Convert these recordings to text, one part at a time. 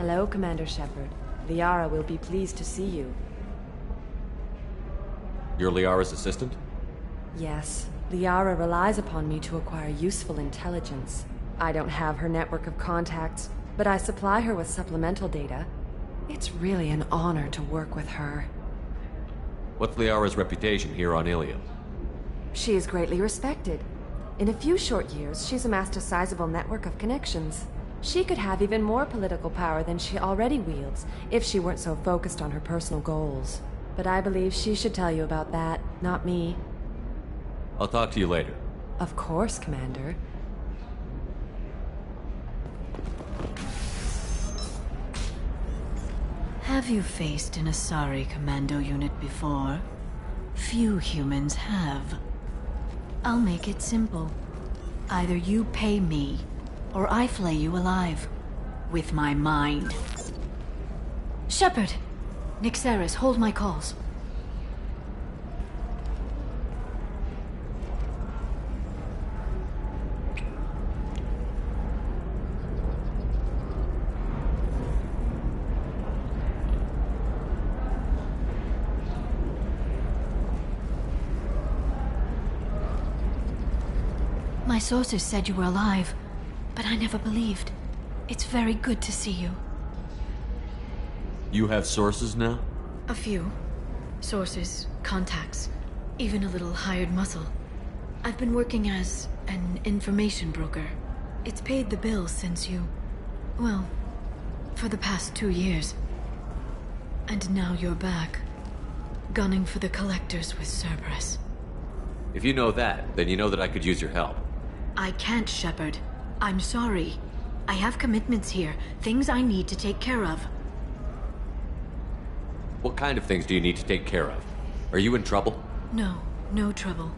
Hello, Commander Shepard. Liara will be pleased to see you. You're Liara's assistant? Yes. Liara relies upon me to acquire useful intelligence. I don't have her network of contacts, but I supply her with supplemental data. It's really an honor to work with her. What's Liara's reputation here on Ilium? She is greatly respected. In a few short years, she's amassed a sizable network of connections. She could have even more political power than she already wields, if she weren't so focused on her personal goals. But I believe she should tell you about that, not me. I'll talk to you later. Of course, Commander. Have you faced an Asari commando unit before? Few humans have. I'll make it simple. Either you pay me, or I flay you alive. With my mind. Shepard! Nixeris, hold my calls. My sources said you were alive, but I never believed. It's very good to see you. You have sources now? A few. Sources, contacts, even a little hired muscle. I've been working as an information broker. It's paid the bills since you... well, for the past 2 years. And now you're back, gunning for the Collectors with Cerberus. If you know that, then you know that I could use your help. I can't, Shepard. I'm sorry. I have commitments here, things I need to take care of. What kind of things do you need to take care of? Are you in trouble? No, no trouble.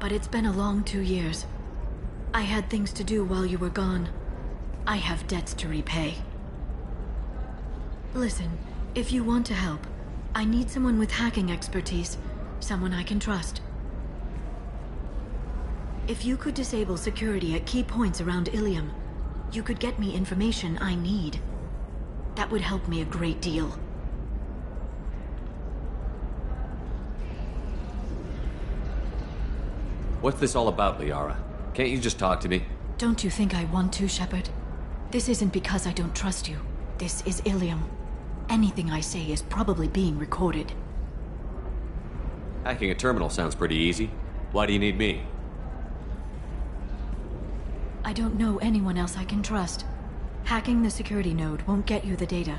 But it's been a long 2 years. I had things to do while you were gone. I have debts to repay. Listen, if you want to help, I need someone with hacking expertise. Someone I can trust. If you could disable security at key points around Ilium, you could get me information I need. That would help me a great deal. What's this all about, Liara? Can't you just talk to me? Don't you think I want to, Shepard? This isn't because I don't trust you. This is Ilium. Anything I say is probably being recorded. Hacking a terminal sounds pretty easy. Why do you need me? I don't know anyone else I can trust. Hacking the security node won't get you the data.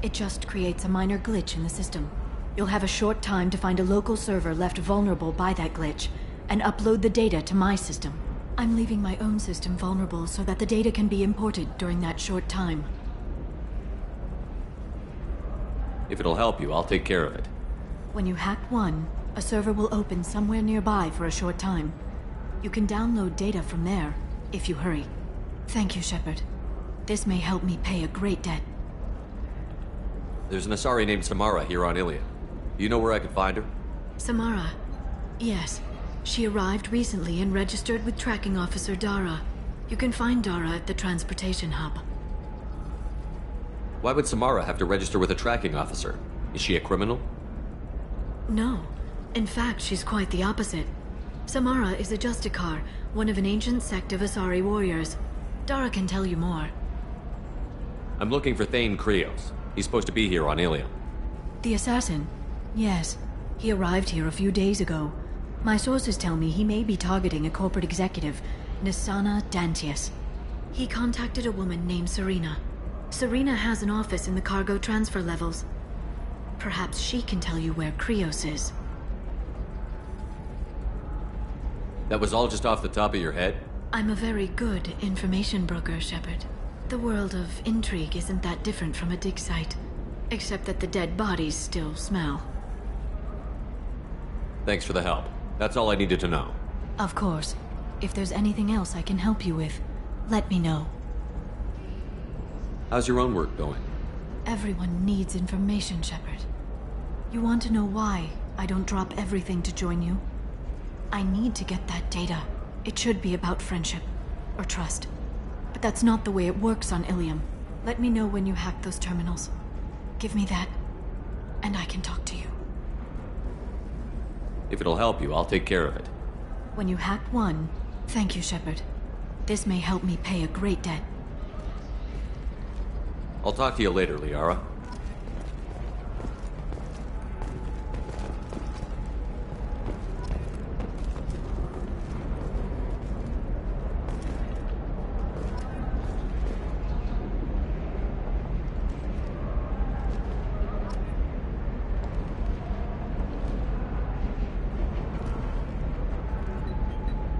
It just creates a minor glitch in the system. You'll have a short time to find a local server left vulnerable by that glitch, and upload the data to my system. I'm leaving my own system vulnerable so that the data can be imported during that short time. If it'll help you, I'll take care of it. When you hack one, a server will open somewhere nearby for a short time. You can download data from there, if you hurry. Thank you, Shepard. This may help me pay a great debt. There's an Asari named Samara here on Ilium. Do you know where I can find her? Samara? Yes. She arrived recently and registered with Tracking Officer Dara. You can find Dara at the transportation hub. Why would Samara have to register with a tracking officer? Is she a criminal? No. In fact, she's quite the opposite. Samara is a Justicar, one of an ancient sect of Asari warriors. Dara can tell you more. I'm looking for Thane Krios. He's supposed to be here on Ilium. The assassin? Yes. He arrived here a few days ago. My sources tell me he may be targeting a corporate executive, Nisana Dantius. He contacted a woman named Serena. Serena has an office in the cargo transfer levels. Perhaps she can tell you where Krios is. That was all just off the top of your head? I'm a very good information broker, Shepard. The world of intrigue isn't that different from a dig site, except that the dead bodies still smell. Thanks for the help. That's all I needed to know. Of course. If there's anything else I can help you with, let me know. How's your own work going? Everyone needs information, Shepard. You want to know why I don't drop everything to join you? I need to get that data. It should be about friendship, or trust. But that's not the way it works on Ilium. Let me know when you hack those terminals. Give me that, and I can talk to you. If it'll help you, I'll take care of it. When you hack one, thank you, Shepard. This may help me pay a great debt. I'll talk to you later, Liara.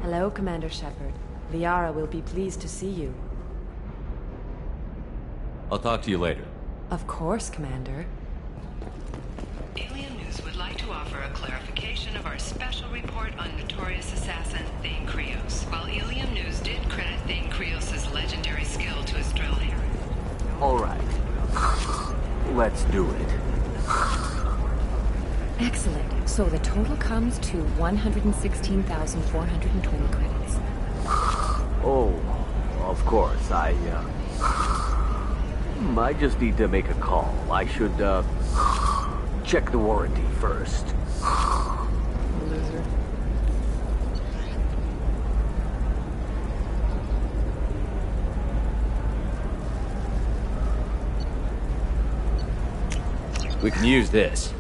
Hello, Commander Shepard. Liara will be pleased to see you. I'll talk to you later. Of course, Commander. Alien News would like to offer a clarification of our special report on notorious assassin Thane Krios. While Alien News did credit Thane Krios' legendary skill to his drill heritage. All right. Let's do it. Excellent. So the total comes to 116,420 credits. Oh, of course. I just need to make a call. I should, check the warranty first. Loser. We can use this.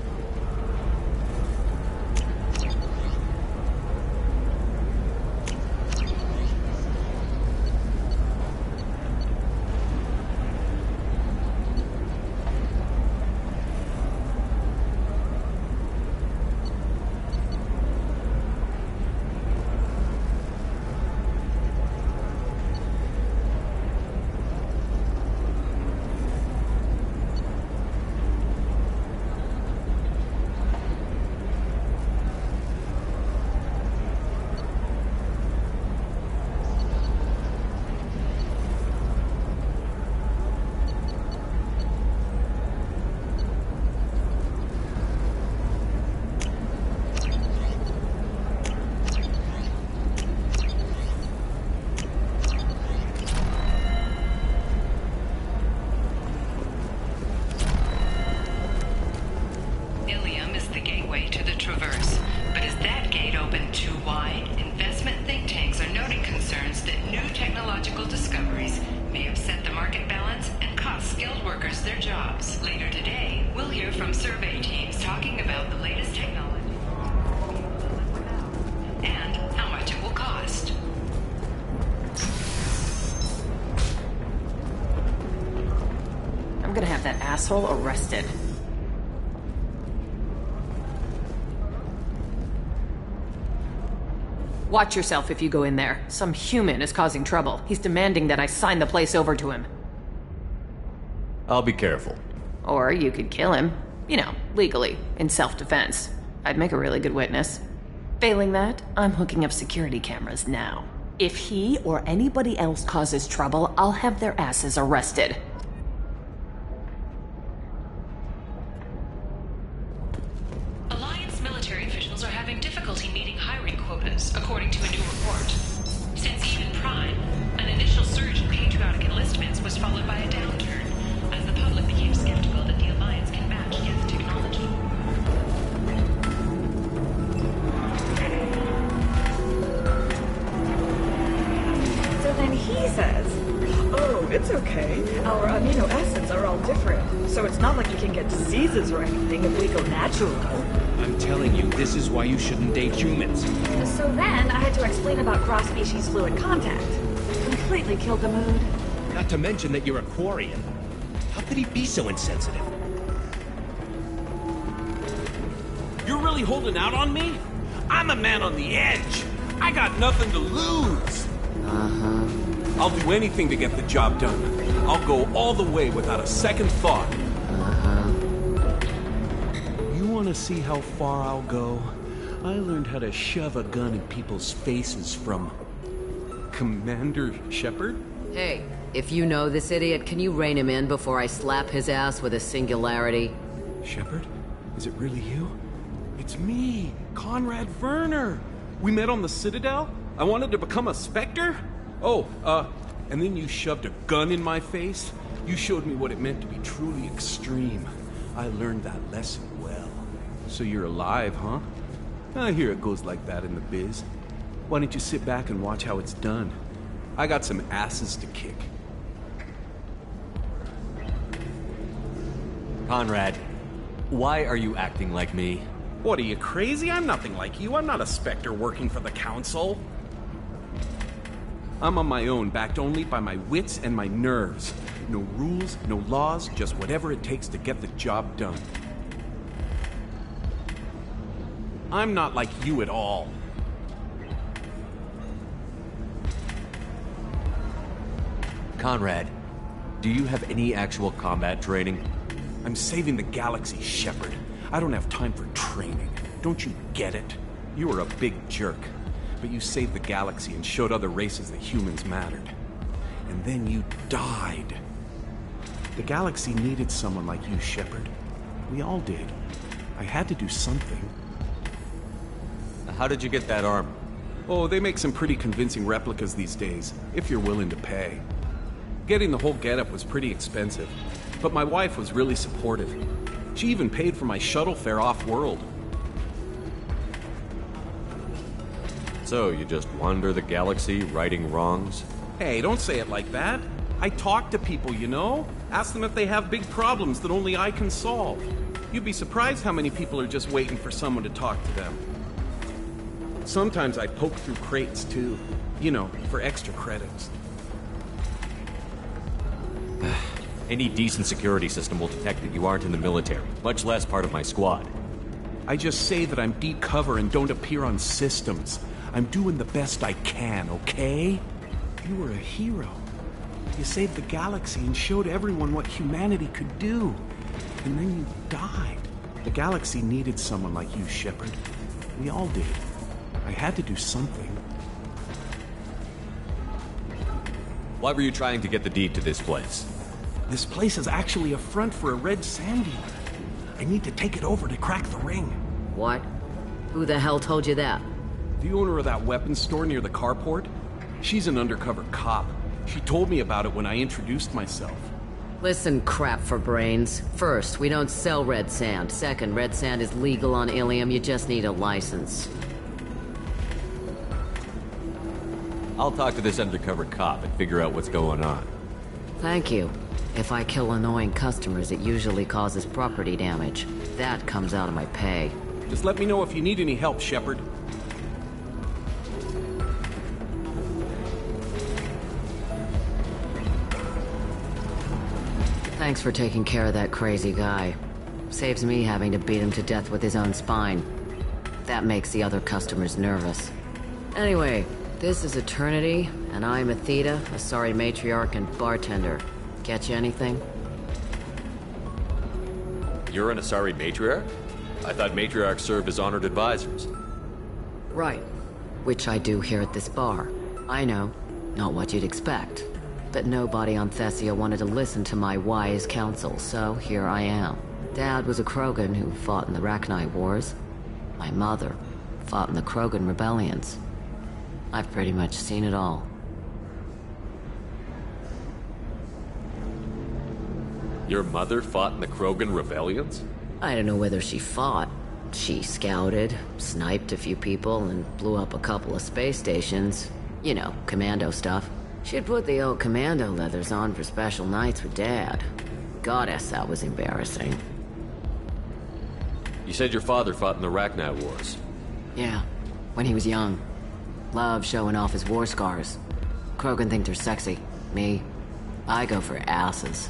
I'm gonna have that asshole arrested. Watch yourself if you go in there. Some human is causing trouble. He's demanding that I sign the place over to him. I'll be careful. Or you could kill him. You know, legally, in self-defense. I'd make a really good witness. Failing that, I'm hooking up security cameras now. If he or anybody else causes trouble, I'll have their asses arrested. Alliance military officials are having difficulty meeting hiring quotas, according to a new report. Since even Prime, an initial surge in patriotic enlistments was followed by a downturn, as the public became skeptical that the Alliance can match Geth technology. So then he says, oh, it's okay. Our amino acids are all different, so it's not like you can get diseases or anything if we go natural. I'm telling you, this is why you shouldn't date humans. So then I had to explain about cross-species fluid contact. Completely killed the mood. Not to mention that you're a Quarian. How could he be so insensitive? You're really holding out on me? I'm a man on the edge. I got nothing to lose. I'll do anything to get the job done. I'll go all the way without a second thought. You want to see how far I'll go? I learned how to shove a gun in people's faces from Commander Shepard? Hey, if you know this idiot, can you rein him in before I slap his ass with a singularity? Shepard? Is it really you? It's me, Conrad Werner. We met on the Citadel. I wanted to become a Spectre. Oh, and then you shoved a gun in my face. You showed me what it meant to be truly extreme. I learned that lesson well. So you're alive, huh? I hear it goes like that in the biz. Why don't you sit back and watch how it's done? I got some asses to kick. Conrad, why are you acting like me? What, are you crazy? I'm nothing like you. I'm not a Spectre working for the Council. I'm on my own, backed only by my wits and my nerves. No rules, no laws, just whatever it takes to get the job done. I'm not like you at all. Conrad, do you have any actual combat training? I'm saving the galaxy, Shepard. I don't have time for training. Don't you get it? You were a big jerk, but you saved the galaxy and showed other races that humans mattered. And then you died. The galaxy needed someone like you, Shepard. We all did. I had to do something. How did you get that armor? Oh, they make some pretty convincing replicas these days, if you're willing to pay. Getting the whole getup was pretty expensive, but my wife was really supportive. She even paid for my shuttle fare off-world. So, you just wander the galaxy, righting wrongs? Hey, don't say it like that. I talk to people, you know? Ask them if they have big problems that only I can solve. You'd be surprised how many people are just waiting for someone to talk to them. Sometimes I poke through crates, too. You know, for extra credits. Any decent security system will detect that you aren't in the military, much less part of my squad. I just say that I'm deep cover and don't appear on systems. I'm doing the best I can, okay? You were a hero. You saved the galaxy and showed everyone what humanity could do. And then you died. The galaxy needed someone like you, Shepard. We all did. I had to do something. Why were you trying to get the deed to this place? This place is actually a front for a red sand dealer. I need to take it over to crack the ring. What? Who the hell told you that? The owner of that weapons store near the carport? She's an undercover cop. She told me about it when I introduced myself. Listen, crap for brains. First, we don't sell red sand. Second, red sand is legal on Ilium. You just need a license. I'll talk to this undercover cop and figure out what's going on. Thank you. If I kill annoying customers, it usually causes property damage. That comes out of my pay. Just let me know if you need any help, Shepard. Thanks for taking care of that crazy guy. Saves me having to beat him to death with his own spine. That makes the other customers nervous. Anyway, this is Eternity, and I'm Athena, a sorry matriarch and bartender. Get you anything? You're an Asari matriarch? I thought matriarchs served as honored advisors. Right. Which I do here at this bar. I know, not what you'd expect. But nobody on Thessia wanted to listen to my wise counsel, so here I am. Dad was a Krogan who fought in the Rachni Wars. My mother fought in the Krogan rebellions. I've pretty much seen it all. Your mother fought in the Krogan rebellions? I don't know whether she fought. She scouted, sniped a few people, and blew up a couple of space stations. You know, commando stuff. She'd put the old commando leathers on for special nights with Dad. Goddess, that was embarrassing. You said your father fought in the Rachni Wars. Yeah, when he was young. Loved showing off his war scars. Krogan think they're sexy. Me, I go for asses.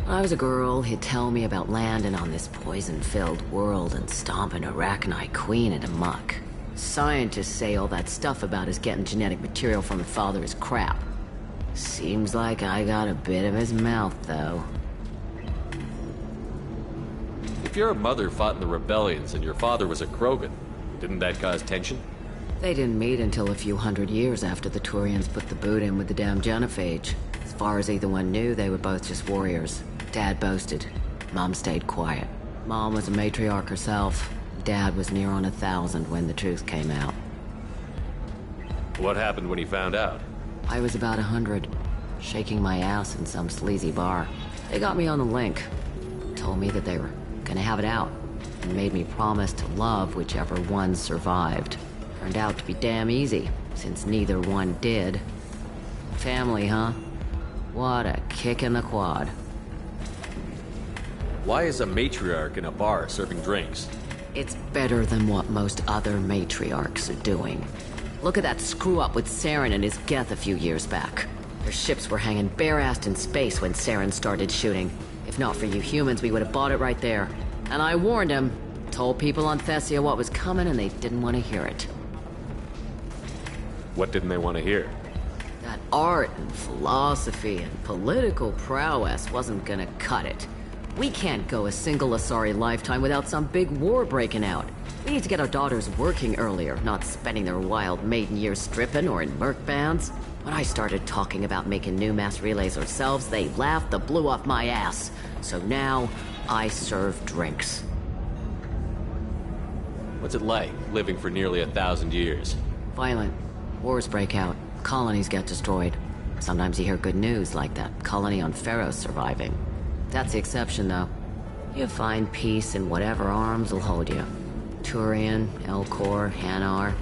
When I was a girl, he'd tell me about landing on this poison-filled world and stomping a Rachni queen into muck. Scientists say all that stuff about us getting genetic material from the father is crap. Seems like I got a bit of his mouth, though. If your mother fought in the rebellions and your father was a Krogan, didn't that cause tension? They didn't meet until a few hundred years after the Turians put the boot in with the damn genophage. As far as either one knew, they were both just warriors. Dad boasted. Mom stayed quiet. Mom was a matriarch herself. Dad was near on 1,000 when the truth came out. What happened when he found out? I was about 100. shaking my ass in some sleazy bar. They got me on the link. Told me that they were gonna have it out, and made me promise to love whichever one survived. Turned out to be damn easy, since neither one did. Family, huh? What a kick in the quad. Why is a matriarch in a bar serving drinks? It's better than what most other matriarchs are doing. Look at that screw-up with Saren and his Geth a few years back. Their ships were hanging bare-assed in space when Saren started shooting. If not for you humans, we would have bought it right there. And I warned him. Told people on Thessia what was coming, and they didn't want to hear it. What didn't they want to hear? That art and philosophy and political prowess wasn't gonna cut it. We can't go a single Asari lifetime without some big war breaking out. We need to get our daughters working earlier, not spending their wild maiden years stripping or in merc bands. When I started talking about making new mass relays ourselves, they laughed the blue off my ass. So now, I serve drinks. What's it like, living for nearly 1,000 years? Violent. Wars break out. Colonies get destroyed. Sometimes you hear good news, like that colony on Pharaoh surviving. That's the exception, though. You find peace in whatever arms will hold you. Turian, Elcor, Hanar.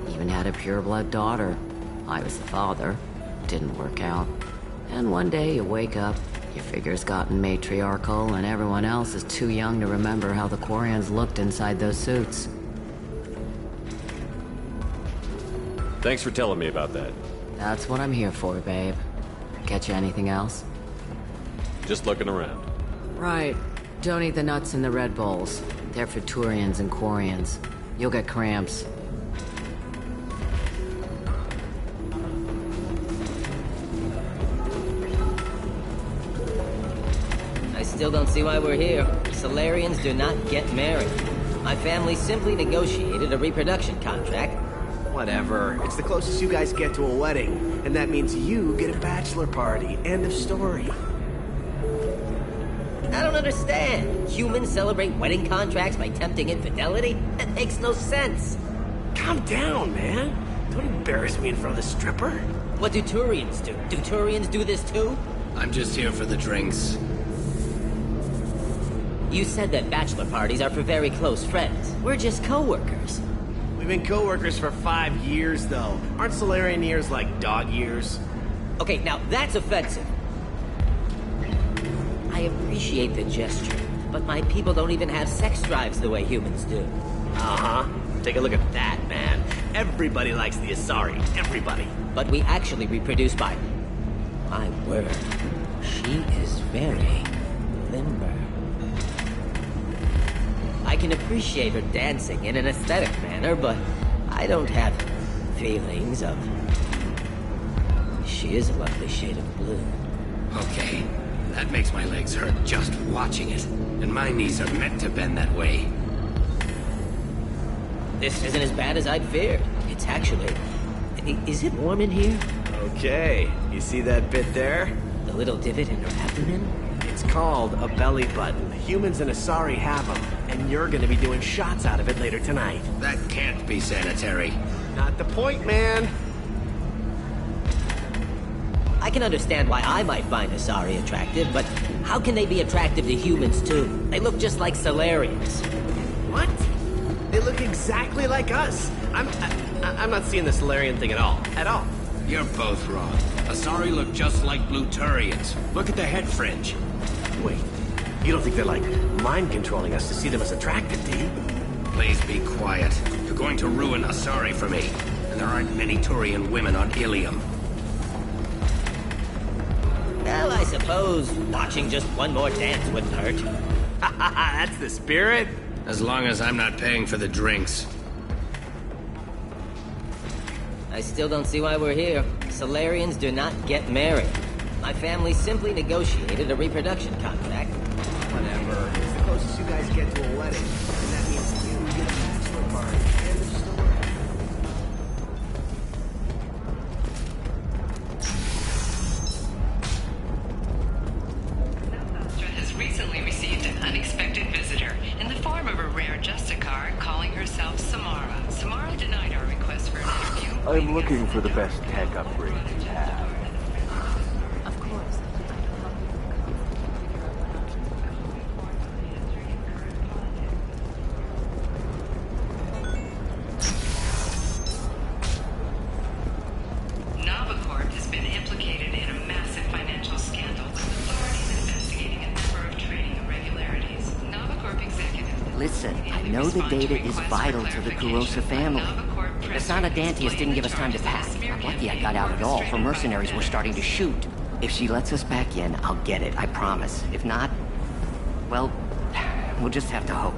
Even had a pureblood daughter. I was the father. Didn't work out. And one day you wake up, your figure's gotten matriarchal, and everyone else is too young to remember how the Quarians looked inside those suits. Thanks for telling me about that. That's what I'm here for, babe. Catch you anything else? Just looking around. Right. Don't eat the nuts in the Red Bowls. They're for Turians and Quarians. You'll get cramps. I still don't see why we're here. Solarians do not get married. My family simply negotiated a reproduction contract. Whatever. It's the closest you guys get to a wedding. And that means you get a bachelor party. End of story. I don't understand. Humans celebrate wedding contracts by tempting infidelity? That makes no sense. Calm down, man. Don't embarrass me in front of the stripper. What do Turians do? Do Turians do this too? I'm just here for the drinks. You said that bachelor parties are for very close friends. We're just co-workers. We've been co-workers for 5 years, though. Aren't Solarian years like dog years? Okay, now that's offensive. I appreciate the gesture, but my people don't even have sex drives the way humans do. Uh-huh. Take a look at that, man. Everybody likes the Asari. Everybody. But we actually reproduce by... My word. She is very limber. I can appreciate her dancing in an aesthetic manner, but I don't have feelings of... She is a lovely shade of blue. Okay, that makes my legs hurt just watching it. And my knees are meant to bend that way. This isn't as bad as I'd feared. It's actually... Is it warm in here? Okay, you see that bit there? The little divot in her abdomen? It's called a belly button. Humans and Asari have them, and you're gonna be doing shots out of it later tonight. That can't be sanitary. Not the point, man. I can understand why I might find Asari attractive, but how can they be attractive to humans too? They look just like Solarians. What? They look exactly like us. I'm not seeing the Solarian thing at all. At all. You're both wrong. Asari look just like Blue Turians. Look at the head fringe. Wait, you don't think they're like mind controlling us to see them as attractive, do you? Please be quiet. You're going to ruin Asari for me. And there aren't many Turian women on Ilium. Well, I suppose watching just one more dance wouldn't hurt. That's the spirit. As long as I'm not paying for the drinks. I still don't see why we're here. Solarians do not get married. My family simply negotiated a reproduction contract. Whatever. It's the closest you guys get to a wedding. And that means you get a bachelor party. End of story. Nostra has recently received an unexpected visitor in the form of a rare Justicar calling herself Samara. Samara denied our request for an interview. I'm looking for the best tech upgrade you have. A Listen, I know the data is vital to the Carosa family. Asana Dantius didn't give us time to pack. I'm lucky I got out at all, for mercenaries were starting to shoot. If she lets us back in, I'll get it, I promise. If not, well, we'll just have to hope.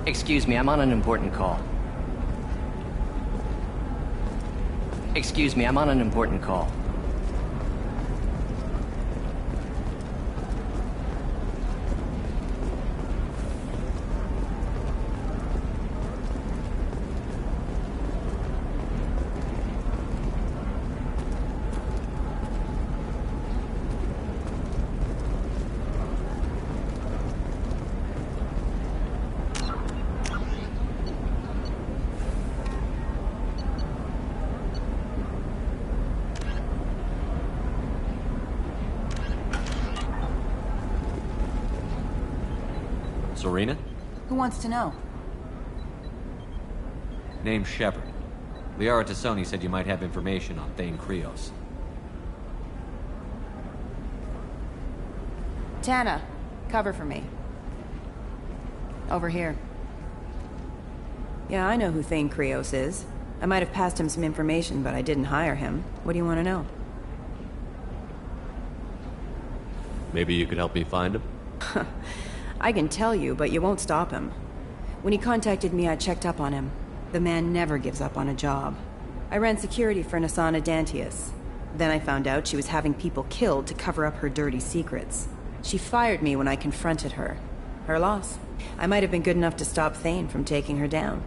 Excuse me, I'm on an important call. Excuse me, I'm on an important call. Serena? Who wants to know? Name's Shepard. Liara Tassoni said you might have information on Thane Krios. Tana, cover for me. Over here. Yeah, I know who Thane Krios is. I might have passed him some information, but I didn't hire him. What do you want to know? Maybe you could help me find him? I can tell you, but you won't stop him. When he contacted me, I checked up on him. The man never gives up on a job. I ran security for Asana Dantius. Then I found out she was having people killed to cover up her dirty secrets. She fired me when I confronted her. Her loss. I might have been good enough to stop Thane from taking her down.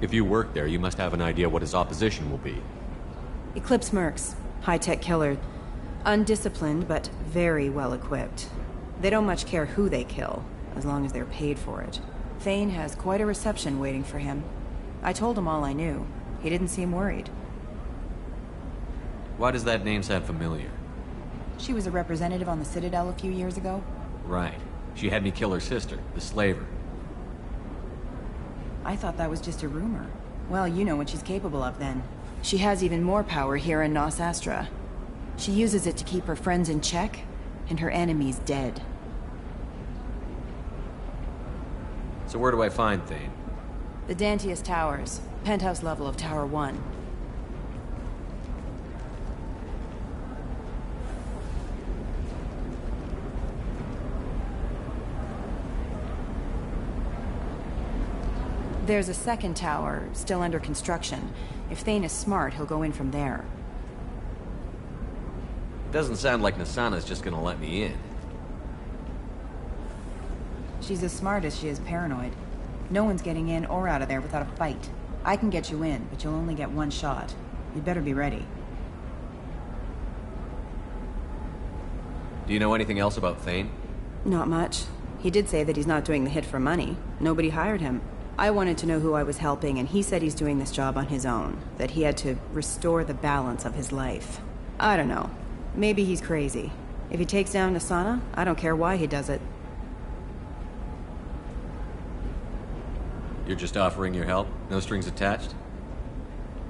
If you work there, you must have an idea what his opposition will be. Eclipse mercs. High-tech killer. Undisciplined, but very well-equipped. They don't much care who they kill, as long as they're paid for it. Thane has quite a reception waiting for him. I told him all I knew. He didn't seem worried. Why does that name sound familiar? She was a representative on the Citadel a few years ago. Right. She had me kill her sister, the slaver. I thought that was just a rumor. Well, you know what she's capable of then. She has even more power here in Nos Astra. She uses it to keep her friends in check, and her enemies dead. So where do I find Thane? The Dantius Towers, penthouse level of Tower 1. There's a second tower, still under construction. If Thane is smart, he'll go in from there. Doesn't sound like Nasana's just gonna let me in. She's as smart as she is paranoid. No one's getting in or out of there without a fight. I can get you in, but you'll only get one shot. You'd better be ready. Do you know anything else about Thane? Not much. He did say that he's not doing the hit for money. Nobody hired him. I wanted to know who I was helping, and he said he's doing this job on his own. That he had to restore the balance of his life. I don't know. Maybe he's crazy. If he takes down Asana, I don't care why he does it. You're just offering your help? No strings attached?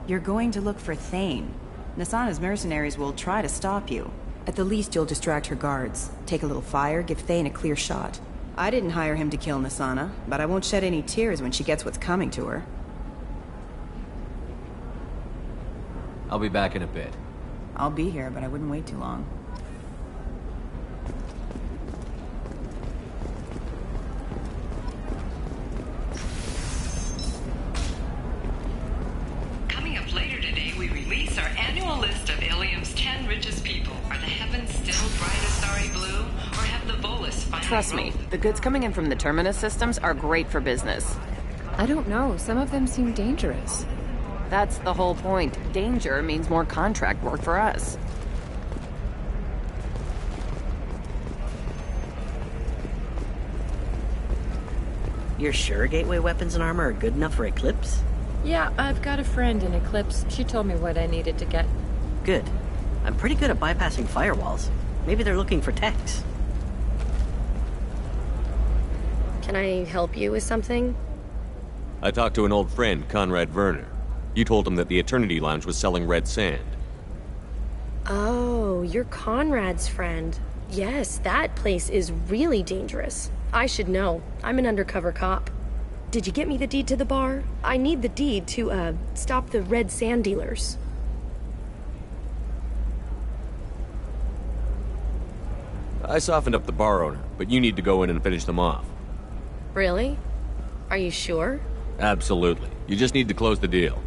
You're going to look for Thane. Nasana's mercenaries will try to stop you. At the least, you'll distract her guards. Take a little fire, give Thane a clear shot. I didn't hire him to kill Nasana, but I won't shed any tears when she gets what's coming to her. I'll be back in a bit. I'll be here, but I wouldn't wait too long. Coming up later today, we release our annual list of Ilium's 10 richest people. Are the heavens still bright Asari blue, or have the Volus finally Trust me, rolled? the goods coming in from the Terminus systems are great for business. I don't know. Some of them seem dangerous. That's the whole point. Danger means more contract work for us. You're sure gateway weapons and armor are good enough for Eclipse? Yeah, I've got a friend in Eclipse. She told me what I needed to get. Good. I'm pretty good at bypassing firewalls. Maybe they're looking for techs. Can I help you with something? I talked to an old friend, Conrad Werner. You told him that the Eternity Lounge was selling red sand. Oh, you're Conrad's friend. Yes, that place is really dangerous. I should know. I'm an undercover cop. Did you get me the deed to the bar? I need the deed to, stop the red sand dealers. I softened up the bar owner, but you need to go in and finish them off. Really? Are you sure? Absolutely. You just need to close the deal.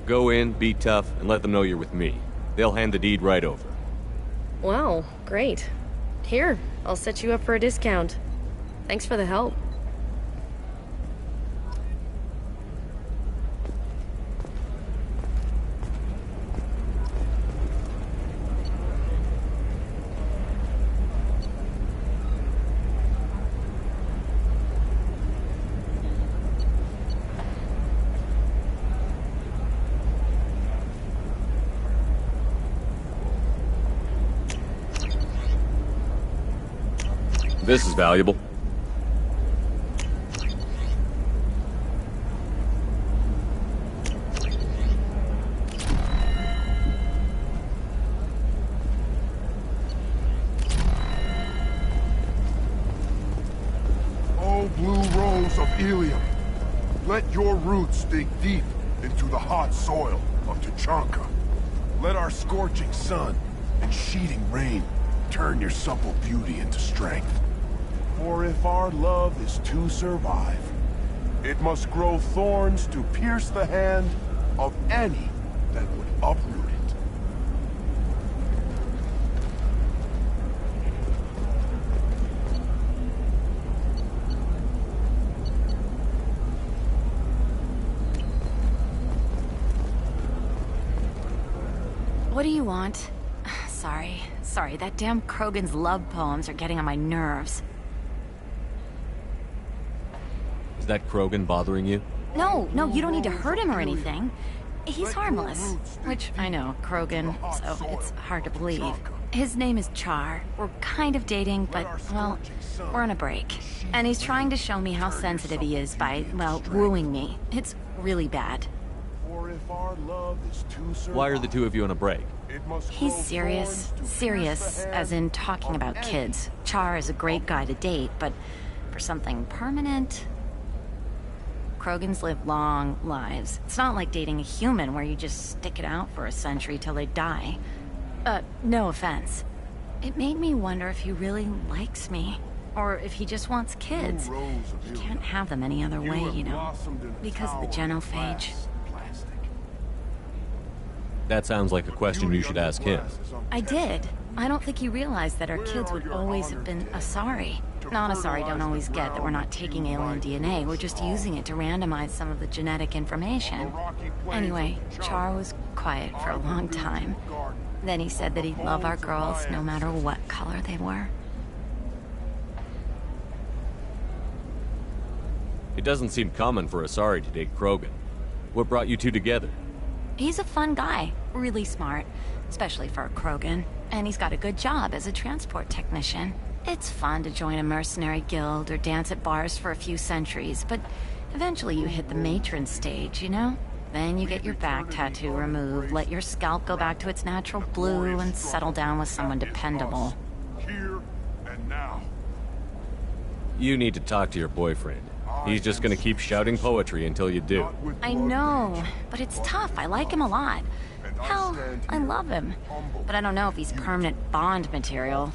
Go in, be tough, and let them know you're with me. They'll hand the deed right over. Wow, great. Here, I'll set you up for a discount. Thanks for the help. This is valuable. Oh, blue rose of Ilium, let your roots dig deep into the hot soil of Tuchanka. Let our scorching sun and sheeting rain turn your supple beauty into strength. For if our love is to survive, it must grow thorns to pierce the hand of any that would uproot it. What do you want? Sorry, that damn Krogan's love poems are getting on my nerves. Is that Krogan bothering you? No, you don't need to hurt him or anything. He's harmless. Which, I know, Krogan, so it's hard to believe. His name is Char. We're kind of dating, but, well, we're on a break. And he's trying to show me how sensitive he is by, well, wooing me. It's really bad. Why are the two of you on a break? He's serious. Serious, as in talking about kids. Char is a great guy to date, but for something permanent... Krogans live long lives. It's not like dating a human where you just stick it out for a century till they die. No offense. It made me wonder if he really likes me. Or if he just wants kids. He can't have them any other way, you know. Because of the genophage. That sounds like a question you should ask him. I did. I don't think he realized that our kids would always have been Asari. Non-Asari don't always get that we're not taking alien DNA, we're just using it to randomize some of the genetic information. Anyway, Char was quiet for a long time. Then he said that he'd love our girls no matter what color they were. It doesn't seem common for Asari to date Krogan. What brought you two together? He's a fun guy, really smart, especially for a Krogan. And he's got a good job as a transport technician. It's fun to join a mercenary guild or dance at bars for a few centuries, but eventually you hit the matron stage, you know? Then you get your back tattoo removed, let your scalp go back to its natural blue, and settle down with someone dependable. Here and now. You need to talk to your boyfriend. He's just gonna keep shouting poetry until you do. I know, but it's tough. I like him a lot. Hell, I love him. But I don't know if he's permanent Bond material.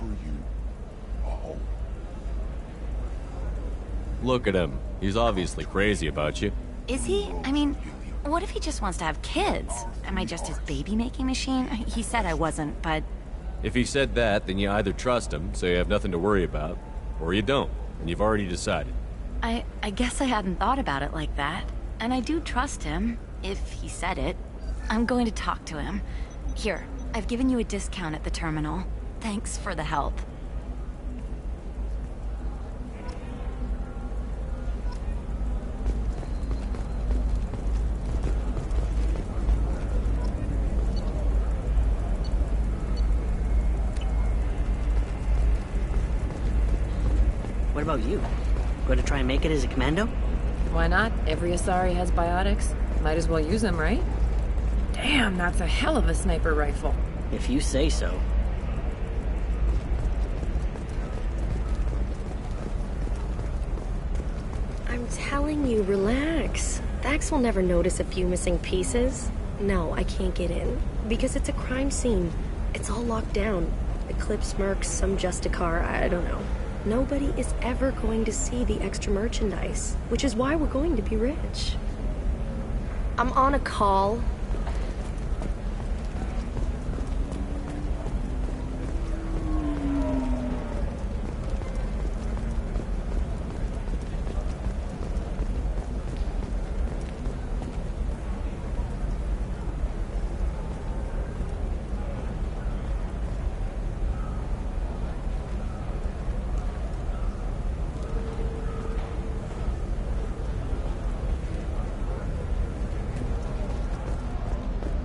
Look at him. He's obviously crazy about you. Is he? I mean, what if he just wants to have kids? Am I just his baby-making machine? He said I wasn't, but... If he said that, then you either trust him, so you have nothing to worry about, or you don't, and you've already decided. I guess I hadn't thought about it like that. And I do trust him, if he said it. I'm going to talk to him. Here, I've given you a discount at the terminal. Thanks for the help. What about you? Going to try and make it as a commando? Why not? Every Asari has biotics. Might as well use them, right? Damn, that's a hell of a sniper rifle. If you say so. telling you, relax. Vax will never notice a few missing pieces. No, I can't get in. Because it's a crime scene. It's all locked down. Eclipse mercs, some Justicar, I don't know. Nobody is ever going to see the extra merchandise, which is why we're going to be rich. I'm on a call.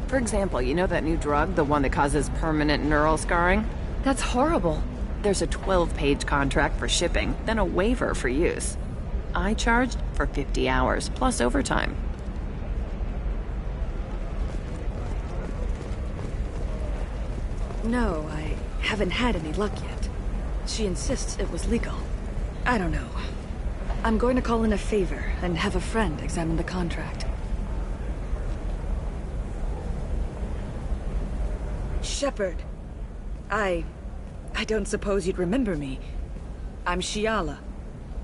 For example, you know that new drug, the one that causes permanent neural scarring? That's horrible. There's a 12-page contract for shipping, then a waiver for use. I charged for 50 hours, plus overtime. No, I haven't had any luck yet. She insists it was legal. I don't know. I'm going to call in a favor and have a friend examine the contract. Shepard. I don't suppose you'd remember me. I'm Shiala.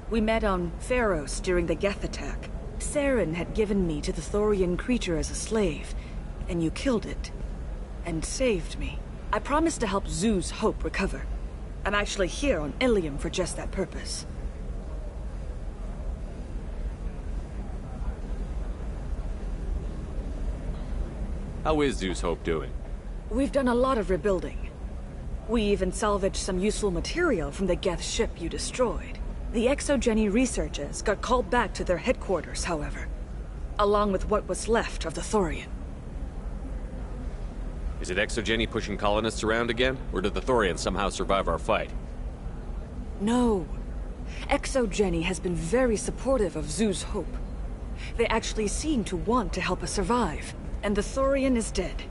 We met on Pharos during the Geth attack. Saren had given me to the Thorian creature as a slave, and you killed it. And saved me. I promised to help Zeus Hope recover. I'm actually here on Ilium for just that purpose. How is Zeus Hope doing? We've done a lot of rebuilding. We even salvaged some useful material from the Geth ship you destroyed. The Exogeny researchers got called back to their headquarters, however, along with what was left of the Thorian. Is it Exogeny pushing colonists around again? Or did the Thorians somehow survive our fight? No. Exogeny has been very supportive of Zeus Hope. They actually seem to want to help us survive, and the Thorian is dead.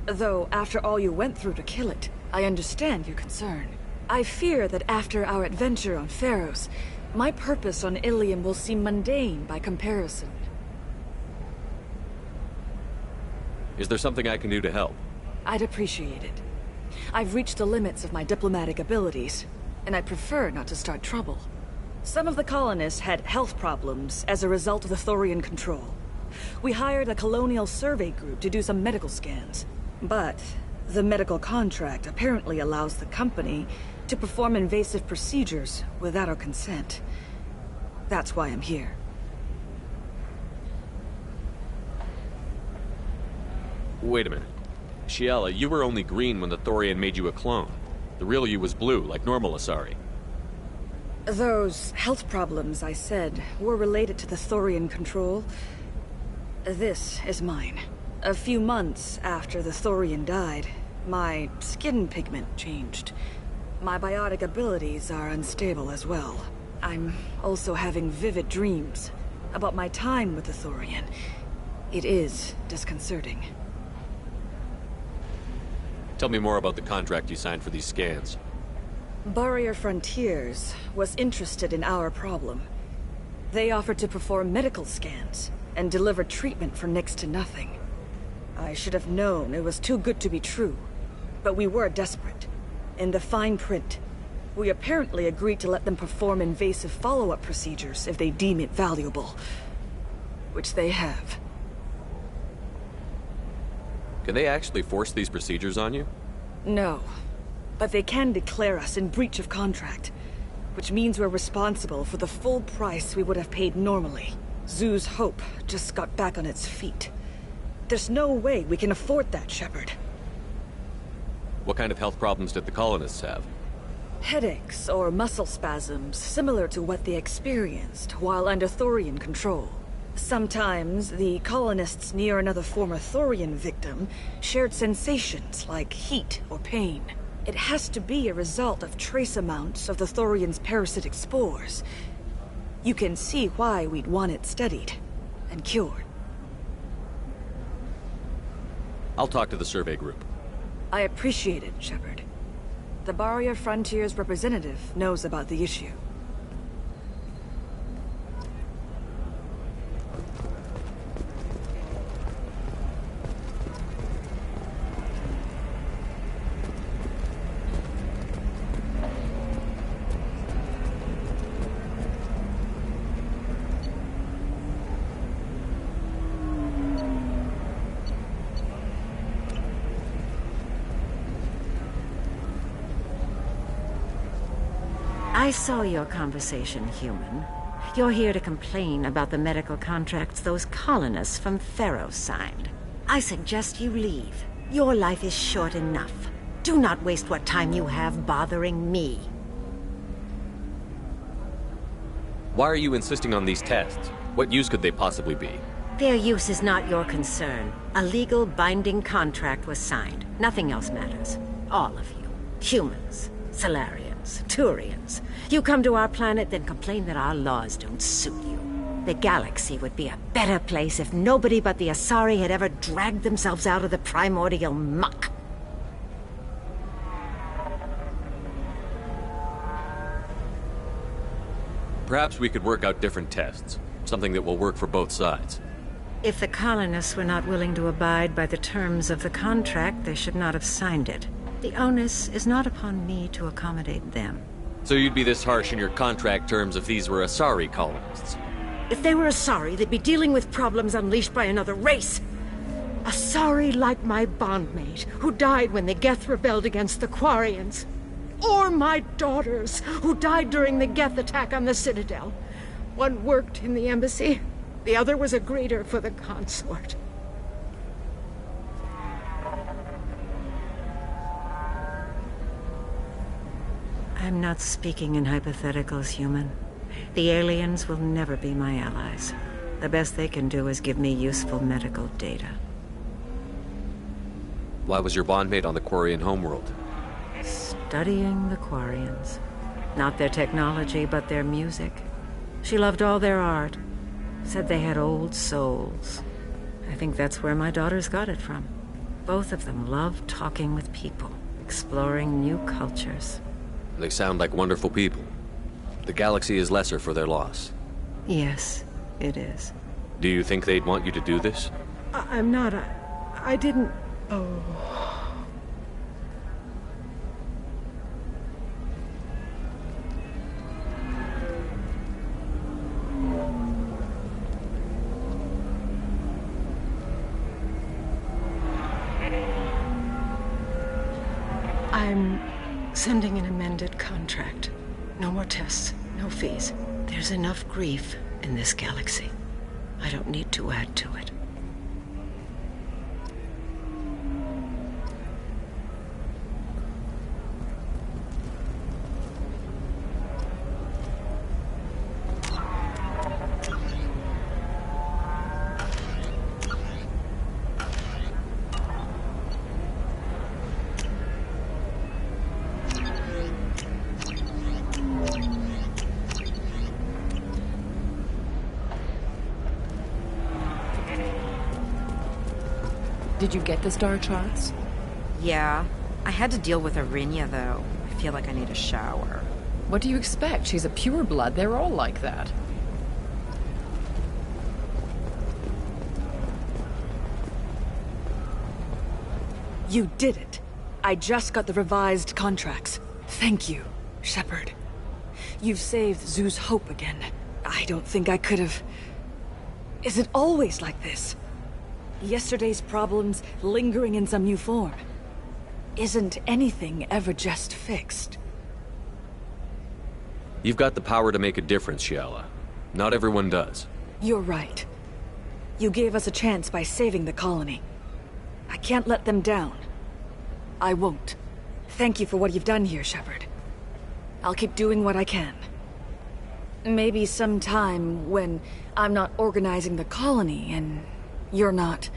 Though, after all you went through to kill it, I understand your concern. I fear that after our adventure on Pharos, my purpose on Ilium will seem mundane by comparison. Is there something I can do to help? I'd appreciate it. I've reached the limits of my diplomatic abilities, and I prefer not to start trouble. Some of the colonists had health problems as a result of the Thorian control. We hired a colonial survey group to do some medical scans. But the medical contract apparently allows the company to perform invasive procedures without our consent. That's why I'm here. Wait a minute. Shiala, you were only green when the Thorian made you a clone. The real you was blue, like normal Asari. Those health problems I said were related to the Thorian control. This is mine. A few months after the Thorian died, my skin pigment changed. My biotic abilities are unstable as well. I'm also having vivid dreams about my time with the Thorian. It is disconcerting. Tell me more about the contract you signed for these scans. Barrier Frontiers was interested in our problem. They offered to perform medical scans and deliver treatment for next to nothing. I should have known it was too good to be true, but we were desperate. In the fine print, we apparently agreed to let them perform invasive follow-up procedures if they deem it valuable, which they have. Can they actually force these procedures on you? No, but they can declare us in breach of contract, which means we're responsible for the full price we would have paid normally. Zeus Hope just got back on its feet. There's no way we can afford that, Shepard. What kind of health problems did the colonists have? Headaches or muscle spasms similar to what they experienced while under Thorian control. Sometimes the colonists near another former Thorian victim shared sensations like heat or pain. It has to be a result of trace amounts of the Thorian's parasitic spores. You can see why we'd want it studied and cured. I'll talk to the survey group. I appreciate it, Shepard. The Barrier Frontiers representative knows about the issue. I saw your conversation, human. You're here to complain about the medical contracts those colonists from Theros signed. I suggest you leave. Your life is short enough. Do not waste what time you have bothering me. Why are you insisting on these tests? What use could they possibly be? Their use is not your concern. A legal binding contract was signed. Nothing else matters. All of you. Humans, Solarians, Turians. You come to our planet, then complain that our laws don't suit you. The galaxy would be a better place if nobody but the Asari had ever dragged themselves out of the primordial muck. Perhaps we could work out different tests. Something that will work for both sides. If the colonists were not willing to abide by the terms of the contract, they should not have signed it. The onus is not upon me to accommodate them. So you'd be this harsh in your contract terms if these were Asari colonists? If they were Asari, they'd be dealing with problems unleashed by another race. Asari like my bondmate, who died when the Geth rebelled against the Quarians. Or my daughters, who died during the Geth attack on the Citadel. One worked in the embassy, the other was a greeter for the consort. I'm not speaking in hypotheticals, human. The aliens will never be my allies. The best they can do is give me useful medical data. Why was your bondmate on the Quarian homeworld? Studying the Quarians. Not their technology, but their music. She loved all their art. Said they had old souls. I think that's where my daughters got it from. Both of them loved talking with people, exploring new cultures. They sound like wonderful people. The galaxy is lesser for their loss. Yes, it is. Do you think they'd want you to do this? I'm not. I didn't... Oh... I'm sending an amended contract. No more tests, no fees. There's enough grief in this galaxy. I don't need to add to it. Did you get the star charts? Yeah. I had to deal with Arinya, though. I feel like I need a shower. What do you expect? She's a pureblood. They're all like that. You did it. I just got the revised contracts. Thank you, Shepard. You've saved Zoo's hope again. I don't think I could have... Is it always like this? Yesterday's problems lingering in some new form. Isn't anything ever just fixed? You've got the power to make a difference, Shiala. Not everyone does. You're right. You gave us a chance by saving the colony. I can't let them down. I won't. Thank you for what you've done here, Shepard. I'll keep doing what I can. Maybe sometime when I'm not organizing the colony and you're not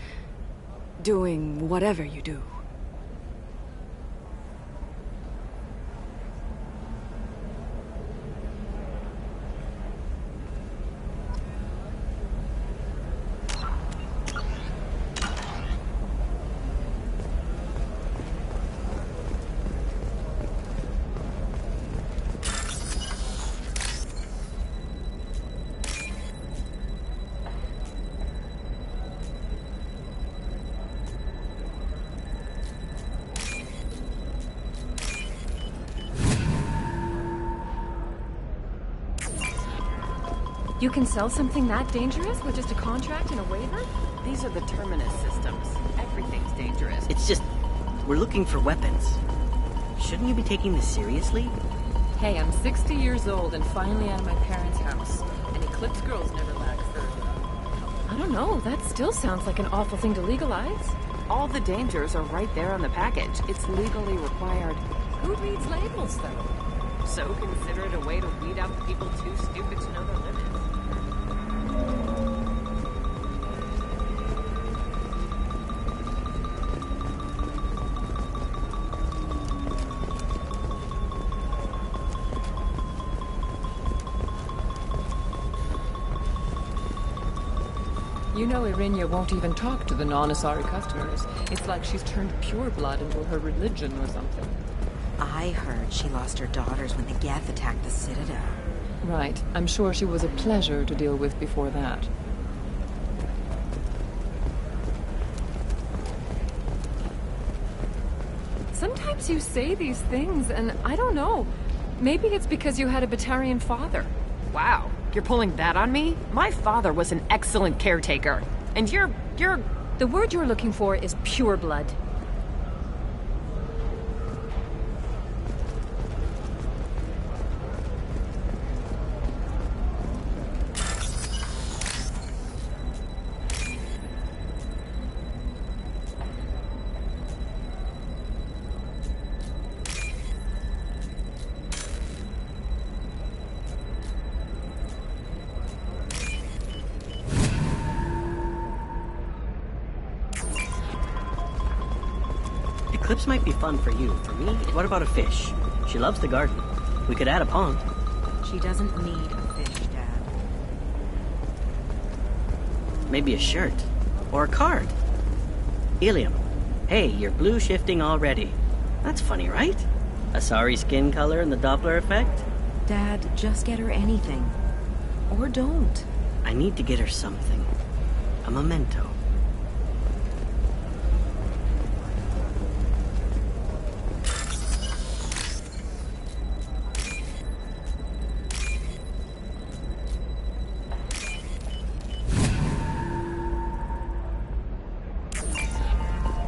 doing whatever you do. You can sell something that dangerous with just a contract and a waiver? These are the Terminus systems. Everything's dangerous. It's just... we're looking for weapons. Shouldn't you be taking this seriously? Hey, I'm 60 years old and finally out of my parents' house. And Eclipse girls never lack fur. I don't know, that still sounds like an awful thing to legalize. All the dangers are right there on the package. It's legally required. Who reads labels, though? So consider it a way to weed out the people too stupid to know their limits. You know Irinia won't even talk to the non-Asari customers. It's like she's turned pureblood into her religion or something. I heard she lost her daughters when the Geth attacked the Citadel. Right. I'm sure she was a pleasure to deal with before that. Sometimes you say these things, and I don't know. Maybe it's because you had a Batarian father. Wow, you're pulling that on me? My father was an excellent caretaker. And you're... The word you're looking for is pureblood. Eclipse might be fun for you. For me, what about a fish? She loves the garden. We could add a pond. She doesn't need a fish, Dad. Maybe a shirt. Or a card. Helium. Hey, you're blue shifting already. That's funny, right? Asari skin color and the Doppler effect? Dad, just get her anything. Or don't. I need to get her something. A memento.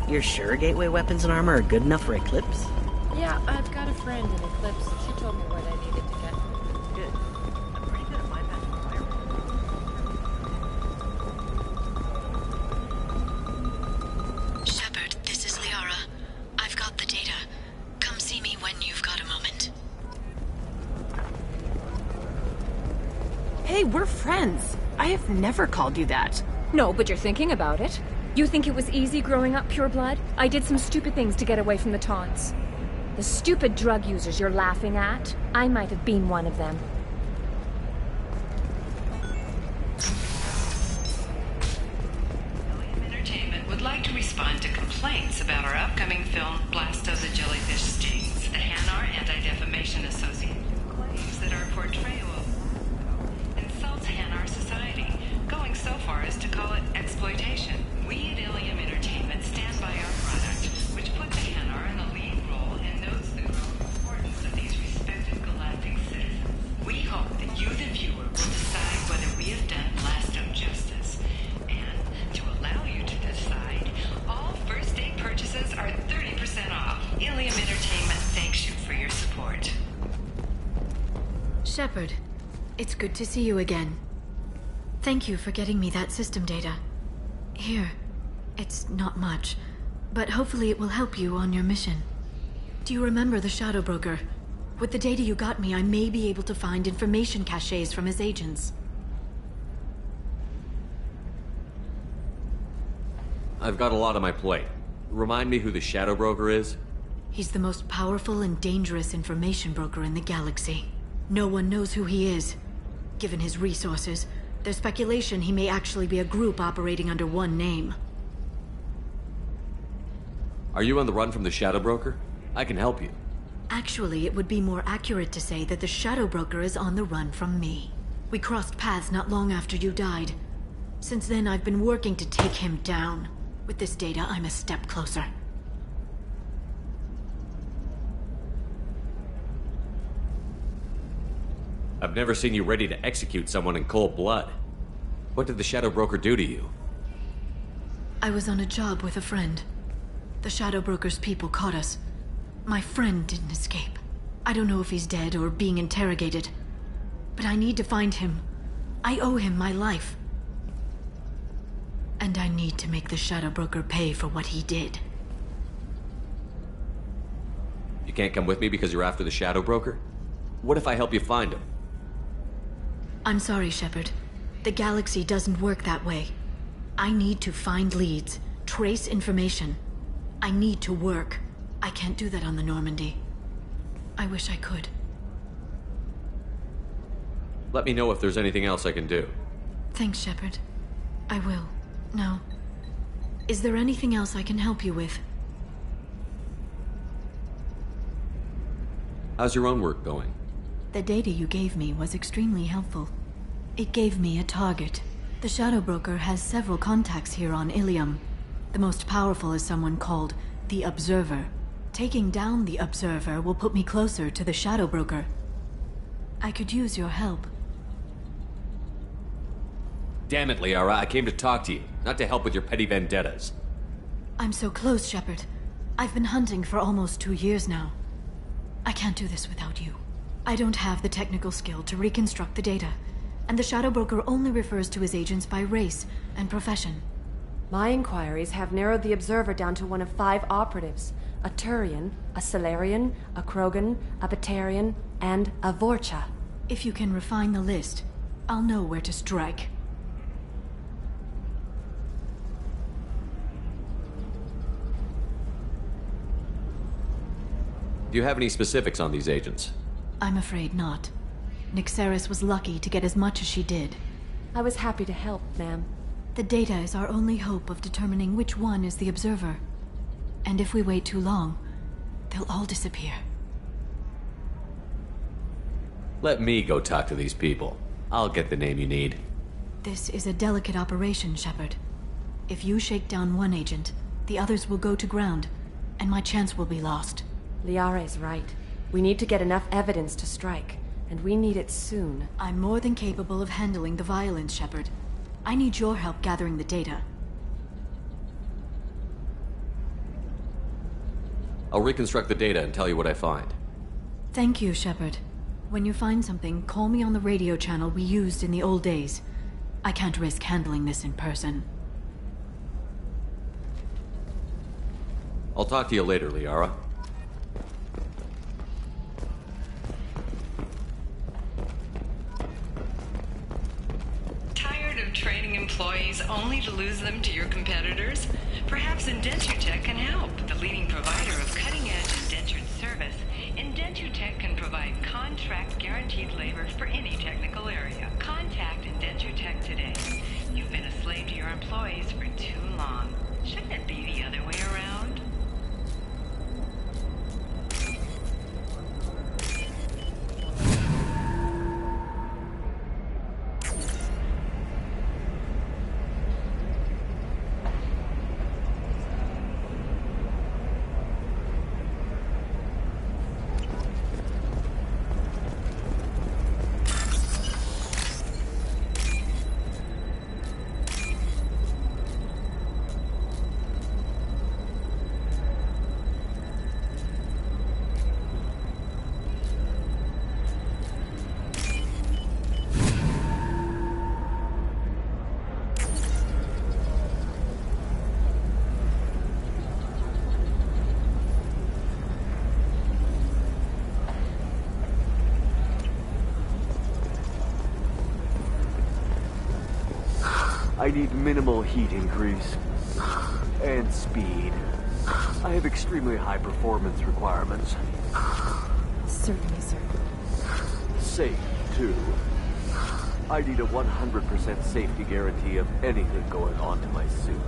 You're sure gateway weapons and armor are good enough for Eclipse? Yeah, I've got a friend in Eclipse. She told me what I needed to get. Good. I'm pretty good at my magic fire. Shepard, this is Liara. I've got the data. Come see me when you've got a moment. Hey, we're friends. I have never called you that. No, but you're thinking about it. You think it was easy growing up pureblood? I did some stupid things to get away from the taunts. The stupid drug users you're laughing at, I might have been one of them. Entertainment would like to respond to complaints about our upcoming film, Blast of the Jellyfish Stings. The Hanar Anti-Defamation Association claims that our portrayal of insults Hanar society, going so far as to call it exploitation. We at Ilium Entertainment stand by our product, which puts the Hanar in the lead role and notes the importance of these respected galactic citizens. We hope that you, the viewer, will decide whether we have done Blastum justice. And to allow you to decide, all first day purchases are 30% off. Ilium Entertainment thanks you for your support. Shepard, it's good to see you again. Thank you for getting me that system data. Here, it's not much, but hopefully it will help you on your mission. Do you remember the Shadow Broker? With the data you got me, I may be able to find information caches from his agents. I've got a lot on my plate. Remind me who the Shadow Broker is? He's the most powerful and dangerous information broker in the galaxy. No one knows who he is. Given his resources, there's speculation he may actually be a group operating under one name. Are you on the run from the Shadow Broker? I can help you. Actually, it would be more accurate to say that the Shadow Broker is on the run from me. We crossed paths not long after you died. Since then, I've been working to take him down. With this data, I'm a step closer. I've never seen you ready to execute someone in cold blood. What did the Shadow Broker do to you? I was on a job with a friend. The Shadow Broker's people caught us. My friend didn't escape. I don't know if he's dead or being interrogated, but I need to find him. I owe him my life. And I need to make the Shadow Broker pay for what he did. You can't come with me because you're after the Shadow Broker? What if I help you find him? I'm sorry, Shepard. The galaxy doesn't work that way. I need to find leads, trace information. I need to work. I can't do that on the Normandy. I wish I could. Let me know if there's anything else I can do. Thanks, Shepard. I will. Now, is there anything else I can help you with? How's your own work going? The data you gave me was extremely helpful. It gave me a target. The Shadow Broker has several contacts here on Ilium. The most powerful is someone called the Observer. Taking down the Observer will put me closer to the Shadow Broker. I could use your help. Damn it, Liara, I came to talk to you, not to help with your petty vendettas. I'm so close, Shepard. I've been hunting for almost 2 years now. I can't do this without you. I don't have the technical skill to reconstruct the data, and the Shadow Broker only refers to his agents by race and profession. My inquiries have narrowed the Observer down to one of 5 operatives. A Turian, a Salarian, a Krogan, a Batarian, and a Vorcha. If you can refine the list, I'll know where to strike. Do you have any specifics on these agents? I'm afraid not. Nyxeris was lucky to get as much as she did. I was happy to help, ma'am. The data is our only hope of determining which one is the Observer. And if we wait too long, they'll all disappear. Let me go talk to these people. I'll get the name you need. This is a delicate operation, Shepard. If you shake down one agent, the others will go to ground, and my chance will be lost. Liara is right. We need to get enough evidence to strike, and we need it soon. I'm more than capable of handling the violence, Shepard. I need your help gathering the data. I'll reconstruct the data and tell you what I find. Thank you, Shepard. When you find something, call me on the radio channel we used in the old days. I can't risk handling this in person. I'll talk to you later, Liara. Tired of training employees only to lose them to your competitors? Perhaps Indentutech can help. The leading provider of cutting-edge indentured service, Indentutech can provide contract-guaranteed labor for any technical area. Contact Indentutech today. You've been a slave to your employees for too long. Shouldn't it be the other way around? I need minimal heat increase. And speed. I have extremely high performance requirements. Certainly, sir. Safe, too. I need a 100% safety guarantee of anything going on to my suit.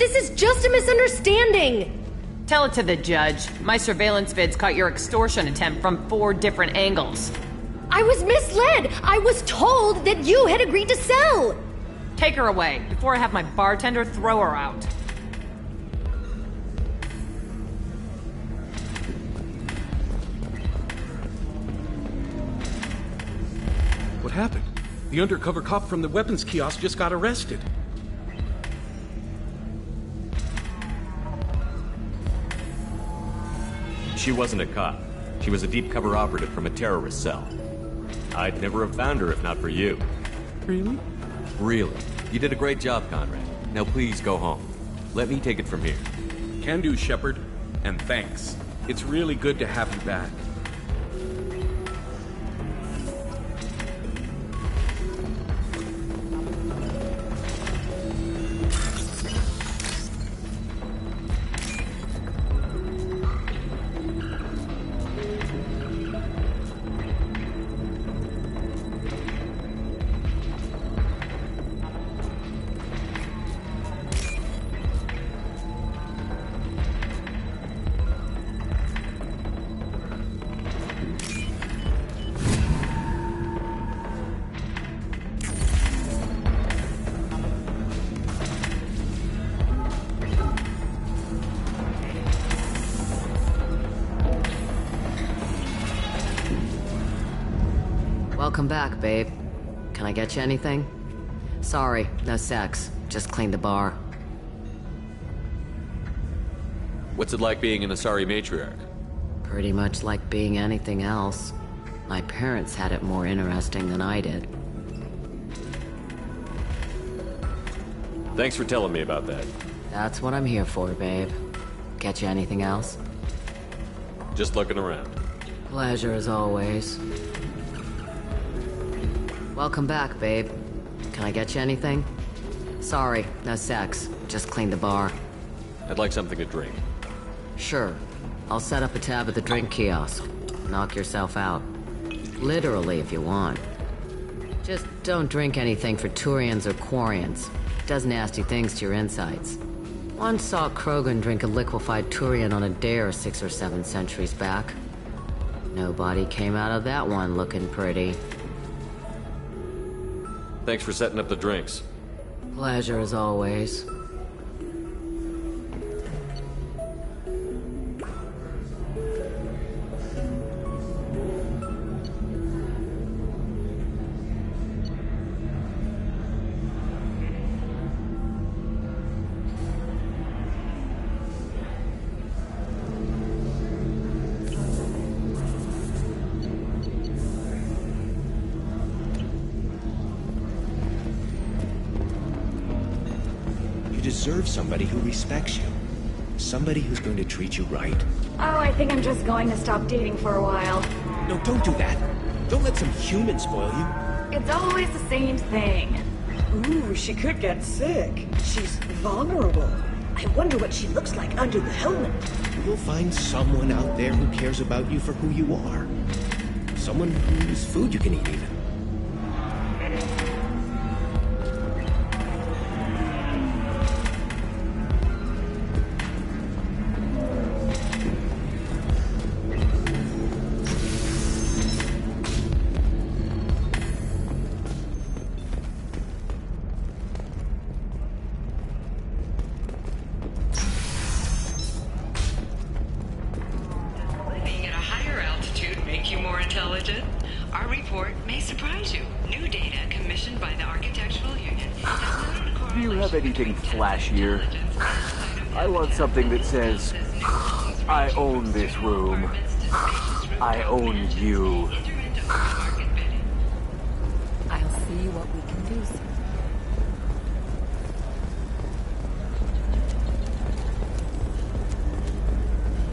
This is just a misunderstanding! Tell it to the judge. My surveillance vids caught your extortion attempt from 4 different angles. I was misled! I was told that you had agreed to sell! Take her away, before I have my bartender throw her out. What happened? The undercover cop from the weapons kiosk just got arrested. She wasn't a cop. She was a deep cover operative from a terrorist cell. I'd never have found her if not for you. Really? Really. You did a great job, Conrad. Now please go home. Let me take it from here. Can do, Shepard. And thanks. It's really good to have you back. Welcome back, babe. Can I get you anything? Sorry, no sex. Just cleaned the bar. What's it like being an Asari matriarch? Pretty much like being anything else. My parents had it more interesting than I did. Thanks for telling me about that. That's what I'm here for, babe. Get you anything else? Just looking around. Pleasure as always. Welcome back, babe. Can I get you anything? Sorry, no sex. Just cleaned the bar. I'd like something to drink. Sure. I'll set up a tab at the drink kiosk. Knock yourself out. Literally, if you want. Just don't drink anything for Turians or Quarians. It does nasty things to your insides. Once saw Krogan drink a liquefied Turian on a dare 6 or 7 centuries back. Nobody came out of that one looking pretty. Thanks for setting up the drinks. Pleasure as always. You deserve somebody who respects you. Somebody who's going to treat you right. Oh, I think I'm just going to stop dating for a while. No, don't do that. Don't let some human spoil you. It's always the same thing. Ooh, she could get sick. She's vulnerable. I wonder what she looks like under the helmet. You'll find someone out there who cares about you for who you are. Someone whose food you can eat, even. Living at a higher altitude make you more intelligent? Our report may surprise you. New data commissioned by the Architectural Union. Do you have anything flashier? I want something that says, I own this room. I own you. I'll see what we can do, sir.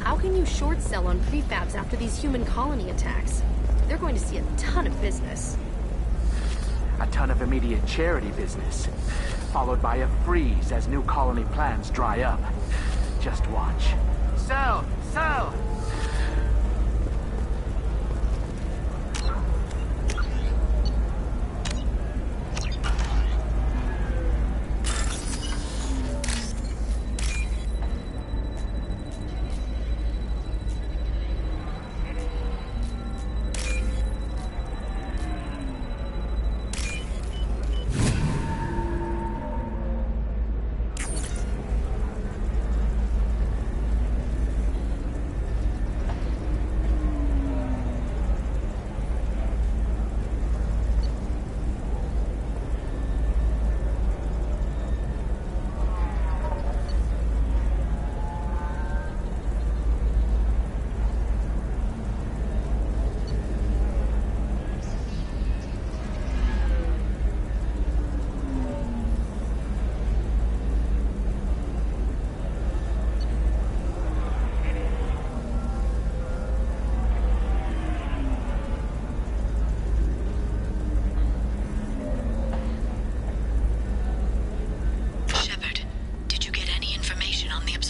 How can you short sell on prefabs after these human colony attacks? They're going to see a ton of business. A ton of immediate charity business, followed by a freeze as new colony plans dry up. Just watch. Sell! Sell!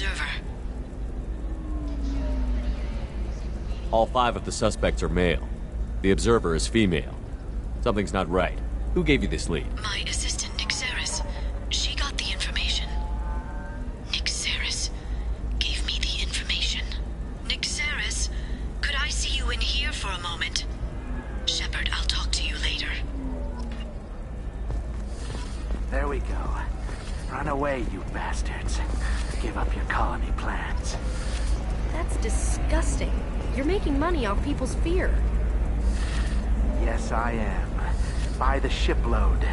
observer. All 5 of the suspects are male. The observer is female. Something's not right. Who gave you this lead? My assistant, Nixeris. She got the information. Nixeris gave me the information. Nixeris, could I see you in here for a moment? Shepard, I'll talk to you later. There we go. Run away, you bastards. Give up your colony plans. That's disgusting. You're making money off people's fear. Yes, I am. By the shipload.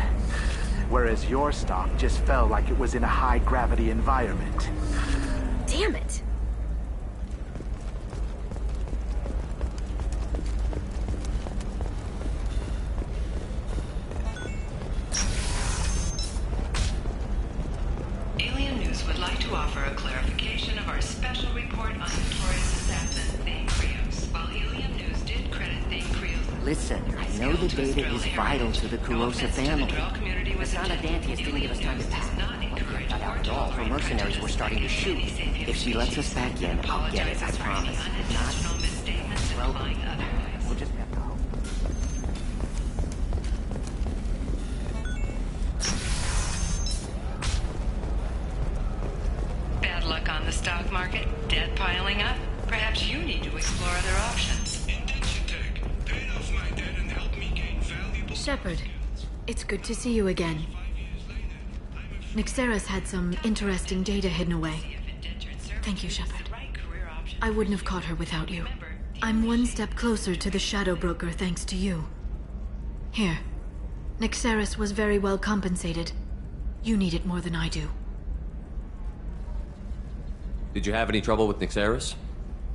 Whereas your stock just fell like it was in a high-gravity environment. Damn it. Alien News would like to offer a clarification of our special report on notorious assassin Thane Krios. While Alien News did credit Thane Krios... Listen, I know the data is vital to the Carosa family. The Son of Dantius didn't give us time to pack. Got out at all. Her mercenaries were starting to shoot. If she lets us back in, I'll get it, I promise. If not, well, we'll just have to hope. Bad luck on the stock market? Debt piling up? Perhaps you need to explore other options. Shepard, it's good to see you again. Nixeris had some interesting data hidden away. Thank you, Shepard. I wouldn't have caught her without you. I'm one step closer to the Shadow Broker thanks to you. Here. Nixeris was very well compensated. You need it more than I do. Did you have any trouble with Nixeris?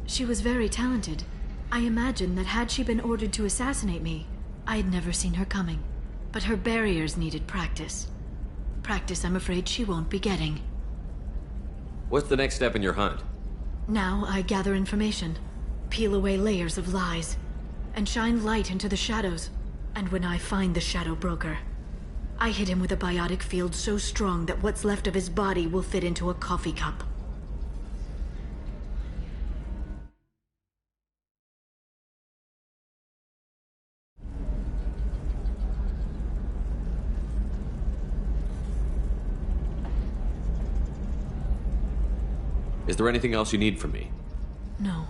She was very talented. I imagine that had she been ordered to assassinate me, I had never seen her coming. But her barriers needed practice. Practice I'm afraid she won't be getting. What's the next step in your hunt? Now I gather information, peel away layers of lies, and shine light into the shadows. And when I find the Shadow Broker, I hit him with a biotic field so strong that what's left of his body will fit into a coffee cup. Is there anything else you need from me? No.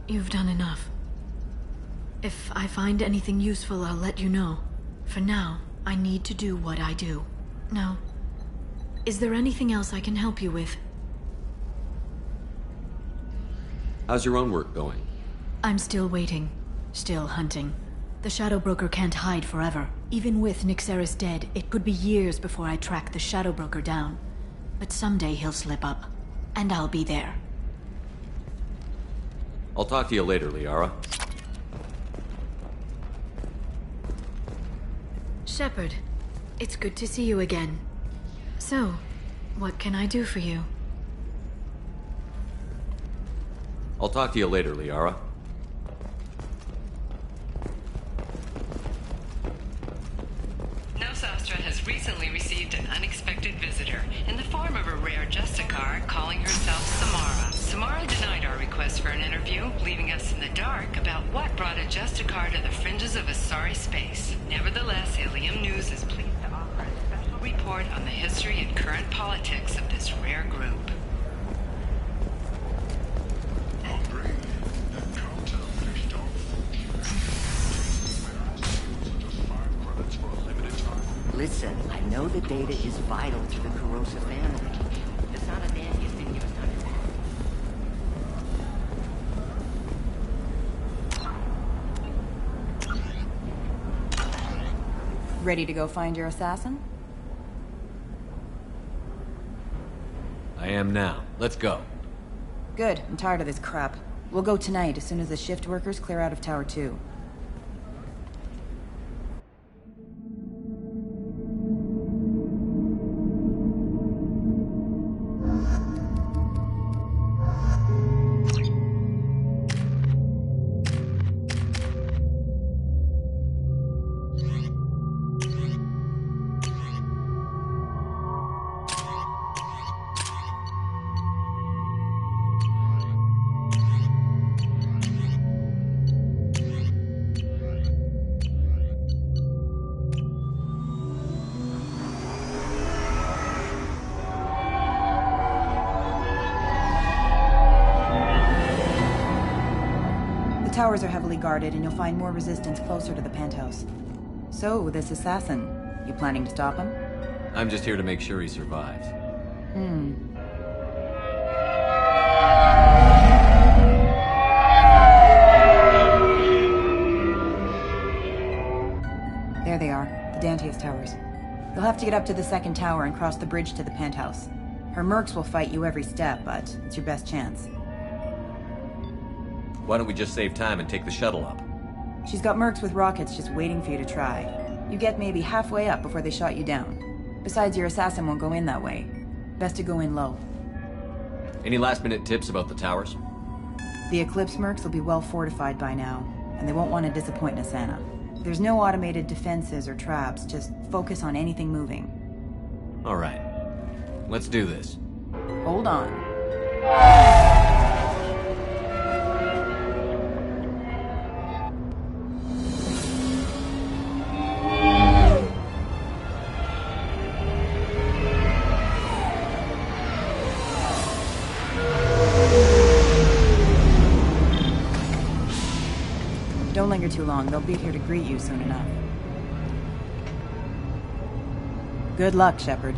You've done enough. If I find anything useful, I'll let you know. For now, I need to do what I do. Now, is there anything else I can help you with? How's your own work going? I'm still waiting. Still hunting. The Shadow Broker can't hide forever. Even with Nixeris dead, it could be years before I track the Shadow Broker down. But someday he'll slip up. And I'll be there. I'll talk to you later, Liara. Shepard, it's good to see you again. So, what can I do for you? I'll talk to you later, Liara. Nosastra has recently received an unexpected visitor in the form of a rare Justicar calling herself Samara. Samara denied our request for an interview, leaving us in the dark about what brought a Justicar to the fringes of Asari space. Nevertheless, Ilium News is pleased to offer a special report on the history and current politics of this rare group. Listen, I know the data is vital to the Carosa family. The Son of Dantius didn't give us time to pack. Ready to go find your assassin? I am now. Let's go. Good. I'm tired of this crap. We'll go tonight as soon as the shift workers clear out of Tower 2. towers are heavily guarded, and you'll find more resistance closer to the penthouse. So, this assassin, you planning to stop him? I'm just here to make sure he survives. There they are, the Dante's towers. You'll have to get up to the second tower and cross the bridge to the penthouse. Her mercs will fight you every step, but it's your best chance. Why don't we just save time and take the shuttle up? She's got mercs with rockets just waiting for you to try. You get maybe halfway up before they shot you down. Besides, your assassin won't go in that way. Best to go in low. Any last-minute tips about the towers? The Eclipse mercs will be well fortified by now, and they won't want to disappoint Nasana. There's no automated defenses or traps, just focus on anything moving. All right. Let's do this. Hold on. Don't linger too long. They'll be here to greet you soon enough. Good luck, Shepard.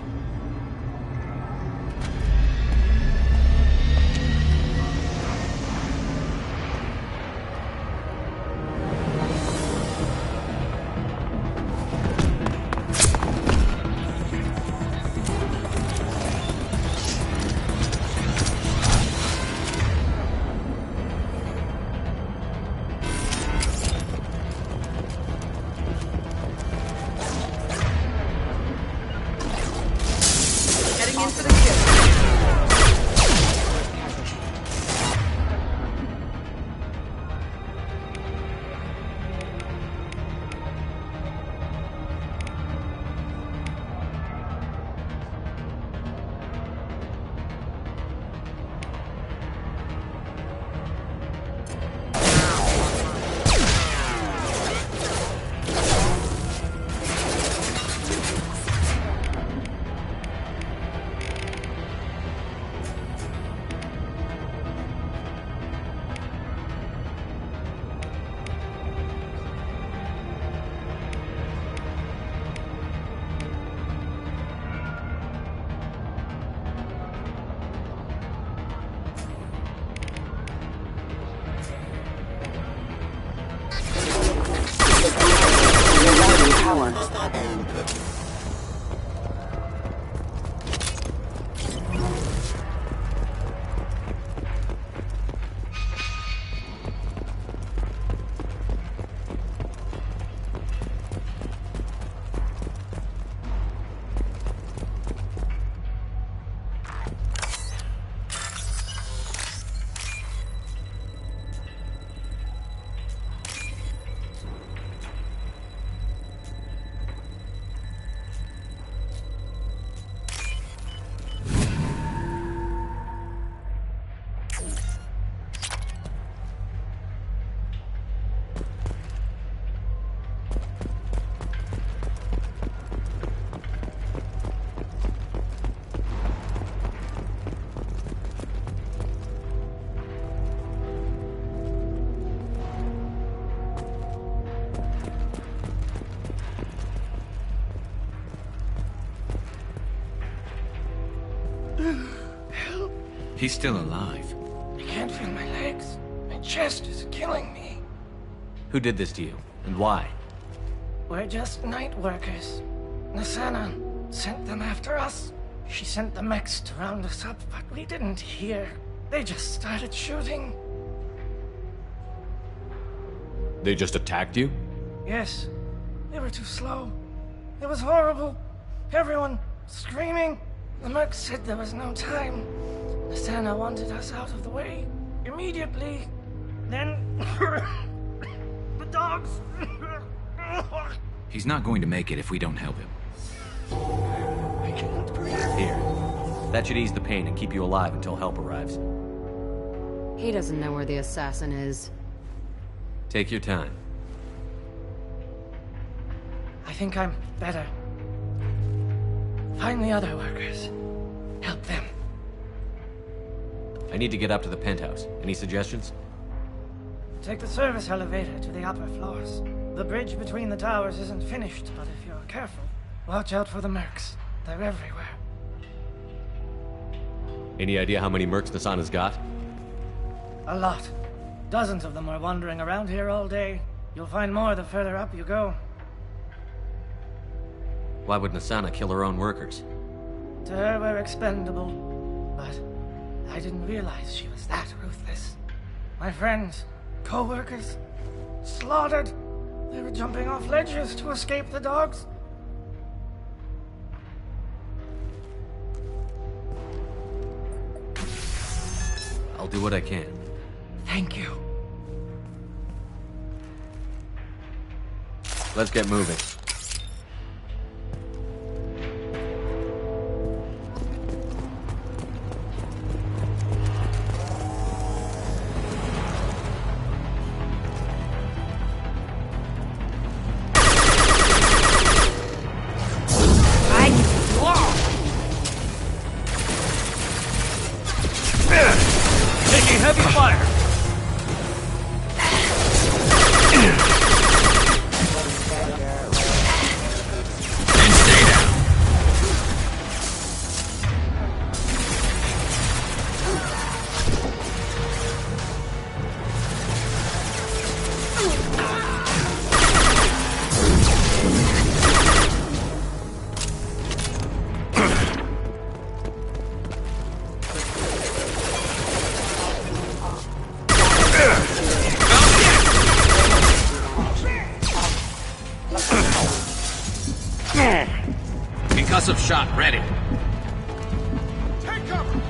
He's still alive. I can't feel my legs. My chest is killing me. Who did this to you, and why? We're just night workers. Nasana sent them after us. She sent the mechs to round us up, but we didn't hear. They just started shooting. They just attacked you? Yes. They were too slow. It was horrible. Everyone screaming. The merc said there was no time. Nasana wanted us out of the way. Immediately. Then... the dogs... He's not going to make it if we don't help him. I can't breathe. Here. That should ease the pain and keep you alive until help arrives. He doesn't know where the assassin is. Take your time. I think I'm better. Find the other workers. Help them. I need to get up to the penthouse. Any suggestions? Take the service elevator to the upper floors. The bridge between the towers isn't finished, but if you're careful, watch out for the mercs. They're everywhere. Any idea how many mercs Nasana's got? A lot. Dozens of them are wandering around here all day. You'll find more the further up you go. Why would Nasana kill her own workers? To her, we're expendable. But I didn't realize she was that ruthless. My friends, co-workers, slaughtered. They were jumping off ledges to escape the dogs. I'll do what I can. Thank you. Let's get moving. Taking heavy fire! Concussive shot ready. Take cover!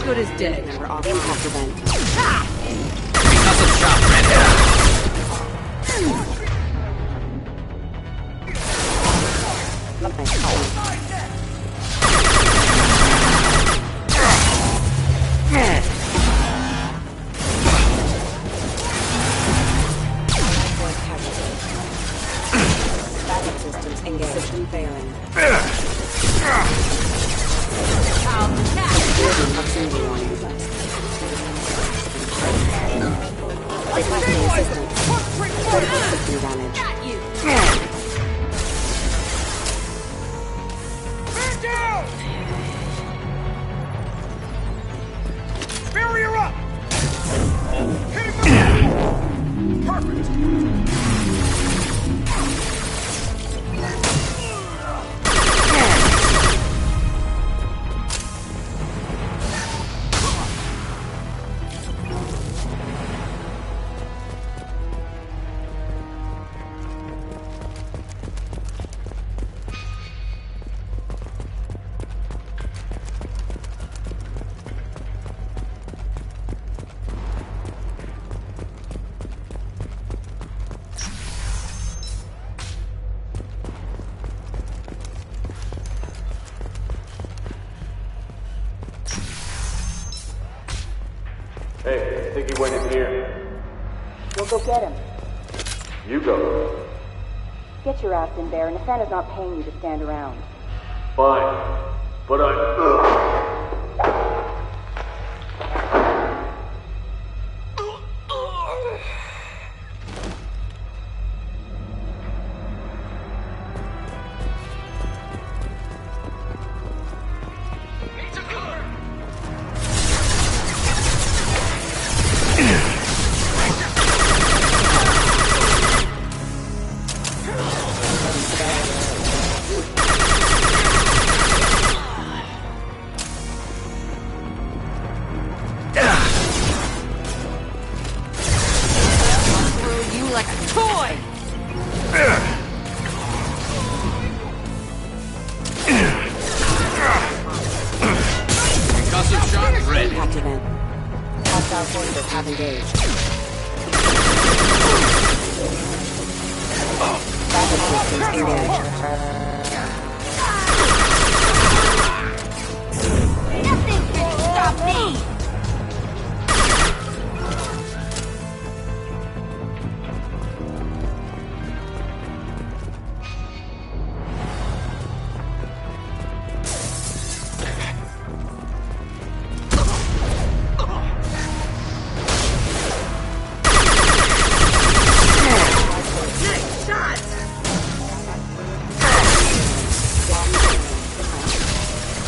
Good as dead. We're off after them. Concussive shot ready. Backup systems engaged. System failing. Proximity warning. Requesting assistance. Critical system damage. Got you! Man down! Barrier up! Hitting the perfect! Hey, I think he went in here. We'll go get him. You go. Get your ass in there, and Nathana's not paying you to stand around. Fine. But I... have engaged. Nothing can stop me!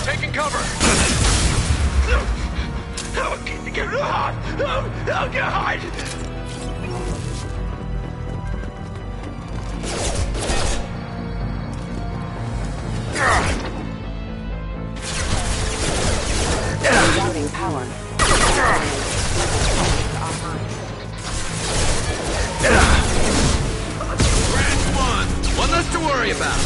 Taking cover! Get on! Oh, God! Routing power. One less to worry about.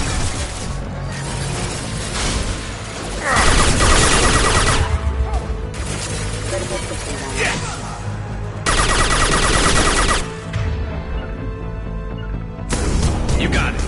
You got it.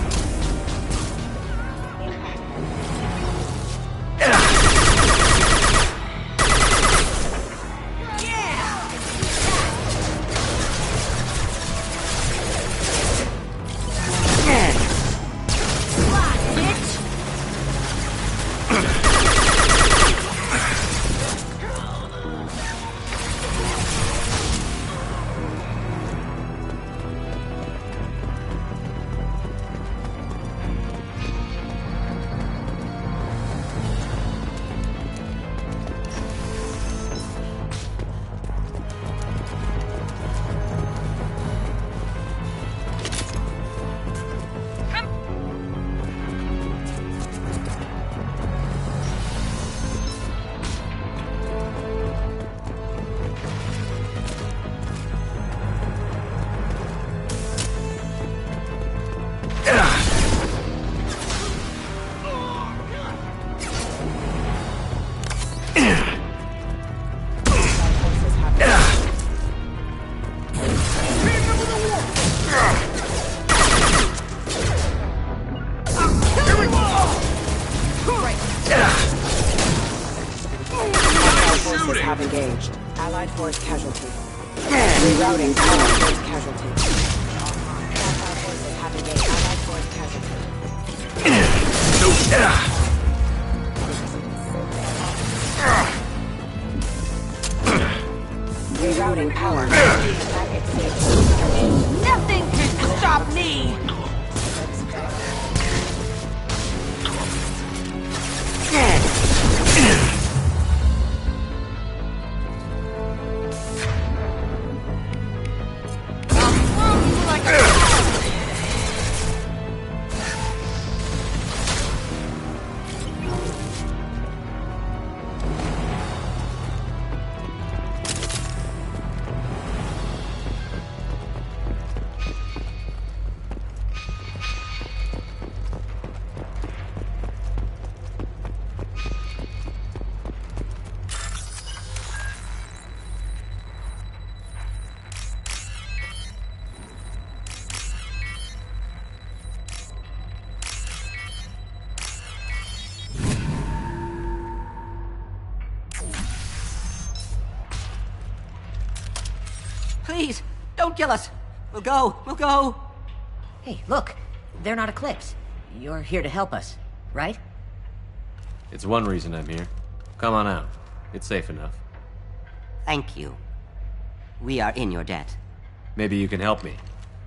Have engaged. Allied force casualty. Rerouting Allied force casualty. Allied forces have engaged. Allied force casualty. Rerouting power. Nothing can stop me! Please, don't kill us. We'll go. Hey, look. They're not Eclipse. You're here to help us, right? It's one reason I'm here. Come on out. It's safe enough. Thank you. We are in your debt. Maybe you can help me.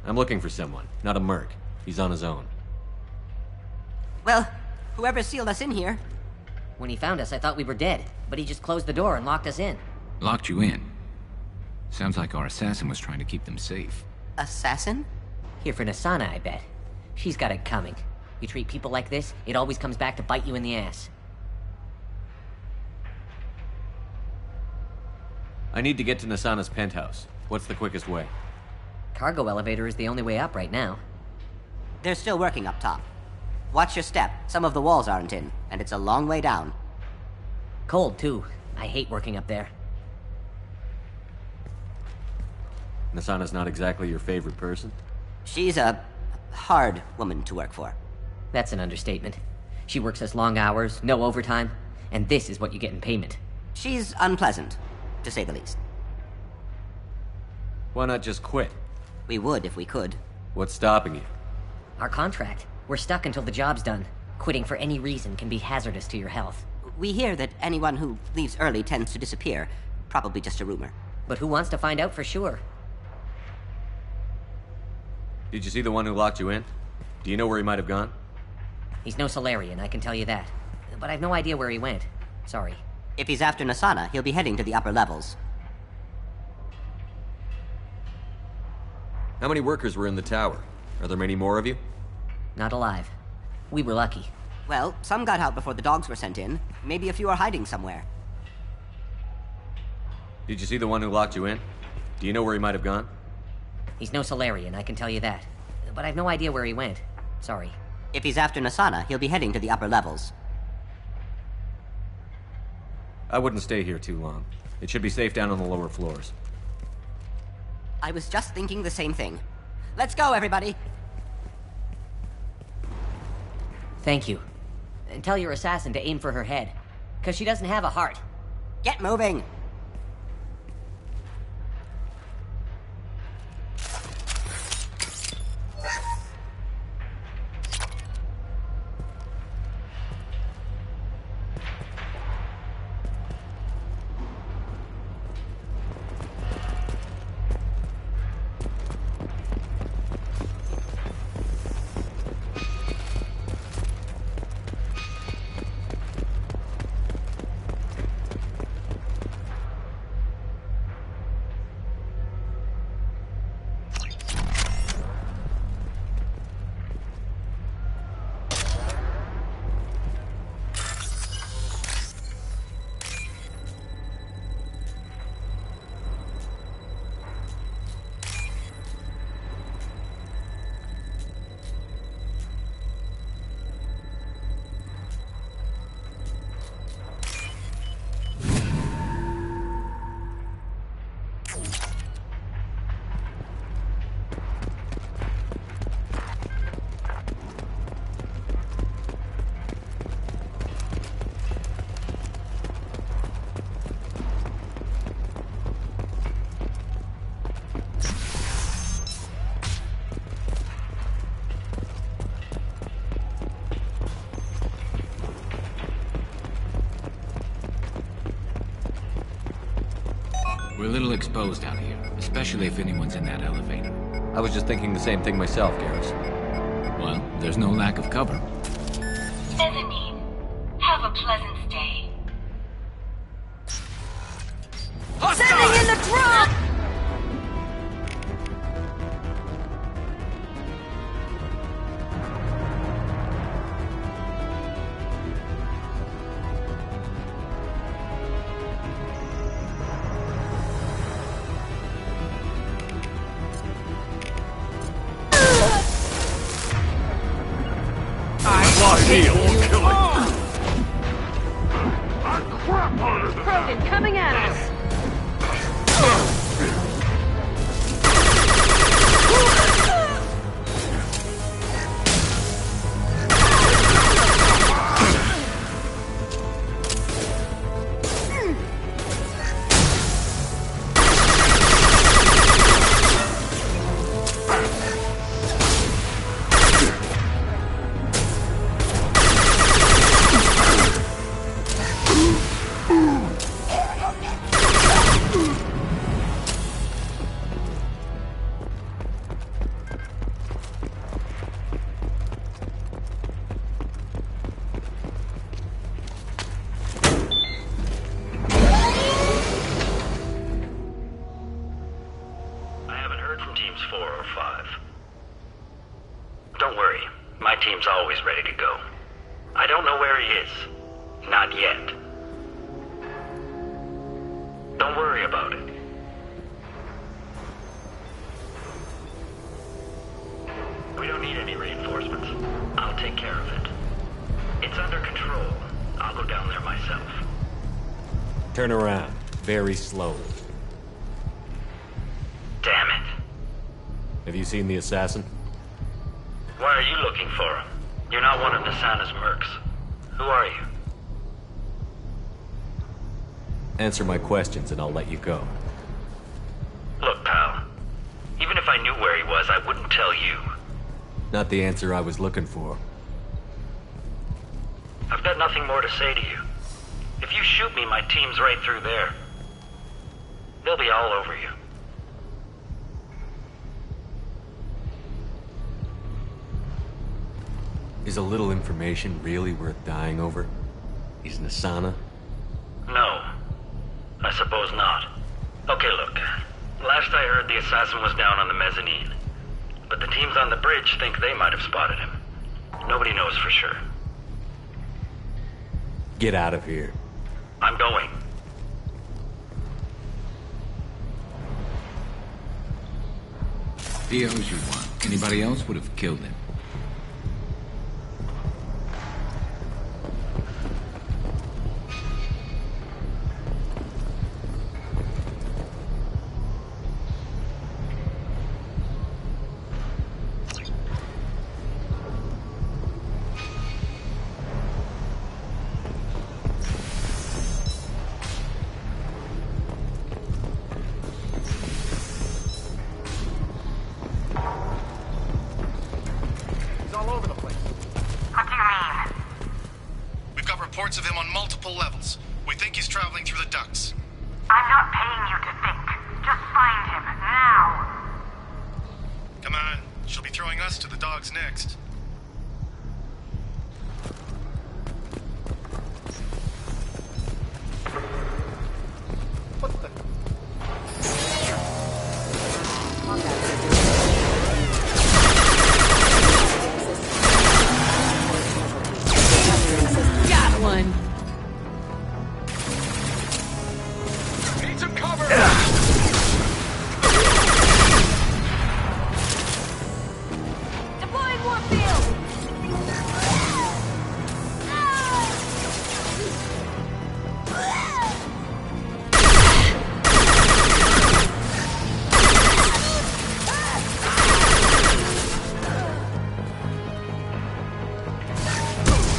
I'm looking for someone, not a merc. He's on his own. Well, whoever sealed us in here. When he found us, I thought we were dead, but he just closed the door and locked us in. Locked you in? Sounds like our assassin was trying to keep them safe. Assassin? Here for Nasana, I bet. She's got it coming. You treat people like this, it always comes back to bite you in the ass. I need to get to Nasana's penthouse. What's the quickest way? Cargo elevator is the only way up right now. They're still working up top. Watch your step. Some of the walls aren't in, and it's a long way down. Cold, too. I hate working up there. Nasana's not exactly your favorite person? She's a hard woman to work for. That's an understatement. She works us long hours, no overtime, and this is what you get in payment. She's unpleasant, to say the least. Why not just quit? We would if we could. What's stopping you? Our contract. We're stuck until the job's done. Quitting for any reason can be hazardous to your health. We hear that anyone who leaves early tends to disappear. Probably just a rumor. But who wants to find out for sure? Did you see the one who locked you in? Do you know where he might have gone? He's no Solarian, I can tell you that. But I've no idea where he went. Sorry. If he's after Nasana, he'll be heading to the upper levels. How many workers were in the tower? Are there many more of you? Not alive. We were lucky. Well, some got out before the dogs were sent in. Maybe a few are hiding somewhere. Did you see the one who locked you in? Do you know where he might have gone? He's no Solarian, I can tell you that. But I've no idea where he went. Sorry. If he's after Nasana, he'll be heading to the upper levels. I wouldn't stay here too long. It should be safe down on the lower floors. I was just thinking the same thing. Let's go, everybody! Thank you. And tell your assassin to aim for her head. 'Cause she doesn't have a heart. Get moving! We're a little exposed out here, especially if anyone's in that elevator. I was just thinking the same thing myself, Carosa. Well, there's no lack of cover. Mezzanine. Have a pleasant stay. Sending in the drop! Krogan coming at us! Don't worry, my team's always ready to go. I don't know where he is. Not yet. Don't worry about it. We don't need any reinforcements. I'll take care of it. It's under control. I'll go down there myself. Turn around, very slowly. Damn it. Have you seen the assassin? Why are you looking for him? You're not one of Nasana's mercs. Who are you? Answer my questions and I'll let you go. Look, pal. Even if I knew where he was, I wouldn't tell you. Not the answer I was looking for. I've got nothing more to say to you. If you shoot me, my team's right through there. They'll be all over you. Is a little information really worth dying over? Is Nasana? No. I suppose not. Okay, look. Last I heard, the assassin was down on the mezzanine. But the teams on the bridge think they might have spotted him. Nobody knows for sure. Get out of here. I'm going. He owes you one. Anybody else would have killed him. Reports of him on multiple levels. We think he's traveling through the ducts. I'm not paying you to think. Just find him, now. Come on. She'll be throwing us to the dogs next. Got one. Need some cover! Deploying warfield!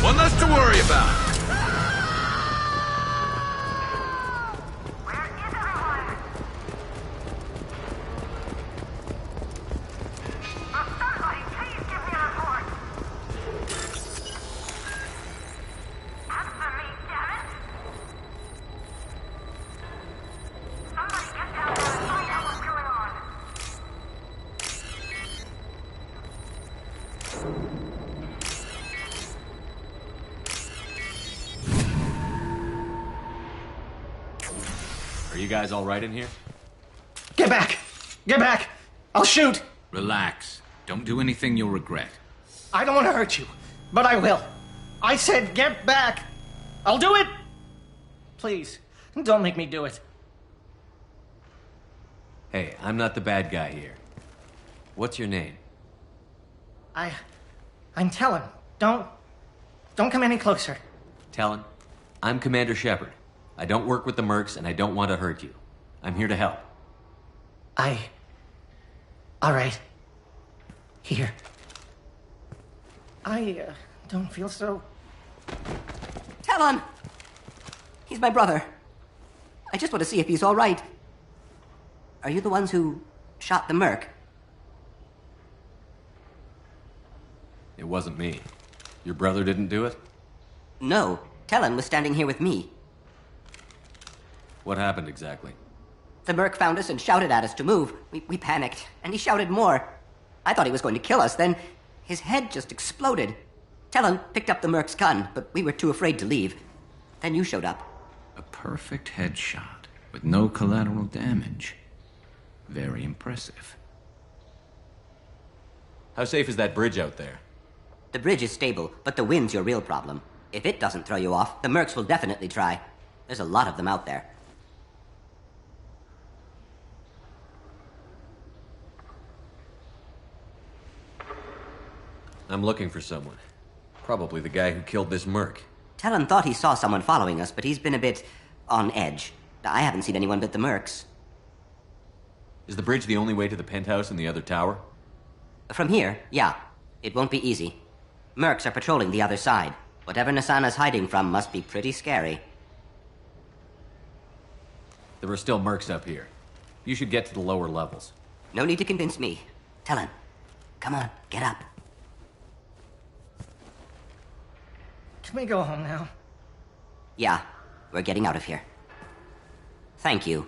One less to worry about. Are you guys all right in here? Get back! Get back! I'll shoot! Relax. Don't do anything you'll regret. I don't want to hurt you, but I will. I said get back! I'll do it! Please, don't make me do it. Hey, I'm not the bad guy here. What's your name? I'm Talon. Don't come any closer. Talon, I'm Commander Shepard. I don't work with the mercs, and I don't want to hurt you. I'm here to help. All right. Here. I don't feel so... Talon! He's my brother. I just want to see if he's all right. Are you the ones who shot the merc? It wasn't me. Your brother didn't do it? No. Talon was standing here with me. What happened exactly? The merc found us and shouted at us to move. We panicked, and he shouted more. I thought he was going to kill us, then his head just exploded. Talon picked up the merc's gun, but we were too afraid to leave. Then you showed up. A perfect headshot with no collateral damage. Very impressive. How safe is that bridge out there? The bridge is stable, but the wind's your real problem. If it doesn't throw you off, the mercs will definitely try. There's a lot of them out there. I'm looking for someone. Probably the guy who killed this merc. Talon thought he saw someone following us, but he's been a bit on edge. I haven't seen anyone but the mercs. Is the bridge the only way to the penthouse and the other tower? From here, yeah. It won't be easy. Mercs are patrolling the other side. Whatever Nasana's hiding from must be pretty scary. There are still mercs up here. You should get to the lower levels. No need to convince me. Tell him. Come on, get up. Can we go home now? Yeah, we're getting out of here. Thank you.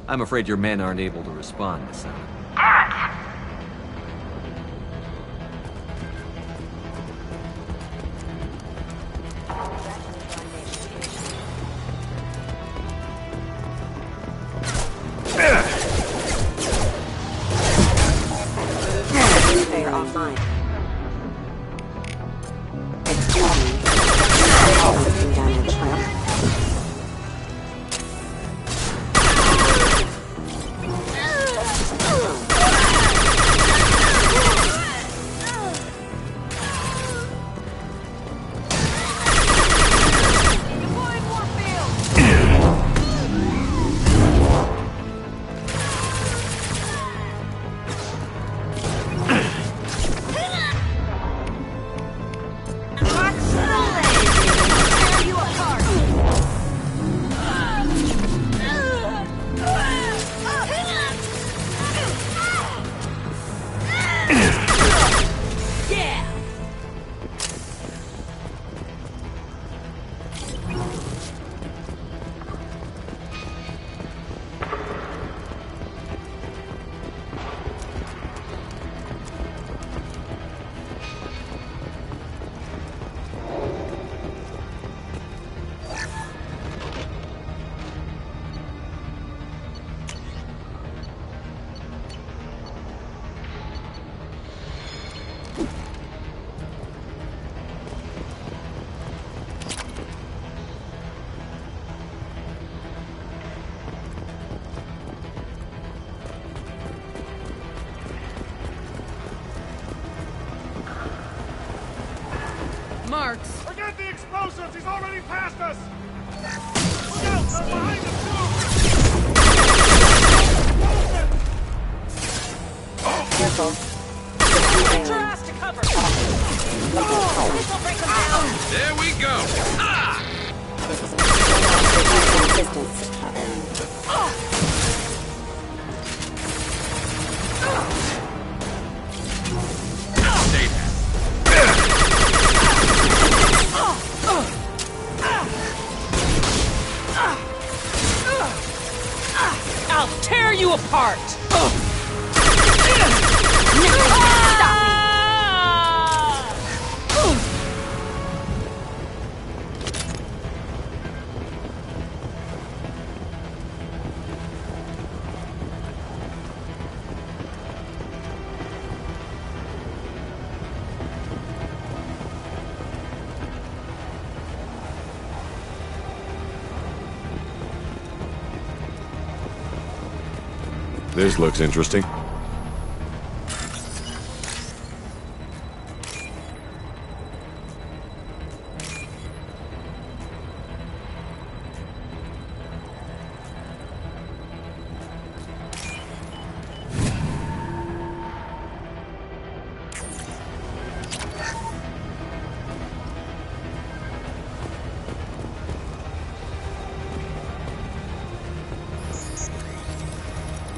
I'm afraid your men aren't able to respond, Nasana. Damn it! They are offline. Excuse me. System damage, ma'am. Marks. Forget the explosives! He's already past us! Look out! They're behind us, too! Careful. Get your ass to cover! This will break them down! There we go! Ah! Distance. I'll tear you apart! This looks interesting.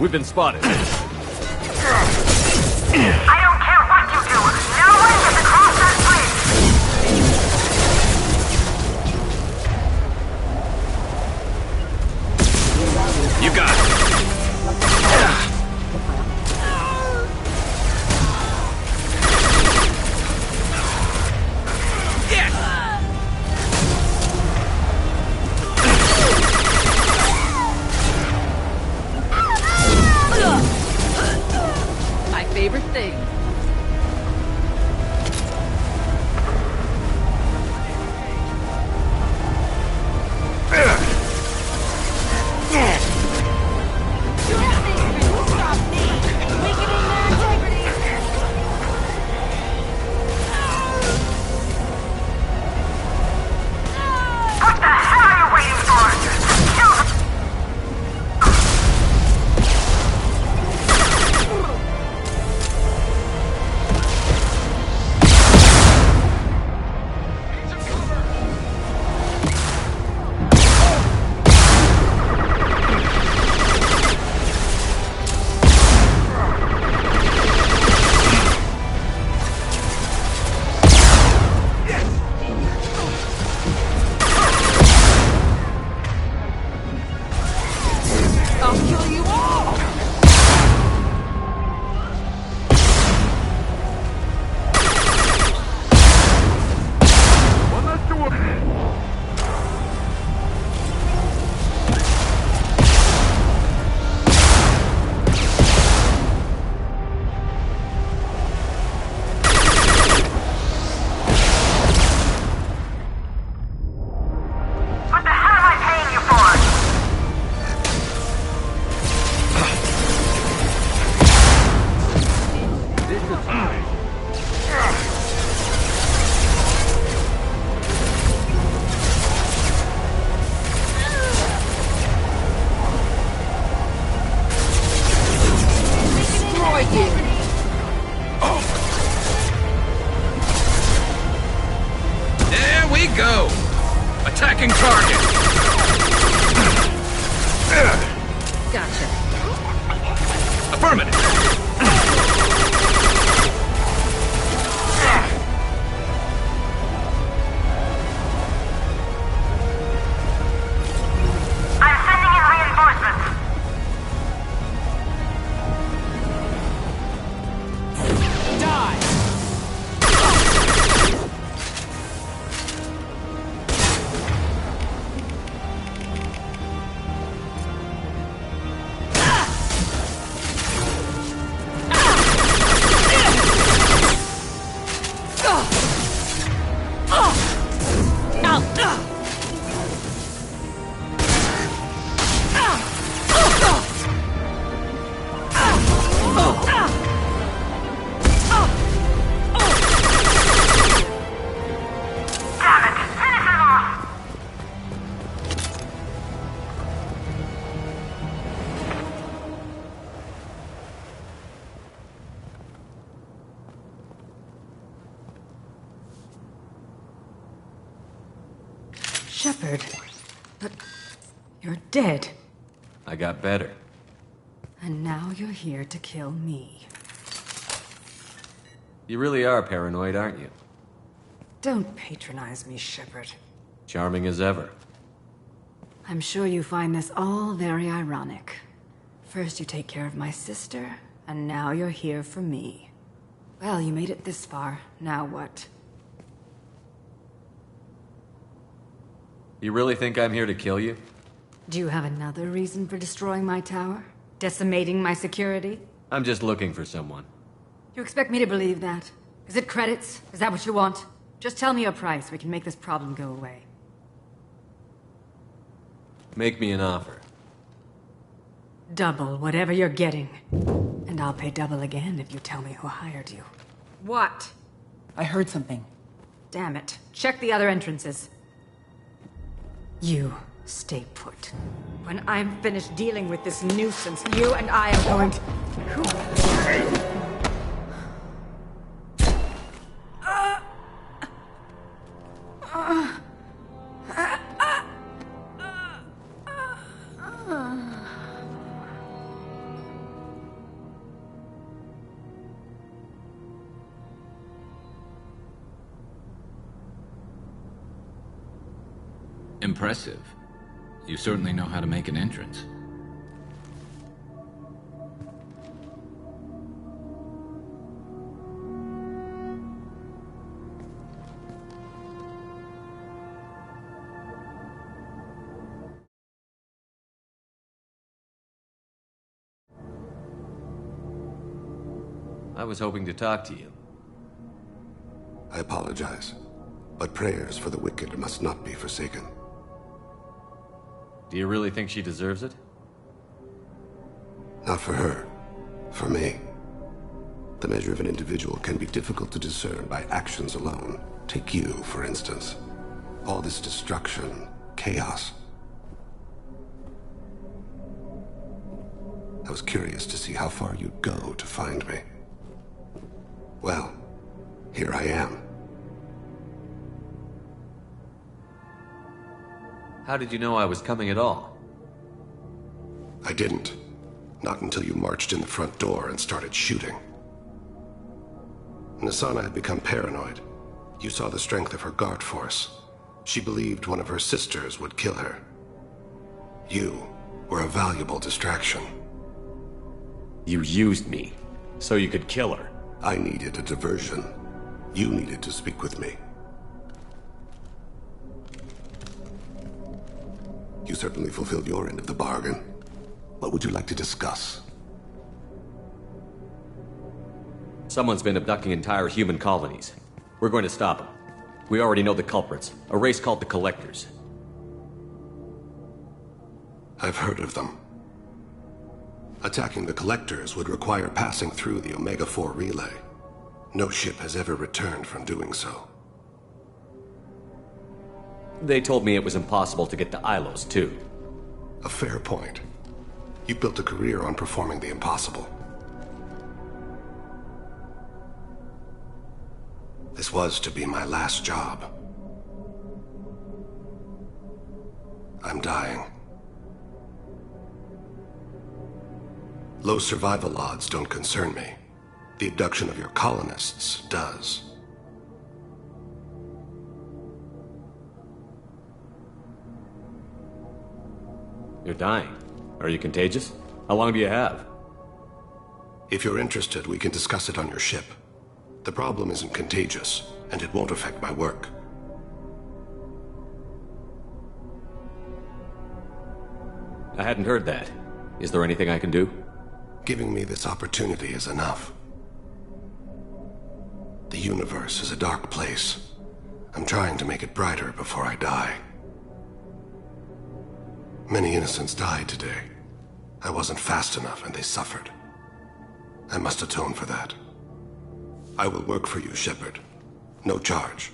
We've been spotted. I don't care what you do! No one gets across Attacking target! Gotcha. Affirmative! I'm sending in reinforcements. Die! Shepard. But you're dead. I got better. And now you're here to kill me. You really are paranoid, aren't you? Don't patronize me, Shepard. Charming as ever. I'm sure you find this all very ironic. First you take care of my sister, and now you're here for me. Well, you made it this far. Now what? You really think I'm here to kill you? Do you have another reason for destroying my tower? Decimating my security? I'm just looking for someone. You expect me to believe that? Is it credits? Is that what you want? Just tell me your price. We can make this problem go away. Make me an offer. Double whatever you're getting. And I'll pay double again if you tell me who hired you. What? I heard something. Damn it. Check the other entrances. You stay put. When I'm finished dealing with this nuisance, you and I are going to... Impressive. You certainly know how to make an entrance. I was hoping to talk to you. I apologize, but prayers for the wicked must not be forsaken. Do you really think she deserves it? Not for her. For me. The measure of an individual can be difficult to discern by actions alone. Take you, for instance. All this destruction, chaos. I was curious to see how far you'd go to find me. Well, here I am. How did you know I was coming at all? I didn't. Not until you marched in the front door and started shooting. Nasana had become paranoid. You saw the strength of her guard force. She believed one of her sisters would kill her. You were a valuable distraction. You used me, so you could kill her. I needed a diversion. You needed to speak with me. You certainly fulfilled your end of the bargain. What would you like to discuss? Someone's been abducting entire human colonies. We're going to stop them. We already know the culprits. A race called the Collectors. I've heard of them. Attacking the Collectors would require passing through the Omega-4 relay. No ship has ever returned from doing so. They told me it was impossible to get to Ilos, too. A fair point. You built a career on performing the impossible. This was to be my last job. I'm dying. Low survival odds don't concern me. The abduction of your colonists does. You're dying. Are you contagious? How long do you have? If you're interested, we can discuss it on your ship. The problem isn't contagious, and it won't affect my work. I hadn't heard that. Is there anything I can do? Giving me this opportunity is enough. The universe is a dark place. I'm trying to make it brighter before I die. Many innocents died today. I wasn't fast enough and they suffered. I must atone for that. I will work for you, Shepard. No charge.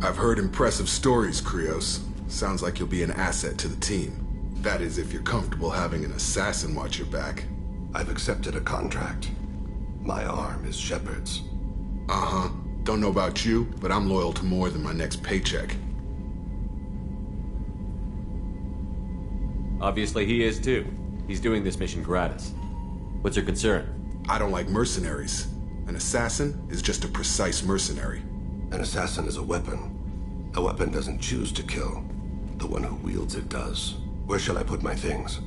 I've heard impressive stories, Krios. Sounds like you'll be an asset to the team. That is, if you're comfortable having an assassin watch your back. I've accepted a contract. My arm is Shepard's. Uh-huh. Don't know about you, but I'm loyal to more than my next paycheck. Obviously he is too. He's doing this mission gratis. What's your concern? I don't like mercenaries. An assassin is just a precise mercenary. An assassin is a weapon. A weapon doesn't choose to kill. The one who wields it does. Where shall I put my things?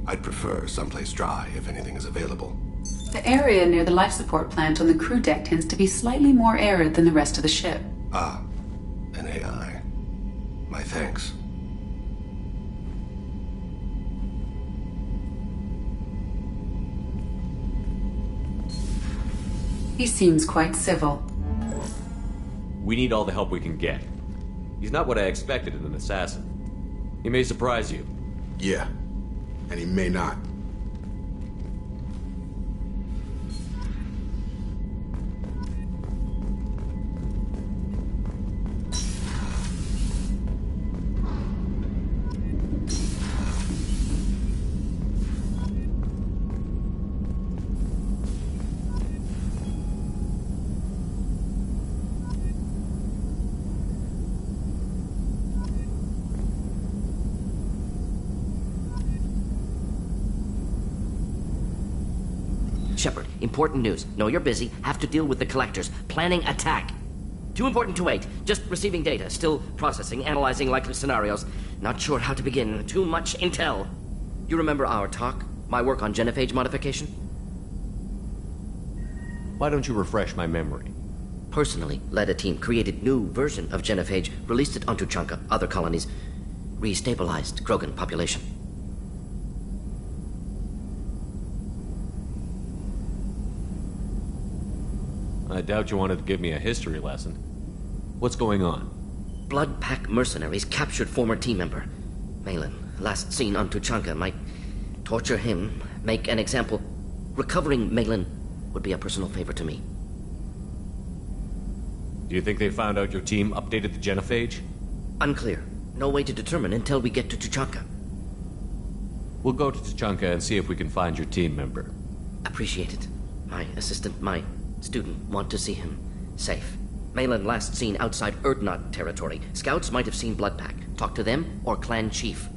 I'd prefer someplace dry if anything is available. The area near the life support plant on the crew deck tends to be slightly more arid than the rest of the ship. Ah, an AI. My thanks. He seems quite civil. We need all the help we can get. He's not what I expected in an assassin. He may surprise you. Yeah, and he may not. Shepard, important news. Know you're busy. Have to deal with the collectors. Planning attack. Too important to wait. Just receiving data. Still processing, analyzing likely scenarios. Not sure how to begin. Too much intel. You remember our talk? My work on genophage modification? Why don't you refresh my memory? Personally led a team, created new version of genophage, released it onto Chunka, other colonies, restabilized Krogan population. I doubt you wanted to give me a history lesson. What's going on? Blood Pack mercenaries captured former team member. Malin, last seen on Tuchanka, might torture him, make an example. Recovering Malin would be a personal favor to me. Do you think they found out your team updated the genophage? Unclear. No way to determine until we get to Tuchanka. We'll go to Tuchanka and see if we can find your team member. Appreciate it. My assistant, my student want to see him safe. Malin last seen outside Erdnot territory. Scouts might have seen Bloodpack. Talk to them or clan chief.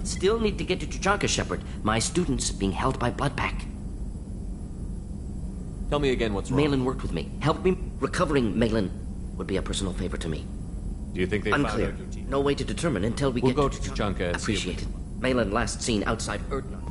Still need to get to Tuchanka, Shepard. My student's being held by Bloodpack. Tell me again what's wrong. Malin worked with me. Helped me. Recovering Malin would be a personal favor to me. Do you think they Unclear. found out your team? No way to determine until we We'll get go to Tuchanka and Appreciate see if it. Malin last seen outside Erdnot.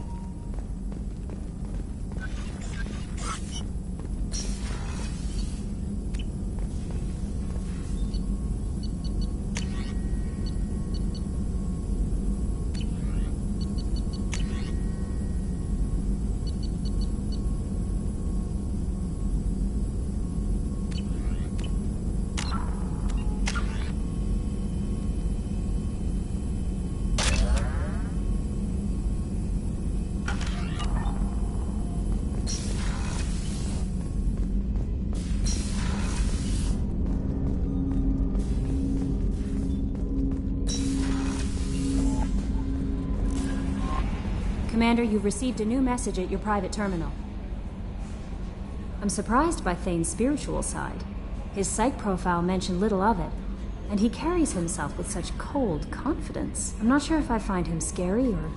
Commander, you've received a new message at your private terminal. I'm surprised by Thane's spiritual side. His psych profile mentioned little of it, and he carries himself with such cold confidence. I'm not sure if I find him scary or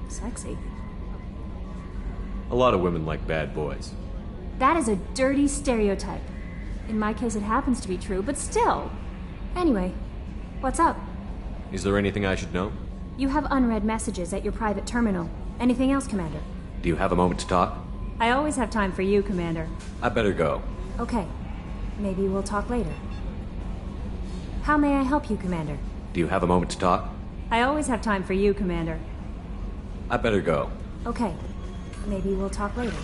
sexy. A lot of women like bad boys. That is a dirty stereotype. In my case, it happens to be true, but still. Anyway, what's up? Is there anything I should know? You have unread messages at your private terminal. Anything else, Commander? Do you have a moment to talk? I always have time for you, Commander. I better go. Okay. Maybe we'll talk later. How may I help you, Commander? Do you have a moment to talk? I always have time for you, Commander. I better go. Okay. Maybe we'll talk later.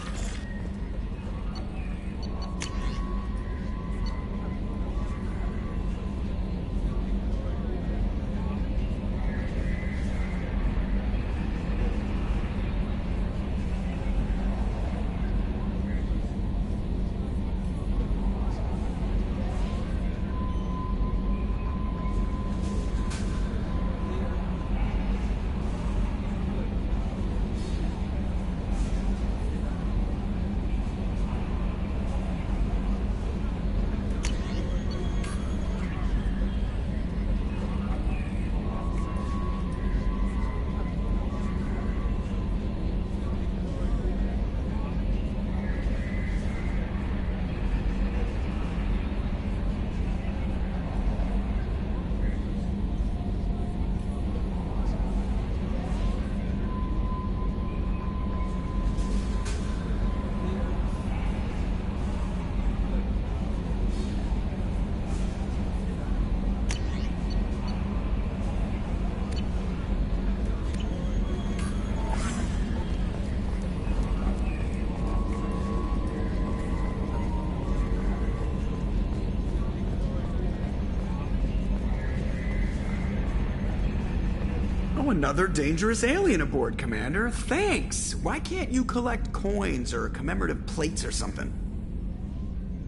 Another dangerous alien aboard, Commander. Thanks. Why can't you collect coins or commemorative plates or something?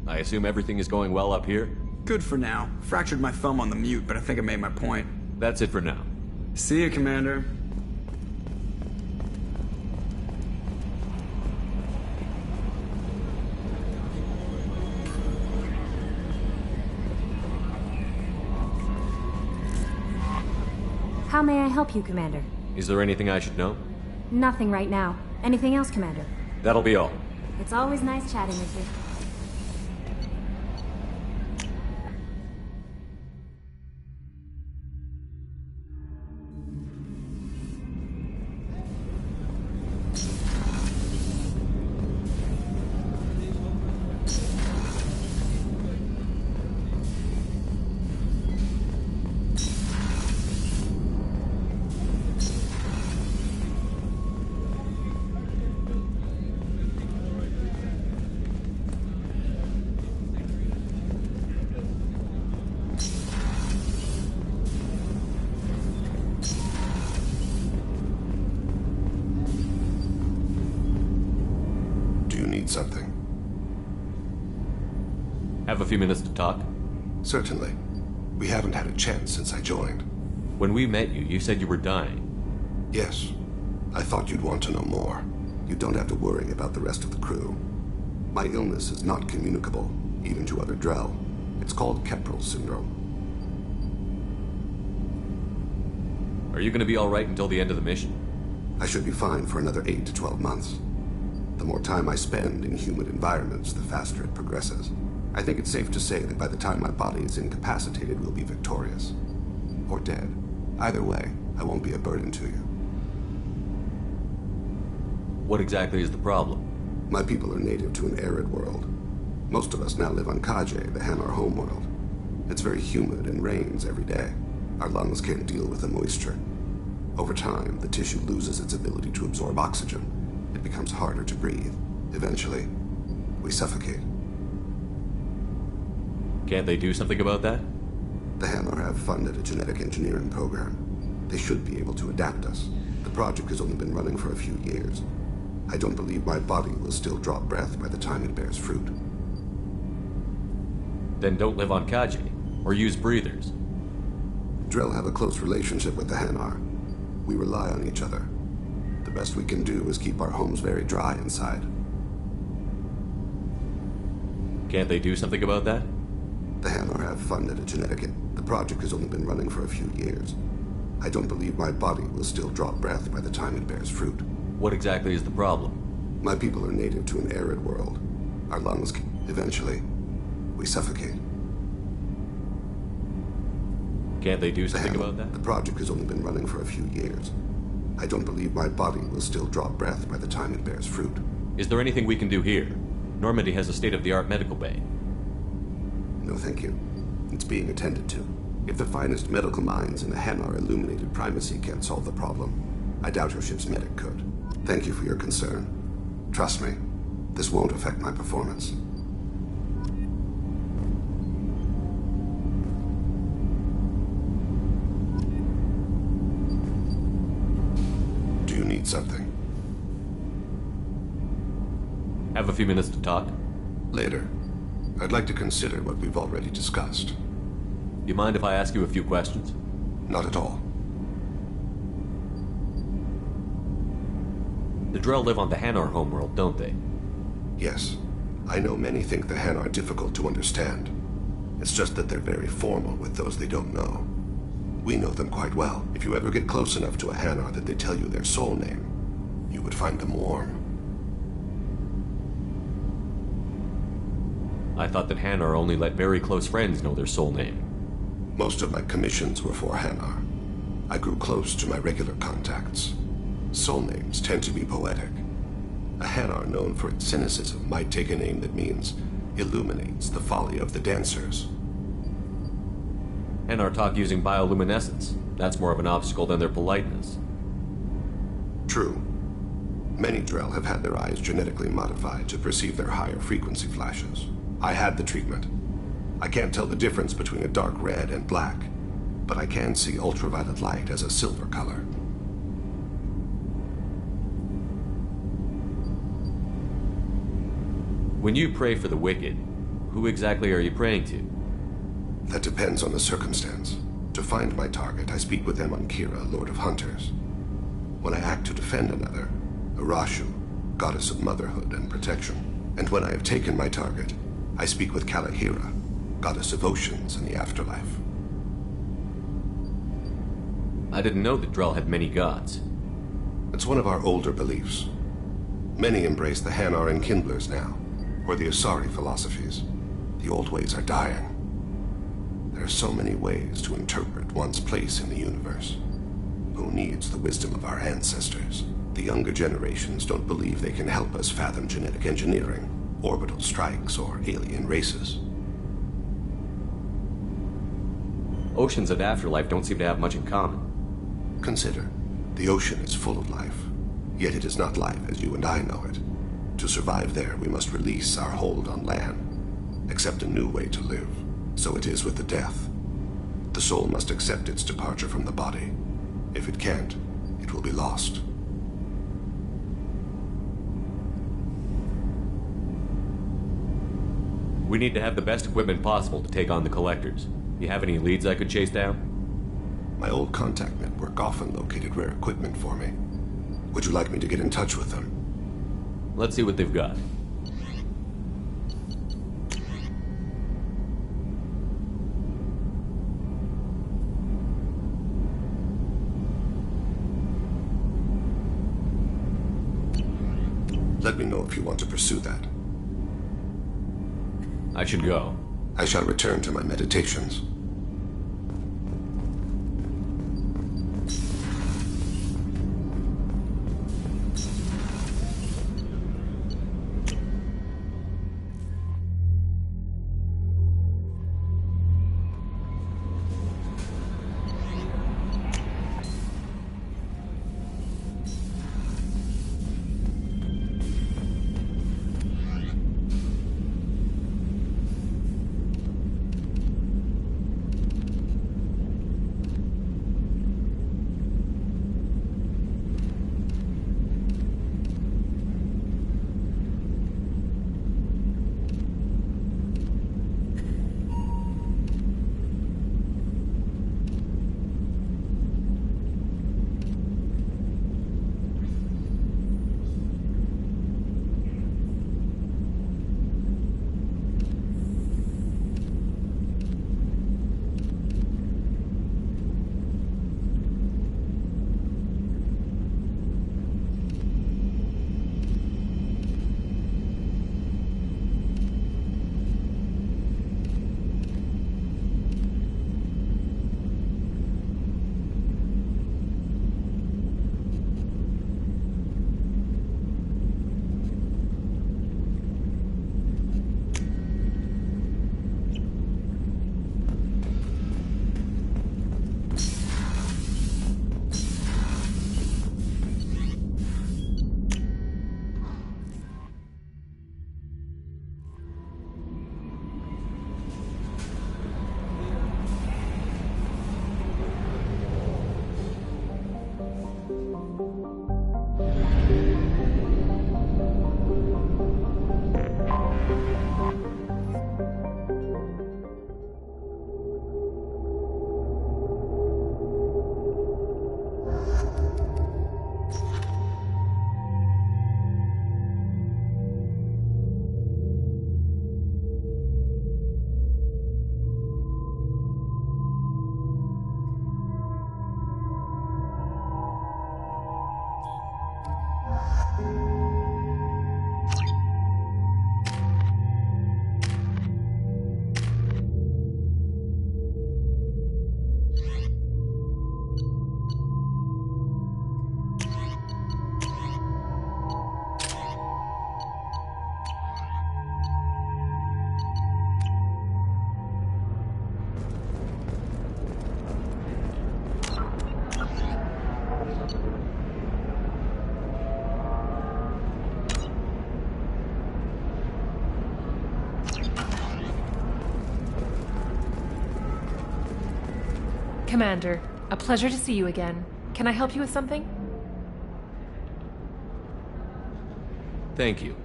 I assume everything is going well up here? Good for now. Fractured my thumb on the mute, but I think I made my point. That's it for now. See you, Commander. How may I help you, Commander? Is there anything I should know? Nothing right now. Anything else, Commander? That'll be all. It's always nice chatting with you. Something. Have a few minutes to talk? Certainly. We haven't had a chance since I joined. When we met you, you said you were dying. Yes. I thought you'd want to know more. You don't have to worry about the rest of the crew. My illness is not communicable, even to other Drell. It's called Capril Syndrome. Are you going to be all right until the end of the mission? I should be fine for another 8 to 12 months. The more time I spend in humid environments, the faster it progresses. I think it's safe to say that by the time my body is incapacitated, we'll be victorious. Or dead. Either way, I won't be a burden to you. What exactly is the problem? My people are native to an arid world. Most of us now live on Kaje, the Hanar homeworld. It's very humid and rains every day. Our lungs can't deal with the moisture. Over time, the tissue loses its ability to absorb oxygen. It becomes harder to breathe. Eventually, we suffocate. Can't they do something about that? The Hanar have funded a genetic engineering program. They should be able to adapt us. The project has only been running for a few years. I don't believe my body will still draw breath by the time it bears fruit. Then don't live on Kaji, or use breathers. Drell have a close relationship with the Hanar. We rely on each other. The best we can do is keep our homes very dry inside. Can't they do something about that? The Hanar have funded a genetic... The project has only been running for a few years. I don't believe my body will still draw breath by the time it bears fruit. What exactly is the problem? My people are native to an arid world. Our lungs... Eventually, we suffocate. Can't they do something about that? The project has only been running for a few years. I don't believe my body will still draw breath by the time it bears fruit. Is there anything we can do here? Normandy has a state-of-the-art medical bay. No, thank you. It's being attended to. If the finest medical minds in the Hanar illuminated primacy can't solve the problem, I doubt your ship's medic could. Thank you for your concern. Trust me, this won't affect my performance. Do you need something? Have a few minutes to talk? Later. I'd like to consider what we've already discussed. You mind if I ask you a few questions? Not at all. The Drell live on the Hanar homeworld, don't they? Yes. I know many think the Hanar difficult to understand. It's just that they're very formal with those they don't know. We know them quite well. If you ever get close enough to a Hanar that they tell you their soul name, you would find them warm. I thought that Hanar only let very close friends know their soul name. Most of my commissions were for Hanar. I grew close to my regular contacts. Soul names tend to be poetic. A Hanar known for its cynicism might take a name that means illuminates the folly of the dancers. Hanar talk using bioluminescence. That's more of an obstacle than their politeness. True. Many Drell have had their eyes genetically modified to perceive their higher frequency flashes. I had the treatment. I can't tell the difference between a dark red and black, but I can see ultraviolet light as a silver color. When you pray for the wicked, who exactly are you praying to? That depends on the circumstance. To find my target, I speak with them on Kira, Lord of Hunters. When I act to defend another, Arashu, goddess of motherhood and protection. And when I have taken my target, I speak with Kalahira, goddess of oceans and the afterlife. I didn't know that Drell had many gods. It's one of our older beliefs. Many embrace the Hanar and Kindlers now, or the Asari philosophies. The old ways are dying. There are so many ways to interpret one's place in the universe. Who needs the wisdom of our ancestors? The younger generations don't believe they can help us fathom genetic engineering, orbital strikes, or alien races. Oceans and afterlife don't seem to have much in common. Consider, the ocean is full of life, yet it is not life as you and I know it. To survive there, we must release our hold on land, accept a new way to live. So it is with the death. The soul must accept its departure from the body. If it can't, it will be lost. We need to have the best equipment possible to take on the collectors. You have any leads I could chase down? My old contact network often located rare equipment for me. Would you like me to get in touch with them? Let's see what they've got. Let me know if you want to pursue that. I should go. I shall return to my meditations. Commander. A pleasure to see you again. Can I help you with something? Thank you.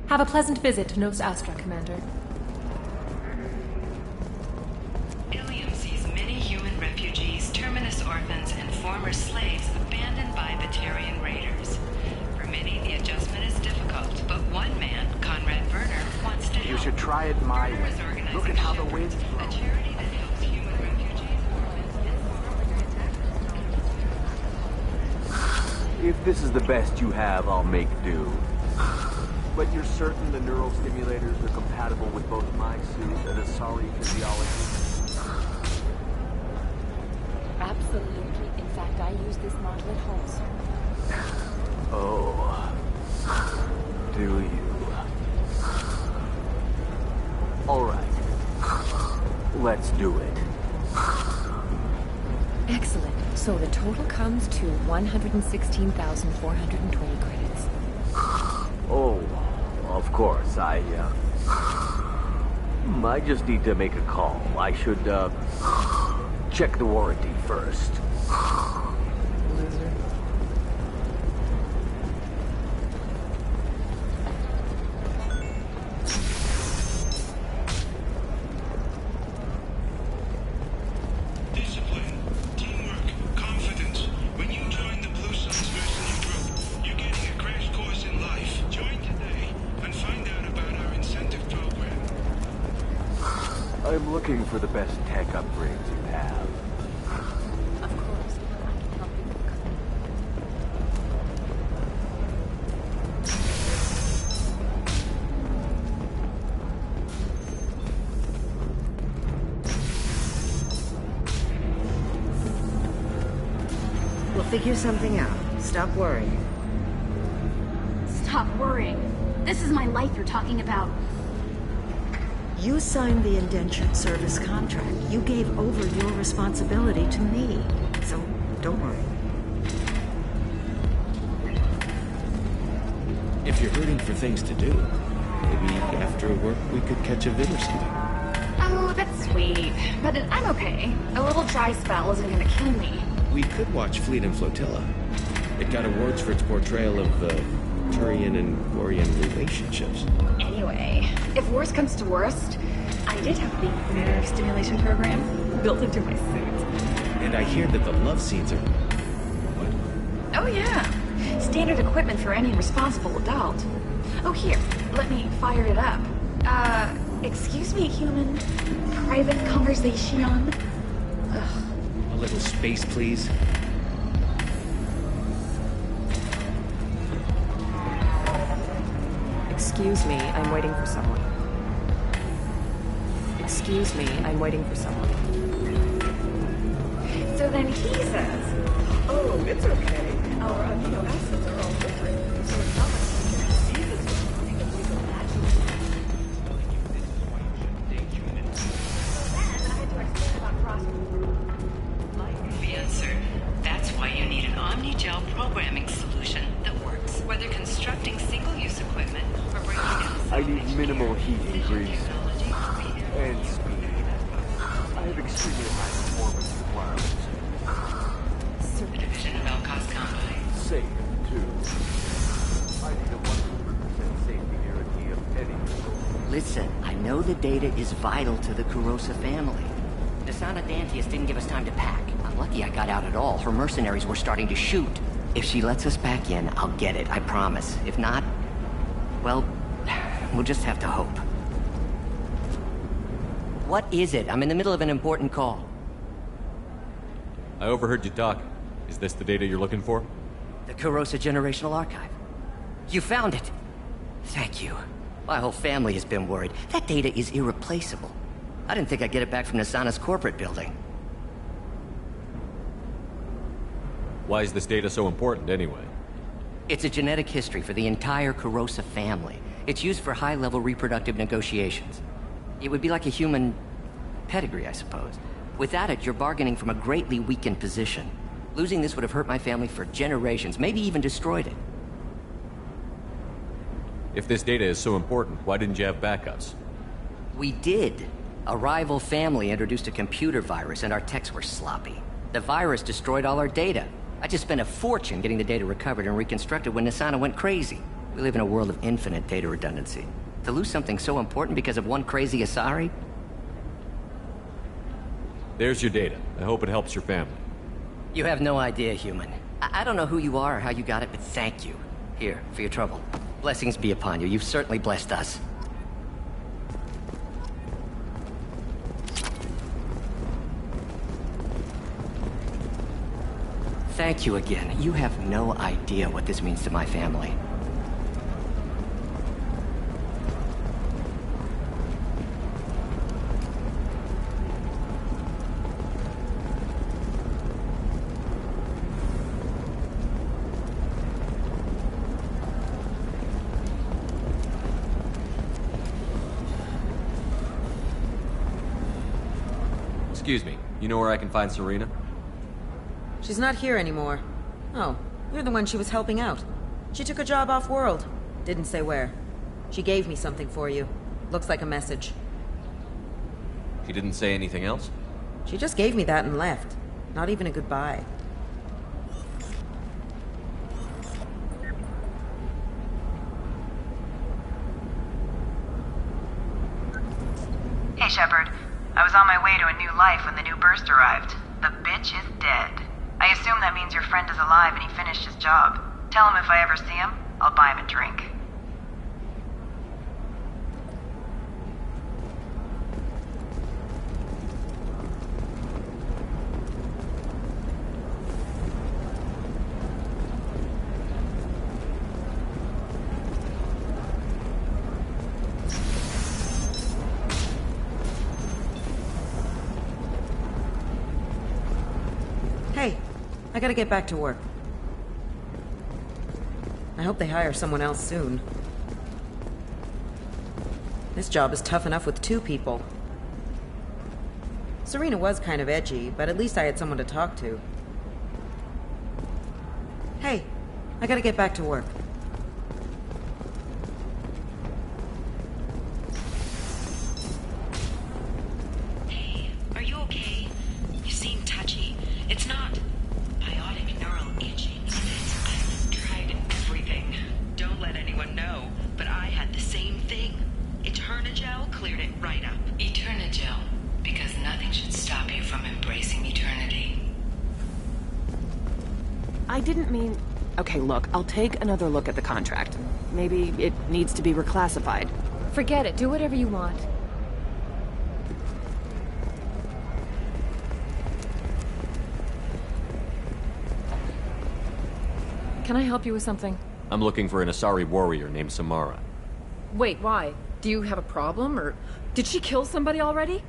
Have a pleasant visit to Nos Astra, Commander. Ilium sees many human refugees, terminus orphans, and former slaves abandoned by Batarian raiders. For many, the adjustment is difficult, but one man, Conrad Werner, wants to help. You should try it my way. Look at how the winds blow. A charity that helps human refugees, orphans, and former If this is the best you have, I'll make do. But you're certain the neural stimulators are compatible with both my suit and Asari physiology? Absolutely. In fact, I use this model at home, sir. Oh. Do you? All right. Let's do it. Excellent. So the total comes to 116,420 credits. Oh, of course. I just need to make a call. I should, check the warranty first. Discipline, teamwork, confidence. When you join the Blue Suns mercenary group, you're getting a crash course in life. Join today and find out about our incentive program. I'm looking for the best tech upgrades you have. Of course, I can help you. We'll figure something out. Stop worrying. Stop worrying. This is my life you're talking about. You signed the indentured service contract. You gave over your responsibility to me. So, don't worry. If you're hurting for things to do, maybe after work we could catch a vid or something. Oh, that's sweet. But I'm okay. A little dry spell isn't gonna kill me. We could watch Fleet and Flotilla. It got awards for its portrayal of Turian and Quarian relationships. Anyway, if worst comes to worst, I did have the nerve stimulation program built into my suit. And I hear that the love scenes are... Oh yeah. Standard equipment for any responsible adult. Oh here, let me fire it up. Excuse me, human. Private conversation. Ugh. A little space, please. Excuse me, I'm waiting for someone. Excuse me, I'm waiting for someone. So then he says, oh, it's okay. Our amino acids are all different. So it's not like we can see this thing if we go naturally. Yes, sir. That's why you need an omni-gel programming solution that works, whether constructing single-use equipment or breaking down... I need minimal heat grease. And speed. I have extremely high performance requirements. Division of Elcos Combine. Safe, too. I need a 100% safety guarantee of any... Listen, I know the data is vital to the Carosa family. Nasana Dantius didn't give us time to pack. I'm lucky I got out at all. Her mercenaries were starting to shoot. If she lets us back in, I'll get it, I promise. If not, well, we'll just have to hope. What is it? I'm in the middle of an important call. I overheard you talking. Is this the data you're looking for? The Carosa Generational Archive. You found it! Thank you. My whole family has been worried. That data is irreplaceable. I didn't think I'd get it back from Nasana's corporate building. Why is this data so important, anyway? It's a genetic history for the entire Carosa family. It's used for high-level reproductive negotiations. It would be like a human pedigree, I suppose. Without it, you're bargaining from a greatly weakened position. Losing this would have hurt my family for generations, maybe even destroyed it. If this data is so important, why didn't you have backups? We did. A rival family introduced a computer virus, and our techs were sloppy. The virus destroyed all our data. I just spent a fortune getting the data recovered and reconstructed when Nasana went crazy. We live in a world of infinite data redundancy. To lose something so important because of one crazy Asari? There's your data. I hope it helps your family. You have no idea, human. I don't know who you are or how you got it, but thank you. Here, for your trouble. Blessings be upon you. You've certainly blessed us. Thank you again. You have no idea what this means to my family. Excuse me, you know where I can find Serena? She's not here anymore. Oh, you're the one she was helping out. She took a job off-world. Didn't say where. She gave me something for you. Looks like a message. She didn't say anything else? She just gave me that and left. Not even a goodbye. Hey, Shepard. I was on my way to a new life when the new burst arrived. The bitch is dead. I assume that means your friend is alive and he finished his job. Tell him if I ever see him, I'll buy him a drink. Hey, I gotta get back to work. I hope they hire someone else soon. This job is tough enough with 2 people. Serena was kind of edgy, but at least I had someone to talk to. Hey, I gotta get back to work. Hey, are you okay? You seem touchy. It's not biotic neural itching, is it? I've tried everything. Don't let anyone know, but I had the same thing. Eternigel cleared it right up. Eternigel, because nothing should stop you from embracing eternity. I didn't mean... Okay, look, I'll take another look at the contract. Maybe it needs to be reclassified. Forget it. Do whatever you want. Can I help you with something? I'm looking for an Asari warrior named Samara. Wait, why? Do you have a problem, or did she kill somebody already?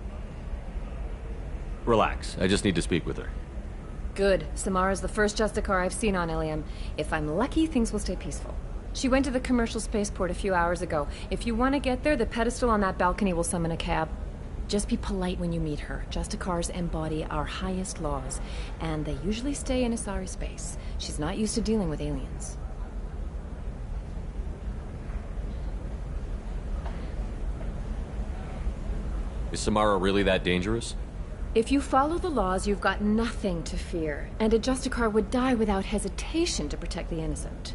Relax, I just need to speak with her. Good. Samara's the first Justicar I've seen on Ilium. If I'm lucky, things will stay peaceful. She went to the commercial spaceport a few hours ago. If you want to get there, the pedestal on that balcony will summon a cab. Just be polite when you meet her. Justicars embody our highest laws, and they usually stay in Asari space. She's not used to dealing with aliens. Is Samara really that dangerous? If you follow the laws, you've got nothing to fear, and a Justicar would die without hesitation to protect the innocent.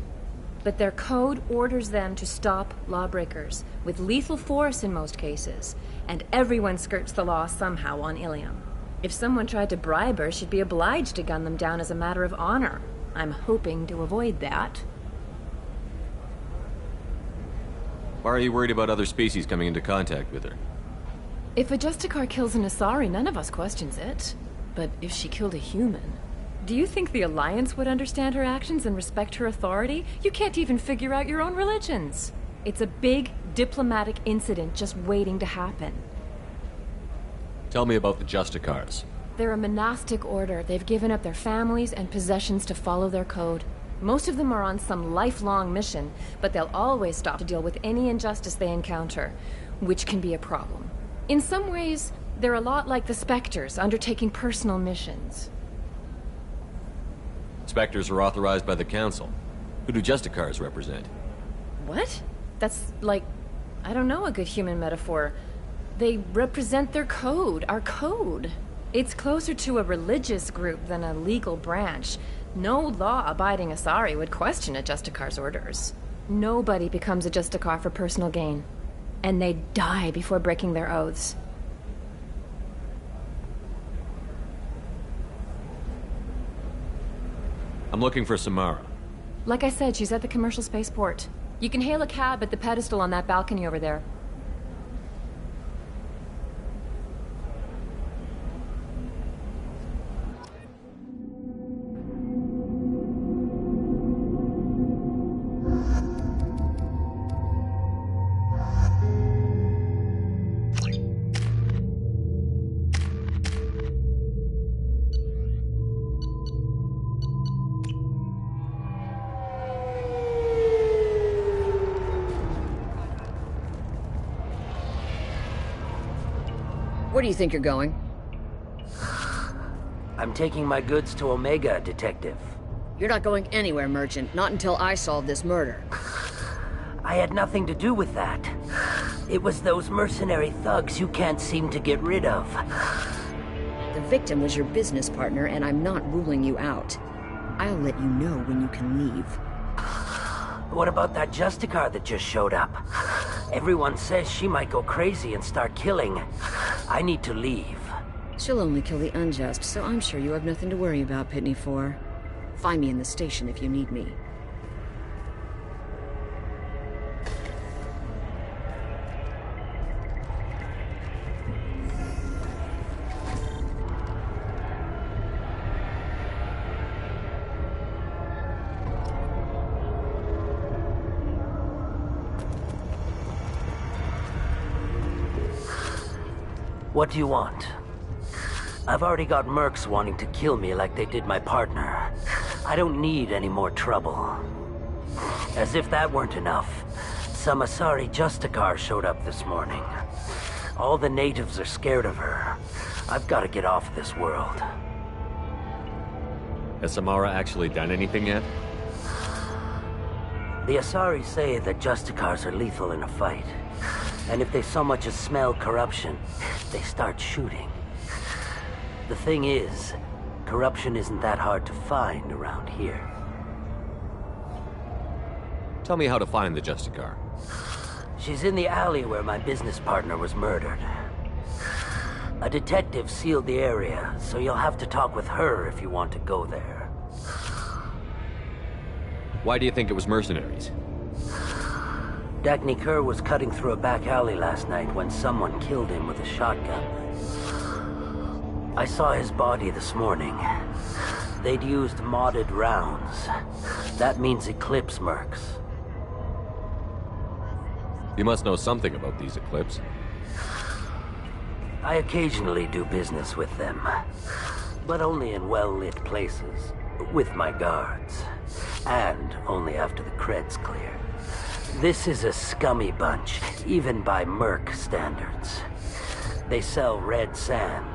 But their code orders them to stop lawbreakers, with lethal force in most cases, and everyone skirts the law somehow on Ilium. If someone tried to bribe her, she'd be obliged to gun them down as a matter of honor. I'm hoping to avoid that. Why are you worried about other species coming into contact with her? If a Justicar kills an Asari, none of us questions it. But if she killed a human... Do you think the Alliance would understand her actions and respect her authority? You can't even figure out your own religions. It's a big diplomatic incident just waiting to happen. Tell me about the Justicars. They're a monastic order. They've given up their families and possessions to follow their code. Most of them are on some lifelong mission, but they'll always stop to deal with any injustice they encounter, which can be a problem. In some ways, they're a lot like the Spectres, undertaking personal missions. Spectres are authorized by the Council. Who do Justicars represent? What? That's like, I don't know, a good human metaphor. They represent their code, our code. It's closer to a religious group than a legal branch. No law-abiding Asari would question a Justicar's orders. Nobody becomes a Justicar for personal gain. And they die before breaking their oaths. I'm looking for Samara. Like I said, she's at the commercial spaceport. You can hail a cab at the pedestal on that balcony over there. Where do you think you're going? I'm taking my goods to Omega, Detective. You're not going anywhere, Merchant. Not until I solve this murder. I had nothing to do with that. It was those mercenary thugs you can't seem to get rid of. The victim was your business partner, and I'm not ruling you out. I'll let you know when you can leave. What about that Justicar that just showed up? Everyone says she might go crazy and start killing. I need to leave. She'll only kill the unjust, so I'm sure you have nothing to worry about, Pitney 4. Find me in the station if you need me. What do you want? I've already got mercs wanting to kill me like they did my partner. I don't need any more trouble. As if that weren't enough, some Asari Justicar showed up this morning. All the natives are scared of her. I've got to get off this world. Has Samara actually done anything yet? The Asari say that Justicars are lethal in a fight. And if they so much as smell corruption, they start shooting. The thing is, corruption isn't that hard to find around here. Tell me how to find the Justicar. She's in the alley where my business partner was murdered. A detective sealed the area, so you'll have to talk with her if you want to go there. Why do you think it was mercenaries? Dagny Kerr was cutting through a back alley last night when someone killed him with a shotgun. I saw his body this morning. They'd used modded rounds. That means Eclipse mercs. You must know something about these Eclipse. I occasionally do business with them, but only in well-lit places, with my guards, and only after the cred's clear. This is a scummy bunch, even by merc standards. They sell red sand,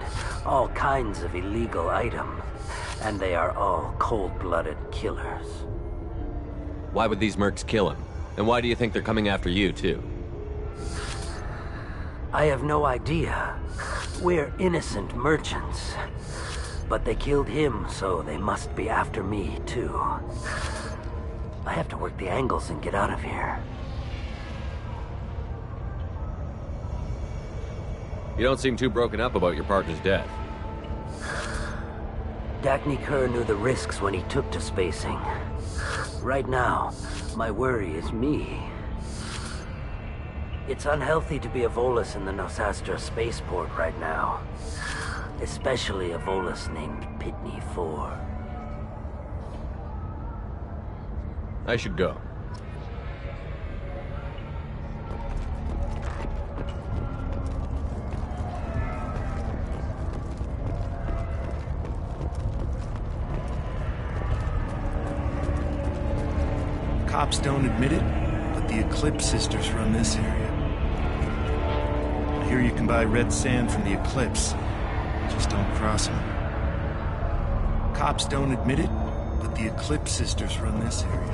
all kinds of illegal items, and they are all cold-blooded killers. Why would these mercs kill him? And why do you think they're coming after you, too? I have no idea. We're innocent merchants. But they killed him, so they must be after me, too. I have to work the angles and get out of here. You don't seem too broken up about your partner's death. Dagny Kerr knew the risks when he took to spacing. Right now, my worry is me. It's unhealthy to be a Volus in the Nosastra spaceport right now. Especially a Volus named Pitney 4. I should go. Cops don't admit it, but the Eclipse sisters run this area. I hear you can buy red sand from the Eclipse. Just don't cross them. Cops don't admit it, but the Eclipse sisters run this area.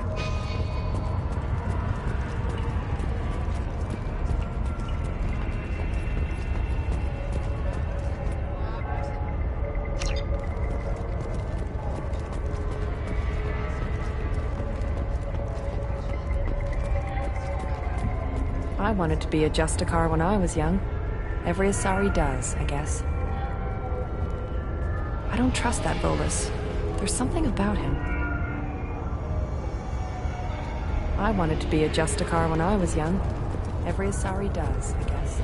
I wanted to be a Justicar when I was young. Every Asari does, I guess. I don't trust that Volus. There's something about him. I wanted to be a Justicar when I was young. Every Asari does, I guess.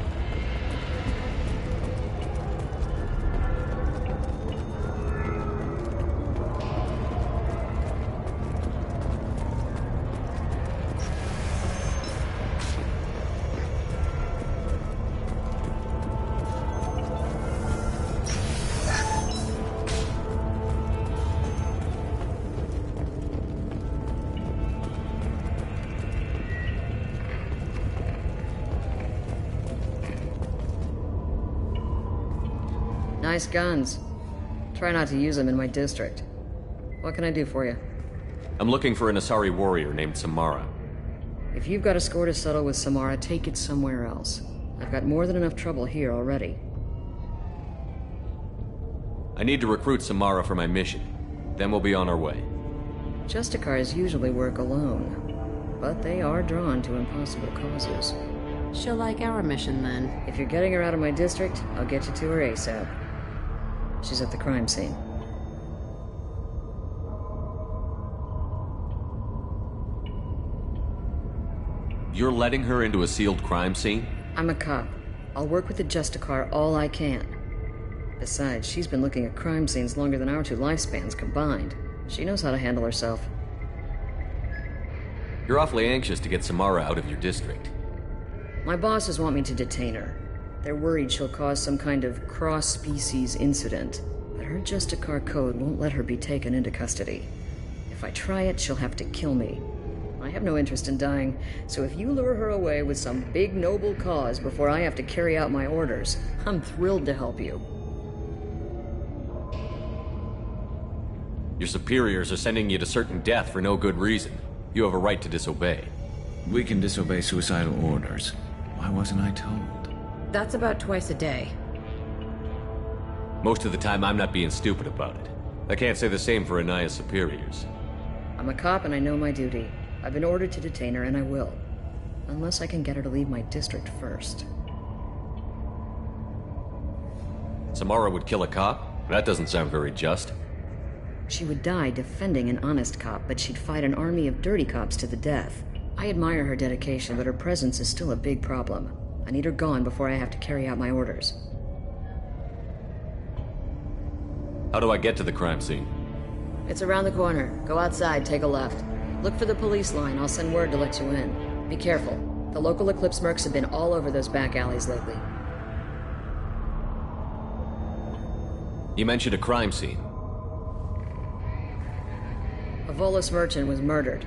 Nice guns. Try not to use them in my district. What can I do for you? I'm looking for an Asari warrior named Samara. If you've got a score to settle with Samara, take it somewhere else. I've got more than enough trouble here already. I need to recruit Samara for my mission. Then we'll be on our way. Justicars usually work alone, but they are drawn to impossible causes. She'll like our mission, then. If you're getting her out of my district, I'll get you to her ASAP. She's at the crime scene. You're letting her into a sealed crime scene? I'm a cop. I'll work with the Justicar all I can. Besides, she's been looking at crime scenes longer than our 2 lifespans combined. She knows how to handle herself. You're awfully anxious to get Samara out of your district. My bosses want me to detain her. They're worried she'll cause some kind of cross-species incident, but her Justicar code won't let her be taken into custody. If I try it, she'll have to kill me. I have no interest in dying, so if you lure her away with some big noble cause before I have to carry out my orders, I'm thrilled to help you. Your superiors are sending you to certain death for no good reason. You have a right to disobey. We can disobey suicidal orders. Why wasn't I told? That's about twice a day. Most of the time, I'm not being stupid about it. I can't say the same for Anaya's superiors. I'm a cop and I know my duty. I've been ordered to detain her and I will. Unless I can get her to leave my district first. Samara would kill a cop? That doesn't sound very just. She would die defending an honest cop, but she'd fight an army of dirty cops to the death. I admire her dedication, but her presence is still a big problem. I need her gone before I have to carry out my orders. How do I get to the crime scene? It's around the corner. Go outside, take a left. Look for the police line. I'll send word to let you in. Be careful. The local Eclipse mercs have been all over those back alleys lately. You mentioned a crime scene. A Volus merchant was murdered.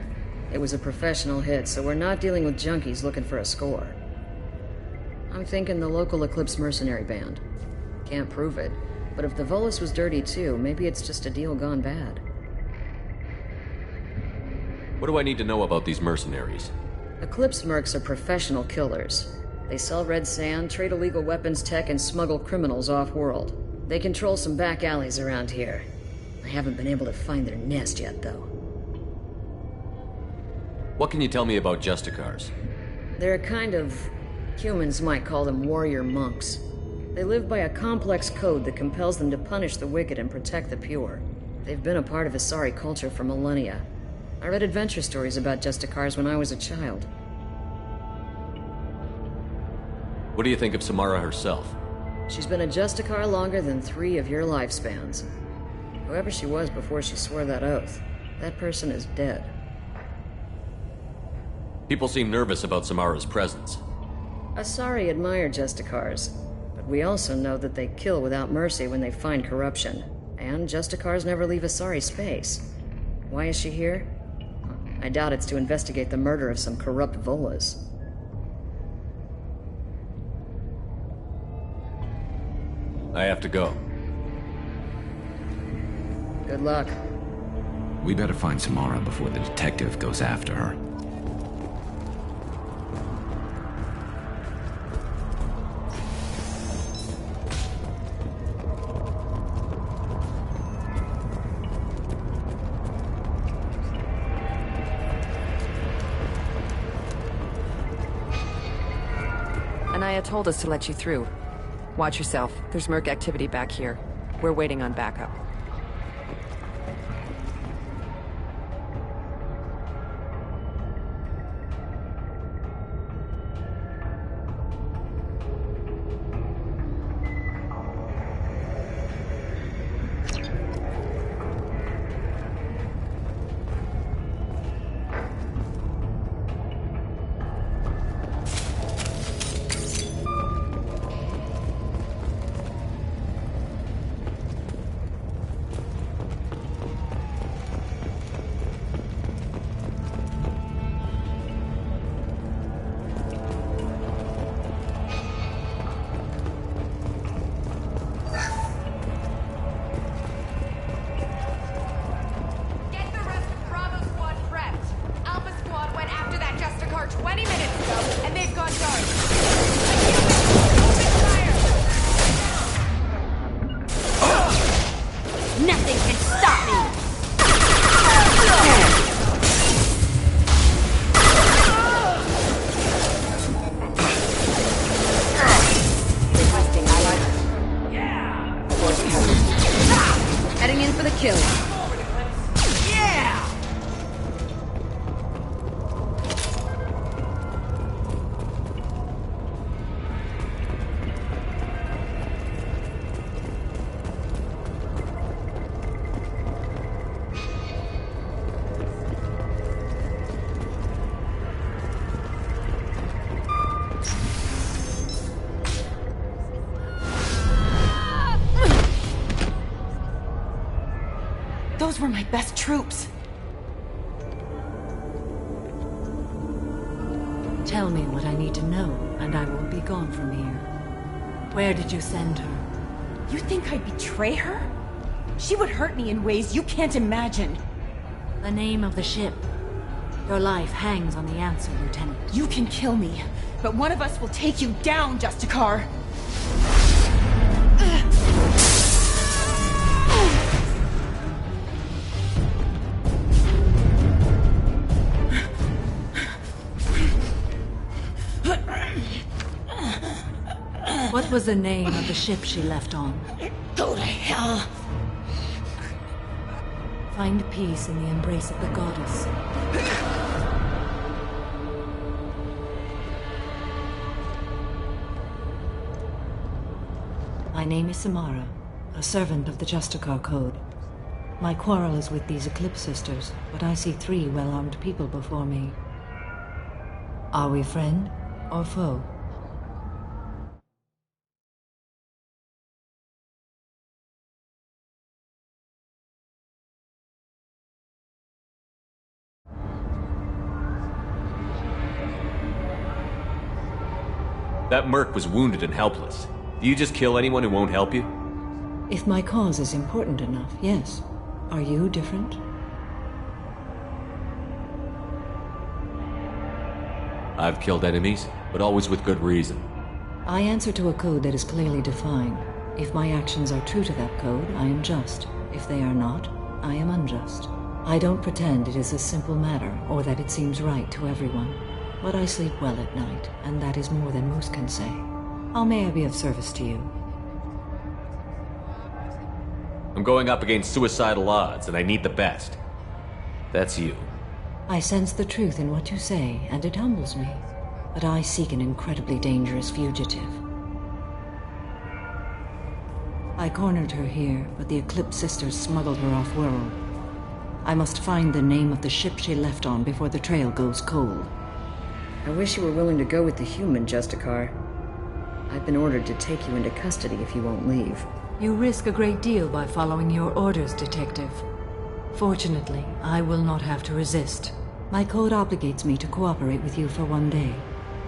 It was a professional hit, so we're not dealing with junkies looking for a score. I'm thinking the local Eclipse mercenary band. Can't prove it, but if the Volus was dirty too, maybe it's just a deal gone bad. What do I need to know about these mercenaries? Eclipse mercs are professional killers. They sell red sand, trade illegal weapons tech, and smuggle criminals off-world. They control some back alleys around here. I haven't been able to find their nest yet, though. What can you tell me about Justicars? They're a kind of... humans might call them warrior monks. They live by a complex code that compels them to punish the wicked and protect the pure. They've been a part of Asari culture for millennia. I read adventure stories about Justicars when I was a child. What do you think of Samara herself? She's been a Justicar longer than 3 of your lifespans. Whoever she was before she swore that oath, that person is dead. People seem nervous about Samara's presence. Asari admire Justicars, but we also know that they kill without mercy when they find corruption. And Justicars never leave Asari space. Why is she here? I doubt it's to investigate the murder of some corrupt Volus. I have to go. Good luck. We better find Samara before the detective goes after her. Anaya told us to let you through. Watch yourself. There's Merc activity back here. We're waiting on backup. Those were my best troops. Tell me what I need to know, and I will be gone from here. Where did you send her? You think I'd betray her? She would hurt me in ways you can't imagine. The name of the ship. Your life hangs on the answer, Lieutenant. You can kill me, but one of us will take you down, Justicar. What was the name of the ship she left on? Go to hell! Find peace in the embrace of the goddess. My name is Samara, a servant of the Justicar Code. My quarrel is with these Eclipse Sisters, but I see 3 well-armed people before me. Are we friend or foe? That merc was wounded and helpless. Do you just kill anyone who won't help you? If my cause is important enough, yes. Are you different? I've killed enemies, but always with good reason. I answer to a code that is clearly defined. If my actions are true to that code, I am just. If they are not, I am unjust. I don't pretend it is a simple matter, or that it seems right to everyone. But I sleep well at night, and that is more than most can say. How may I be of service to you? I'm going up against suicidal odds, and I need the best. That's you. I sense the truth in what you say, and it humbles me. But I seek an incredibly dangerous fugitive. I cornered her here, but the Eclipse Sisters smuggled her off-world. I must find the name of the ship she left on before the trail goes cold. I wish you were willing to go with the human, Justicar. I've been ordered to take you into custody if you won't leave. You risk a great deal by following your orders, Detective. Fortunately, I will not have to resist. My code obligates me to cooperate with you for 1 day.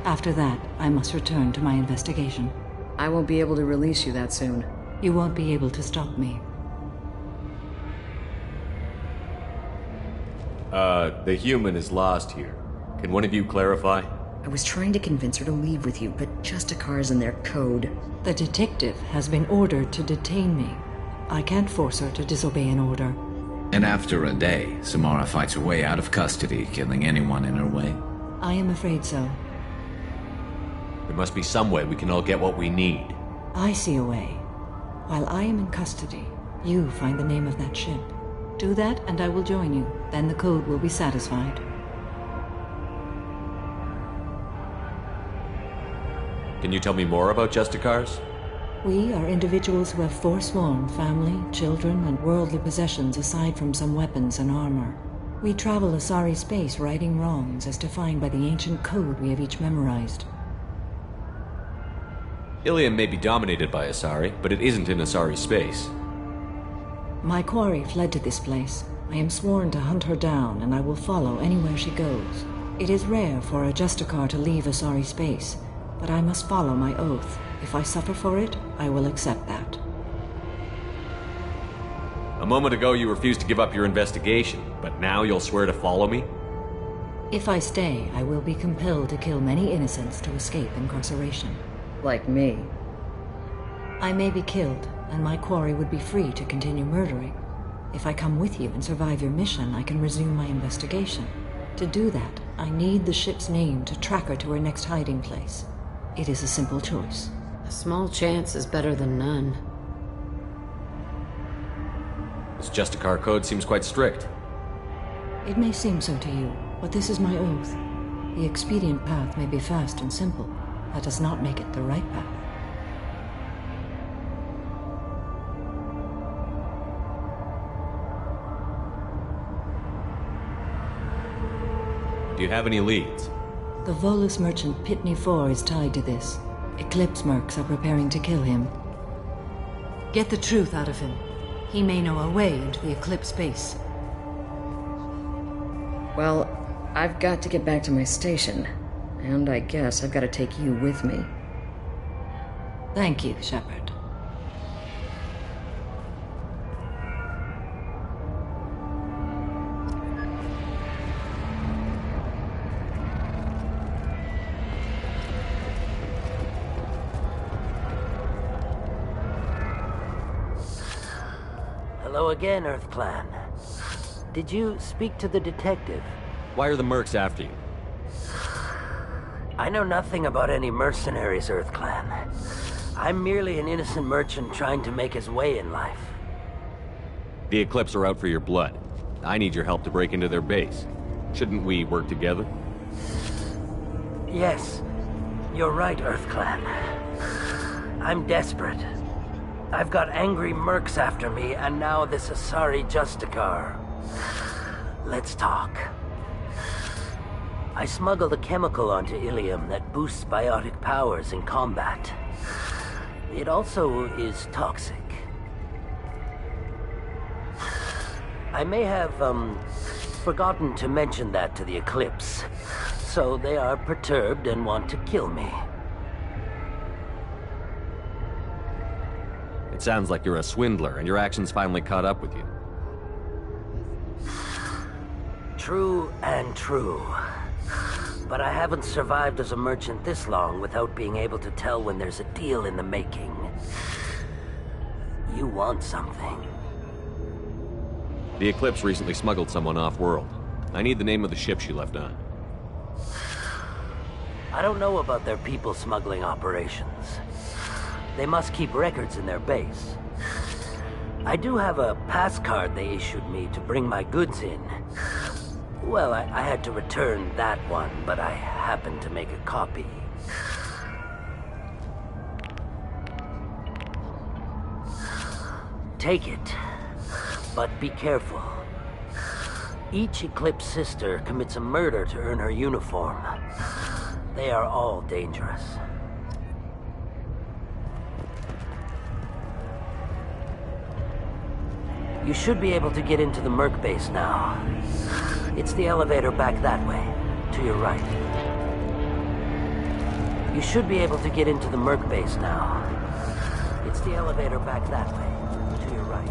After that, I must return to my investigation. I won't be able to release you that soon. You won't be able to stop me. The human is lost here. Can one of you clarify? I was trying to convince her to leave with you, but Justicar's in their code. The detective has been ordered to detain me. I can't force her to disobey an order. And after a day, Samara fights her way out of custody, killing anyone in her way. I am afraid so. There must be some way we can all get what we need. I see a way. While I am in custody, you find the name of that ship. Do that, and I will join you. Then the code will be satisfied. Can you tell me more about Justicars? We are individuals who have forsworn family, children, and worldly possessions aside from some weapons and armor. We travel Asari space righting wrongs as defined by the ancient code we have each memorized. Ilium may be dominated by Asari, but it isn't in Asari space. My quarry fled to this place. I am sworn to hunt her down, and I will follow anywhere she goes. It is rare for a Justicar to leave Asari space, but I must follow my oath. If I suffer for it, I will accept that. A moment ago you refused to give up your investigation, but now you'll swear to follow me? If I stay, I will be compelled to kill many innocents to escape incarceration. Like me. I may be killed, and my quarry would be free to continue murdering. If I come with you and survive your mission, I can resume my investigation. To do that, I need the ship's name to track her to her next hiding place. It is a simple choice. A small chance is better than none. This Justicar code seems quite strict. It may seem so to you, but this is my oath. The expedient path may be fast and simple. That does not make it the right path. Do you have any leads? The Volus merchant Pitney 4 is tied to this. Eclipse mercs are preparing to kill him. Get the truth out of him. He may know a way into the Eclipse base. Well, I've got to get back to my station. And I guess I've got to take you with me. Thank you, Shepard. Hello again, Earth Clan. Did you speak to the detective? Why are the mercs after you? I know nothing about any mercenaries, Earth Clan. I'm merely an innocent merchant trying to make his way in life. The Eclipse are out for your blood. I need your help to break into their base. Shouldn't we work together? Yes, you're right, Earth Clan. I'm desperate. I've got angry mercs after me, and now this Asari Justicar. Let's talk. I smuggled a chemical onto Ilium that boosts biotic powers in combat. It also is toxic. I may have, forgotten to mention that to the Eclipse, so they are perturbed and want to kill me. It sounds like you're a swindler, and your actions finally caught up with you. True and true. But I haven't survived as a merchant this long without being able to tell when there's a deal in the making. You want something. The Eclipse recently smuggled someone off-world. I need the name of the ship she left on. I don't know about their people smuggling operations. They must keep records in their base. I do have a pass card they issued me to bring my goods in. Well, I had to return that one, but I happened to make a copy. Take it, but be careful. Each Eclipse sister commits a murder to earn her uniform. They are all dangerous. You should be able to get into the Merc base now. It's the elevator back that way, to your right. You should be able to get into the Merc base now. It's the elevator back that way, to your right.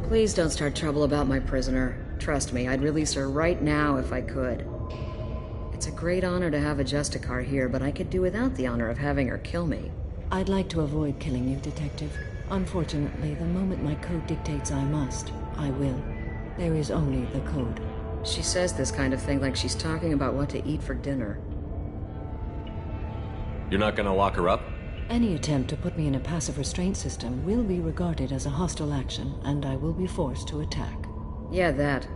Please don't start trouble about my prisoner. Trust me, I'd release her right now if I could. It's a great honor to have a Justicar here, but I could do without the honor of having her kill me. I'd like to avoid killing you, Detective. Unfortunately, the moment my code dictates I must, I will. There is only the code. She says this kind of thing like she's talking about what to eat for dinner. You're not gonna lock her up? Any attempt to put me in a passive restraint system will be regarded as a hostile action, and I will be forced to attack. Yeah, that.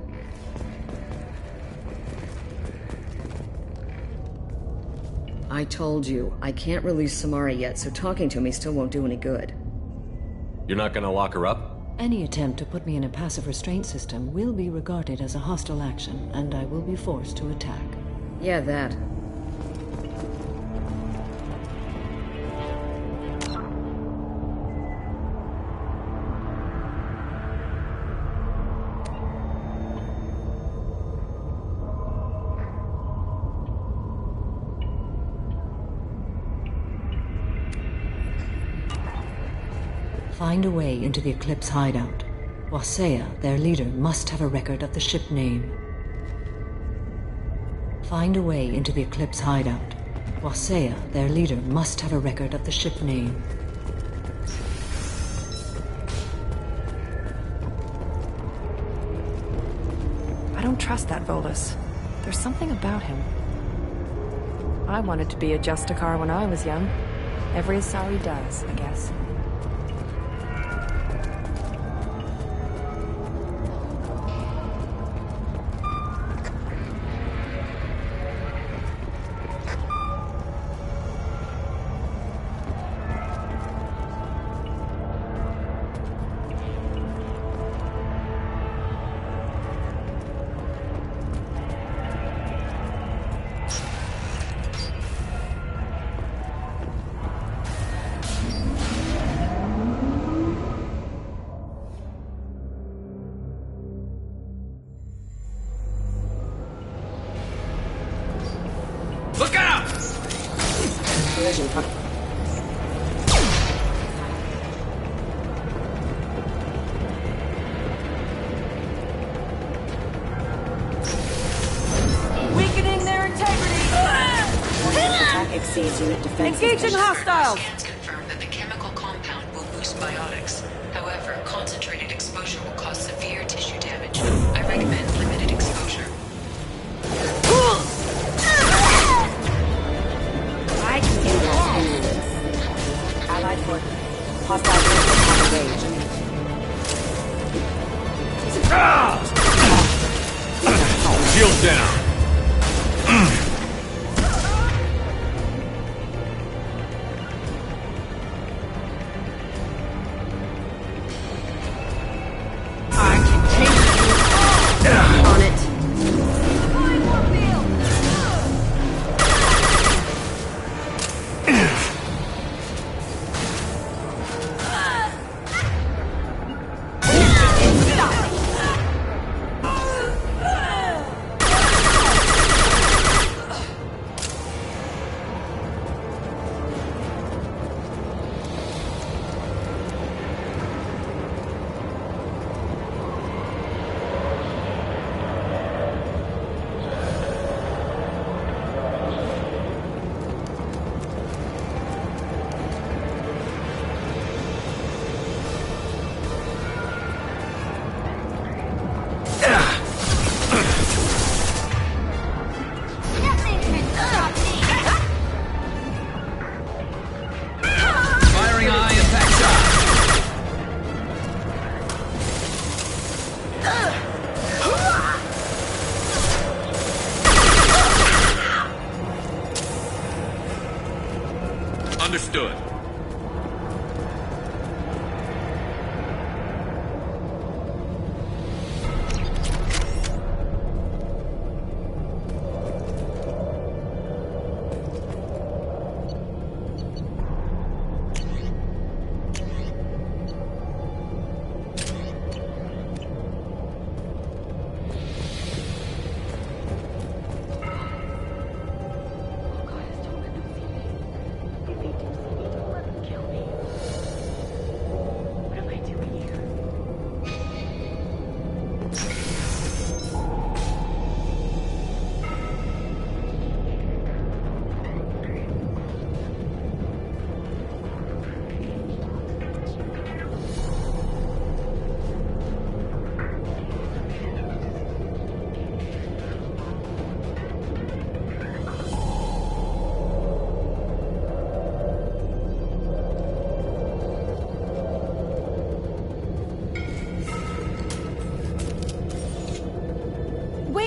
I told you, I can't release Samara yet, so talking to me still won't do any good. You're not gonna lock her up? Any attempt to put me in a passive restraint system will be regarded as a hostile action, and I will be forced to attack. Yeah, that. Find a way into the Eclipse hideout. Wasea, their leader, must have a record of the ship name. Find a way into the Eclipse hideout. Wasea, their leader, must have a record of the ship name. I don't trust that Volus. There's something about him. I wanted to be a Justicar when I was young. Every Asari does, I guess. Look out! Weakening their integrity! Attack exceeds unit defense. Engaging hostiles! Scans confirm that the chemical compound will boost biotics. However, concentrated exposure will cause severe tissue damage. I recommend limited exposure. I can get that. Allied force. Hostile units on engage. Shield down! On it.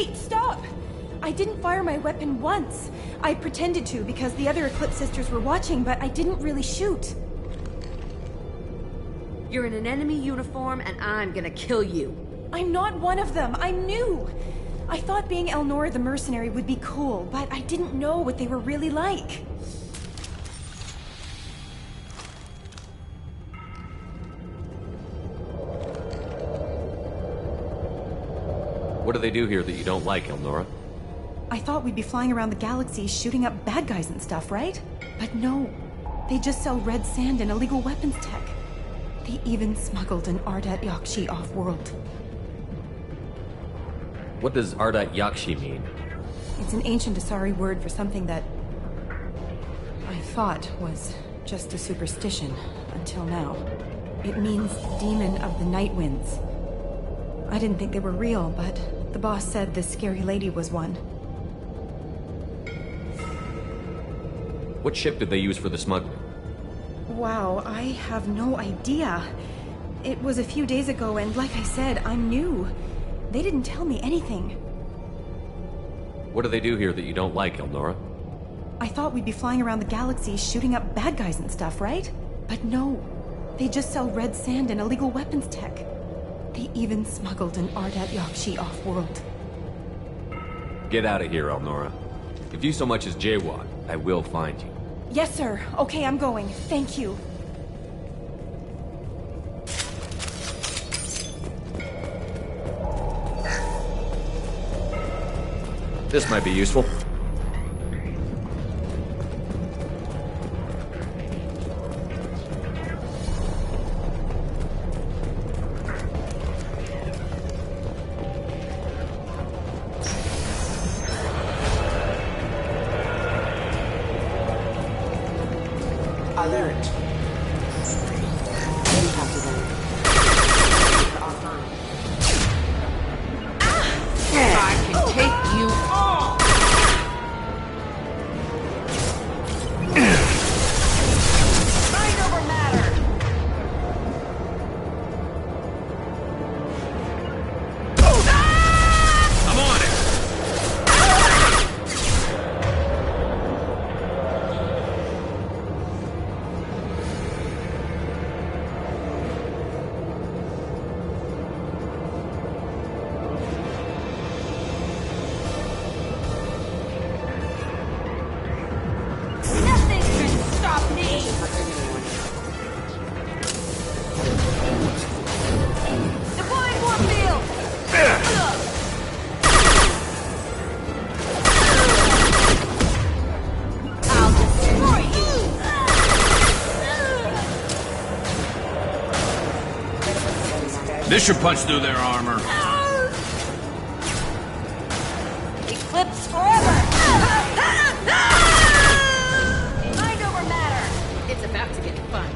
Wait, stop! I didn't fire my weapon once. I pretended to because the other Eclipse sisters were watching, but I didn't really shoot. You're in an enemy uniform, and I'm gonna kill you. I'm not one of them. I'm new. I thought being Elnora the mercenary would be cool, but I didn't know what they were really like. What do they do here that you don't like, Elnora? I thought we'd be flying around the galaxy shooting up bad guys and stuff, right? But no. They just sell red sand and illegal weapons tech. They even smuggled an Ardat Yakshi off-world. What does Ardat Yakshi mean? It's an ancient Asari word for something that I thought was just a superstition until now. It means demon of the night winds. I didn't think they were real, but the boss said this scary lady was one. What ship did they use for the smuggling? Wow, I have no idea. It was a few days ago, and like I said, I'm new. They didn't tell me anything. What do they do here that you don't like, Elnora? I thought we'd be flying around the galaxy shooting up bad guys and stuff, right? But no. They just sell red sand and illegal weapons tech. They even smuggled an Ardat Yakshi off-world. Get out of here, Elnora. If you so much as jaywalk, I will find you. Yes, sir. Okay, I'm going. Thank you. This might be useful. Alert. Helicopter then. Offline. I can take you all! Mind over matter! I'm on it! Nothing can stop me! Deploying warfield! I'll destroy you! This should punch through their armor. Eclipse forever! Mind over matter! It's about to get fun.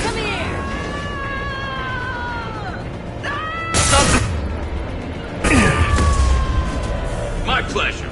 Come here! My pleasure.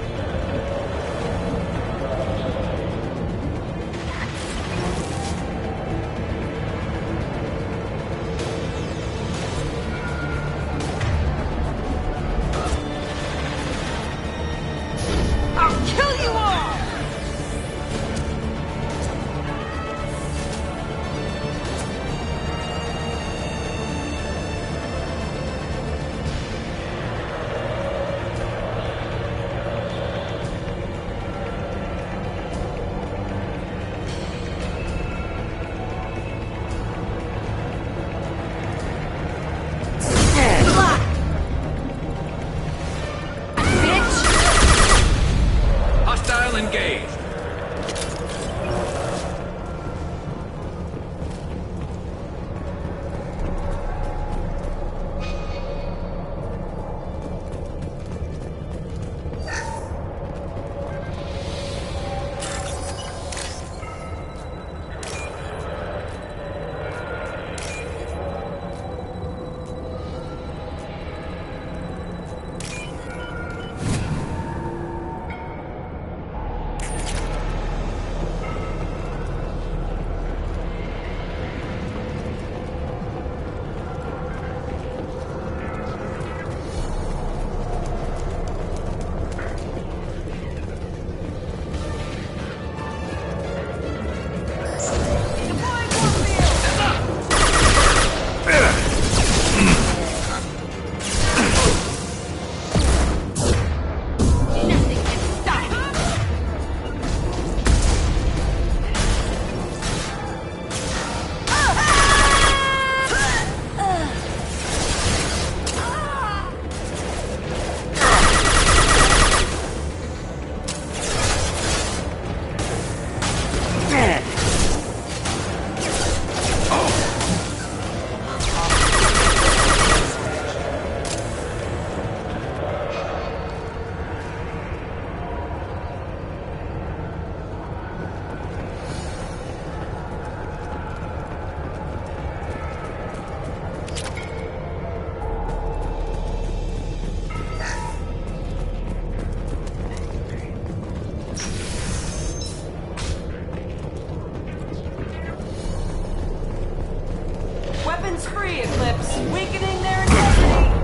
Killing spree, Eclipse. Weakening their integrity.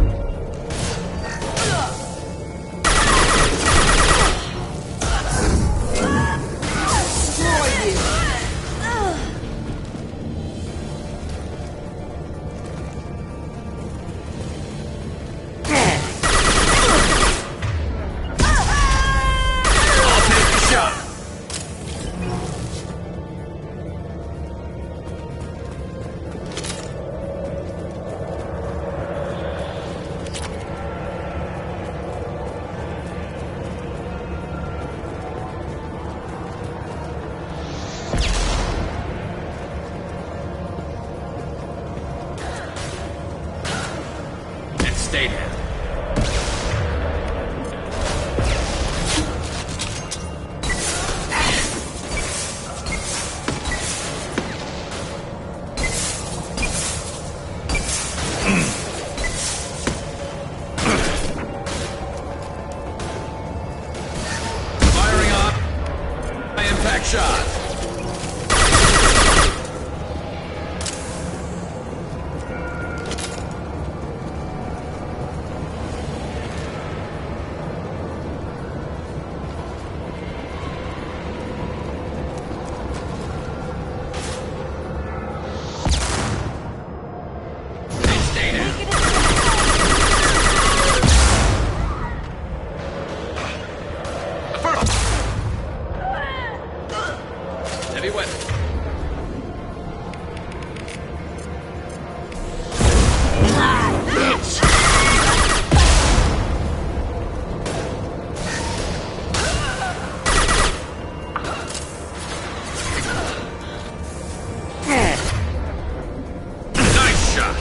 Destroy you. Stay there. Firing up. Impact shot. Heavy weapon. Nice shot.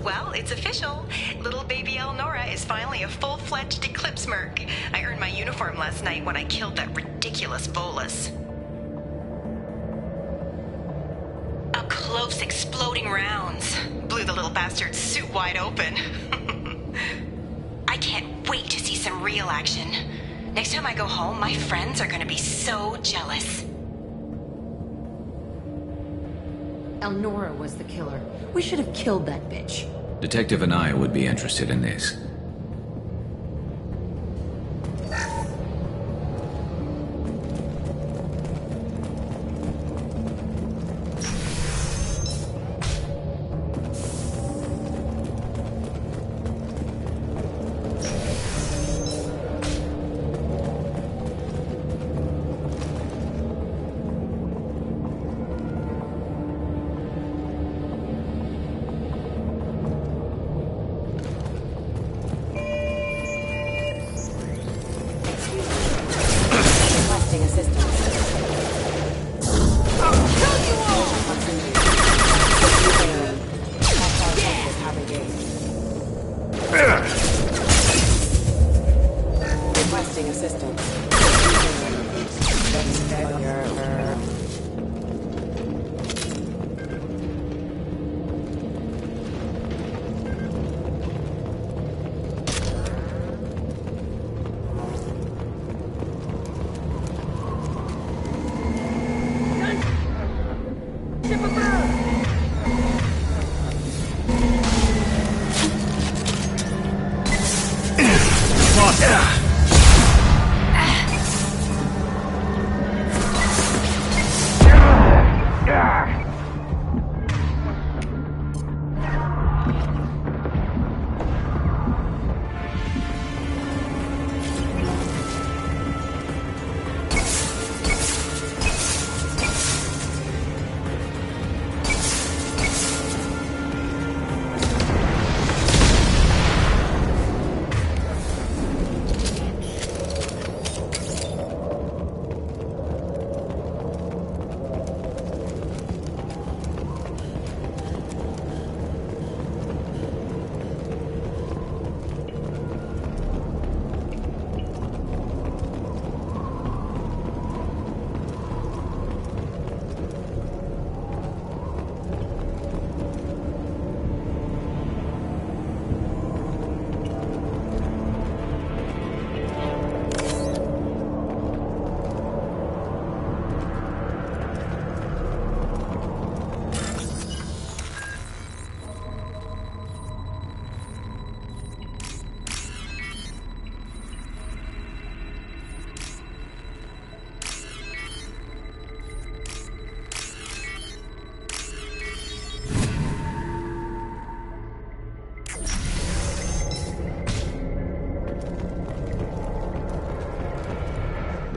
Well, it's official. Little baby Elnora is finally a full-fledged Eclipse merc. I earned my uniform last night when I killed that ridiculous bolus. Up close, exploding rounds. Blew the little bastard's suit wide open. I can't wait to see some real action. Next time I go home, my friends are gonna be so jealous. Elnora was the killer. We should have killed that bitch. Detective and I would be interested in this. Requesting assistance.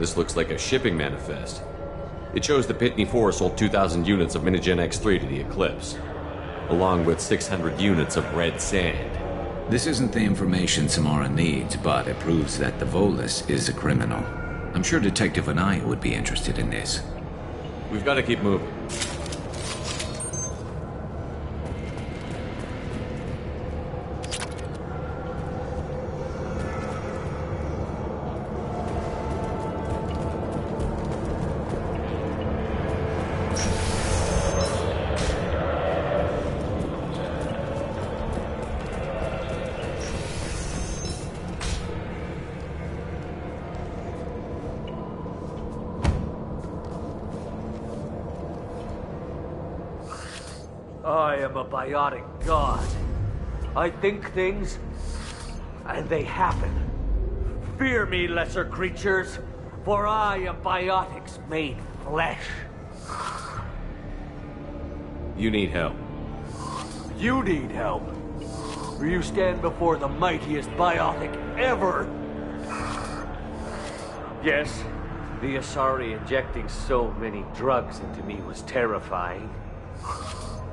This looks like a shipping manifest. It shows the Pitney 4 sold 2,000 units of Minigen X3 to the Eclipse, along with 600 units of red sand. This isn't the information Samara needs, but it proves that the Volus is a criminal. I'm sure Detective Anaya would be interested in this. We've got to keep moving. I am a biotic god. I think things, and they happen. Fear me, lesser creatures, for I am biotics made flesh. You need help. You need help. For you stand before the mightiest biotic ever. Yes, the Asari injecting so many drugs into me was terrifying.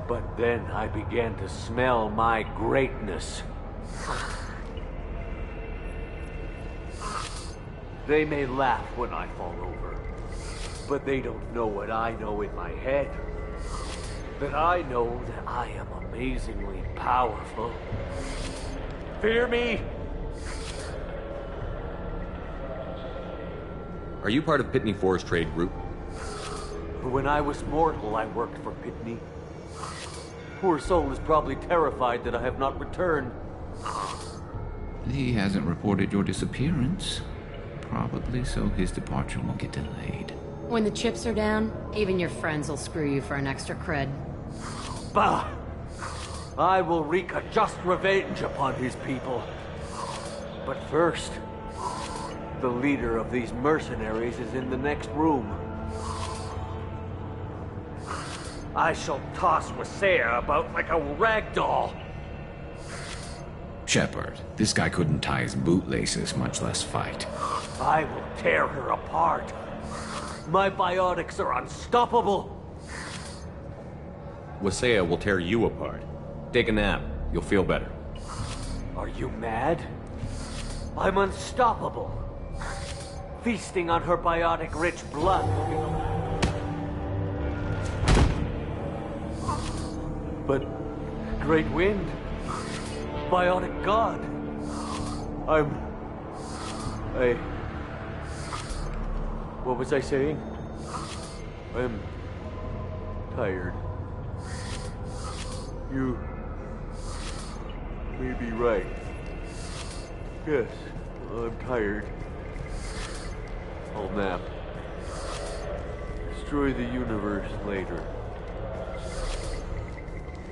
But then I began to smell my greatness. They may laugh when I fall over, but they don't know what I know in my head. That I know that I am amazingly powerful. Fear me? Are you part of Pitney 4's trade group? When I was mortal, I worked for Pitney. Poor soul is probably terrified that I have not returned. He hasn't reported your disappearance. Probably so his departure won't get delayed. When the chips are down, even your friends will screw you for an extra cred. Bah! I will wreak a just revenge upon his people. But first, the leader of these mercenaries is in the next room. I shall toss Wasea about like a rag doll. Shepard, this guy couldn't tie his bootlaces, much less fight. I will tear her apart. My biotics are unstoppable. Wasea will tear you apart. Take a nap. You'll feel better. Are you mad? I'm unstoppable. Feasting on her biotic-rich blood will be the... But... Great Wind... Biotic God... What was I saying? I'm... tired. You... may be right. Yes, I'm tired. I'll nap. Destroy the universe later.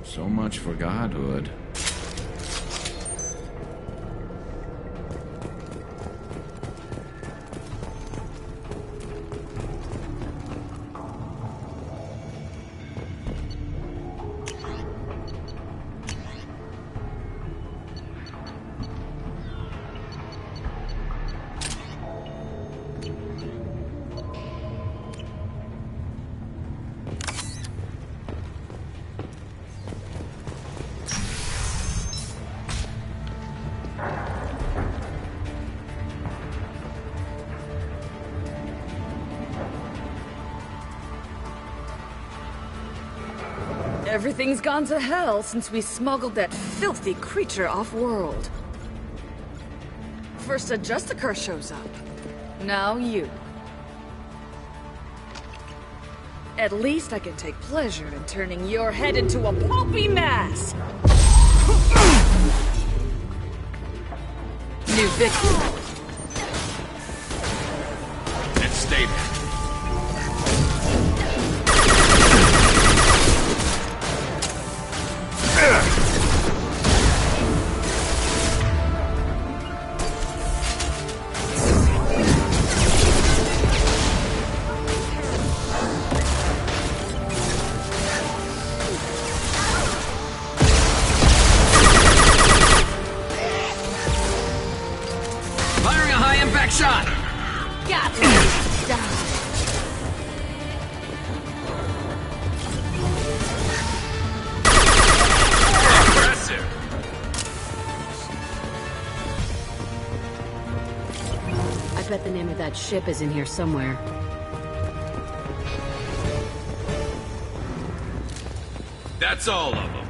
So much for godhood. Everything's gone to hell since we smuggled that filthy creature off-world. First a Justicar shows up. Now you. At least I can take pleasure in turning your head into a pulpy mass! New victim. Let's stay there. Firing a high-impact shot! Got it! bet the name of that ship is in here somewhere. That's all of them.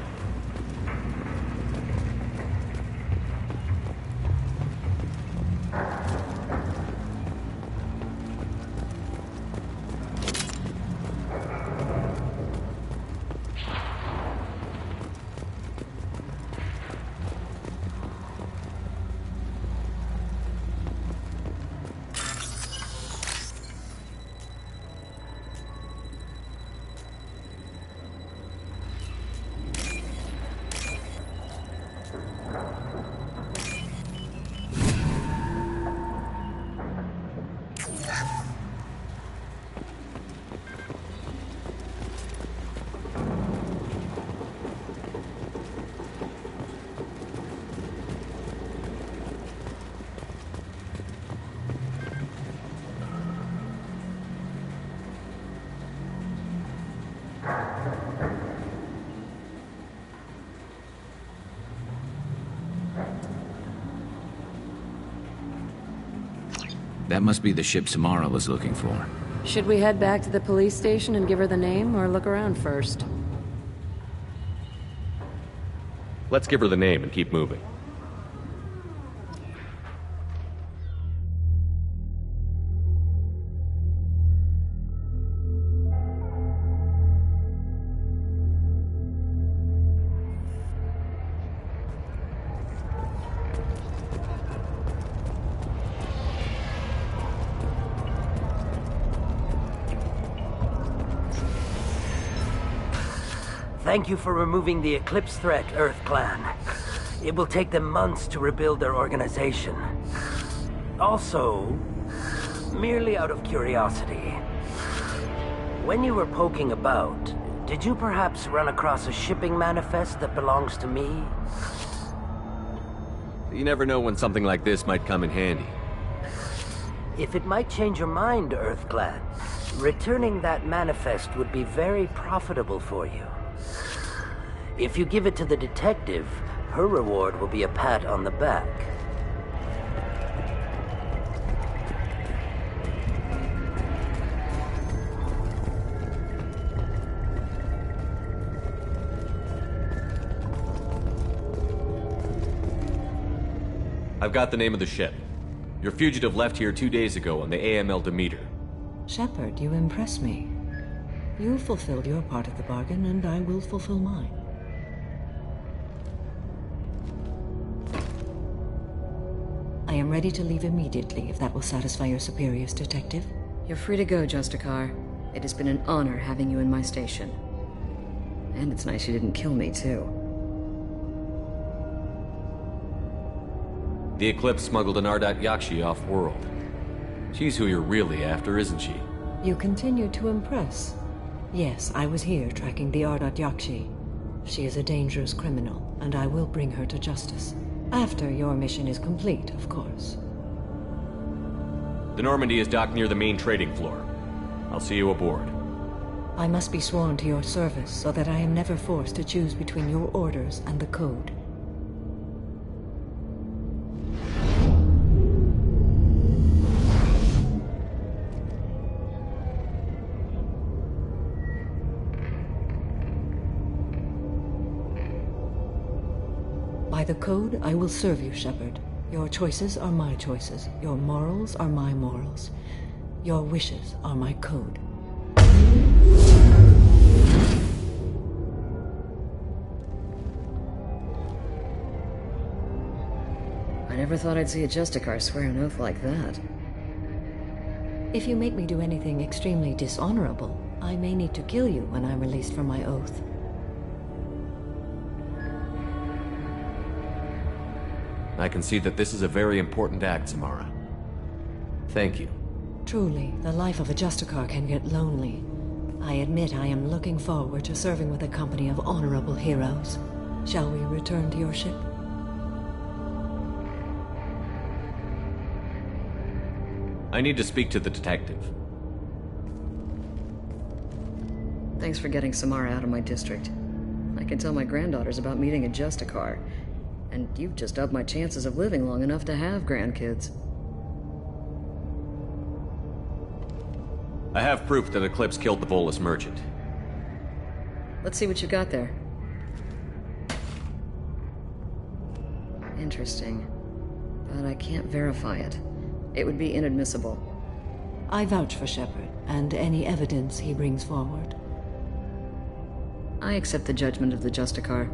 That must be the ship Samara was looking for. Should we head back to the police station and give her the name, or look around first? Let's give her the name and keep moving. Thank you for removing the Eclipse threat, Earth Clan. It will take them months to rebuild their organization. Also, merely out of curiosity, when you were poking about, did you perhaps run across a shipping manifest that belongs to me? You never know when something like this might come in handy. If it might change your mind, Earth Clan, returning that manifest would be very profitable for you. If you give it to the detective, her reward will be a pat on the back. I've got the name of the ship. Your fugitive left here 2 days ago on the AML Demeter. Shepard, you impress me. You fulfilled your part of the bargain, and I will fulfill mine. I am ready to leave immediately, if that will satisfy your superiors, Detective. You're free to go, Justicar. It has been an honor having you in my station. And it's nice you didn't kill me, too. The Eclipse smuggled an Ardat Yakshi off-world. She's who you're really after, isn't she? You continue to impress. Yes, I was here tracking the Ardat Yakshi. She is a dangerous criminal, and I will bring her to justice. After your mission is complete, of course. The Normandy is docked near the main trading floor. I'll see you aboard. I must be sworn to your service so that I am never forced to choose between your orders and the Code. By the Code, I will serve you, Shepard. Your choices are my choices. Your morals are my morals. Your wishes are my code. I never thought I'd see a Justicar swear an oath like that. If you make me do anything extremely dishonorable, I may need to kill you when I'm released from my oath. I can see that this is a very important act, Samara. Thank you. Truly, the life of a Justicar can get lonely. I admit I am looking forward to serving with a company of honorable heroes. Shall we return to your ship? I need to speak to the detective. Thanks for getting Samara out of my district. I can tell my granddaughters about meeting a Justicar. And you've just upped my chances of living long enough to have grandkids. I have proof that Eclipse killed the Volus merchant. Let's see what you got there. Interesting. But I can't verify it. It would be inadmissible. I vouch for Shepard, and any evidence he brings forward. I accept the judgment of the Justicar.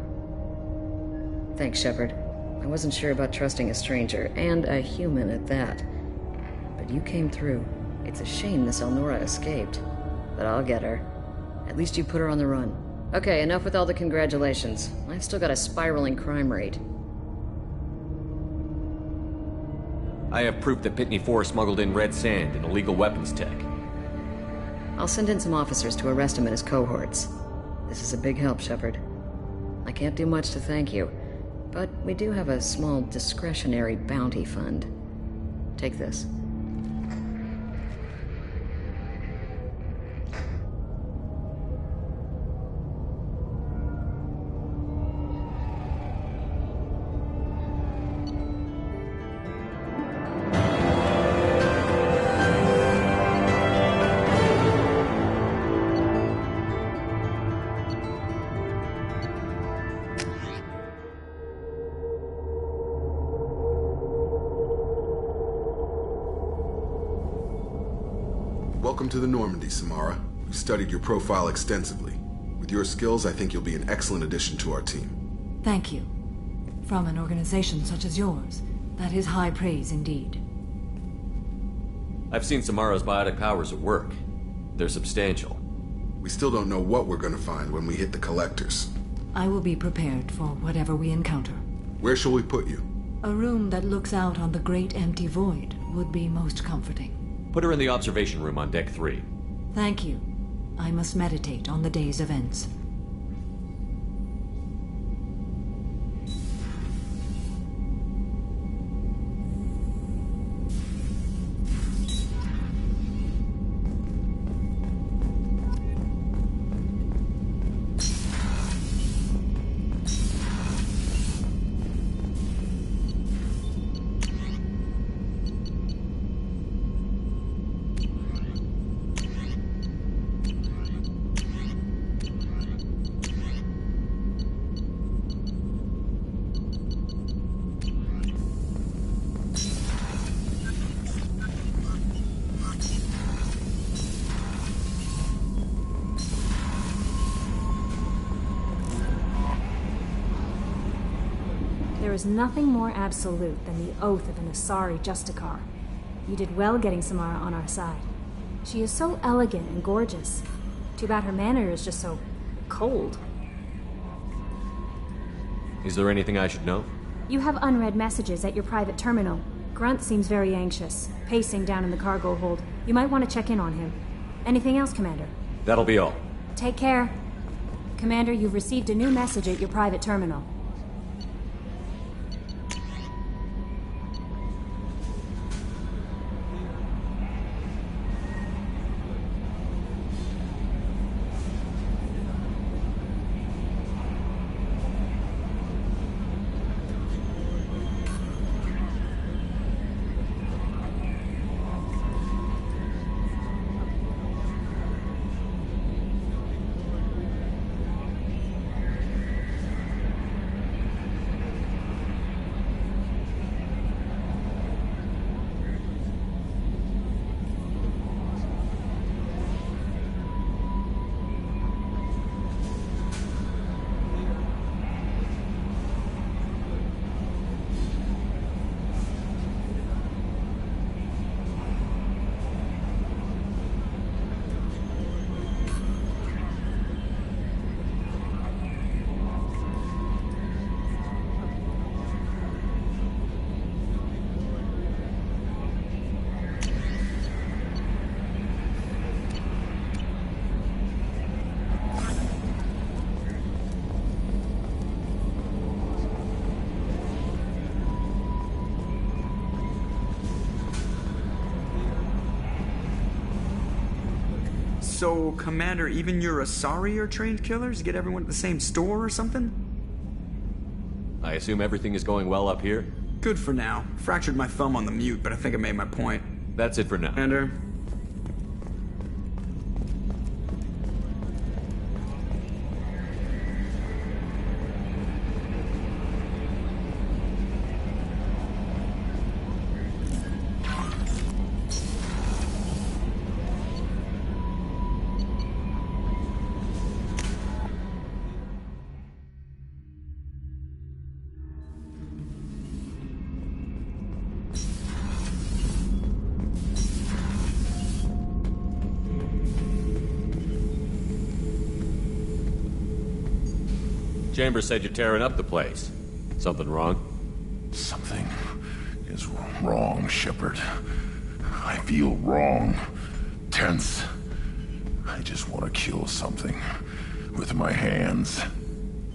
Thanks, Shepard. I wasn't sure about trusting a stranger, and a human at that. But you came through. It's a shame this Elnora escaped. But I'll get her. At least you put her on the run. Okay, enough with all the congratulations. I've still got a spiraling crime rate. I have proof that Pitney 4 smuggled in red sand and illegal weapons tech. I'll send in some officers to arrest him and his cohorts. This is a big help, Shepard. I can't do much to thank you, but we do have a small discretionary bounty fund. Take this. Welcome to the Normandy, Samara. We've studied your profile extensively. With your skills, I think you'll be an excellent addition to our team. Thank you. From an organization such as yours, that is high praise indeed. I've seen Samara's biotic powers at work. They're substantial. We still don't know what we're going to find when we hit the collectors. I will be prepared for whatever we encounter. Where shall we put you? A room that looks out on the great empty void would be most comforting. Put her in the observation room on Deck 3. Thank you. I must meditate on the day's events. There is nothing more absolute than the oath of an Asari Justicar. You did well getting Samara on our side. She is so elegant and gorgeous. Too bad her manner is just so cold. Is there anything I should know? You have unread messages at your private terminal. Grunt seems very anxious, pacing down in the cargo hold. You might want to check in on him. Anything else, Commander? That'll be all. Take care. Commander, you've received a new message at your private terminal. So, Commander, even your Asari are trained killers? Get everyone at the same store or something? I assume everything is going well up here? Good for now. Fractured my thumb on the mute, but I think I made my point. That's it for now. Commander? Chambers said you're tearing up the place. Something wrong? Something is wrong, Shepard. I feel wrong. Tense. I just want to kill something. With my hands.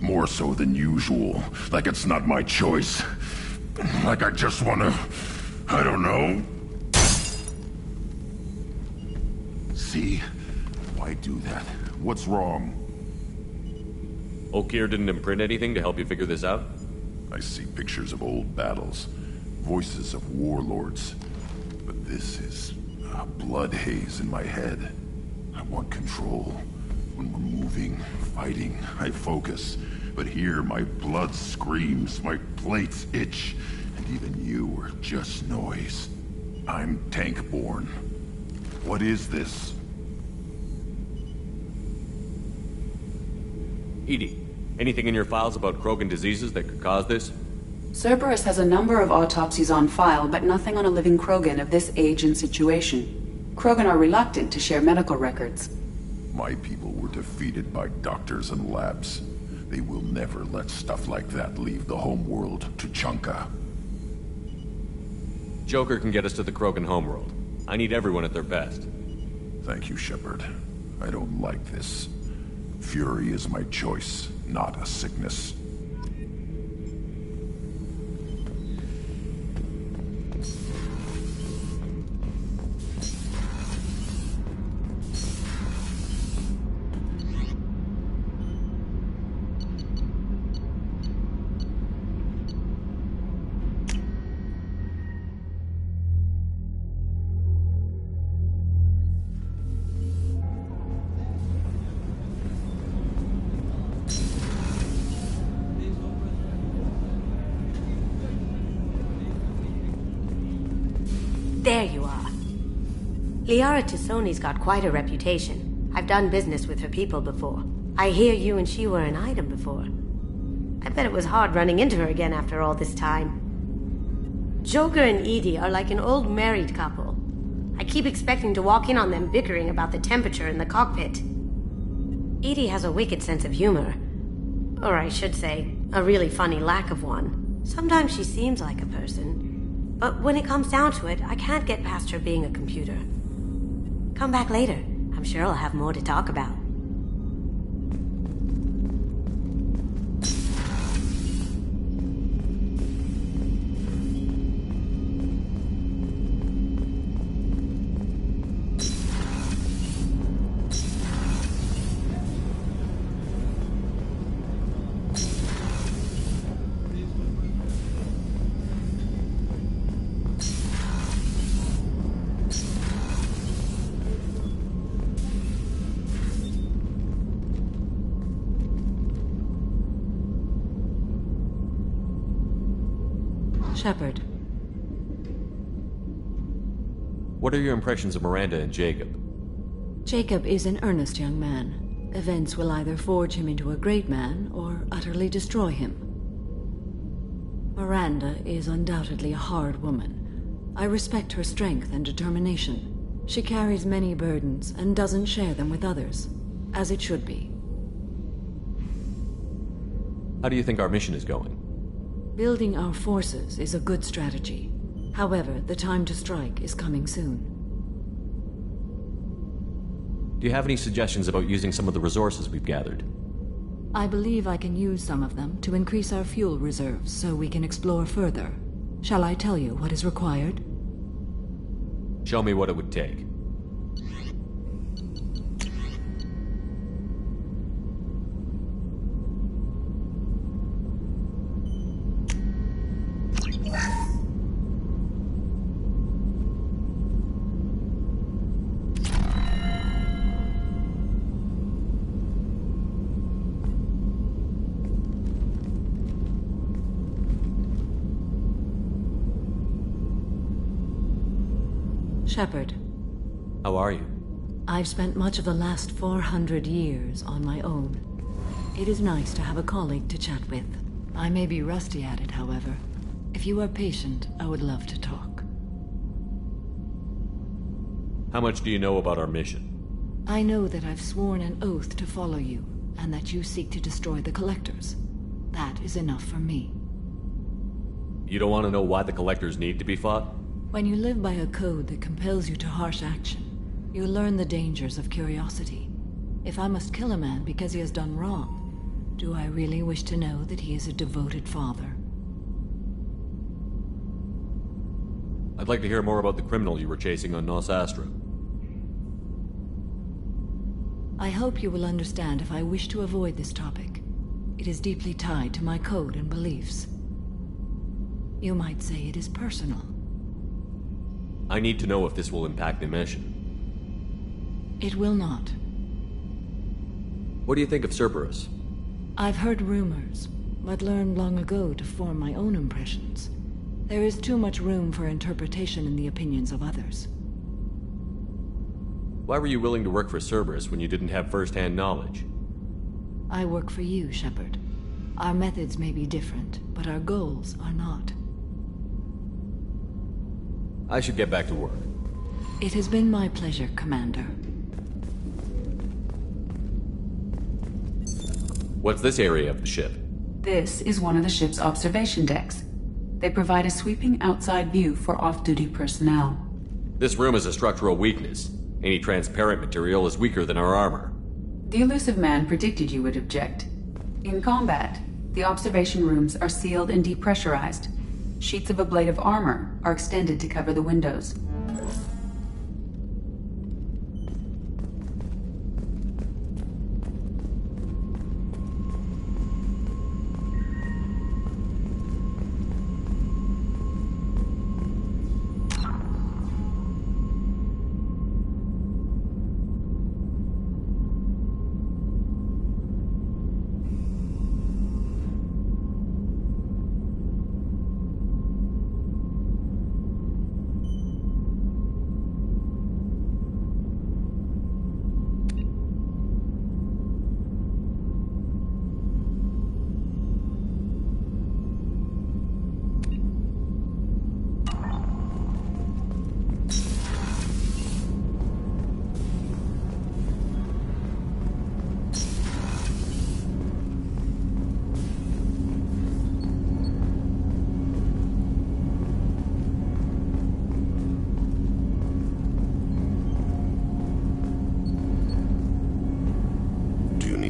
More so than usual. Like it's not my choice. Like I just want to... I don't know. See? Why do that? What's wrong? Okeer didn't imprint anything to help you figure this out? I see pictures of old battles. Voices of warlords. But this is a blood haze in my head. I want control. When we're moving, fighting, I focus. But here, my blood screams, my plates itch, and even you are just noise. I'm tank-born. What is this? EDI, anything in your files about Krogan diseases that could cause this? Cerberus has a number of autopsies on file, but nothing on a living Krogan of this age and situation. Krogan are reluctant to share medical records. My people were defeated by doctors and labs. They will never let stuff like that leave the homeworld to Chunka. Joker can get us to the Krogan homeworld. I need everyone at their best. Thank you, Shepard. I don't like this. Fury is my choice, not a sickness. There you are. Liara Tassoni's got quite a reputation. I've done business with her people before. I hear you and she were an item before. I bet it was hard running into her again after all this time. Joker and EDI are like an old married couple. I keep expecting to walk in on them bickering about the temperature in the cockpit. EDI has a wicked sense of humor. Or I should say, a really funny lack of one. Sometimes she seems like a person. But when it comes down to it, I can't get past her being a computer. Come back later. I'm sure I'll have more to talk about. Shepard. What are your impressions of Miranda and Jacob? Jacob is an earnest young man. Events will either forge him into a great man or utterly destroy him. Miranda is undoubtedly a hard woman. I respect her strength and determination. She carries many burdens and doesn't share them with others, as it should be. How do you think our mission is going? Building our forces is a good strategy. However, the time to strike is coming soon. Do you have any suggestions about using some of the resources we've gathered? I believe I can use some of them to increase our fuel reserves so we can explore further. Shall I tell you what is required? Show me what it would take. Shepard. How are you? I've spent much of the last 400 years on my own. It is nice to have a colleague to chat with. I may be rusty at it, however. If you are patient, I would love to talk. How much do you know about our mission? I know that I've sworn an oath to follow you, and that you seek to destroy the Collectors. That is enough for me. You don't want to know why the collectors need to be fought? When you live by a code that compels you to harsh action, you learn the dangers of curiosity. If I must kill a man because he has done wrong, do I really wish to know that he is a devoted father? I'd like to hear more about the criminal you were chasing on Nos Astra. I hope you will understand if I wish to avoid this topic. It is deeply tied to my code and beliefs. You might say it is personal. I need to know if this will impact the mission. It will not. What do you think of Cerberus? I've heard rumors, but learned long ago to form my own impressions. There is too much room for interpretation in the opinions of others. Why were you willing to work for Cerberus when you didn't have first-hand knowledge? I work for you, Shepard. Our methods may be different, but our goals are not. I should get back to work. It has been my pleasure, Commander. What's this area of the ship? This is one of the ship's observation decks. They provide a sweeping outside view for off-duty personnel. This room is a structural weakness. Any transparent material is weaker than our armor. The elusive man predicted you would object. In combat, the observation rooms are sealed and depressurized. Sheets of ablative armor are extended to cover the windows.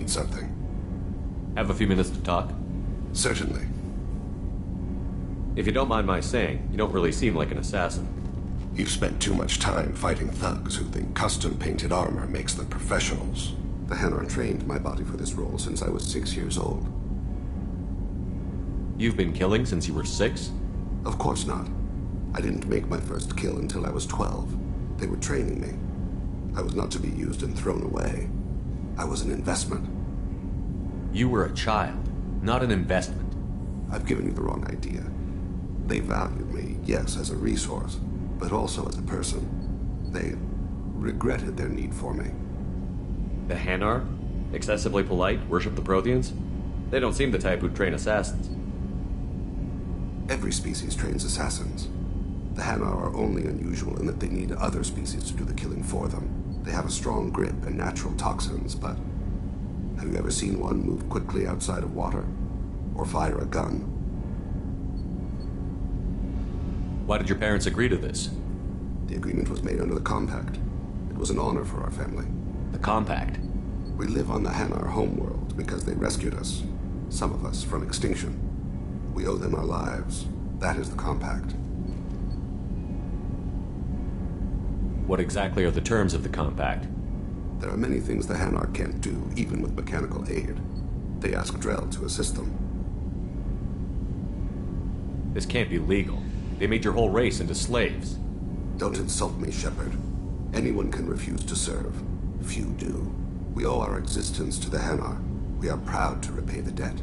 Something. Have a few minutes to talk? Certainly. If you don't mind my saying, you don't really seem like an assassin. You've spent too much time fighting thugs who think custom-painted armor makes them professionals. The Hanar trained my body for this role since I was 6 years old. You've been killing since you were 6? Of course not. I didn't make my first kill until I was 12. They were training me. I was not to be used and thrown away. I was an investment. You were a child, not an investment. I've given you the wrong idea. They valued me, yes, as a resource, but also as a person. They regretted their need for me. The Hanar? Excessively polite, worship the Protheans? They don't seem the type who'd train assassins. Every species trains assassins. The Hanar are only unusual in that they need other species to do the killing for them. They have a strong grip and natural toxins, but have you ever seen one move quickly outside of water? Or fire a gun? Why did your parents agree to this? The agreement was made under the Compact. It was an honor for our family. The Compact? We live on the Hanar homeworld because they rescued us. Some of us from extinction. We owe them our lives. That is the Compact. What exactly are the terms of the Compact? There are many things the Hanar can't do, even with mechanical aid. They ask Drell to assist them. This can't be legal. They made your whole race into slaves. Don't insult me, Shepard. Anyone can refuse to serve. Few do. We owe our existence to the Hanar. We are proud to repay the debt.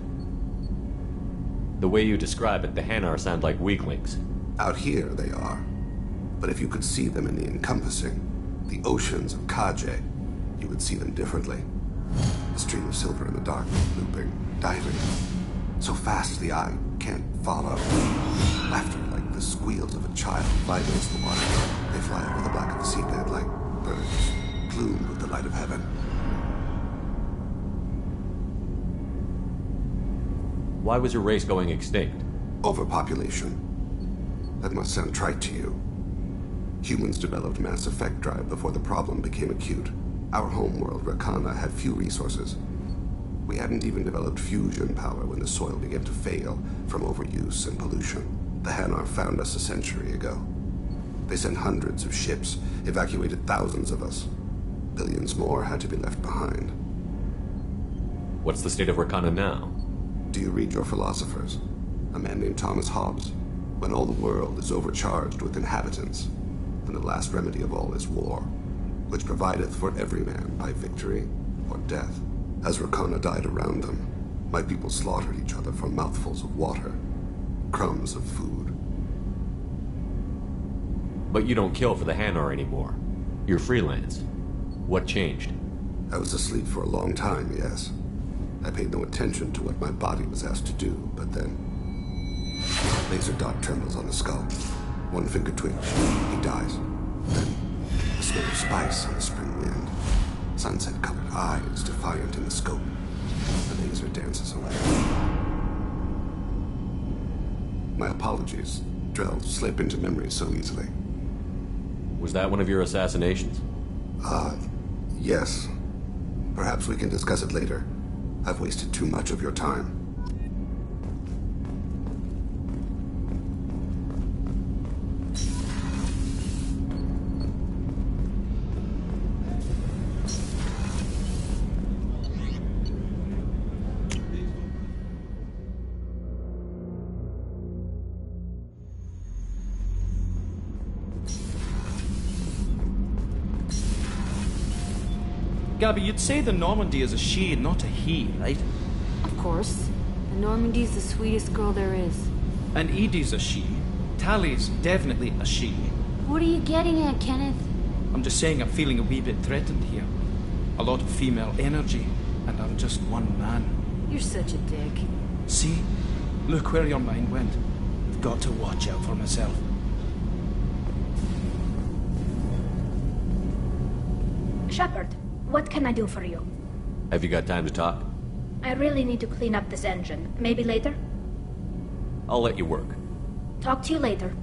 The way you describe it, the Hanar sound like weaklings. Out here, they are. But if you could see them in the encompassing, the oceans of Kaje, you would see them differently. A stream of silver in the dark, looping, diving. So fast the eye can't follow. Laughter like the squeals of a child vibrates the water. They fly over the black of the seabed like birds, plumed with the light of heaven. Why was your race going extinct? Overpopulation. That must sound trite to you. Humans developed mass effect drive before the problem became acute. Our homeworld, Rakana, had few resources. We hadn't even developed fusion power when the soil began to fail from overuse and pollution. The Hanar found us a century ago. They sent hundreds of ships, evacuated thousands of us. Billions more had to be left behind. What's the state of Rakana now? Do you read your philosophers? A man named Thomas Hobbes. When all the world is overcharged with inhabitants, then the last remedy of all is war, which provideth for every man by victory or death. As Rakana died around them, my people slaughtered each other for mouthfuls of water, crumbs of food. But you don't kill for the Hanar anymore. You're freelance. What changed? I was asleep for a long time, yes. I paid no attention to what my body was asked to do, but then... Laser dot trembles on the skull. One finger twitch. He dies. Then, the smell of spice on the spring wind. Sunset-colored eyes defiant in the scope. The laser dances away. My apologies. Drell slip into memory so easily. Was that one of your assassinations? Yes. Perhaps we can discuss it later. I've wasted too much of your time. Gabby, you'd say the Normandy is a she and not a he, right? Of course. The Normandy's the sweetest girl there is. And Edie's a she. Tally's definitely a she. What are you getting at, Kenneth? I'm just saying I'm feeling a wee bit threatened here. A lot of female energy, and I'm just one man. You're such a dick. See? Look where your mind went. I've got to watch out for myself. Shepard, what can I do for you? Have you got time to talk? I really need to clean up this engine. Maybe later? I'll let you work. Talk to you later.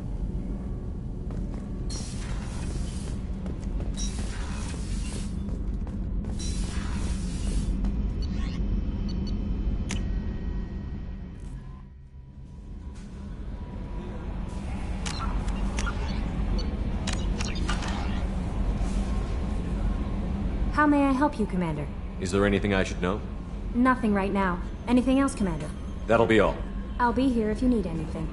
How may I help you, Commander? Is there anything I should know? Nothing right now. Anything else, Commander? That'll be all. I'll be here if you need anything.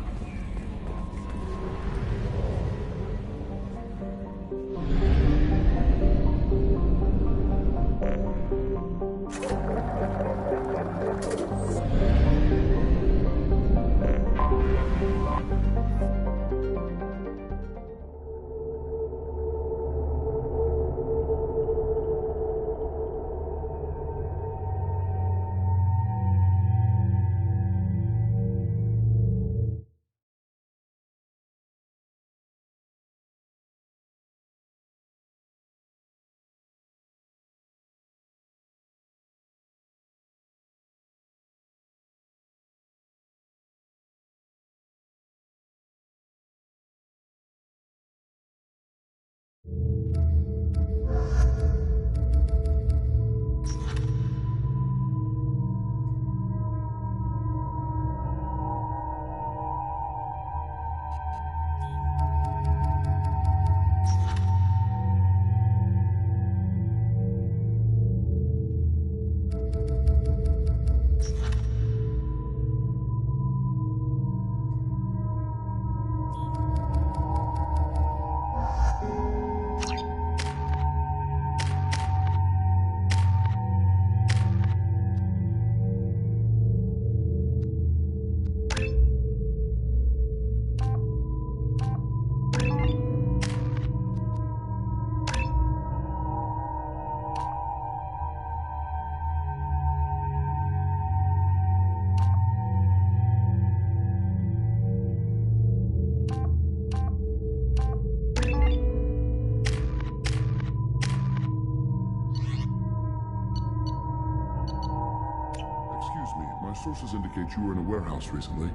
sources indicate you were in a warehouse recently.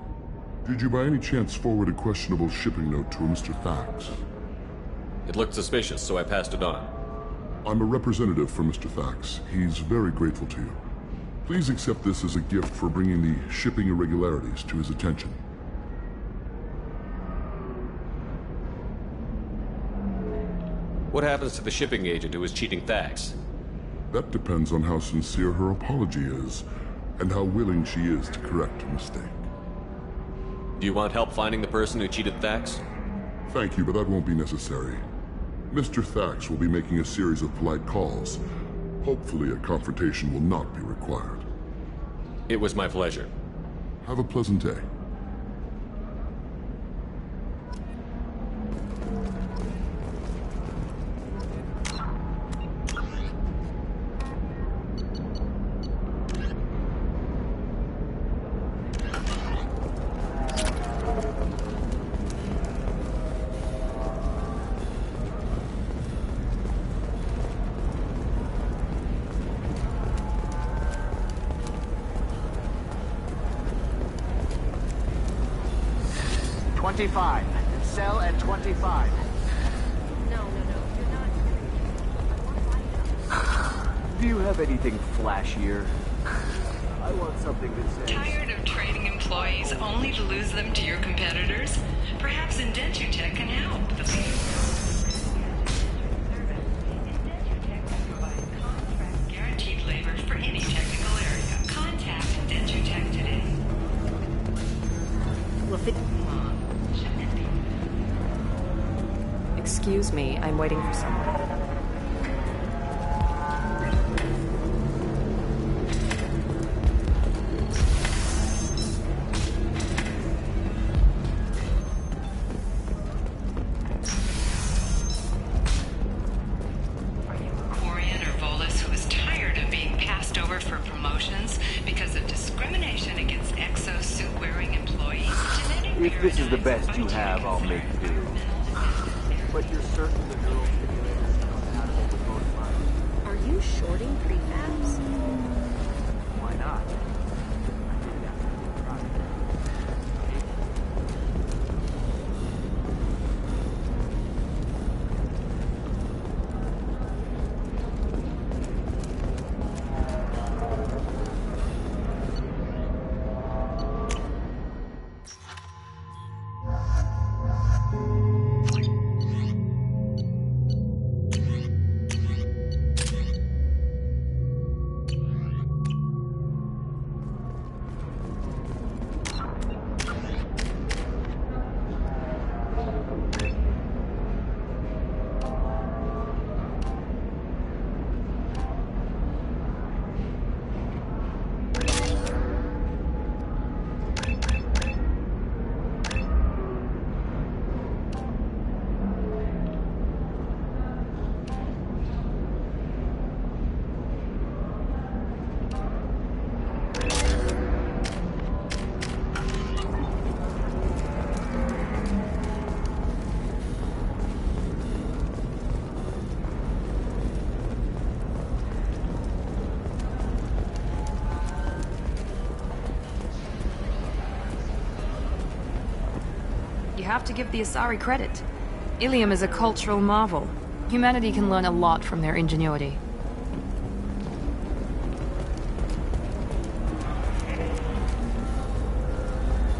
Did you by any chance forward a questionable shipping note to a Mr. Thax? It looked suspicious, so I passed it on. I'm a representative for Mr. Thax. He's very grateful to you. Please accept this as a gift for bringing the shipping irregularities to his attention. What happens to the shipping agent who was cheating Thax? That depends on how sincere her apology is, and how willing she is to correct a mistake. Do you want help finding the person who cheated Thax? Thank you, but that won't be necessary. Mr. Thax will be making a series of polite calls. Hopefully a confrontation will not be required. It was my pleasure. Have a pleasant day. Sell at 25. No, you're not. Do you have anything flashier? I want something that says... Tired of training employees only to lose them to your competitors? Perhaps Indentutech can help. Guaranteed labor for any technical area. Contact Indentutech today. Well, Excuse me, I'm waiting for someone. Quarian or Volus who is tired of being passed over for promotions because of discrimination against exosuit-wearing employees? If this is the best you have, I'll make do. But you're certain the neural stimulator is compatible with both minds? Are you shorting prefabs? Why not? You have to give the Asari credit. Ilium is a cultural marvel. Humanity can learn a lot from their ingenuity.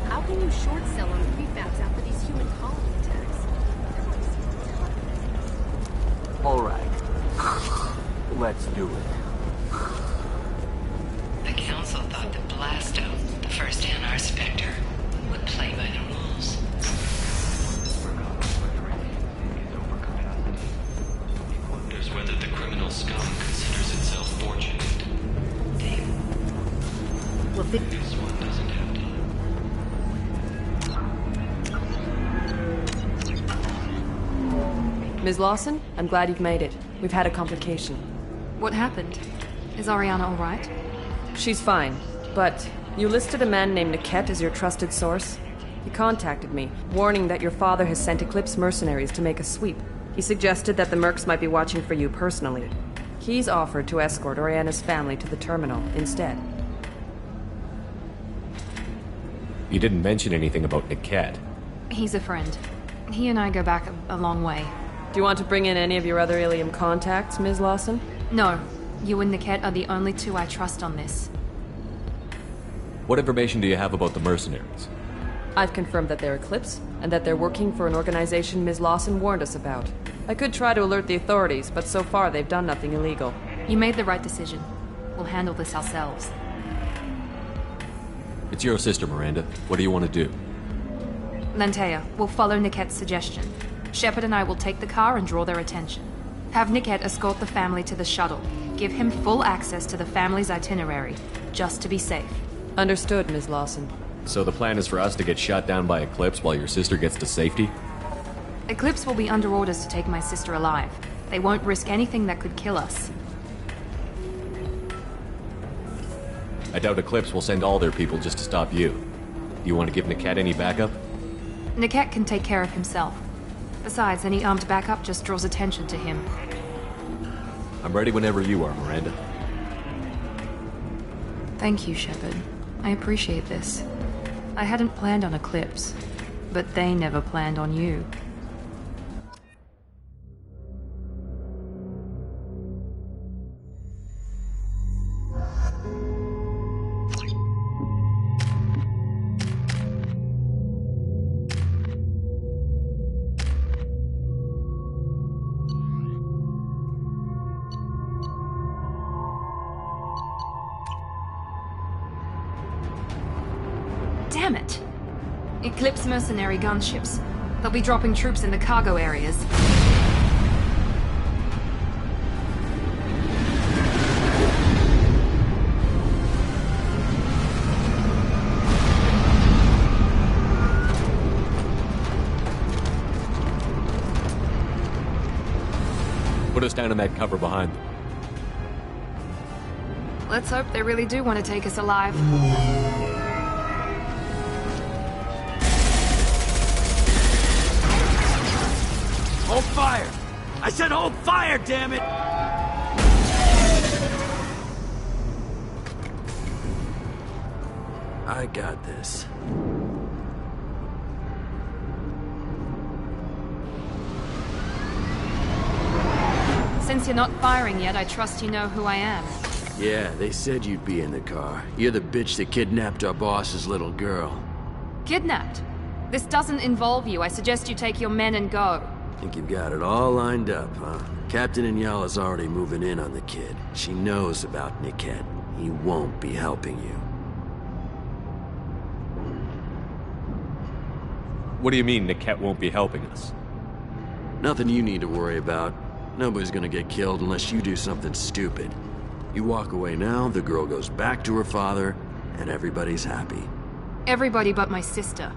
How can you short sell on prefabs after these human colony attacks? All right. Let's do it. The Council thought that Blasto, the first Anar Spectre, would play by the rules. Wonders whether the criminal scum considers itself fortunate. Well, this one doesn't have time. Ms. Lawson, I'm glad you've made it. We've had a complication. What happened? Is Ariana all right? She's fine, but you listed a man named Niket as your trusted source. He contacted me, warning that your father has sent Eclipse mercenaries to make a sweep. He suggested that the Mercs might be watching for you personally. He's offered to escort Oriana's family to the terminal instead. You didn't mention anything about Niket. He's a friend. He and I go back a long way. Do you want to bring in any of your other Ilium contacts, Ms. Lawson? No. You and Niket are the only two I trust on this. What information do you have about the mercenaries? I've confirmed that they're Eclipse, and that they're working for an organization Ms. Lawson warned us about. I could try to alert the authorities, but so far they've done nothing illegal. You made the right decision. We'll handle this ourselves. It's your sister, Miranda. What do you want to do? Lantea, we'll follow Niket's suggestion. Shepard and I will take the car and draw their attention. Have Niket escort the family to the shuttle. Give him full access to the family's itinerary, just to be safe. Understood, Ms. Lawson. So the plan is for us to get shot down by Eclipse while your sister gets to safety? Eclipse will be under orders to take my sister alive. They won't risk anything that could kill us. I doubt Eclipse will send all their people just to stop you. Do you want to give Niket any backup? Niket can take care of himself. Besides, any armed backup just draws attention to him. I'm ready whenever you are, Miranda. Thank you, Shepard. I appreciate this. I hadn't planned on Eclipse, but they never planned on you. Damn it! Eclipse mercenary gunships. They'll be dropping troops in the cargo areas. Put us down in that cover behind them. Let's hope they really do want to take us alive. Hold fire! I said hold fire, damn it! I got this. Since you're not firing yet, I trust you know who I am. Yeah, they said you'd be in the car. You're the bitch that kidnapped our boss's little girl. Kidnapped? This doesn't involve you. I suggest you take your men and go. Think you've got it all lined up, huh? Captain Inyala's already moving in on the kid. She knows about Niket. He won't be helping you. What do you mean Niket won't be helping us? Nothing you need to worry about. Nobody's gonna get killed unless you do something stupid. You walk away now, the girl goes back to her father, and everybody's happy. Everybody but my sister.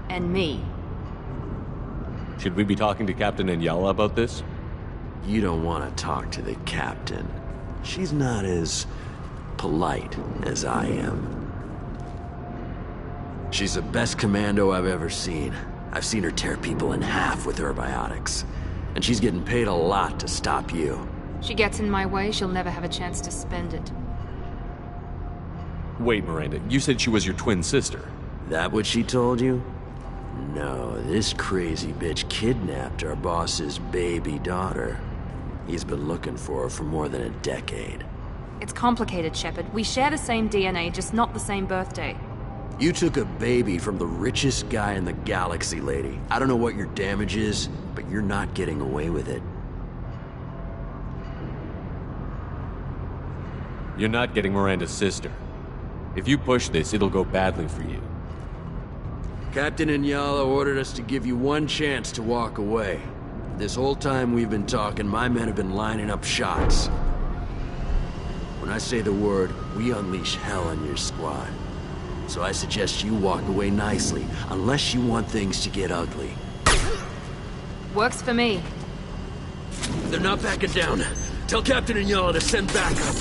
And me. Should we be talking to Captain Inyala about this? You don't want to talk to the captain. She's not as polite as I am. She's the best commando I've ever seen. I've seen her tear people in half with her biotics. And she's getting paid a lot to stop you. She gets in my way, she'll never have a chance to spend it. Wait, Miranda, you said she was your twin sister. That what she told you? No, this crazy bitch kidnapped our boss's baby daughter. He's been looking for her for more than a decade. It's complicated, Shepard. We share the same DNA, just not the same birthday. You took a baby from the richest guy in the galaxy, lady. I don't know what your damage is, but you're not getting away with it. You're not getting Miranda's sister. If you push this, it'll go badly for you. Captain Inyala ordered us to give you one chance to walk away. This whole time we've been talking, my men have been lining up shots. When I say the word, we unleash hell on your squad. So I suggest you walk away nicely, unless you want things to get ugly. Works for me. They're not backing down. Tell Captain Inyala to send backup.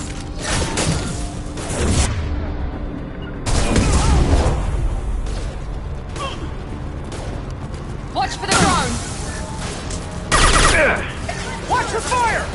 Watch for the drone! Watch for fire!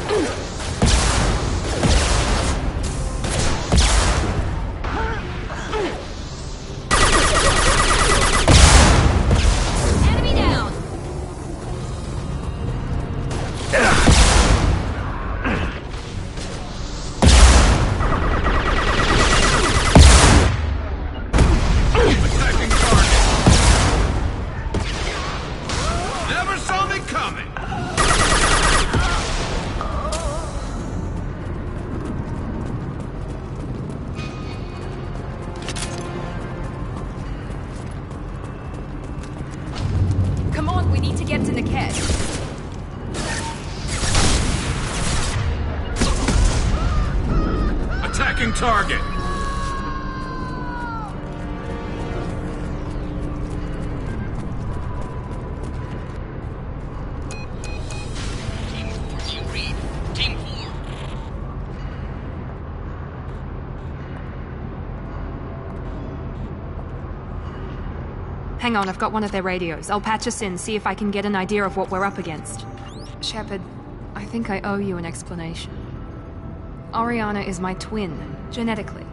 Niket. Attacking target! Team 4, do you read? Team 4. Hang on, I've got one of their radios. I'll patch us in, see if I can get an idea of what we're up against. Shepard, I think I owe you an explanation. Oriana is my twin, genetically.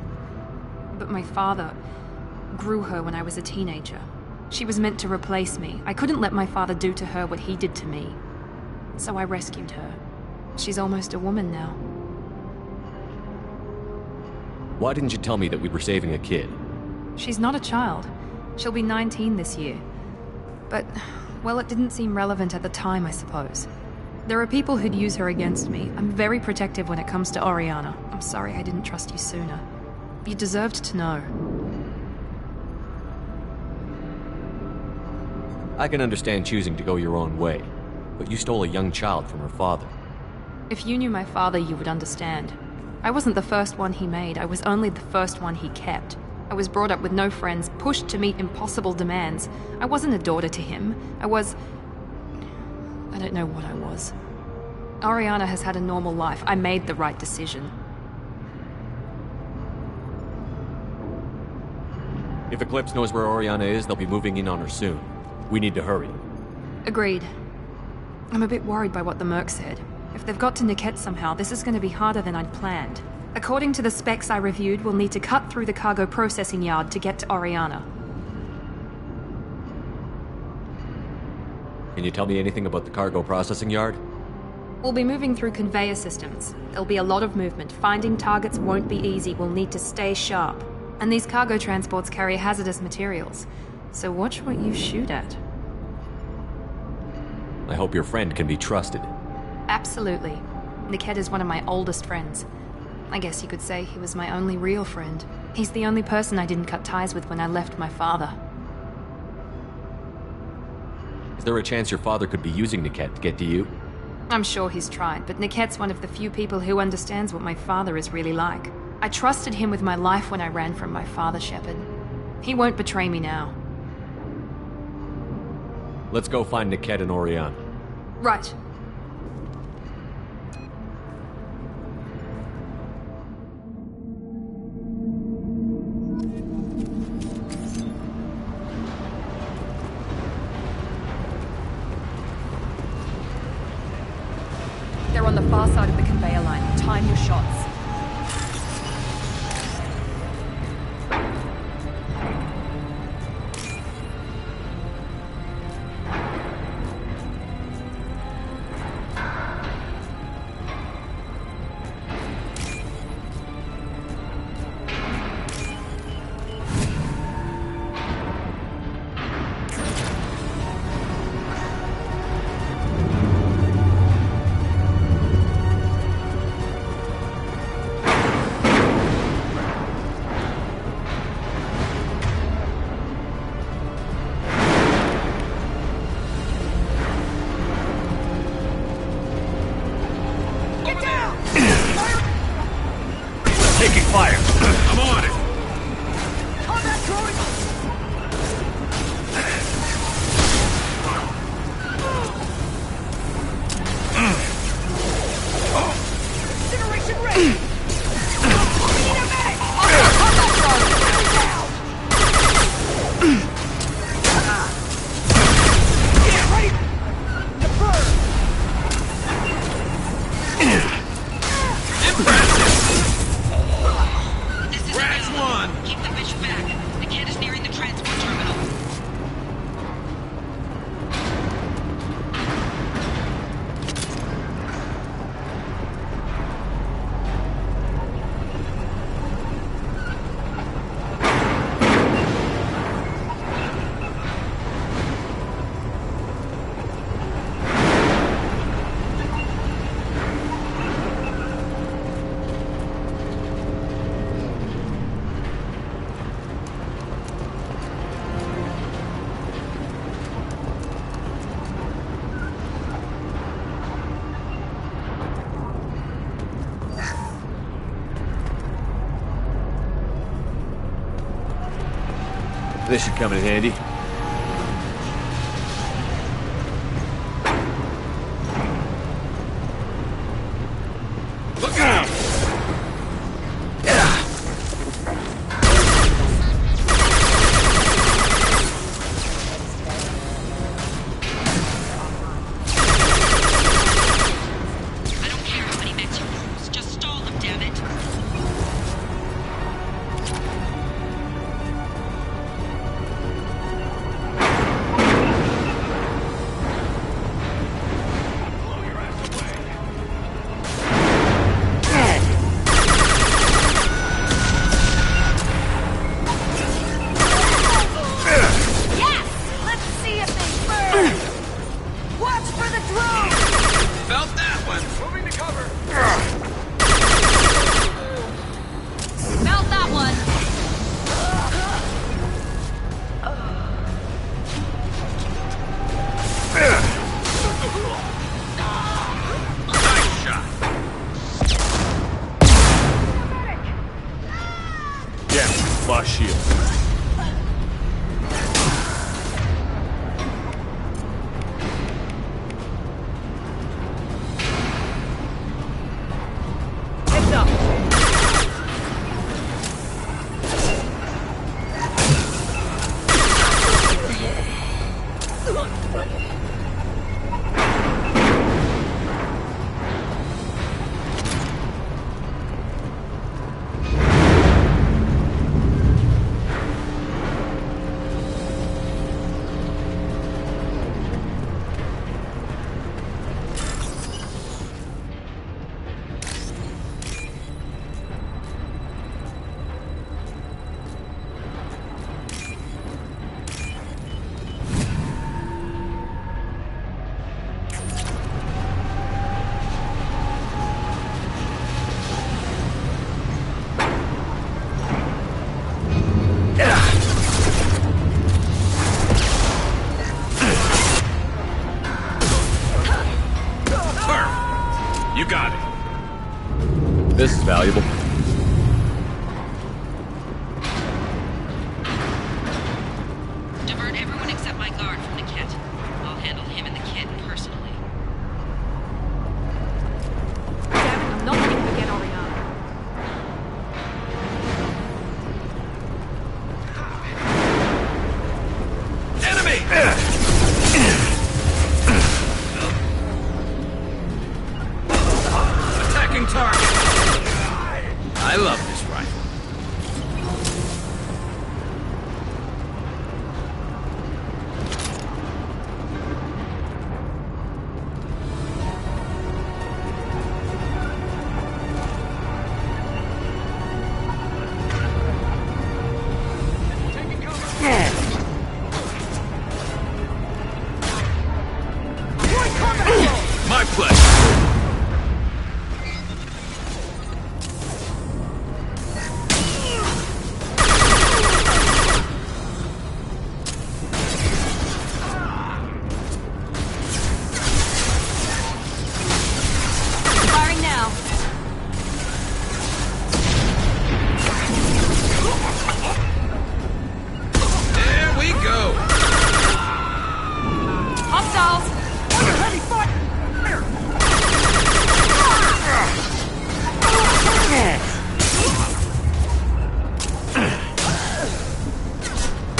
But my father grew her when I was a teenager. She was meant to replace me. I couldn't let my father do to her what he did to me. So I rescued her. She's almost a woman now. Why didn't you tell me that we were saving a kid? She's not a child. She'll be 19 this year. But, well, it didn't seem relevant at the time, I suppose. There are people who'd use her against me. I'm very protective when it comes to Oriana. I'm sorry I didn't trust you sooner. You deserved to know. I can understand choosing to go your own way, but you stole a young child from her father. If you knew my father, you would understand. I wasn't the first one he made. I was only the first one he kept. I was brought up with no friends, pushed to meet impossible demands. I wasn't a daughter to him. I don't know what I was. Oriana has had a normal life. I made the right decision. If Eclipse knows where Oriana is, they'll be moving in on her soon. We need to hurry. Agreed. I'm a bit worried by what the Merc said. If they've got to Niket somehow, this is going to be harder than I'd planned. According to the specs I reviewed, we'll need to cut through the cargo processing yard to get to Oriana. Can you tell me anything about the cargo processing yard? We'll be moving through conveyor systems. There'll be a lot of movement. Finding targets won't be easy. We'll need to stay sharp. And these cargo transports carry hazardous materials. So watch what you shoot at. I hope your friend can be trusted. Absolutely. Niket is one of my oldest friends. I guess you could say he was my only real friend. He's the only person I didn't cut ties with when I left my father. Is there a chance your father could be using Niket to get to you? I'm sure he's tried, but Niket's one of the few people who understands what my father is really like. I trusted him with my life when I ran from my father, Shepard. He won't betray me now. Let's go find Niket and Oriana. Right. They're on the far side of the conveyor line. Time your shots. This should come in handy. Look out! Shield. Heads up. You got it. This is valuable. Divert everyone except my guard from the kit. I'll handle him and the kid personally. Damn it, I'm not letting her get Oriana. Enemy! Attacking target! I love this rifle. My pleasure. Firing now. There we go. Hostiles. Heavy fire.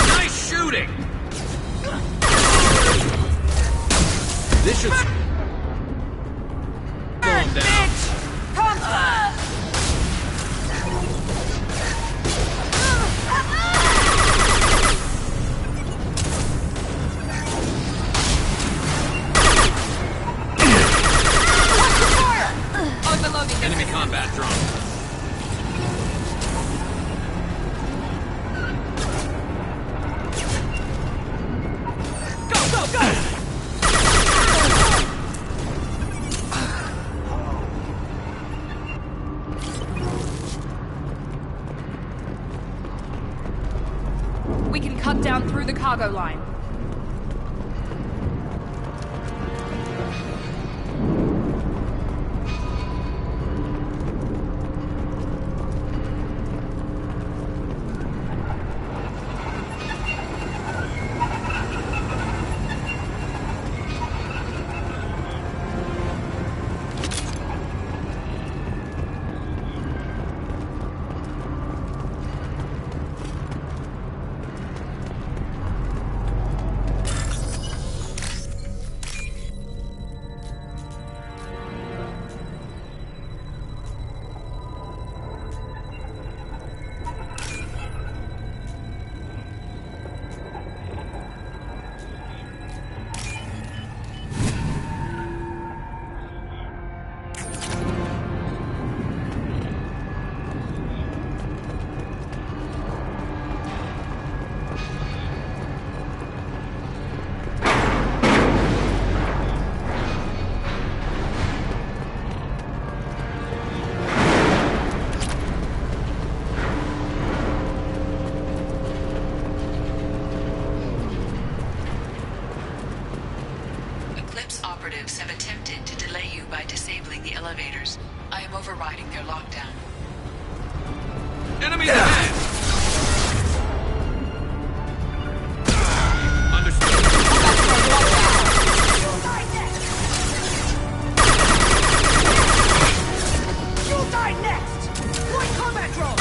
Nice shooting. This should calm down. Enemy combat drone. Go, go, go! We can cut down through the cargo line. operatives have attempted to delay you by disabling the elevators. I am overriding their lockdown. Enemies ahead! You'll die next! Point combat drone!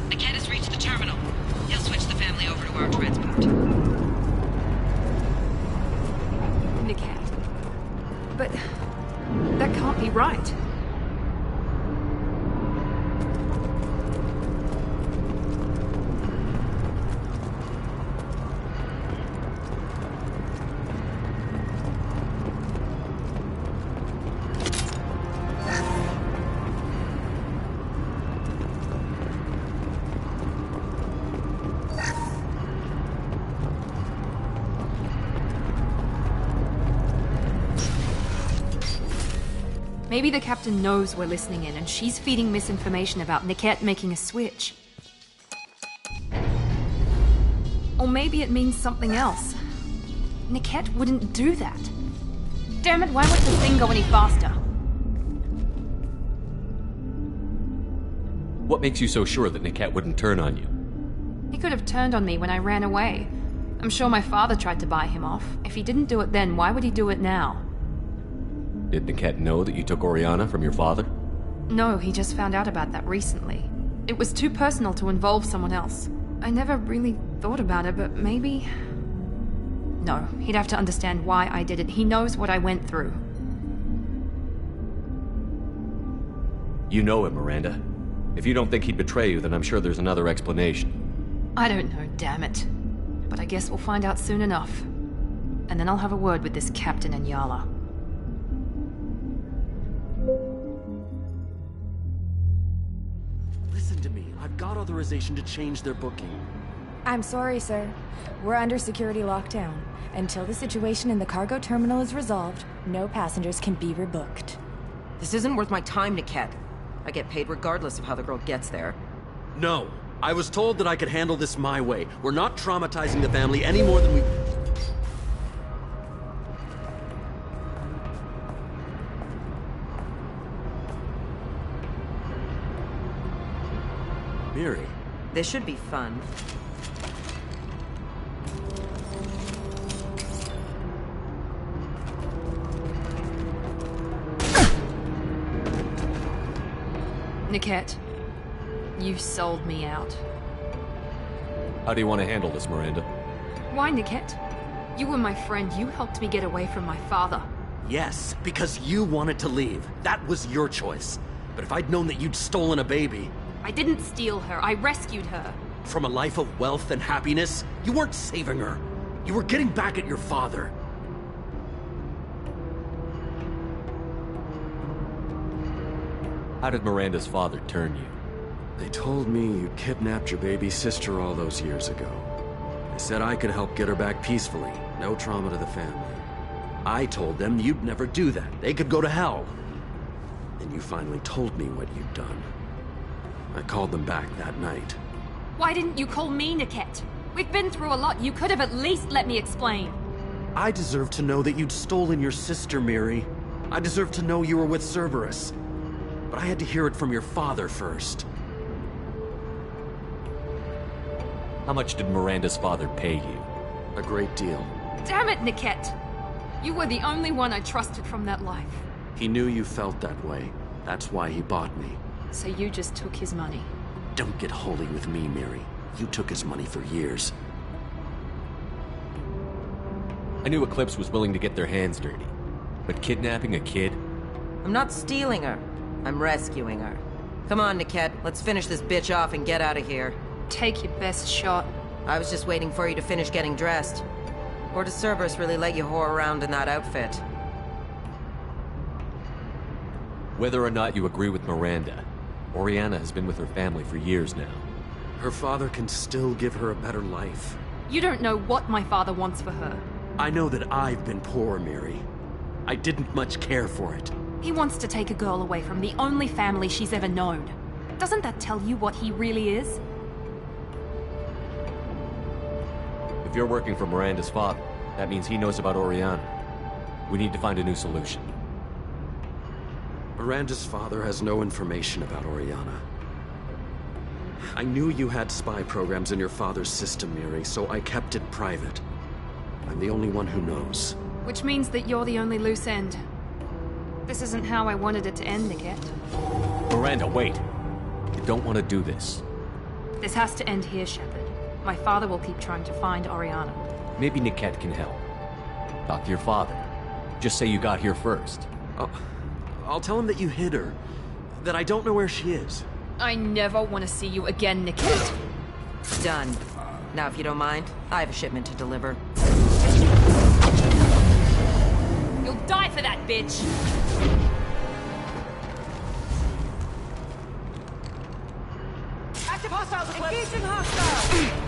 Niket has reached the terminal. He'll switch the family over to our transport. Niket. But that can't be right. Maybe the captain knows we're listening in and she's feeding misinformation about Niket making a switch. Or maybe it means something else. Niket wouldn't do that. Damn it, why won't the thing go any faster? What makes you so sure that Niket wouldn't turn on you? He could have turned on me when I ran away. I'm sure my father tried to buy him off. If he didn't do it then, why would he do it now? Did Niket know that you took Oriana from your father? No, he just found out about that recently. It was too personal to involve someone else. I never really thought about it, but maybe... No, he'd have to understand why I did it. He knows what I went through. You know him, Miranda. If you don't think he'd betray you, then I'm sure there's another explanation. I don't know, damn it. But I guess we'll find out soon enough. And then I'll have a word with this captain and Yala. Listen to me. I've got authorization to change their booking. I'm sorry, sir. We're under security lockdown. Until the situation in the cargo terminal is resolved, no passengers can be rebooked. This isn't worth my time, Niket. I get paid regardless of how the girl gets there. No. I was told that I could handle this my way. We're not traumatizing the family any more than we... Miri. This should be fun. Niket, you sold me out. How do you want to handle this, Miranda? Why, Niket? You were my friend. You helped me get away from my father. Yes, because you wanted to leave. That was your choice. But if I'd known that you'd stolen a baby... I didn't steal her. I rescued her. From a life of wealth and happiness, you weren't saving her. You were getting back at your father. How did Miranda's father turn you? They told me you kidnapped your baby sister all those years ago. They said I could help get her back peacefully. No trauma to the family. I told them you'd never do that. They could go to hell. Then you finally told me what you'd done. I called them back that night. Why didn't you call me, Niket? We've been through a lot. You could have at least let me explain. I deserve to know that you'd stolen your sister, Miri. I deserve to know you were with Cerberus. But I had to hear it from your father first. How much did Miranda's father pay you? A great deal. Damn it, Niket! You were the only one I trusted from that life. He knew you felt that way. That's why he bought me. So you just took his money? Don't get holy with me, Miri. You took his money for years. I knew Eclipse was willing to get their hands dirty. But kidnapping a kid? I'm not stealing her. I'm rescuing her. Come on, Niket. Let's finish this bitch off and get out of here. Take your best shot. I was just waiting for you to finish getting dressed. Or does Cerberus really let you whore around in that outfit? Whether or not you agree with Miranda, Oriana has been with her family for years now. Her father can still give her a better life. You don't know what my father wants for her. I know that I've been poor, Miri. I didn't much care for it. He wants to take a girl away from the only family she's ever known. Doesn't that tell you what he really is? If you're working for Miranda's father, that means he knows about Oriana. We need to find a new solution. Miranda's father has no information about Oriana. I knew you had spy programs in your father's system, Miri, so I kept it private. I'm the only one who knows. Which means that you're the only loose end. This isn't how I wanted it to end, Niket. Miranda, wait. You don't want to do this. This has to end here, Shepard. My father will keep trying to find Oriana. Maybe Niket can help. Talk to your father. Just say you got here first. I'll tell him that you hid her. That I don't know where she is. I never want to see you again, Niket. Done. Now, if you don't mind, I have a shipment to deliver. You'll die for that, bitch! Active hostiles, engaging hostiles!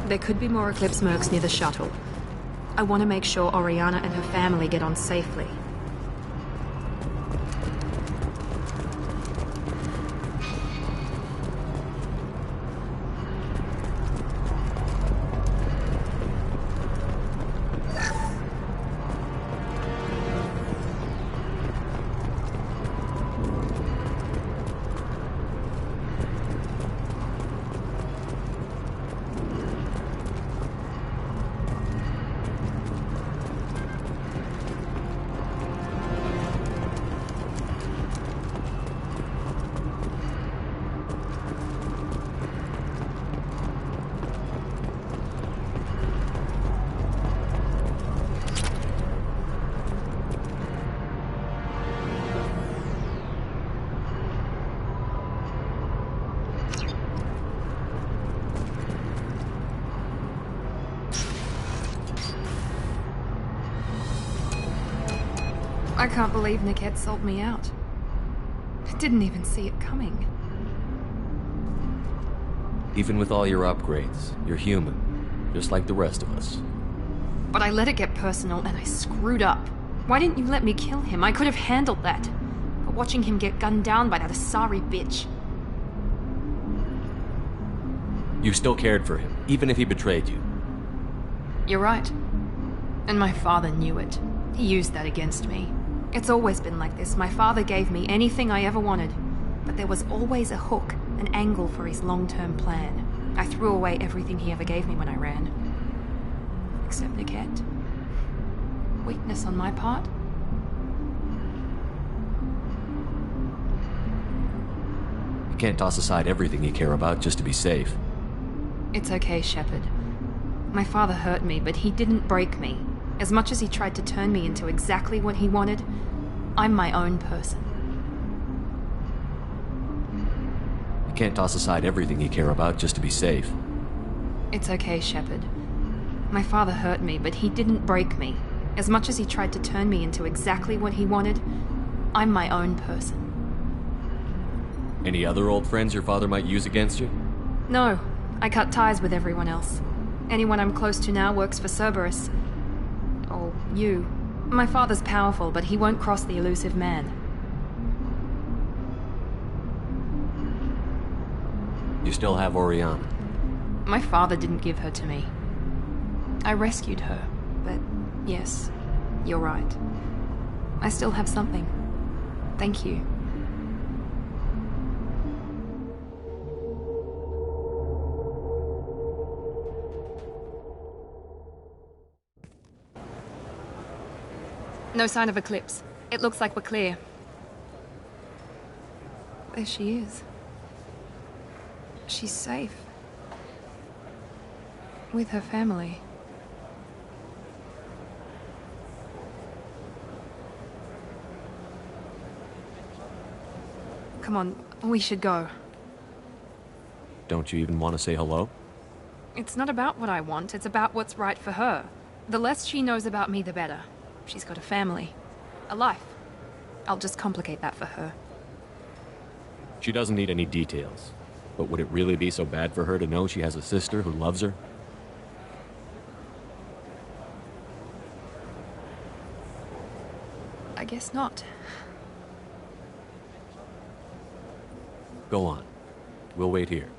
There could be more Eclipse mercs near the shuttle. I want to make sure Oriana and her family get on safely. I can't believe Niket sold me out. I didn't even see it coming. Even with all your upgrades, you're human, just like the rest of us. But I let it get personal and I screwed up. Why didn't you let me kill him? I could have handled that. But watching him get gunned down by that Asari bitch. You still cared for him, even if he betrayed you. You're right. And my father knew it. He used that against me. It's always been like this. My father gave me anything I ever wanted. But there was always a hook, an angle for his long-term plan. I threw away everything he ever gave me when I ran. Except Niket. Weakness on my part. can't toss aside everything you care about just to be safe. It's okay, Shepard. My father hurt me, but he didn't break me. As much as he tried to turn me into exactly what he wanted, I'm my own person. You can't toss aside everything you care about just to be safe. It's okay, Shepard. My father hurt me, but he didn't break me. As much as he tried to turn me into exactly what he wanted, I'm my own person. Any other old friends your father might use against you? No, I cut ties with everyone else. Anyone I'm close to now works for Cerberus. Or you. My father's powerful, but he won't cross the elusive man. You still have Oriana? My father didn't give her to me. I rescued her, but yes, you're right. I still have something. Thank you. No sign of Eclipse. It looks like we're clear. There she is. She's safe. With her family. Come on, we should go. Don't you even want to say hello? It's not about what I want, it's about what's right for her. The less she knows about me, the better. She's got a family. A life. I'll just complicate that for her. She doesn't need any details. But would it really be so bad for her to know she has a sister who loves her? I guess not. Go on. We'll wait here.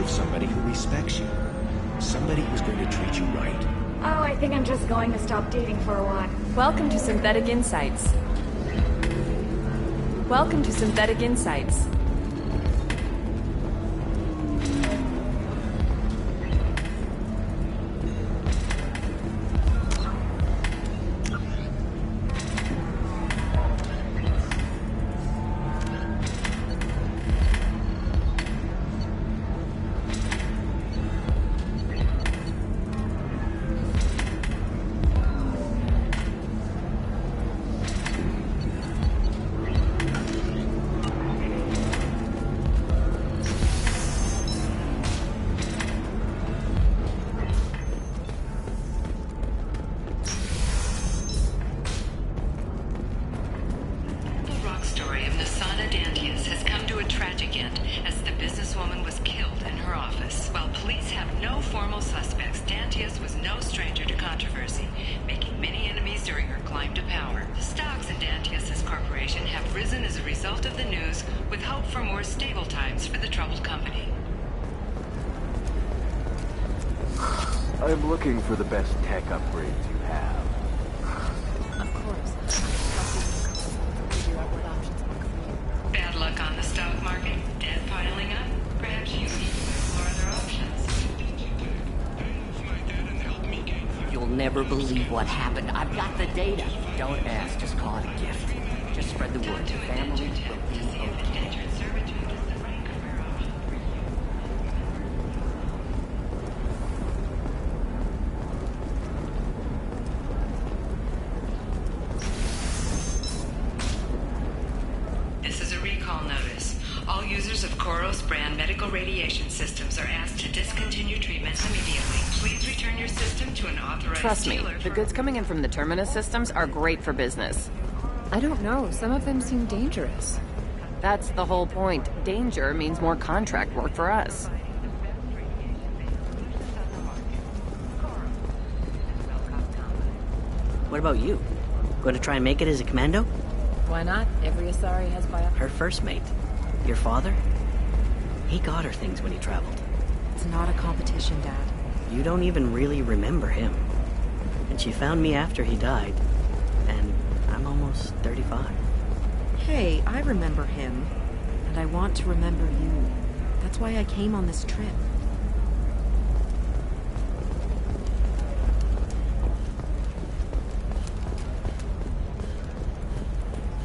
Somebody who respects you. Somebody who's going to treat you right. Oh, I think I'm just going to stop dating for a while. Welcome to Synthetic Insights. Welcome to Synthetic Insights. I'm looking for the best tech upgrades you have. Of course. Figure out what options work for you. Bad luck on the stock market, debt piling up. Perhaps you need to explore other options. You'll never believe what happened. I've got the data. Don't ask, just call it a gift. Just spread the word. Your family will be okay. This is a recall notice. All users of Carosa brand medical radiation systems are asked to discontinue treatment immediately. Please return your system to an authorized Trust me, dealer. the goods coming in from the Terminus systems are great for business. I don't know, some of them seem dangerous. That's the whole point. Danger means more contract work for us. What about you? Going to try and make it as a commando? Why not? Every Asari has biopsy. Her first mate. Your father? He got her things when he traveled. It's not a competition, Dad. You don't even really remember him. And she found me after he died. And I'm almost 35. Hey, I remember him. And I want to remember you. That's why I came on this trip.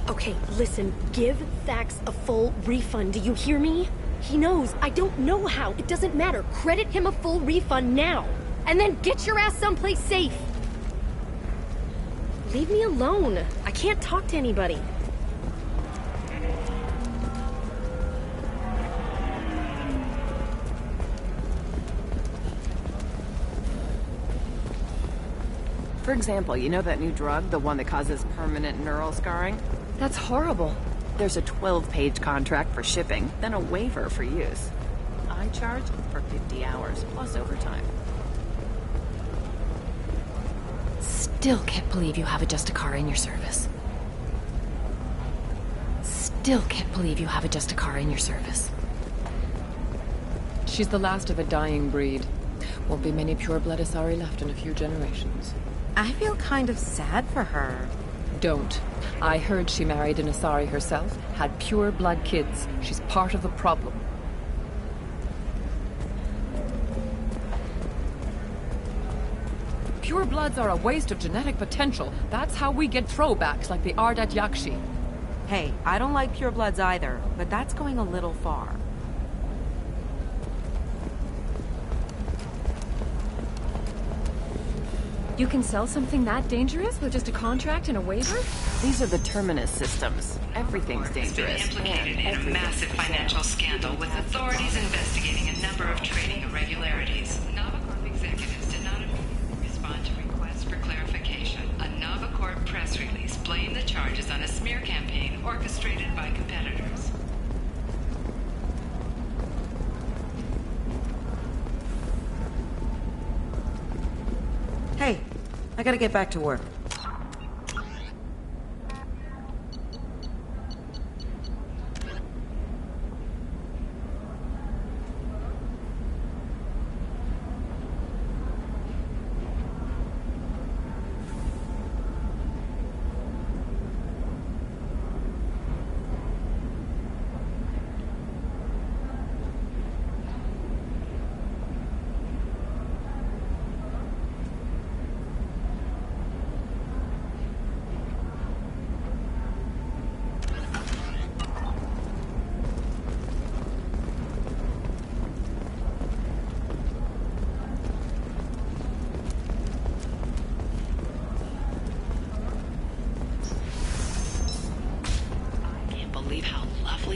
Okay, listen, give Thax a full refund, do you hear me? He knows, I don't know how, it doesn't matter. Credit him a full refund now. And then get your ass someplace safe. Leave me alone. I can't talk to anybody. For example, you know that new drug, the one that causes permanent neural scarring? That's horrible. There's a 12-page contract for shipping, then a waiver for use. I charge for 50 hours, plus overtime. Still can't believe you have a Justicar in your service. Still can't believe you have a Justicar in your service. She's the last of a dying breed. Won't be many pure-blood Asari left in a few generations. I feel kind of sad for her. Don't. I heard she married an Asari herself, had pure-blood kids. She's part of the problem. Pure-bloods are a waste of genetic potential. That's how we get throwbacks like the Ardat Yakshi. Hey, I don't like pure-bloods either, but that's going a little far. You can sell something that dangerous with just a contract and a waiver? These are the Terminus systems. Everything's dangerous. Has been implicated in a massive financial scandal with authorities investigating a number of trading irregularities. Novacorp executives did not immediately respond to requests for clarification. A Novacorp press release blamed the charges on a smear campaign orchestrated by competitors. Hey, I gotta get back to work.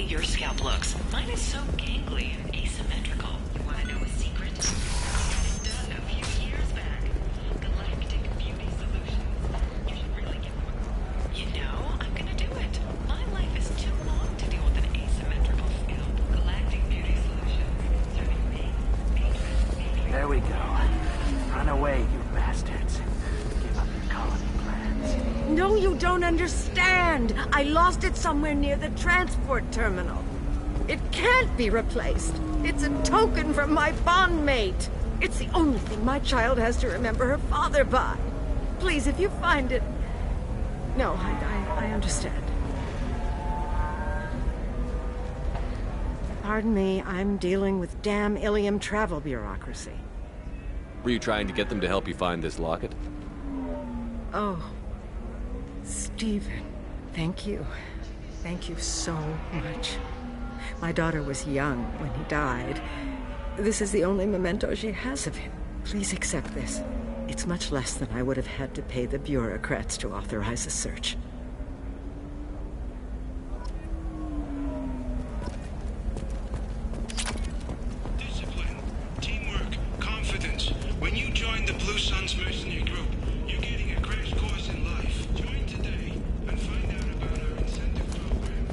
Your scalp looks. Mine is so gangly and asymmetrical. You want to know a secret? I had it done a few years back. Galactic Beauty Solutions. You should really give them a call. You know, I'm gonna do it. My life is too long to deal with an asymmetrical scalp. Galactic Beauty Solutions. Serving me. There we go. Run away, you bastards. Give up your colony plans. No, you don't understand. I lost it somewhere near the transport terminal. It can't be replaced. It's a token from my bondmate. It's the only thing my child has to remember her father by. Please, if you find it... No, I understand. Pardon me, I'm dealing with damn Ilium travel bureaucracy. Were you trying to get them to help you find this locket? Oh, Stephen, thank you. Thank you so much. My daughter was young when he died. This is the only memento she has of him. Please accept this. It's much less than I would have had to pay the bureaucrats to authorize a search. Discipline, teamwork, confidence. When you join the Blue Suns mercenary group, you're getting a crash course in life. Join today and find out about our incentive program.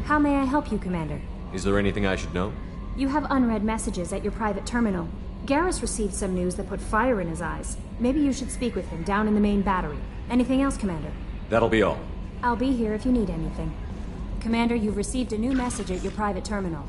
How may I help you, Commander? Is there anything I should know? You have unread messages at your private terminal. Garrus received some news that put fire in his eyes. Maybe you should speak with him down in the main battery. Anything else, Commander? That'll be all. I'll be here if you need anything. Commander, you've received a new message at your private terminal.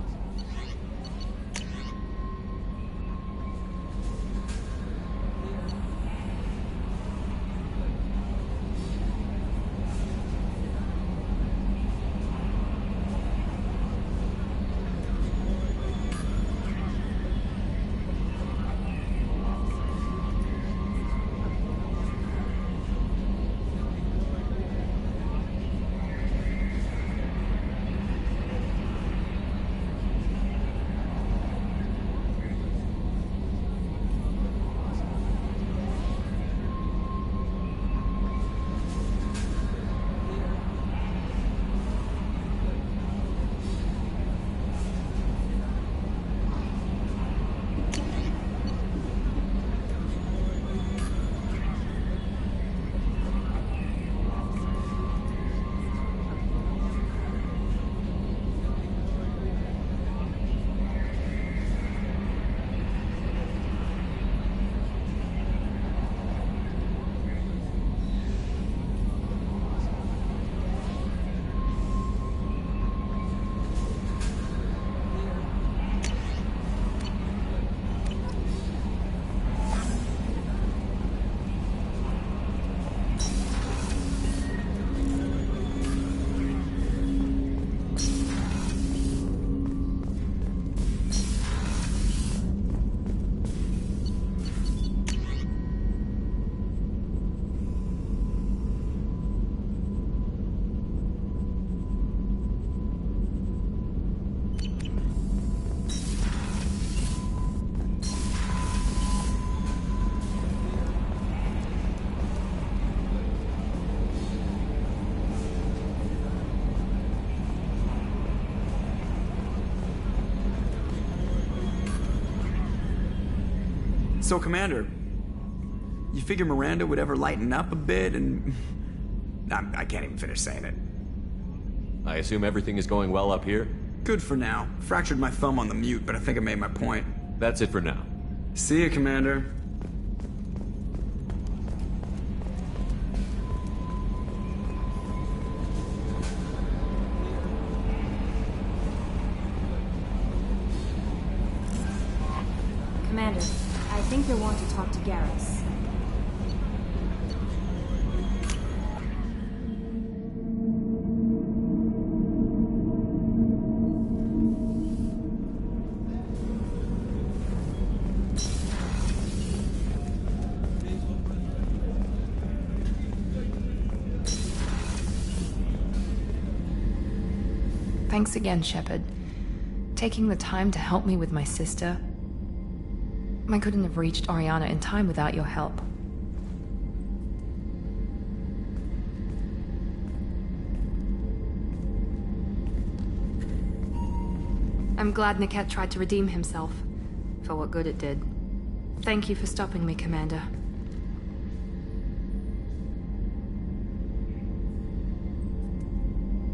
So, Commander, you figure Miranda would ever lighten up a bit and... I can't even finish saying it. I assume everything is going well up here? Good for now. Fractured my thumb on the mute, but I think I made my point. That's it for now. See ya, Commander. Commander, I think you'll want to talk to Garrus. Thanks again, Shepard. Taking the time to help me with my sister. I couldn't have reached Oriana in time without your help. I'm glad Niket tried to redeem himself, for what good it did. Thank you for stopping me, Commander.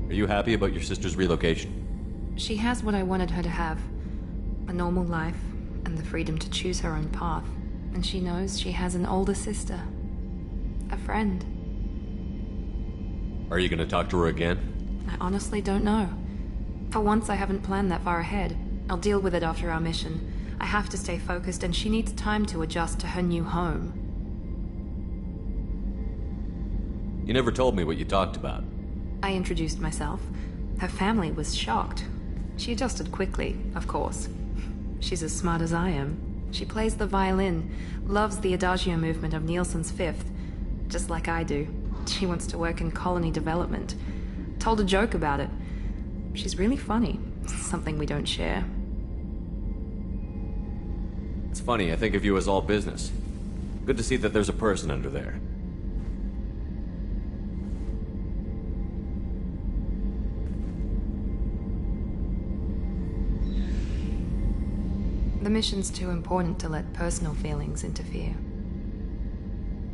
Are you happy about your sister's relocation? She has what I wanted her to have. A normal life, and the freedom to choose her own path. And she knows she has an older sister. A friend. Are you gonna talk to her again? I honestly don't know. For once, I haven't planned that far ahead. I'll deal with it after our mission. I have to stay focused, and she needs time to adjust to her new home. You never told me what you talked about. I introduced myself. Her family was shocked. She adjusted quickly, of course. She's as smart as I am. She plays the violin, loves the Adagio movement of Nielsen's Fifth, just like I do. She wants to work in colony development. Told a joke about it. She's really funny, something we don't share. It's funny, I think of you as all business. Good to see that there's a person under there. The mission's too important to let personal feelings interfere.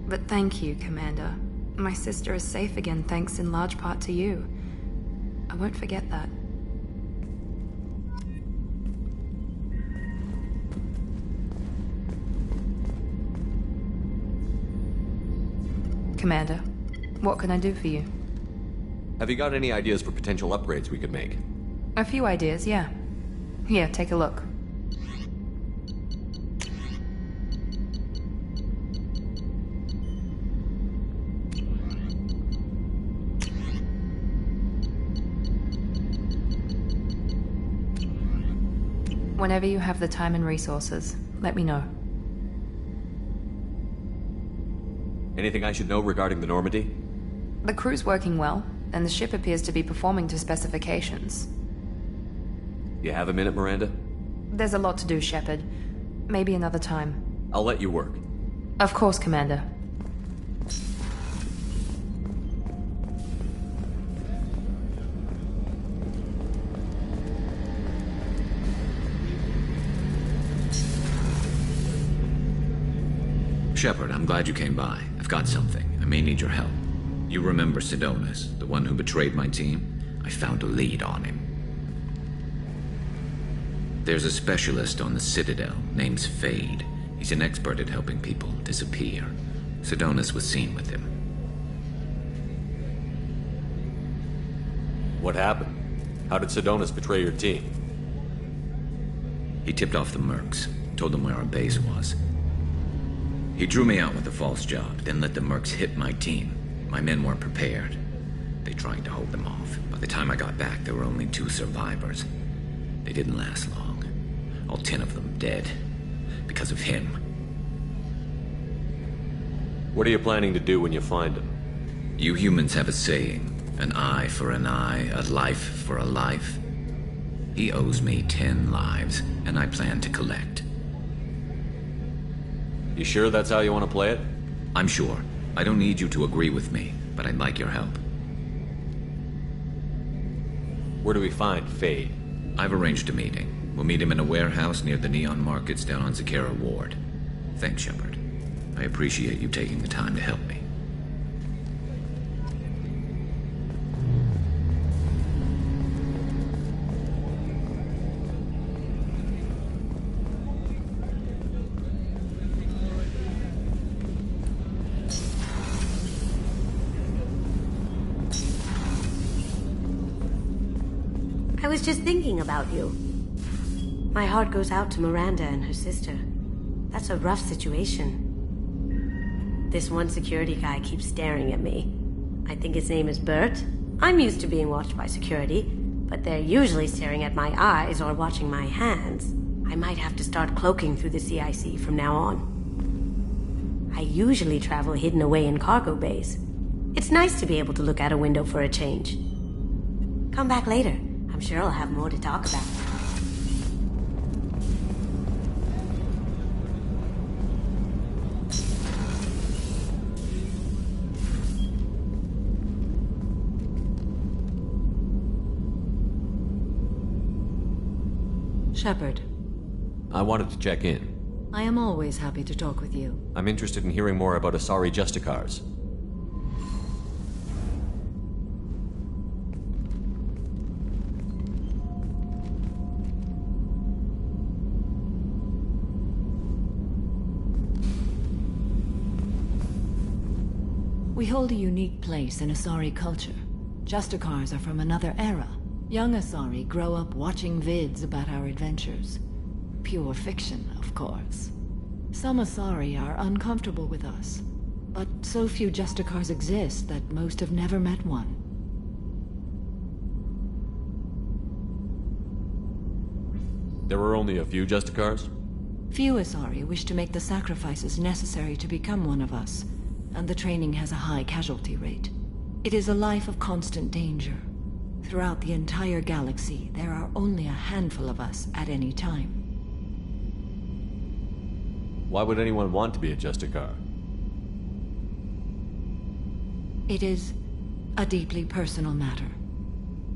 But thank you, Commander. My sister is safe again thanks in large part to you. I won't forget that. Commander, what can I do for you? Have you got any ideas for potential upgrades we could make? A few ideas, yeah. Here, take a look. Whenever you have the time and resources, let me know. Anything I should know regarding the Normandy? The crew's working well, and the ship appears to be performing to specifications. You have a minute, Miranda? There's a lot to do, Shepard. Maybe another time. I'll let you work. Of course, Commander. Shepard, I'm glad you came by. I've got something. I may need your help. You remember Sidonis, the one who betrayed my team? I found a lead on him. There's a specialist on the Citadel, name's Fade. He's an expert at helping people disappear. Sidonis was seen with him. What happened? How did Sidonis betray your team? He tipped off the mercs, told them where our base was. He drew me out with a false job, then let the mercs hit my team. My men weren't prepared. They tried to hold them off. By the time I got back, there were only 2 survivors. They didn't last long. All 10 of them dead. Because of him. What are you planning to do when you find him? You humans have a saying. An eye for an eye, a life for a life. He owes me 10 lives, and I plan to collect. You sure that's how you want to play it? I'm sure. I don't need you to agree with me, but I'd like your help. Where do we find Fade? I've arranged a meeting. We'll meet him in a warehouse near the Neon Markets down on Zakera Ward. Thanks, Shepard. I appreciate you taking the time to help me. I was just thinking about you. My heart goes out to Miranda and her sister. That's a rough situation. This one security guy keeps staring at me. I think his name is Bert. I'm used to being watched by security, but they're usually staring at my eyes or watching my hands. I might have to start cloaking through the CIC from now on. I usually travel hidden away in cargo bays. It's nice to be able to look out a window for a change. Come back later. I'm sure I'll have more to talk about. Shepard. I wanted to check in. I am always happy to talk with you. I'm interested in hearing more about Asari Justicars. We hold a unique place in Asari culture. Justicars are from another era. Young Asari grow up watching vids about our adventures. Pure fiction, of course. Some Asari are uncomfortable with us, but so few Justicars exist that most have never met one. There were only a few Justicars? Few Asari wish to make the sacrifices necessary to become one of us, and the training has a high casualty rate. It is a life of constant danger. Throughout the entire galaxy, there are only a handful of us at any time. Why would anyone want to be a Justicar? It is a deeply personal matter.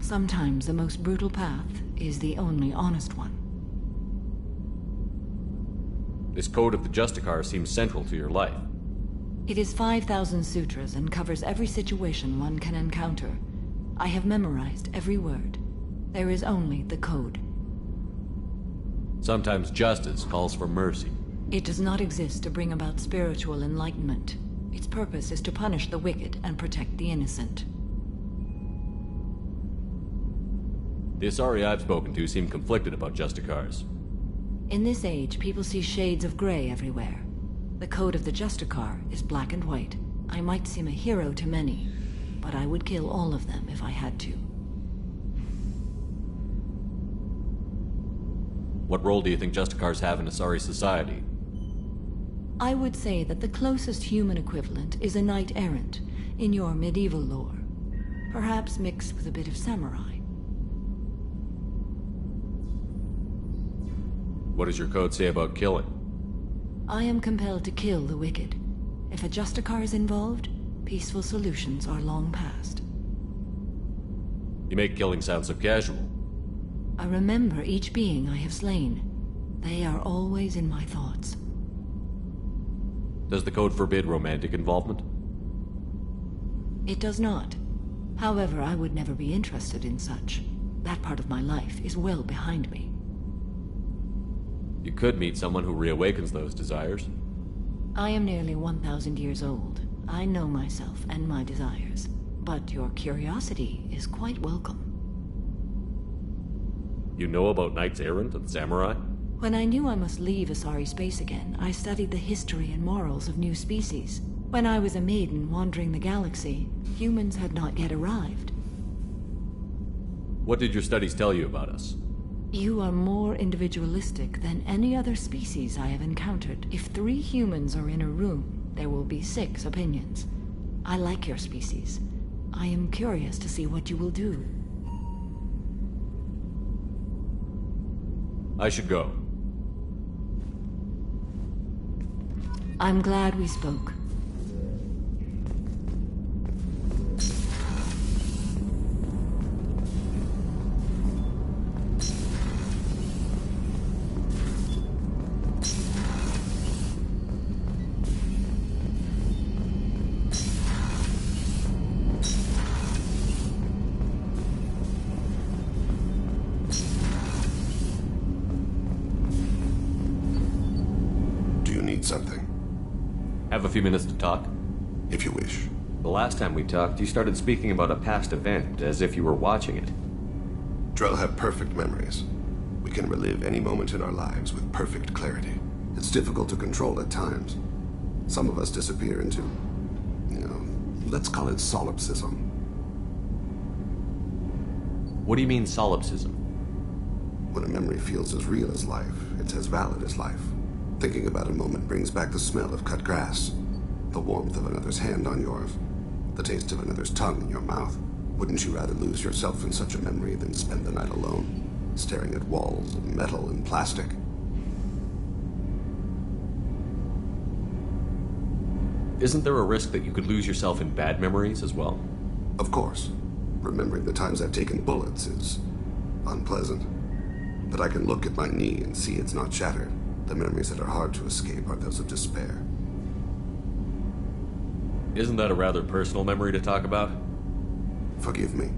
Sometimes the most brutal path is the only honest one. This code of the Justicar seems central to your life. It is 5,000 sutras and covers every situation one can encounter. I have memorized every word. There is only the code. Sometimes justice calls for mercy. It does not exist to bring about spiritual enlightenment. Its purpose is to punish the wicked and protect the innocent. The Asari I've spoken to seem conflicted about Justicars. In this age, people see shades of gray everywhere. The code of the Justicar is black and white. I might seem a hero to many, but I would kill all of them if I had to. What role do you think Justicars have in Asari society? I would say that the closest human equivalent is a knight-errant in your medieval lore. Perhaps mixed with a bit of samurai. What does your code say about killing? I am compelled to kill the wicked. If a Justicar is involved, peaceful solutions are long past. You make killing sound so casual. I remember each being I have slain. They are always in my thoughts. Does the code forbid romantic involvement? It does not. However, I would never be interested in such. That part of my life is well behind me. You could meet someone who reawakens those desires. I am nearly 1,000 years old. I know myself and my desires. But your curiosity is quite welcome. You know about knights errant and samurai? When I knew I must leave Asari space again, I studied the history and morals of new species. When I was a maiden wandering the galaxy, humans had not yet arrived. What did your studies tell you about us? You are more individualistic than any other species I have encountered. If 3 humans are in a room, there will be 6 opinions. I like your species. I am curious to see what you will do. I should go. I'm glad we spoke. need something. Have a few minutes to talk? If you wish. The last time we talked, you started speaking about a past event, as if you were watching it. Drell have perfect memories. We can relive any moment in our lives with perfect clarity. It's difficult to control at times. Some of us disappear into, let's call it solipsism. What do you mean, solipsism? When a memory feels as real as life, it's as valid as life. Thinking about a moment brings back the smell of cut grass, the warmth of another's hand on yours, the taste of another's tongue in your mouth. Wouldn't you rather lose yourself in such a memory than spend the night alone, staring at walls of metal and plastic? Isn't there a risk that you could lose yourself in bad memories as well? Of course. Remembering the times I've taken bullets is unpleasant. But I can look at my knee and see it's not shattered. The memories that are hard to escape are those of despair. Isn't that a rather personal memory to talk about? Forgive me.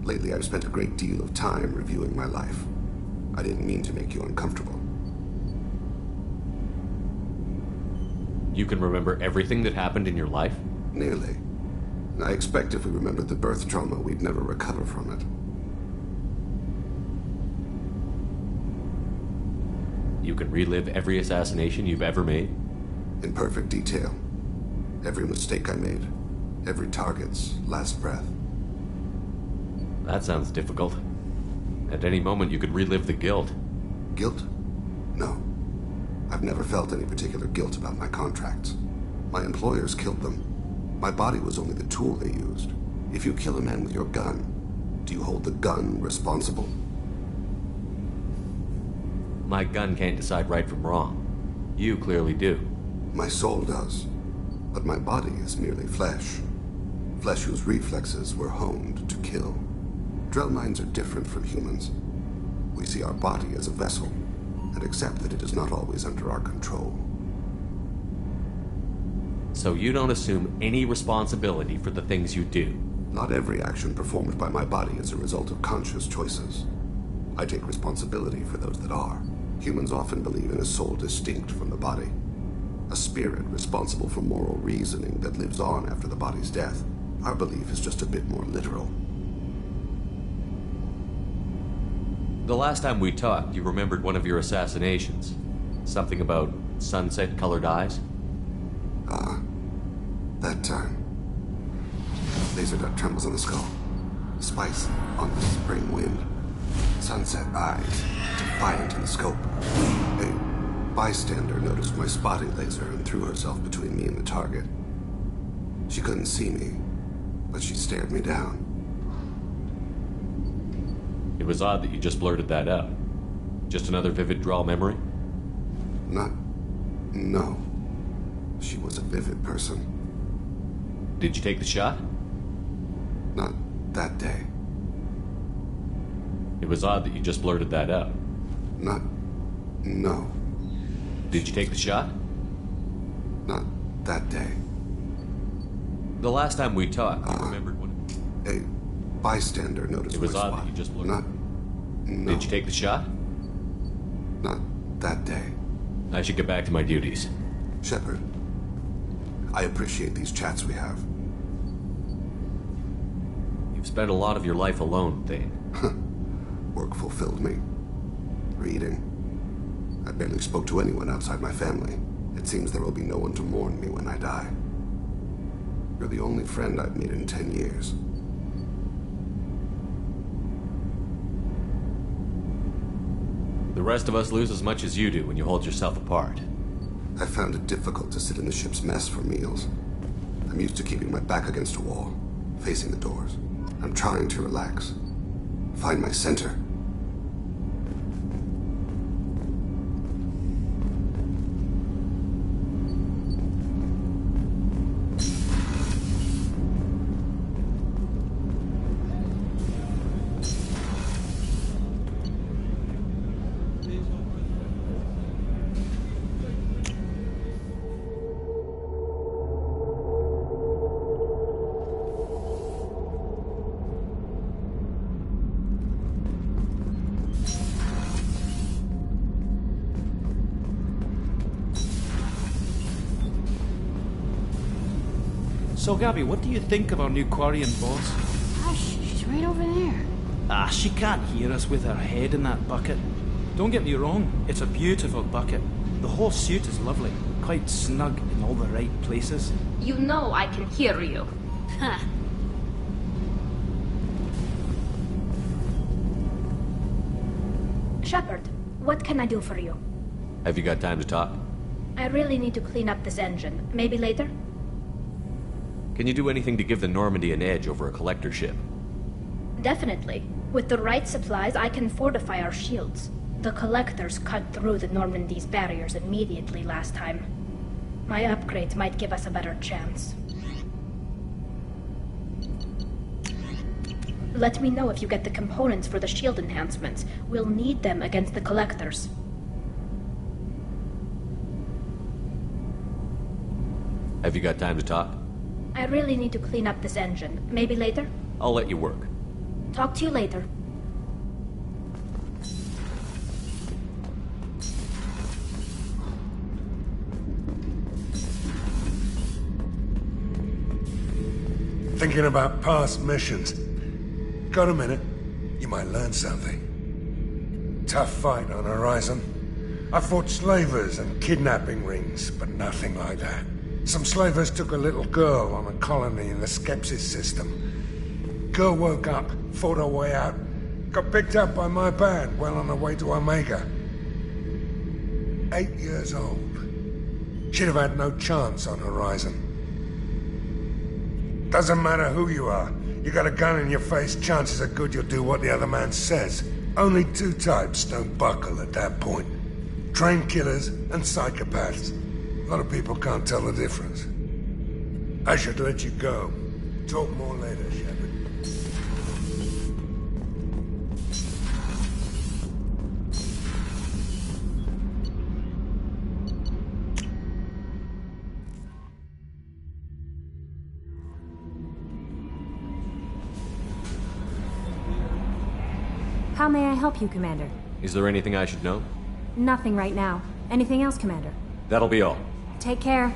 Lately I've spent a great deal of time reviewing my life. I didn't mean to make you uncomfortable. You can remember everything that happened in your life? Nearly. I expect if we remembered the birth trauma, we'd never recover from it. You can relive every assassination you've ever made? In perfect detail. Every mistake I made. Every target's last breath. That sounds difficult. At any moment you could relive the guilt. Guilt? No. I've never felt any particular guilt about my contracts. My employers killed them. My body was only the tool they used. If you kill a man with your gun, do you hold the gun responsible? My gun can't decide right from wrong. You clearly do. My soul does. But my body is merely flesh. Flesh whose reflexes were honed to kill. Drell minds are different from humans. We see our body as a vessel, and accept that it is not always under our control. So you don't assume any responsibility for the things you do? Not every action performed by my body is a result of conscious choices. I take responsibility for those that are. Humans often believe in a soul distinct from the body. A spirit responsible for moral reasoning that lives on after the body's death. Our belief is just a bit more literal. The last time we talked, you remembered one of your assassinations. Something about sunset-colored eyes? That time. Laser dot trembles on the skull. Spice on the spring wind. Sunset eyes, defiant in the scope. A bystander noticed my spotting laser and threw herself between me and the target. She couldn't see me, but she stared me down. It was odd that you just blurted that out. Just another vivid draw memory? No. She was a vivid person. Did you take the shot? Not that day. It was odd that you just blurted that out. No. Did you take the shot? Not that day. The last time we talked, you remembered what... A bystander noticed It was my odd spot. that you just blurted... No. Did you take the shot? Not that day. I should get back to my duties. Shepard, I appreciate these chats we have. You've spent a lot of your life alone, Thane. Work fulfilled me. Reading. I barely spoke to anyone outside my family. It seems there will be no one to mourn me when I die. You're the only friend I've made in 10 years. The rest of us lose as much as you do when you hold yourself apart. I found it difficult to sit in the ship's mess for meals. I'm used to keeping my back against a wall, facing the doors. I'm trying to relax. Find my center. So, Gabby, what do you think of our new Quarian boss? Hush, she's right over there. Ah, she can't hear us with her head in that bucket. Don't get me wrong, it's a beautiful bucket. The whole suit is lovely, quite snug in all the right places. You know I can hear you. Huh. Shepard, what can I do for you? Have you got time to talk? I really need to clean up this engine. Maybe later? Can you do anything to give the Normandy an edge over a collector ship? Definitely. With the right supplies, I can fortify our shields. The collectors cut through the Normandy's barriers immediately last time. My upgrades might give us a better chance. Let me know if you get the components for the shield enhancements. We'll need them against the collectors. Have you got time to talk? I really need to clean up this engine. Maybe later? I'll let you work. Talk to you later. Thinking about past missions. Got a minute? You might learn something. Tough fight on Horizon. I fought slavers and kidnapping rings, but nothing like that. Some slavers took a little girl on a colony in the Skepsis system. Girl woke up, fought her way out, got picked up by my band well on her way to Omega. 8 years old. She'd have had no chance on Horizon. Doesn't matter who you are. You got a gun in your face, chances are good you'll do what the other man says. Only two types don't buckle at that point. Trained killers and psychopaths. A lot of people can't tell the difference. I should let you go. Talk more later, Shepard. How may I help you, Commander? Is there anything I should know? Nothing right now. Anything else, Commander? That'll be all. Take care.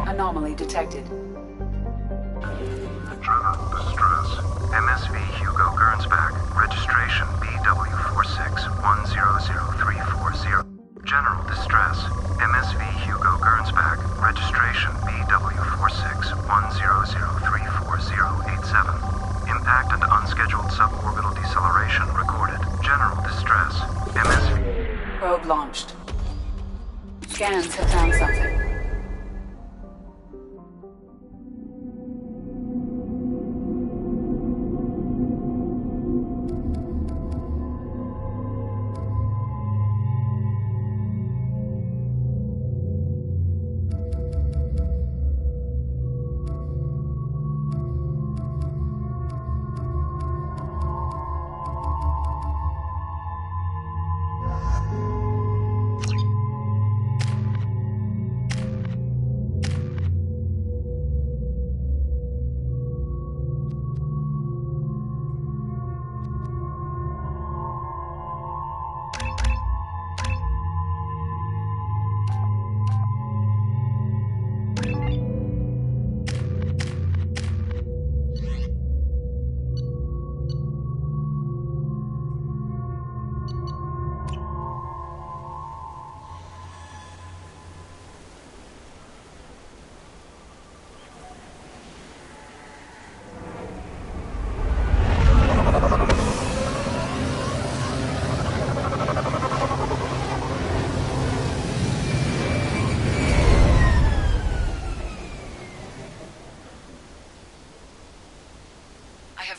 Anomaly detected. Distress. MSV Hugo Gernsback. Registration BW461000340. General distress. MSV Hugo Gernsback. Registration BW46100034087. Impact and unscheduled suborbital deceleration recorded. General distress. MSV... Probe launched. Scans have found something.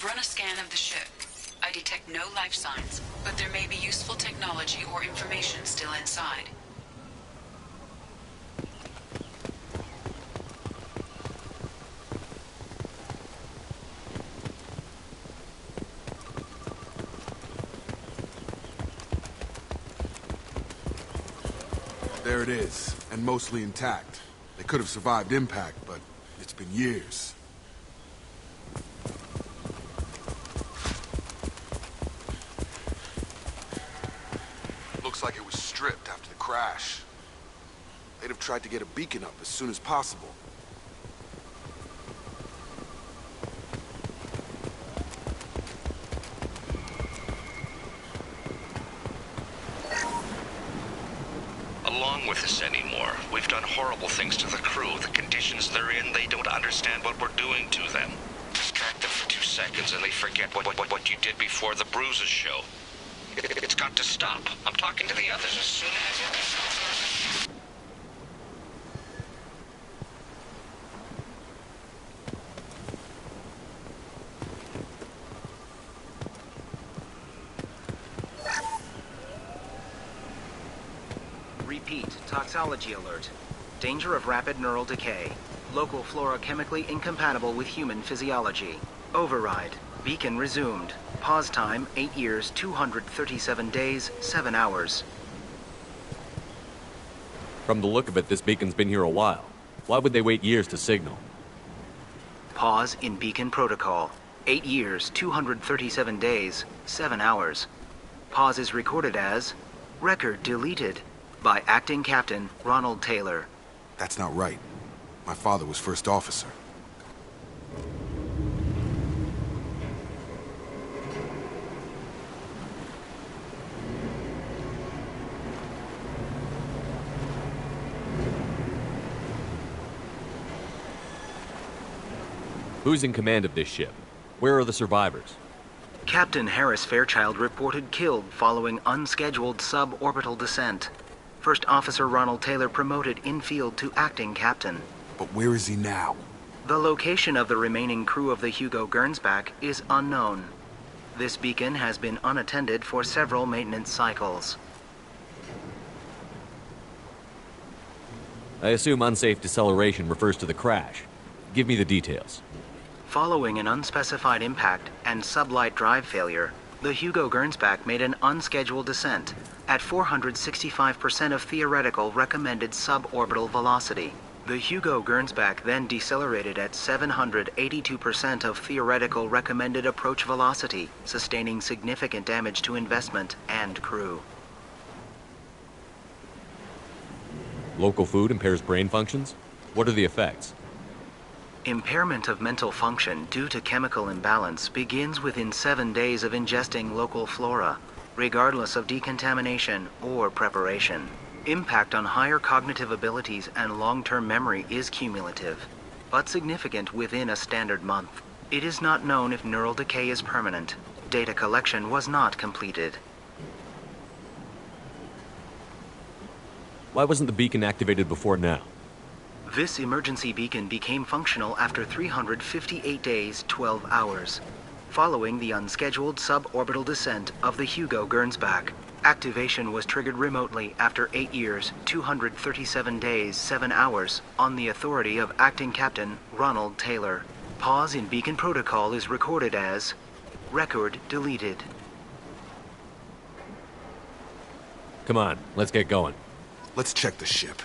I've run a scan of the ship. I detect no life signs, but there may be useful technology or information still inside. There it is, and mostly intact. They could have survived impact, but it's been years. Looks like it was stripped after the crash. They'd have tried to get a beacon up as soon as possible. Along with us anymore. We've done horrible things to the crew. The conditions they're in, they don't understand what we're doing to them. Distract them for 2 seconds and they forget what you did before the bruises show. It's got to stop. I'm talking to the others as soon as... Repeat, toxology alert. Danger of rapid neural decay. Local flora chemically incompatible with human physiology. Override. Beacon resumed. Pause time, 8 years, 237 days, 7 hours. From the look of it, this beacon's been here a while. Why would they wait years to signal? Pause in beacon protocol. 8 years, 237 days, 7 hours. Pause is recorded as record deleted by Acting Captain Ronald Taylor. That's not right. My father was first officer. Who's in command of this ship? Where are the survivors? Captain Harris Fairchild reported killed following unscheduled suborbital descent. First Officer Ronald Taylor promoted in-field to acting captain. But where is he now? The location of the remaining crew of the Hugo Gernsback is unknown. This beacon has been unattended for several maintenance cycles. I assume unsafe deceleration refers to the crash. Give me the details. Following an unspecified impact and sublight drive failure, the Hugo Gernsback made an unscheduled descent at 465% of theoretical recommended suborbital velocity. The Hugo Gernsback then decelerated at 782% of theoretical recommended approach velocity, sustaining significant damage to investment and crew. Local food impairs brain functions? What are the effects? Impairment of mental function due to chemical imbalance begins within 7 days of ingesting local flora, regardless of decontamination or preparation. Impact on higher cognitive abilities and long-term memory is cumulative, but significant within a standard month. It is not known if neural decay is permanent. Data collection was not completed. Why wasn't the beacon activated before now? This emergency beacon became functional after 358 days, 12 hours, following the unscheduled suborbital descent of the Hugo Gernsback. Activation was triggered remotely after 8 years, 237 days, 7 hours, on the authority of Acting Captain Ronald Taylor. Pause in beacon protocol is recorded as record deleted. Come on, let's get going. Let's check the ship.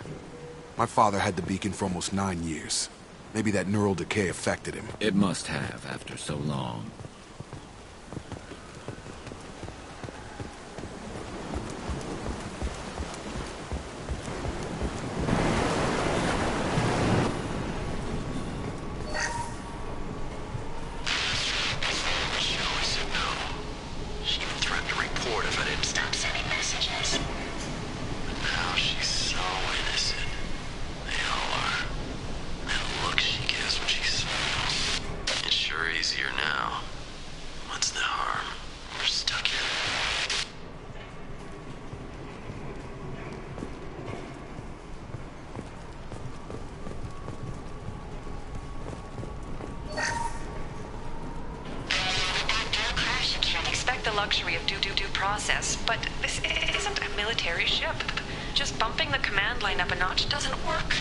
My father had the beacon for almost 9 years. Maybe that neural decay affected him. It must have after so long. Easier now. the luxury of due process, but this isn't a military ship. Just bumping the command line up a notch doesn't work.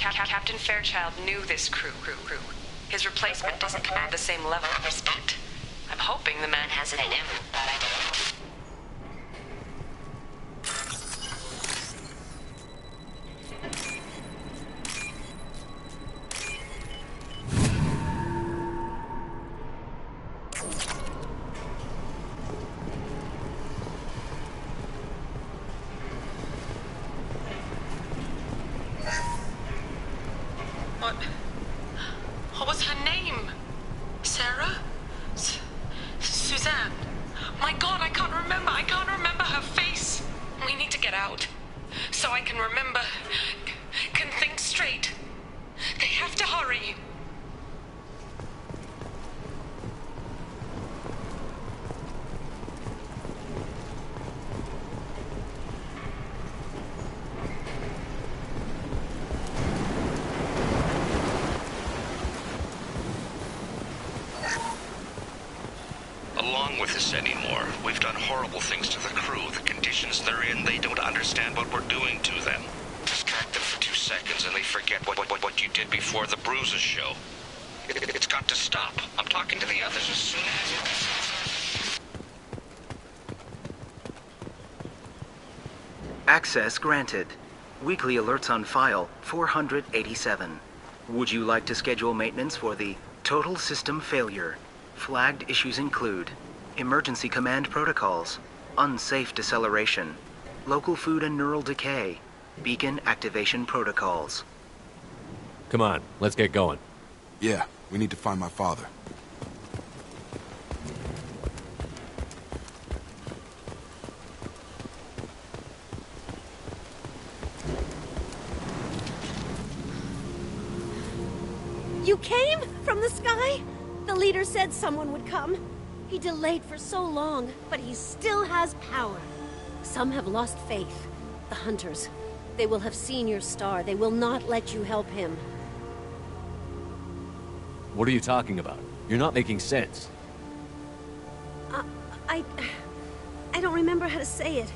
Captain Fairchild knew this crew. His replacement doesn't command the same level of respect. I'm hoping the man has it in him, but I don't know. What was her name? Sarah? Suzanne? My God, I can't remember. I can't remember her face. We need to get out. So I can remember. Can think straight. They have to hurry. Along with this anymore. We've done horrible things to the crew. The conditions they're in, they don't understand what we're doing to them. Distract them for 2 seconds and they forget what you did before the bruises show. It's got to stop. I'm talking to the others as soon as... Access granted. Weekly alerts on file, 487. Would you like to schedule maintenance for the total system failure? Flagged issues include emergency command protocols, unsafe deceleration, local food and neural decay, beacon activation protocols. Come on, let's get going. Yeah, we need to find my father. You came from the sky? The leader said someone would come. He delayed for so long, but he still has power. Some have lost faith. The hunters. They will have seen your star. They will not let you help him. What are you talking about? You're not making sense. I don't remember how to say it.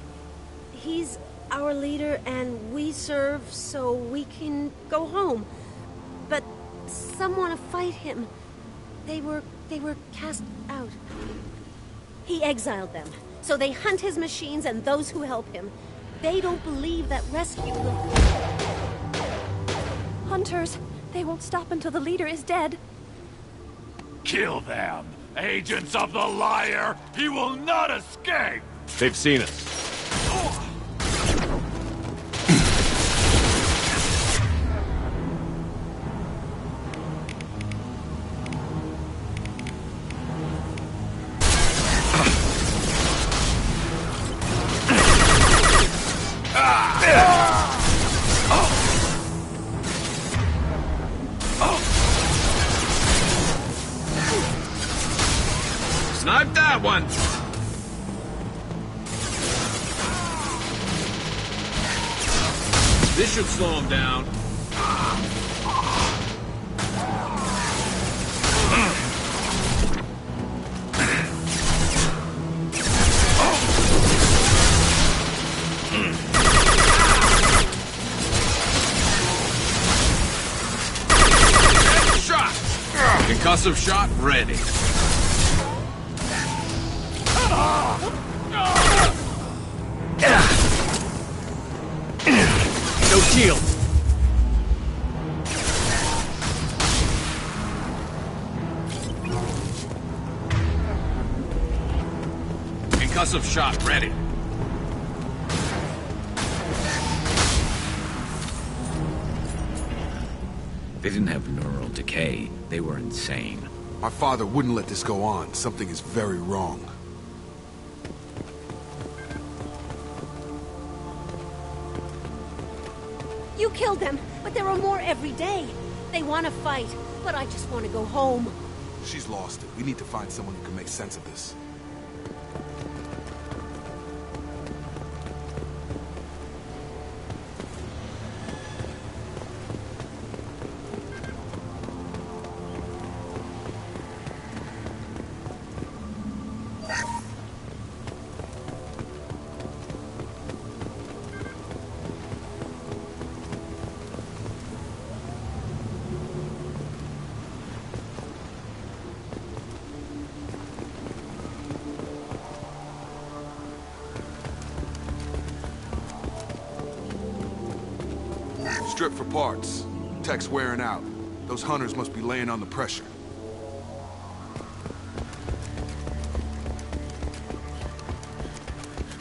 He's our leader and we serve so we can go home. But some want to fight him. They were cast out. He exiled them, so they hunt his machines and those who help him. They don't believe that rescue will... Hunters, they won't stop until the leader is dead. Kill them! Agents of the liar! He will not escape! They've seen us. Snipe that one! This should slow him down. Shot! Concussive shot ready. No shield. Concussive shot ready. They didn't have neural decay. They were insane. My father wouldn't let this go on. Something is very wrong. You killed them, but there are more every day. They want to fight, but I just want to go home. She's lost it. We need to find someone who can make sense of this. Strip for parts. Tech's wearing out. Those hunters must be laying on the pressure.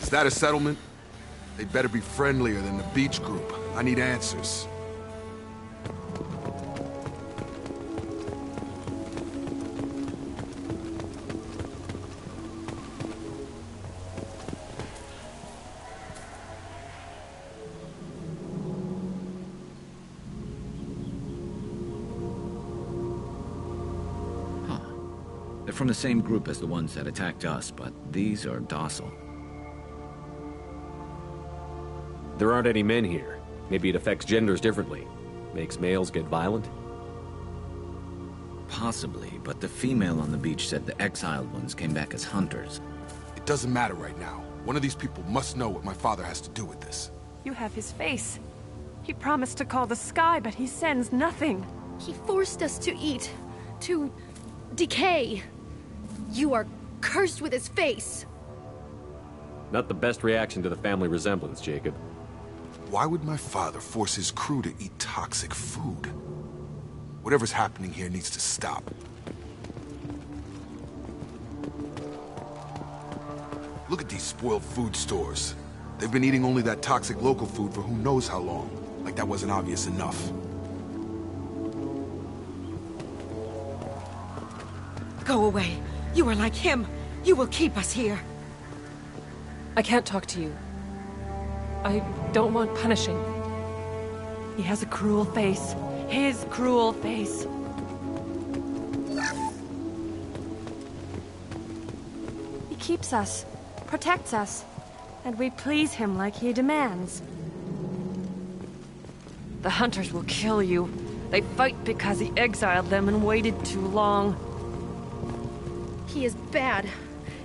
Is that a settlement? They'd better be friendlier than the beach group. I need answers. They're from the same group as the ones that attacked us, but these are docile. There aren't any men here. Maybe it affects genders differently. Makes males get violent? Possibly, but the female on the beach said the exiled ones came back as hunters. It doesn't matter right now. One of these people must know what my father has to do with this. You have his face. He promised to call the sky, but he sends nothing. He forced us to eat, to decay. You are cursed with his face. Not the best reaction to the family resemblance, Jacob. Why would my father force his crew to eat toxic food? Whatever's happening here needs to stop. Look at these spoiled food stores. They've been eating only that toxic local food for who knows how long. Like that wasn't obvious enough. Go away. You are like him. You will keep us here. I can't talk to you. I don't want punishing. He has a cruel face. His cruel face. He keeps us, protects us, and we please him like he demands. The hunters will kill you. They fight because he exiled them and waited too long. He is bad.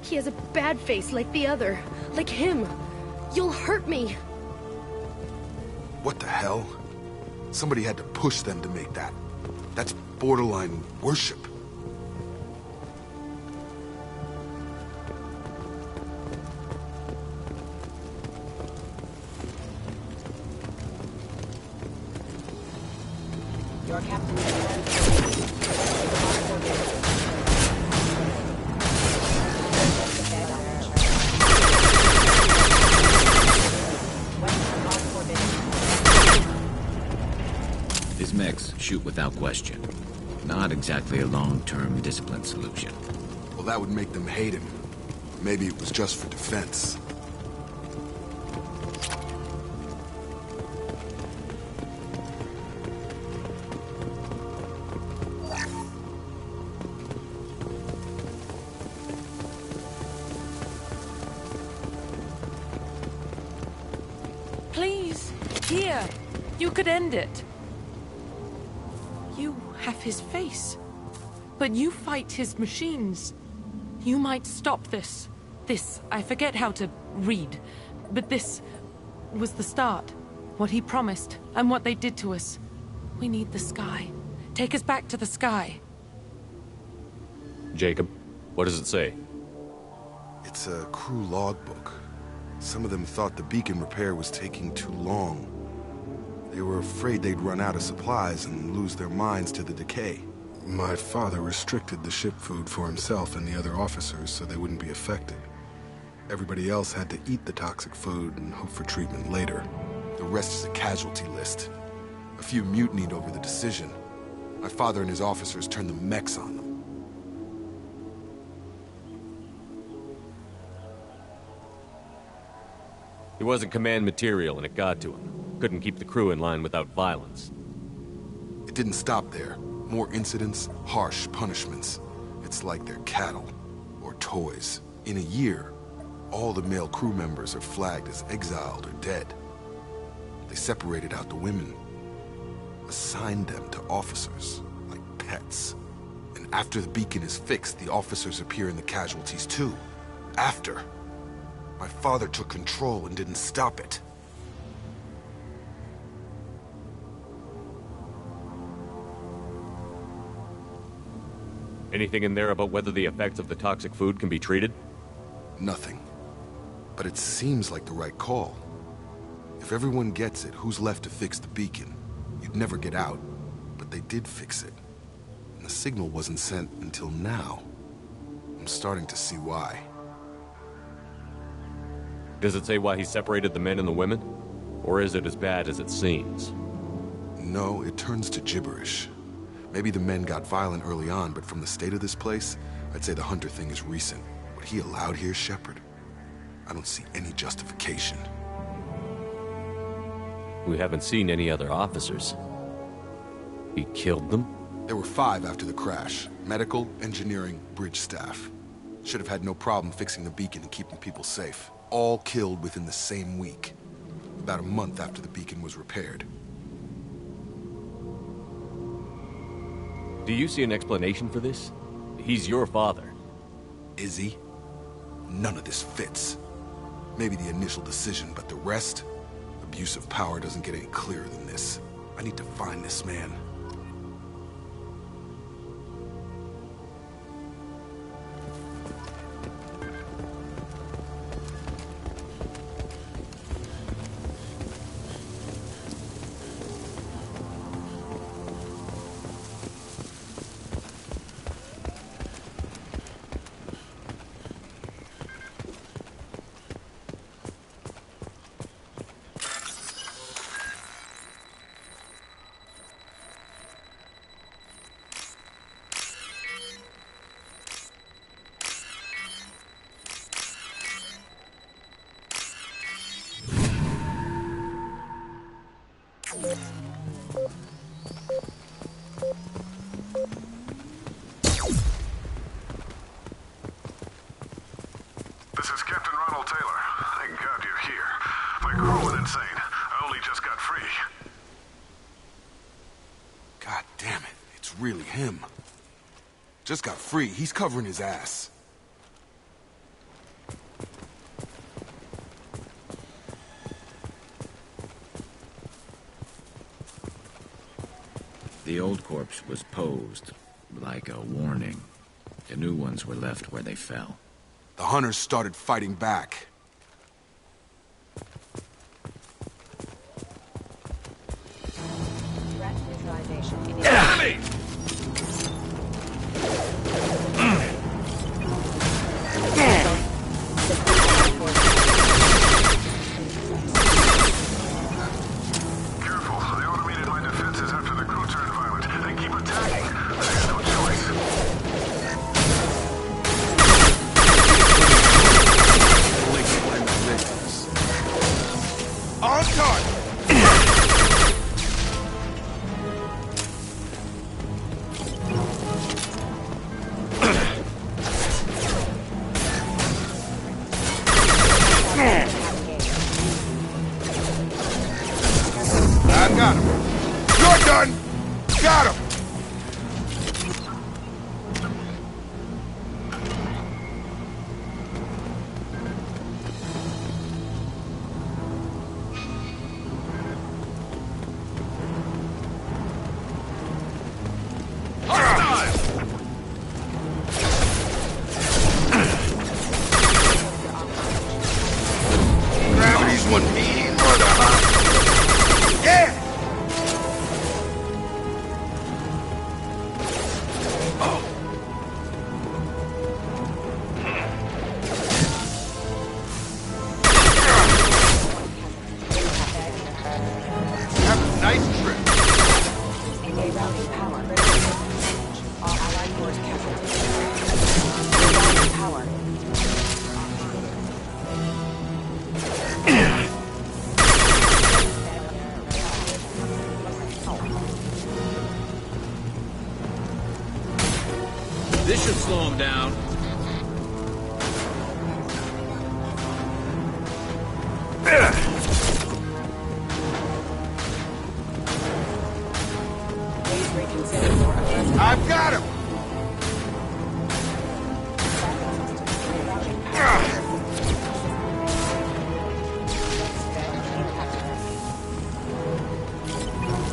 He has a bad face like the other. Like him. You'll hurt me. What the hell? Somebody had to push them to make that. That's borderline worship. Your captain. His mechs shoot without question. Not exactly a long-term discipline solution. Well, that would make them hate him. Maybe it was just for defense. Please, here. You could end it. You have his face. But you fight his machines. You might stop this. This, I forget how to read. But this was the start. What he promised, and what they did to us. We need the sky. Take us back to the sky. Jacob, what does it say? It's a crew logbook. Some of them thought the beacon repair was taking too long. They were afraid they'd run out of supplies and lose their minds to the decay. My father restricted the ship food for himself and the other officers so they wouldn't be affected. Everybody else had to eat the toxic food and hope for treatment later. The rest is a casualty list. A few mutinied over the decision. My father and his officers turned the mechs on them. He wasn't command material and it got to him. Couldn't keep the crew in line without violence. It didn't stop there. More incidents, harsh punishments. It's like they're cattle or toys. In a year, all the male crew members are flagged as exiled or dead. They separated out the women, assigned them to officers, like pets. And after the beacon is fixed, the officers appear in the casualties too. After. My father took control and didn't stop it. Anything in there about whether the effects of the toxic food can be treated? Nothing. But it seems like the right call. If everyone gets it, who's left to fix the beacon? never get out, but they did fix it. And the signal wasn't sent until now. I'm starting to see why. Does it say why he separated the men and the women? Or is it as bad as it seems? No, it turns to gibberish. Maybe the men got violent early on, but from the state of this place, I'd say the Hunter thing is recent. What he allowed here, Shepard, I don't see any justification. We haven't seen any other officers. He killed them? There were 5 after the crash. Medical, engineering, bridge staff. Should have had no problem fixing the beacon and keeping people safe. All killed within the same week. About a month after the beacon was repaired. Do you see an explanation for this? He's your father. Is he? None of this fits. Maybe the initial decision, but the rest? Abuse of power doesn't get any clearer than this. I need to find this man. This is Captain Ronald Taylor. Thank God you're here. My crew went insane. I only just got free. God damn it, it's really him. Just got free, he's covering his ass. The old corpse was posed like a warning. The new ones were left where they fell. The hunters started fighting back. Threat neutralization. Enemy! Careful, they automated my defenses after the crew turned violent. They keep attacking. I had no choice. On target! I got him. You're done! Got him! Gravity's one mean mother, huh? Yeah! Have a nice trip. Routing power. All allied force casualties. Routing power. This should slow him down. Please reconsider more aggressive. I've got him!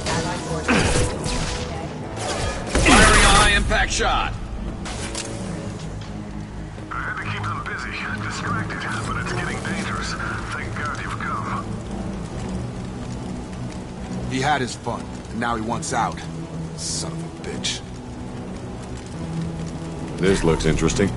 Allied force. Firing a high-impact shot. I had to keep them busy, distracted, but it's getting dangerous. Thank God you've come. He had his fun. and now he wants out. Son of a bitch. This looks interesting.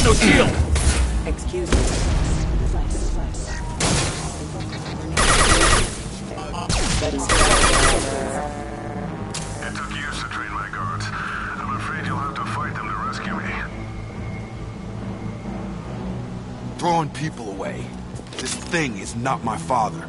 No shield! Excuse me. It took years to train my guards. I'm afraid you'll have to fight them to rescue me. Throwing people away. This thing is not my father.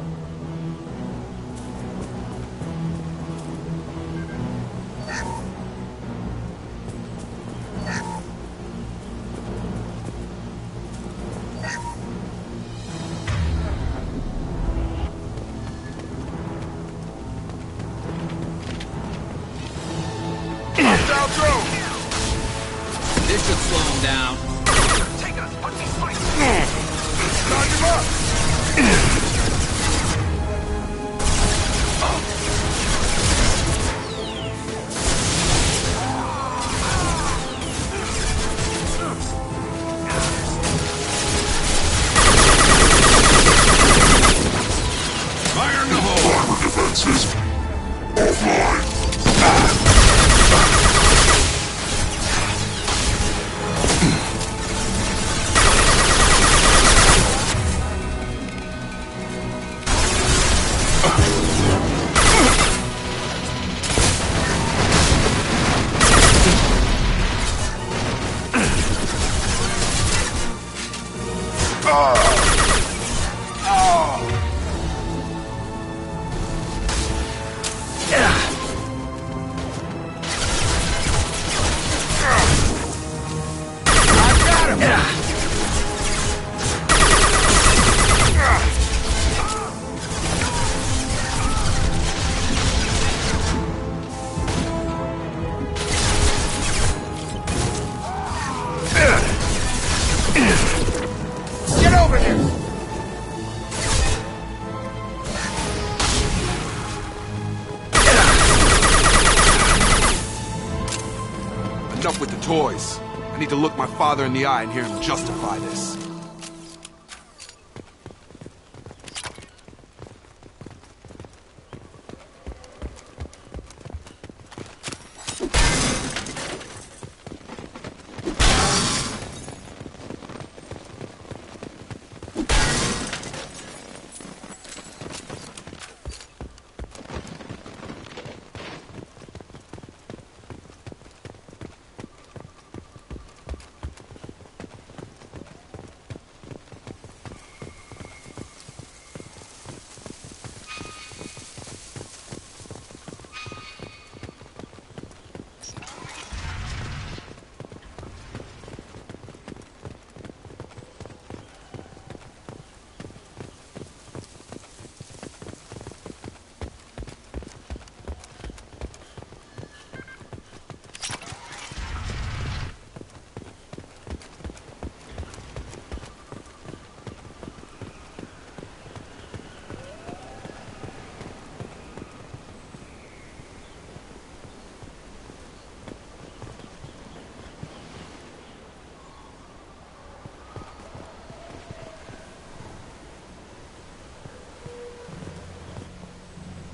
This should slow him down. Take us, put these fights. Charge him up! Fire in the hole. Armor defenses offline. Get over here! Enough with the toys. I need to look my father in the eye and hear him justify this.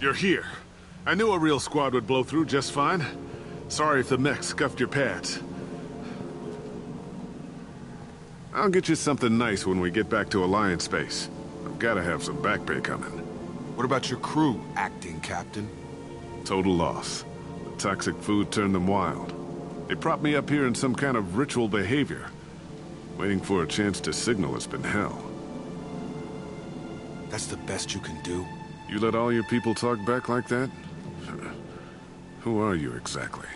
You're here. I knew a real squad would blow through just fine. Sorry if the mech scuffed your pads. I'll get you something nice when we get back to Alliance space. I've gotta have some back pay coming. What about your crew, acting captain? Total loss. The toxic food turned them wild. They propped me up here in some kind of ritual behavior. Waiting for a chance to signal has been hell. That's the best you can do? You let all your people talk back like that? Who are you exactly?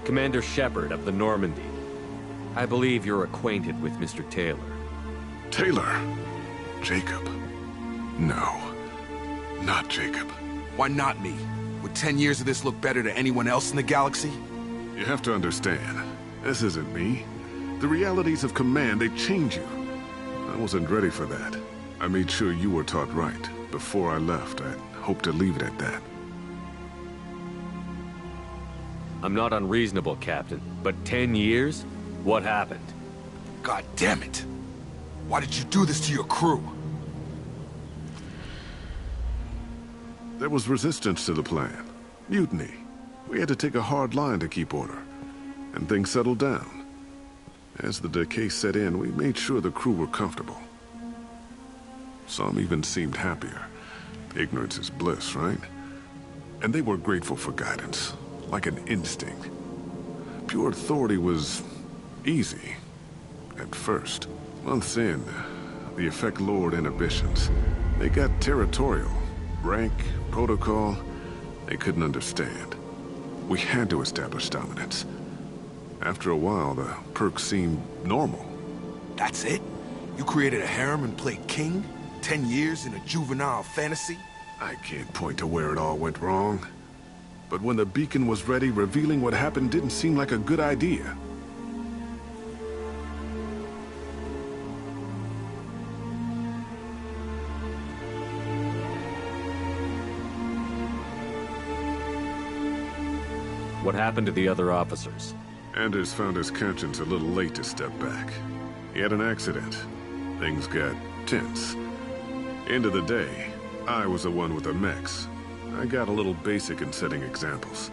Commander Shepard of the Normandy. I believe you're acquainted with Mr. Taylor. Taylor? Jacob? No. Not Jacob. Why not me? Would 10 years of this look better to anyone else in the galaxy? You have to understand, this isn't me. The realities of command, they change you. I wasn't ready for that. I made sure you were taught right. Before I left, I hoped to leave it at that. I'm not unreasonable, Captain, but 10 years? What happened? God damn it! Why did you do this to your crew? There was resistance to the plan. Mutiny. We had to take a hard line to keep order. And things settled down. As the decay set in, we made sure the crew were comfortable. Some even seemed happier. Ignorance is bliss, right? And they were grateful for guidance, like an instinct. Pure authority was easy, at first. Months in, the effect lowered inhibitions. They got territorial. Rank, protocol, they couldn't understand. We had to establish dominance. After a while, the perks seemed normal. That's it? You created a harem and played king? 10 years in a juvenile fantasy? I can't point to where it all went wrong. But when the beacon was ready, revealing what happened didn't seem like a good idea. What happened to the other officers? Anders found his conscience a little late to step back. He had an accident. Things got tense. End of the day, I was the one with the mechs. I got a little basic in setting examples.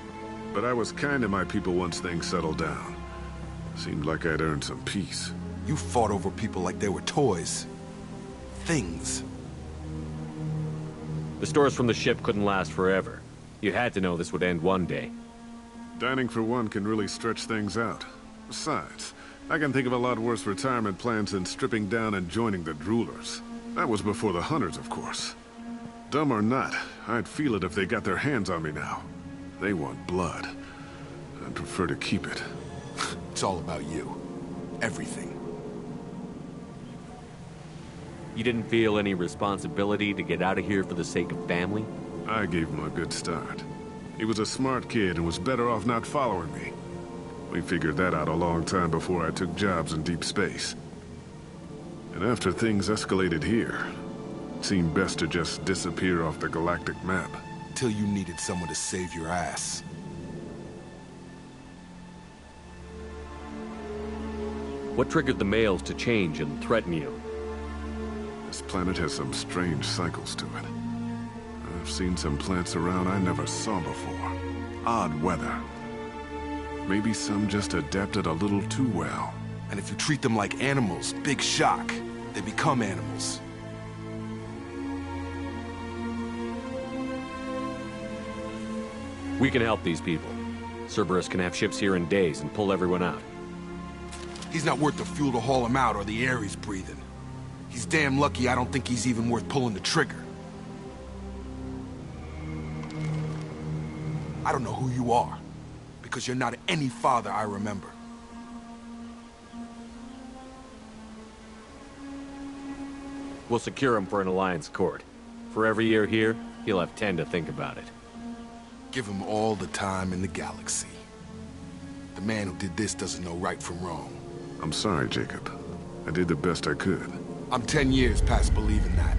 But I was kind to my people once things settled down. Seemed like I'd earned some peace. You fought over people like they were toys. Things. The stores from the ship couldn't last forever. You had to know this would end one day. Dining for one can really stretch things out. Besides, I can think of a lot worse retirement plans than stripping down and joining the droolers. That was before the hunters, of course. Dumb or not, I'd feel it if they got their hands on me now. They want blood. I'd prefer to keep it. It's all about you. Everything. You didn't feel any responsibility to get out of here for the sake of family? I gave him a good start. He was a smart kid and was better off not following me. We figured that out a long time before I took jobs in deep space. And after things escalated here, it seemed best to just disappear off the galactic map. Till you needed someone to save your ass. What triggered the males to change and threaten you? This planet has some strange cycles to it. I've seen some plants around I never saw before. Odd weather. Maybe some just adapted a little too well. And if you treat them like animals, big shock. They become animals. We can help these people. Cerberus can have ships here in days and pull everyone out. He's not worth the fuel to haul him out or the air he's breathing. He's damn lucky I don't think he's even worth pulling the trigger. I don't know who you are, because you're not any father I remember. We'll secure him for an alliance court. For every year here, he'll have 10 to think about it. Give him all the time in the galaxy. The man who did this doesn't know right from wrong. I'm sorry, Jacob. I did the best I could. I'm 10 years past believing that.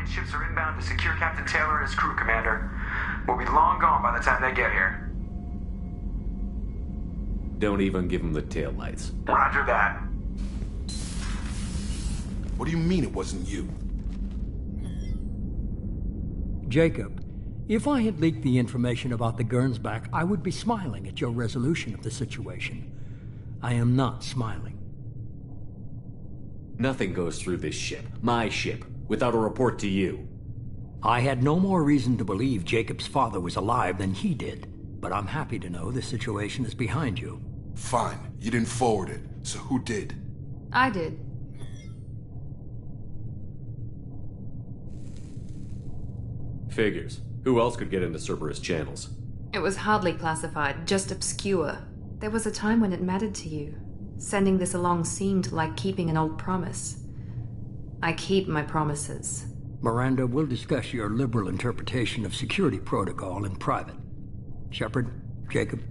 Ships are inbound to secure Captain Taylor and his crew, Commander. We'll be long gone by the time they get here. Don't even give him the taillights. Roger that. What do you mean it wasn't you? Jacob, if I had leaked the information about the Gernsback, I would be smiling at your resolution of the situation. I am not smiling. Nothing goes through this ship, my ship, without a report to you. I had no more reason to believe Jacob's father was alive than he did, but I'm happy to know the situation is behind you. Fine, you didn't forward it, so who did? I did. Figures. Who else could get into Cerberus channels? It was hardly classified, just obscure. There was a time when it mattered to you. Sending this along seemed like keeping an old promise. I keep my promises. Miranda, we'll discuss your liberal interpretation of security protocol in private. Shepard, Jacob.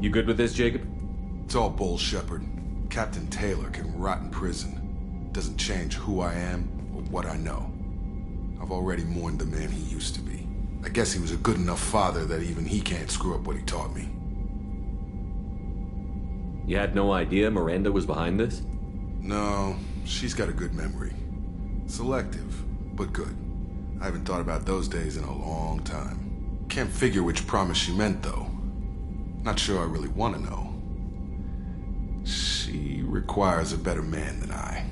You good with this, Jacob? It's all bull, Shepard. Captain Taylor can rot in prison. Doesn't change who I am or what I know. I've already mourned the man he used to be. I guess he was a good enough father that even he can't screw up what he taught me. You had no idea Miranda was behind this? No, she's got a good memory. Selective, but good. I haven't thought about those days in a long time. Can't figure which promise she meant, though. Not sure I really want to know. She requires a better man than I.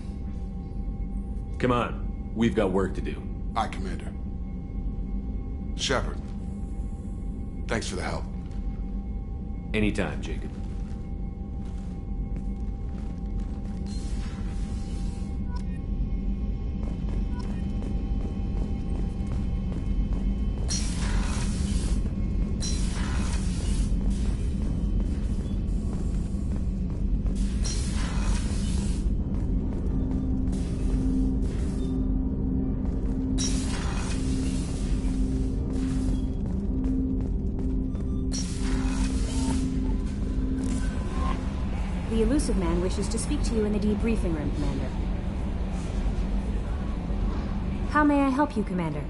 Come on, we've got work to do. Aye, Commander. Shepard, thanks for the help. Anytime, Jacob. The elusive man wishes to speak to you in the debriefing room, Commander. How may I help you, Commander?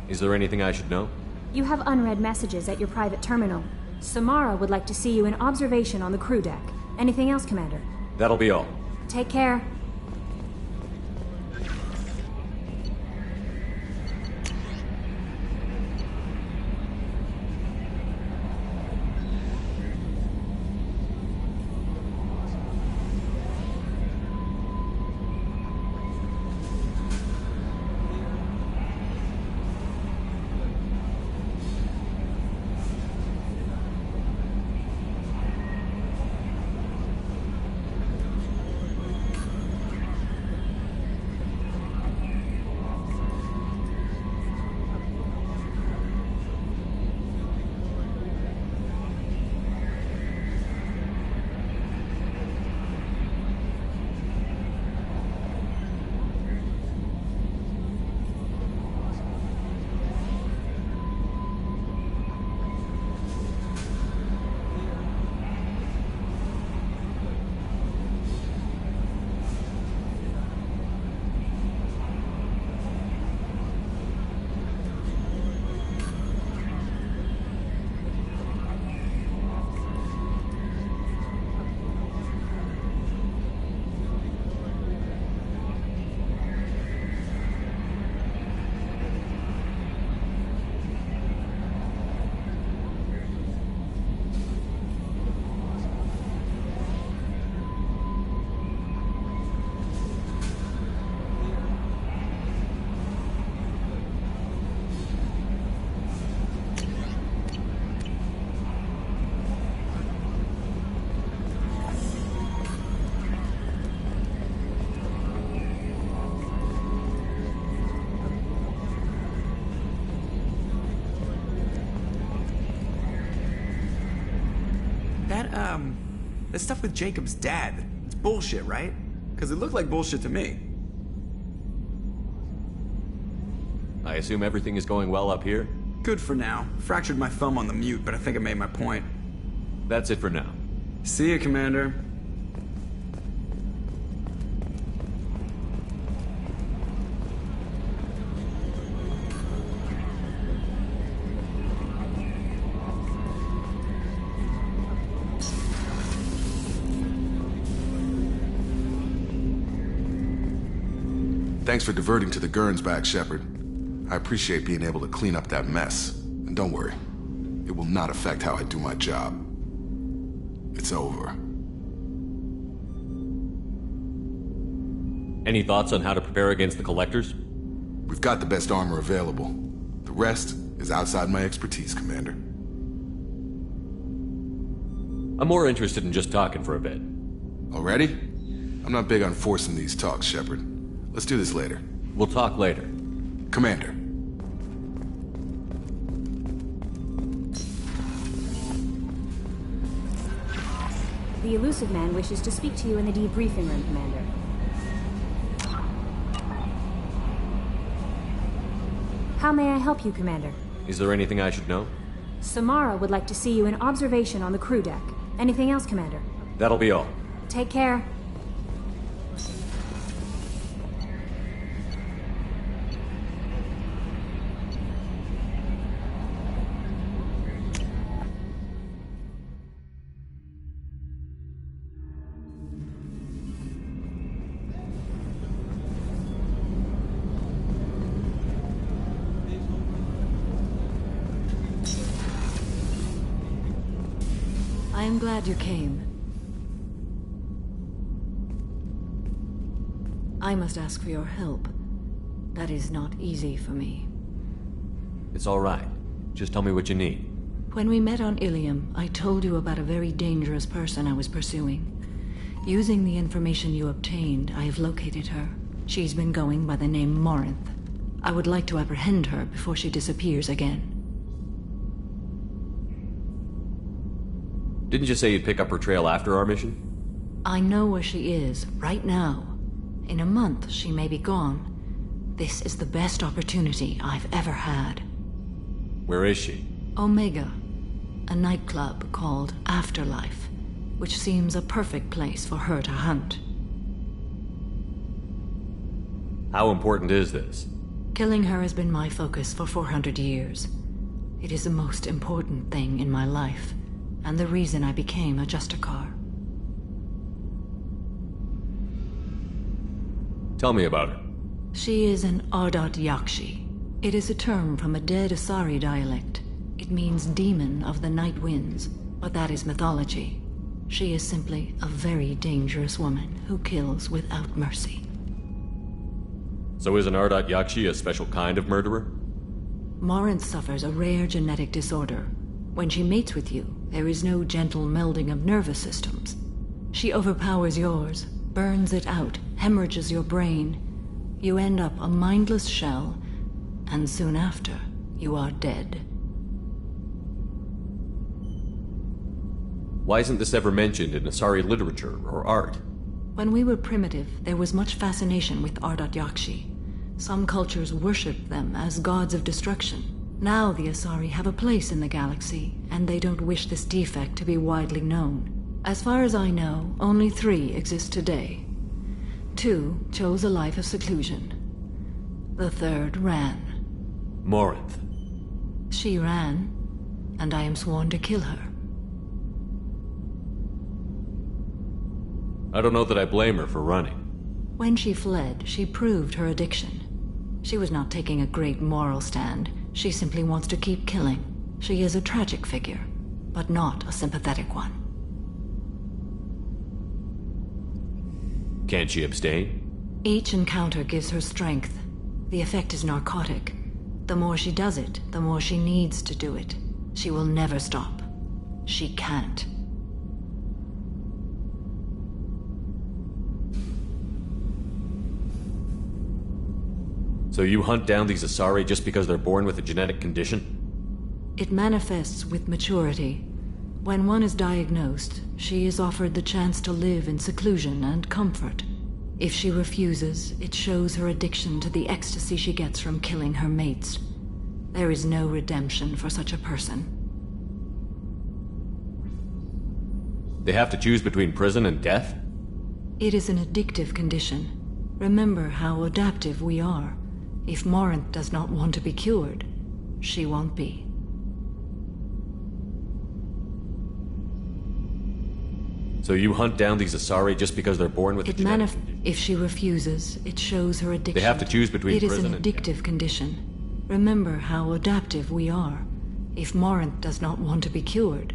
Is there anything I should know? You have unread messages at your private terminal. Samara would like to see you in observation on the crew deck. Anything else, Commander? That'll be all. Take care. That stuff with Jacob's dad, it's bullshit, right? Because it looked like bullshit to me. I assume everything is going well up here? Good for now. Fractured my thumb on the mute, but I think I made my point. That's it for now. See you, Commander. Thanks for diverting to the Gernsback, Shepard. I appreciate being able to clean up that mess. And don't worry, it will not affect how I do my job. It's over. Any thoughts on how to prepare against the Collectors? We've got the best armor available. The rest is outside my expertise, Commander. I'm more interested in just talking for a bit. Already? I'm not big on forcing these talks, Shepard. Let's do this later. We'll talk later. Commander. The elusive man wishes to speak to you in the debriefing room, Commander. How may I help you, Commander? Is there anything I should know? Samara would like to see you in observation on the crew deck. Anything else, Commander? That'll be all. Take care. I am glad you came. I must ask for your help. That is not easy for me. It's all right. Just tell me what you need. When we met on Ilium, I told you about a very dangerous person I was pursuing. Using the information you obtained, I have located her. She's been going by the name Morinth. I would like to apprehend her before she disappears again. Didn't you say you'd pick up her trail after our mission? I know where she is, right now. In a month, she may be gone. This is the best opportunity I've ever had. Where is she? Omega, a nightclub called Afterlife, which seems a perfect place for her to hunt. How important is this? Killing her has been my focus for 400 years. It is the most important thing in my life, and the reason I became a Justicar. Tell me about her. She is an Ardat Yakshi. It is a term from a dead Asari dialect. It means demon of the night winds, but that is mythology. She is simply a very dangerous woman who kills without mercy. So is an Ardat Yakshi a special kind of murderer? Morinth suffers a rare genetic disorder. When she mates with you, there is no gentle melding of nervous systems. She overpowers yours, burns it out, hemorrhages your brain. You end up a mindless shell, and soon after, you are dead. Why isn't this ever mentioned in Asari literature or art? When we were primitive, there was much fascination with Ardat Yakshi. Some cultures worshipped them as gods of destruction. Now the Asari have a place in the galaxy, and they don't wish this defect to be widely known. As far as I know, only 3 exist today. 2 chose a life of seclusion. The 3rd ran. Morinth. She ran, and I am sworn to kill her. I don't know that I blame her for running. When she fled, she proved her addiction. She was not taking a great moral stand. She simply wants to keep killing. She is a tragic figure, but not a sympathetic one. Can't she abstain? Each encounter gives her strength. The effect is narcotic. The more she does it, the more she needs to do it. She will never stop. She can't. So you hunt down these Asari just because they're born with a genetic condition? It manifests with maturity. When one is diagnosed, she is offered the chance to live in seclusion and comfort. If she refuses, it shows her addiction to the ecstasy she gets from killing her mates. There is no redemption for such a person. They have to choose between prison and death? It is an addictive condition. Remember how adaptive we are. If Morinth does not want to be cured, she won't be. So you hunt down these Asari just because they're born with If she refuses, it shows her addiction. They have to choose between It is prison an and... addictive condition. Remember how adaptive we are. If Morinth does not want to be cured,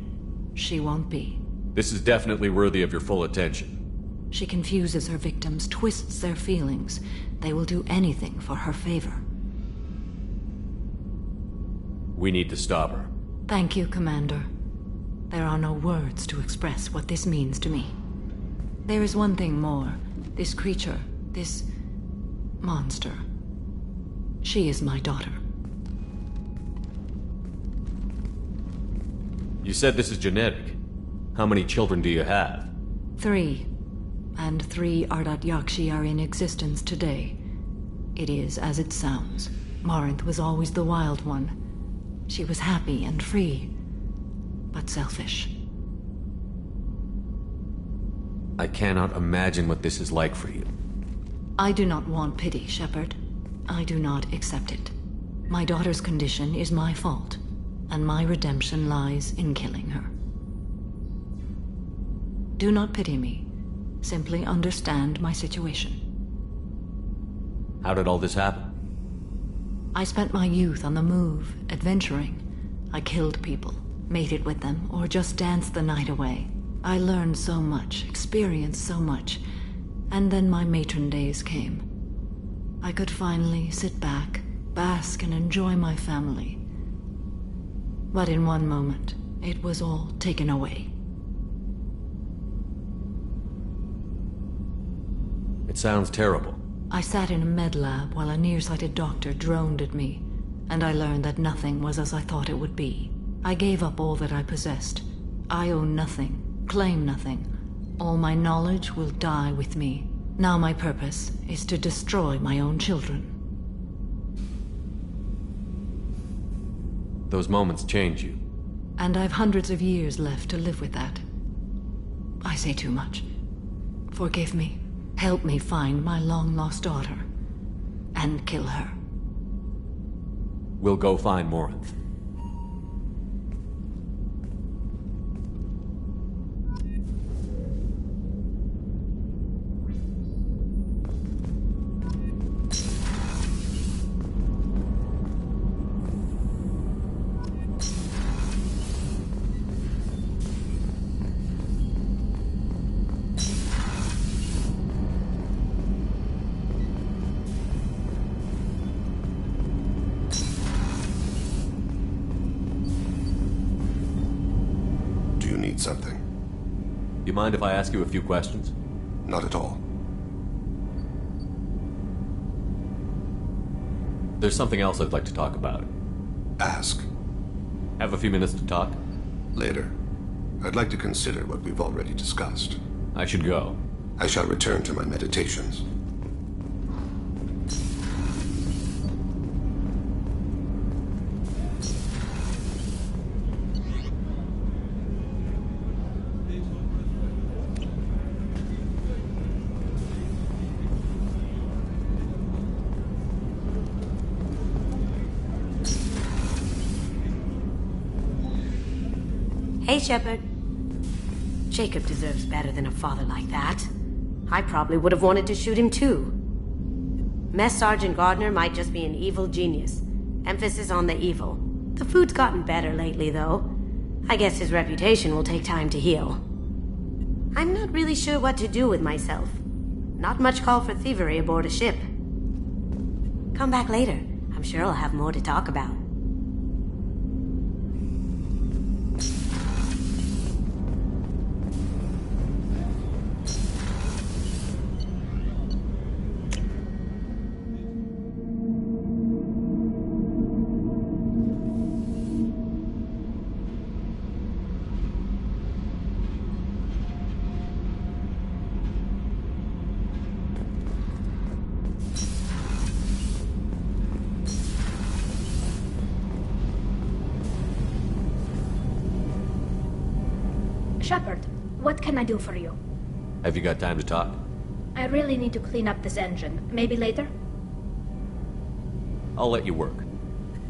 she won't be. This is definitely worthy of your full attention. She confuses her victims, twists their feelings. They will do anything for her favor. We need to stop her. Thank you, Commander. There are no words to express what this means to me. There is one thing more. This creature, this monster. She is my daughter. You said this is genetic. How many children do you have? 3. And 3 Ardat Yakshi are in existence today. It is as it sounds. Morinth was always the wild one. She was happy and free, but selfish. I cannot imagine what this is like for you. I do not want pity, Shepard. I do not accept it. My daughter's condition is my fault, and my redemption lies in killing her. Do not pity me. Simply understand my situation. How did all this happen? I spent my youth on the move, adventuring. I killed people, mated with them, or just danced the night away. I learned so much, experienced so much, and then my matron days came. I could finally sit back, bask, and enjoy my family. But in one moment, it was all taken away. It sounds terrible. I sat in a med lab while a nearsighted doctor droned at me, and I learned that nothing was as I thought it would be. I gave up all that I possessed. I own nothing, claim nothing. All my knowledge will die with me. Now my purpose is to destroy my own children. Those moments change you. And I've hundreds of years left to live with that. I say too much. Forgive me. Help me find my long-lost daughter. And kill her. We'll go find Morinth. Something. You mind if I ask you a few questions? Not at all. There's something else I'd like to talk about. Ask. Have a few minutes to talk? Later. I'd like to consider what we've already discussed. I should go. I shall return to my meditations. Hey, Shepard. Jacob deserves better than a father like that. I probably would have wanted to shoot him too. Mess Sergeant Gardner might just be an evil genius. Emphasis on the evil. The food's gotten better lately, though. I guess his reputation will take time to heal. I'm not really sure what to do with myself. Not much call for thievery aboard a ship. Come back later. I'm sure I'll have more to talk about. Shepard, what can I do for you? Have you got time to talk? I really need to clean up this engine. Maybe later? I'll let you work.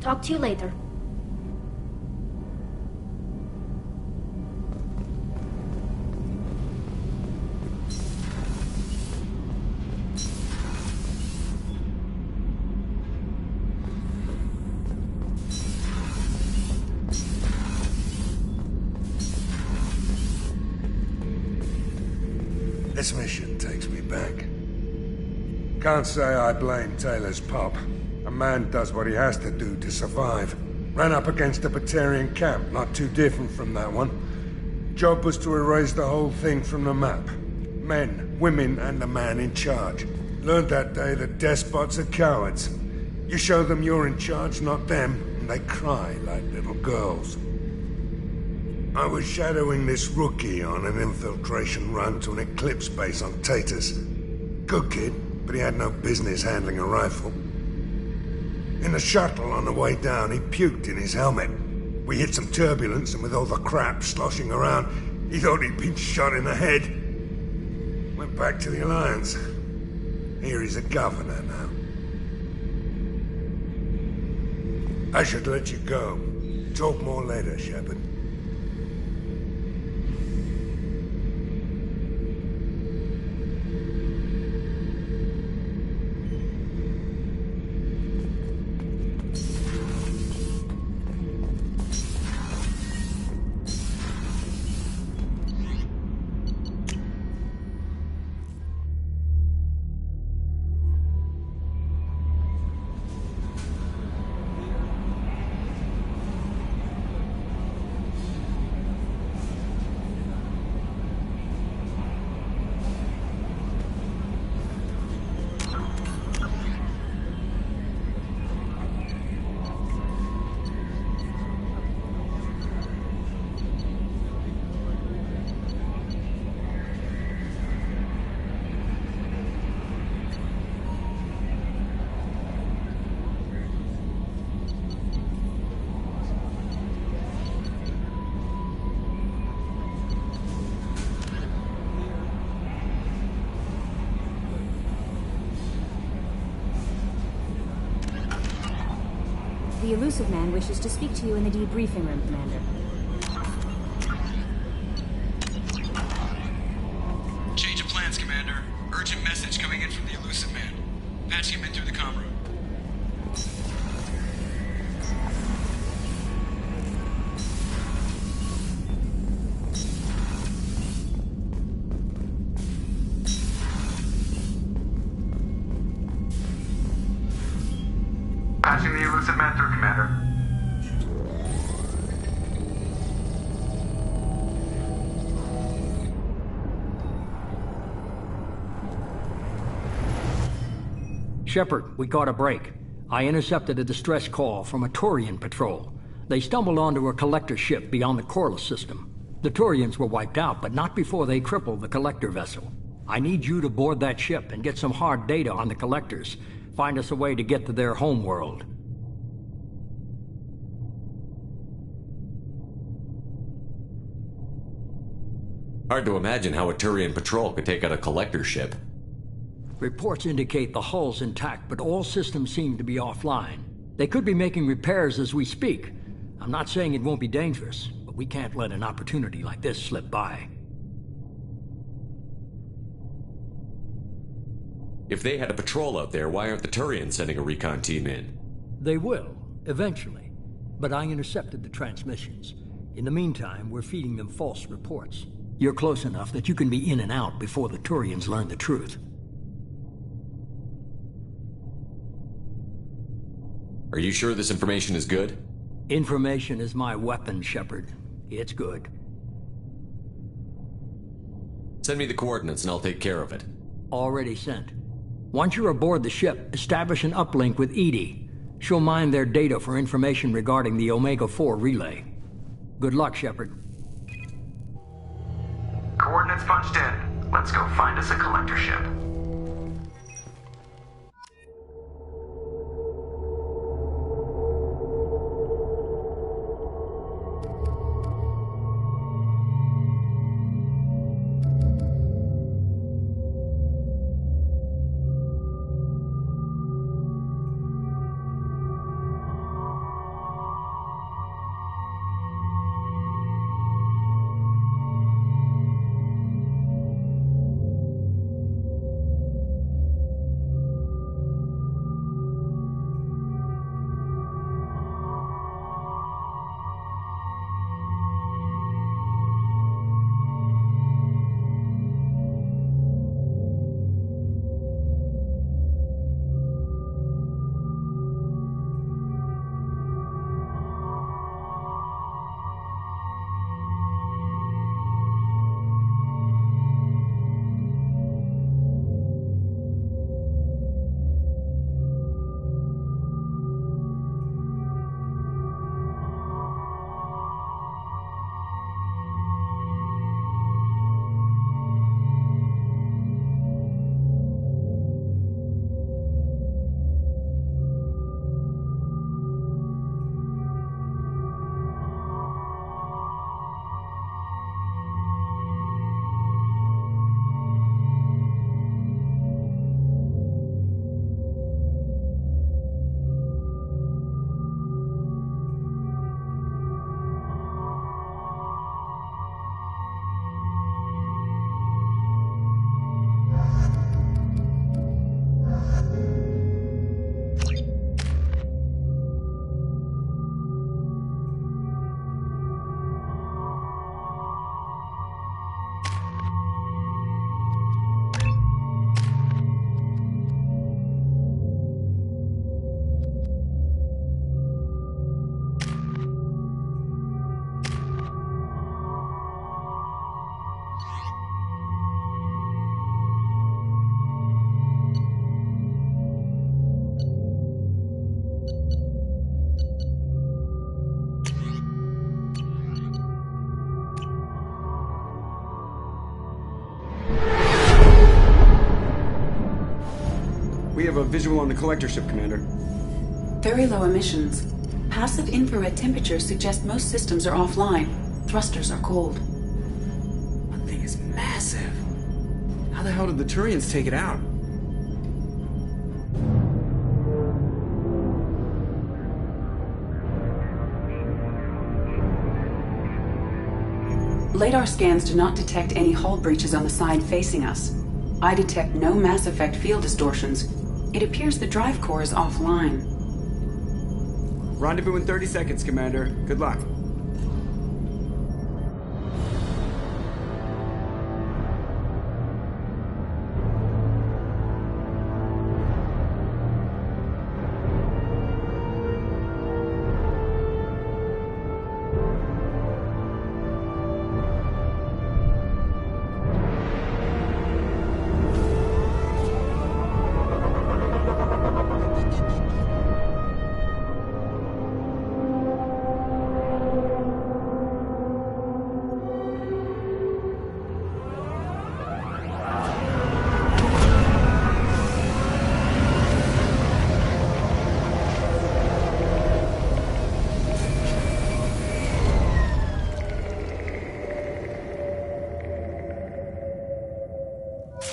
Talk to you later. This mission takes me back. Can't say I blame Taylor's pop. A man does what he has to do to survive. Ran up against a Batarian camp, not too different from that one. Job was to erase the whole thing from the map. Men, women, and the man in charge. Learned that day that despots are cowards. You show them you're in charge, not them, and they cry like little girls. I was shadowing this rookie on an infiltration run to an Eclipse base on Tatus. Good kid, but he had no business handling a rifle. In the shuttle on the way down, he puked in his helmet. We hit some turbulence, and with all the crap sloshing around, he thought he'd been shot in the head. Went back to the Alliance. Here he's a governor now. I should let you go. Talk more later, Shepard. The elusive man wishes to speak to you in the debriefing room, Commander. Change of plans, Commander. Urgent message coming in from the elusive man. Patching him in through the comm room. Patching the elusive man through, Commander. Shepard, we caught a break. I intercepted a distress call from a Turian patrol. They stumbled onto a collector ship beyond the Corliss system. The Turians were wiped out, but not before they crippled the collector vessel. I need you to board that ship and get some hard data on the collectors. Find us a way to get to their homeworld. Hard to imagine how a Turian patrol could take out a collector ship. Reports indicate the hull's intact, but all systems seem to be offline. They could be making repairs as we speak. I'm not saying it won't be dangerous, but we can't let an opportunity like this slip by. If they had a patrol out there, why aren't the Turians sending a recon team in? They will, eventually. But I intercepted the transmissions. In the meantime, we're feeding them false reports. You're close enough that you can be in and out before the Turians learn the truth. Are you sure this information is good? Information is my weapon, Shepard. It's good. Send me the coordinates and I'll take care of it. Already sent. Once you're aboard the ship, establish an uplink with Edie. She'll mine their data for information regarding the Omega-4 relay. Good luck, Shepard. Coordinates punched in. Let's go find us a collector ship. have a visual on the collector ship, Commander. Very low emissions. Passive infrared temperatures suggest most systems are offline. Thrusters are cold. That thing is massive. How the hell did the Turians take it out? Radar scans do not detect any hull breaches on the side facing us. I detect no mass effect field distortions. It appears the drive core is offline. Rendezvous in 30 seconds, Commander. Good luck.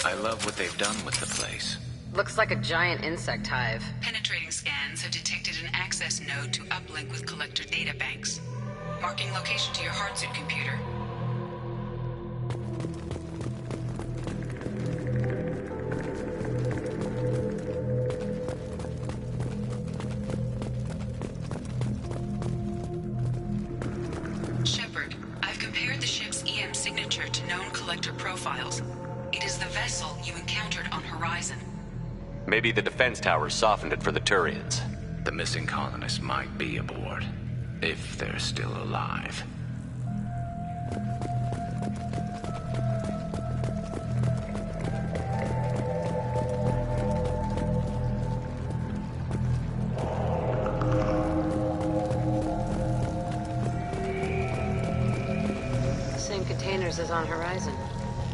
I love what they've done with the place. Looks like a giant insect hive. Penetrating scans have detected an access node to uplink with collector databanks. Marking location to your hardsuit computer. Shepard, I've compared the ship's EM signature to known collector profiles. It is the vessel you encountered on Horizon. Maybe the defense towers softened it for the Turians. The missing colonists might be aboard, if they're still alive. Same containers as on Horizon.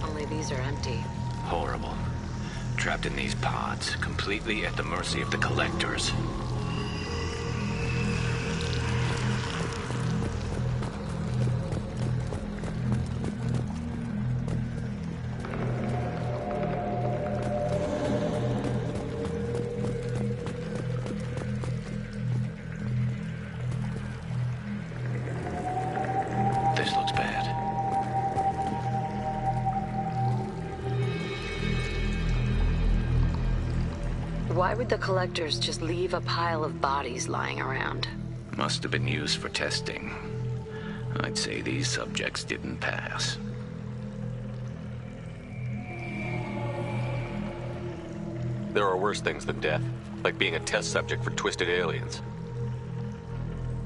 Only these are empty. Horrible. Trapped in these pods, completely at the mercy of the collectors. This looks bad. Why would the collectors just leave a pile of bodies lying around? Must have been used for testing. I'd say these subjects didn't pass. There are worse things than death, like being a test subject for twisted aliens.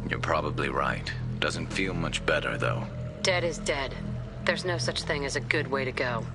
You're probably right. Doesn't feel much better, though. Dead is dead. There's no such thing as a good way to go.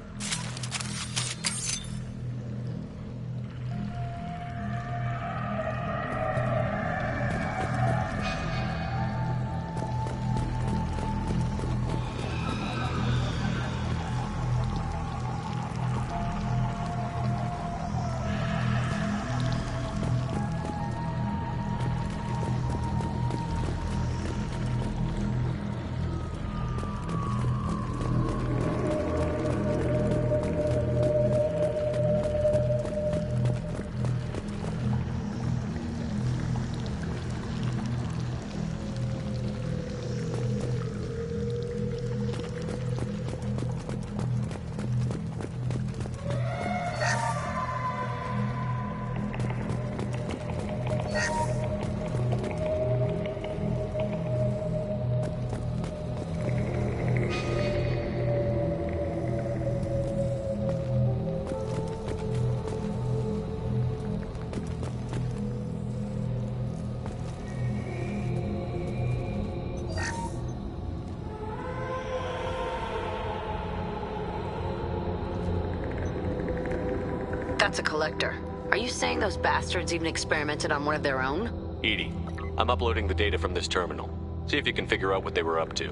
That's a collector. Are you saying those bastards even experimented on one of their own? Edie, I'm uploading the data from this terminal. See if you can figure out what they were up to.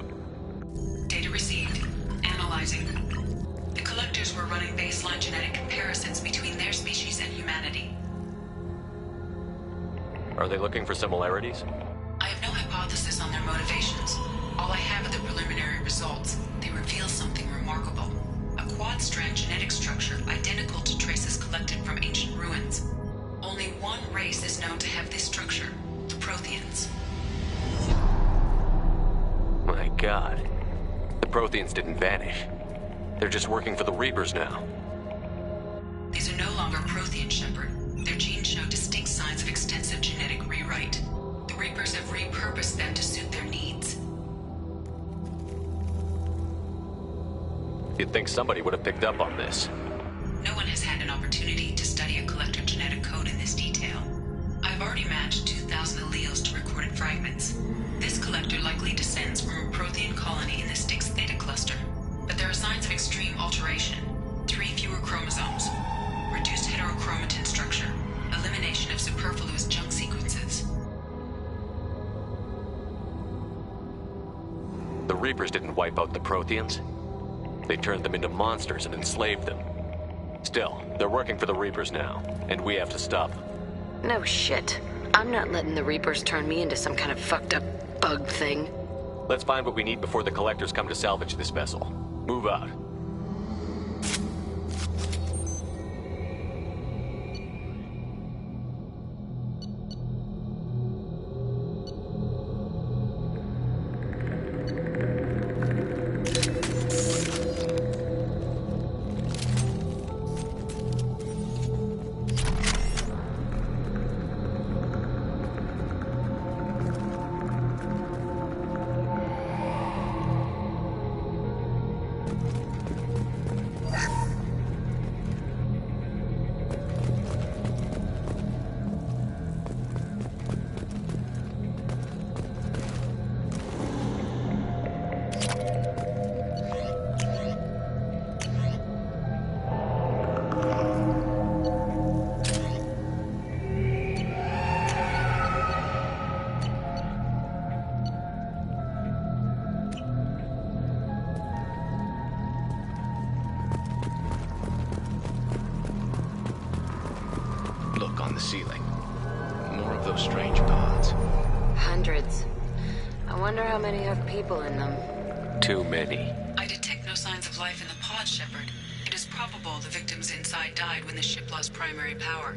Data received. Analyzing. The collectors were running baseline genetic comparisons between their species and humanity. Are they looking for similarities? I have no hypothesis on their motivations. All I have are the preliminary results. They reveal something remarkable. A quad-strand genetic structure identical to traces collected from ancient ruins. Only one race is known to have this structure, the Protheans. My God. The Protheans didn't vanish. They're just working for the Reapers now. These are no longer Prothean, Shepard. Their genes show distinct signs of extensive genetic rewrite. The Reapers have repurposed them to suit their needs. You'd think somebody would have picked up on this. No one has had an opportunity to study a collector genetic code in this detail. I've already matched 2,000 alleles to recorded fragments. This collector likely descends from a Prothean colony in the Styx Theta cluster. But there are signs of extreme alteration. 3 fewer chromosomes. Reduced heterochromatin structure. Elimination of superfluous junk sequences. The Reapers didn't wipe out the Protheans. They turned them into monsters and enslaved them. Still, they're working for the Reapers now, and we have to stop them. No shit. I'm not letting the Reapers turn me into some kind of fucked up bug thing. Let's find what we need before the Collectors come to salvage this vessel. Move out. Look on the ceiling. More of those strange pods. Hundreds. I wonder how many have people in them. Too many. I detect no signs of life in the pod, Shepard. It is probable the victims inside died when the ship lost primary power.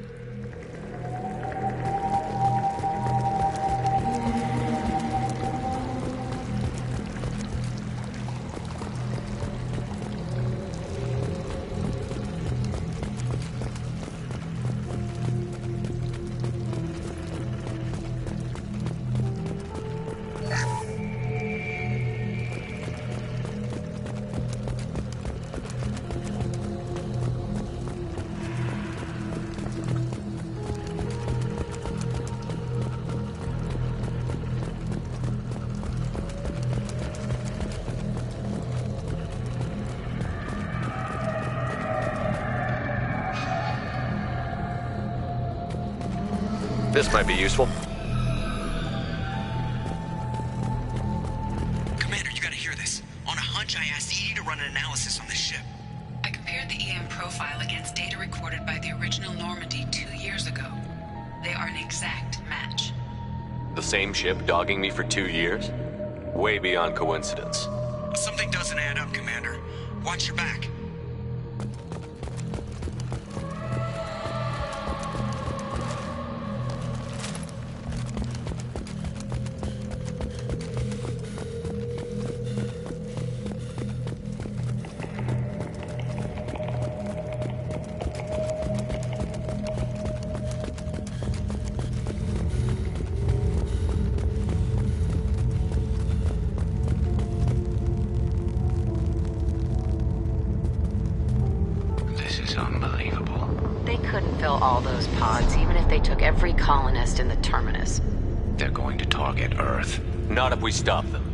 This might be useful. Commander, you gotta hear this. On a hunch, I asked EDI to run an analysis on this ship. I compared the EM profile against data recorded by the original Normandy 2 years ago. They are an exact match. The same ship dogging me for 2 years? Way beyond coincidence. Something doesn't add up, Commander. Watch your back. All those pods, even if they took every colonist in the terminus. They're going to target Earth. Not if we stop them.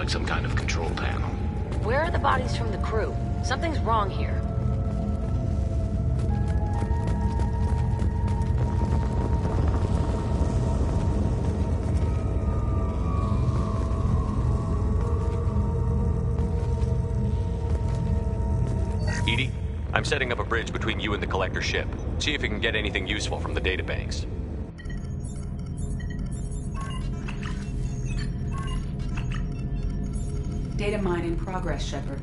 Some kind of control panel. are the bodies from the crew? Something's wrong here. Edie, I'm setting up a bridge between you and the collector ship. See if you can get anything useful from the databanks. Data mine in progress, Shepard.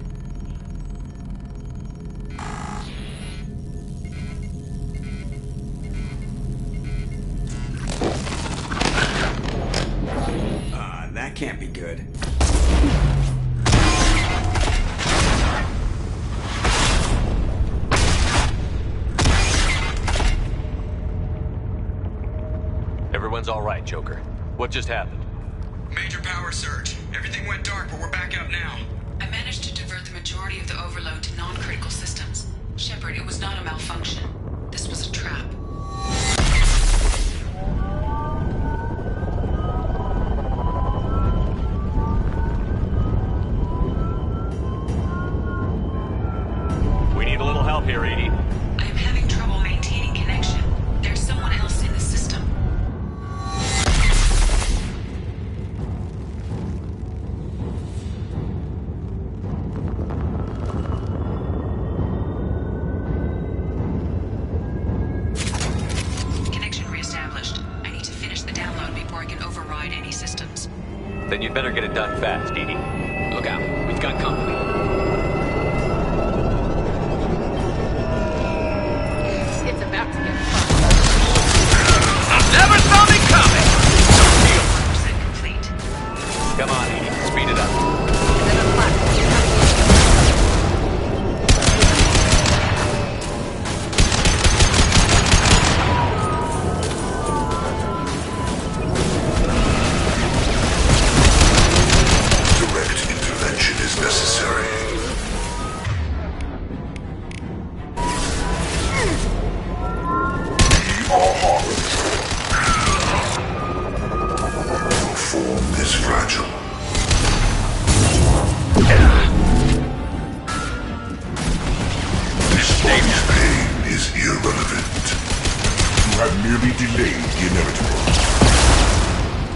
That can't be good. Everyone's all right, Joker. What just happened? Major power surge. Everything went dark, but we're back up now. I managed to divert the majority of the overload to non-critical systems. Shepard, it was not a malfunction. This was a trap. We need a little help here, Edie. I am having trouble maintaining connection. There's someone else in the system. Connection reestablished. I need to finish the download before I can override any systems. Then you'd better get it done fast, Edie. Look out. We've got company. It's about to get Never saw me coming! 100% complete. Come on, Edie. Speed it up. Direct intervention is necessary. We are hardened. Your form is fragile. This body's pain is irrelevant. You have merely delayed the inevitable.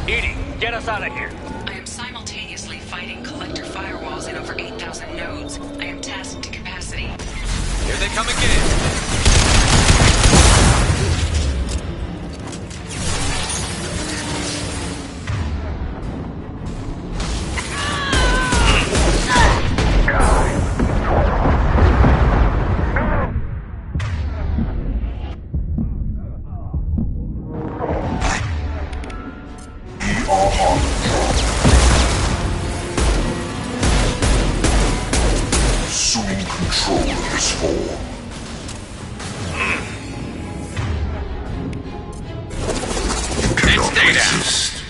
Edie, get us out of here. I am simultaneously fighting collector firewalls in over 8,000 nodes. I am tasked to capacity. Here they come again. We are hardened. Assuming control of this form. You cannot resist.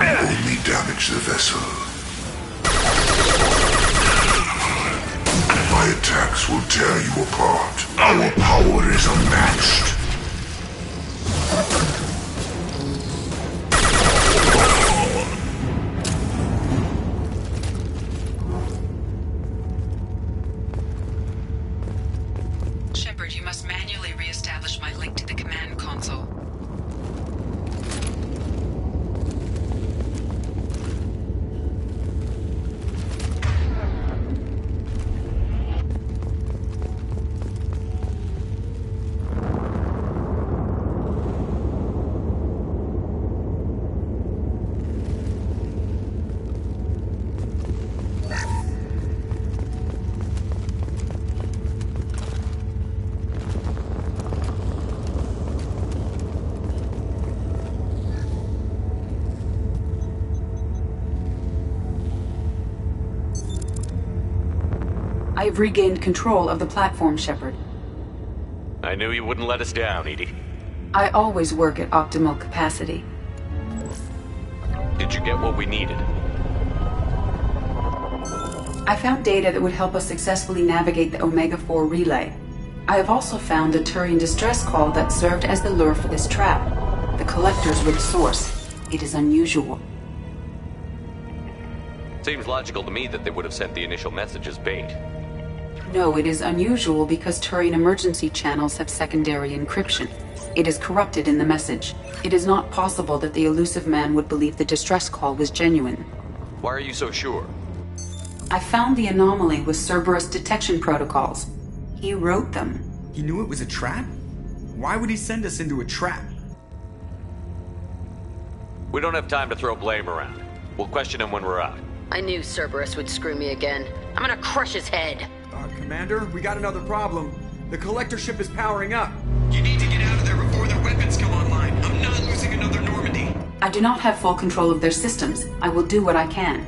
You only damage the vessel. My attacks will tear you apart. Our power is unmatched. Shepard, you must manually reestablish my link to the command console. I have regained control of the platform, Shepard. I knew you wouldn't let us down, Edie. I always work at optimal capacity. Did you get what we needed? I found data that would help us successfully navigate the Omega-4 relay. I have also found a Turian distress call that served as the lure for this trap. The collectors were the source. It is unusual. Seems logical to me that they would have sent the initial message as bait. No, it is unusual because Turian emergency channels have secondary encryption. It is corrupted in the message. It is not possible that the elusive man would believe the distress call was genuine. Why are you so sure? I found the anomaly with Cerberus detection protocols. He wrote them. He knew it was a trap? Why would he send us into a trap? We don't have time to throw blame around. We'll question him when we're out. I knew Cerberus would screw me again. I'm gonna crush his head. Commander, we got another problem. The collector ship is powering up. You need to get out of there before their weapons come online. I'm not losing another Normandy. I do not have full control of their systems. I will do what I can.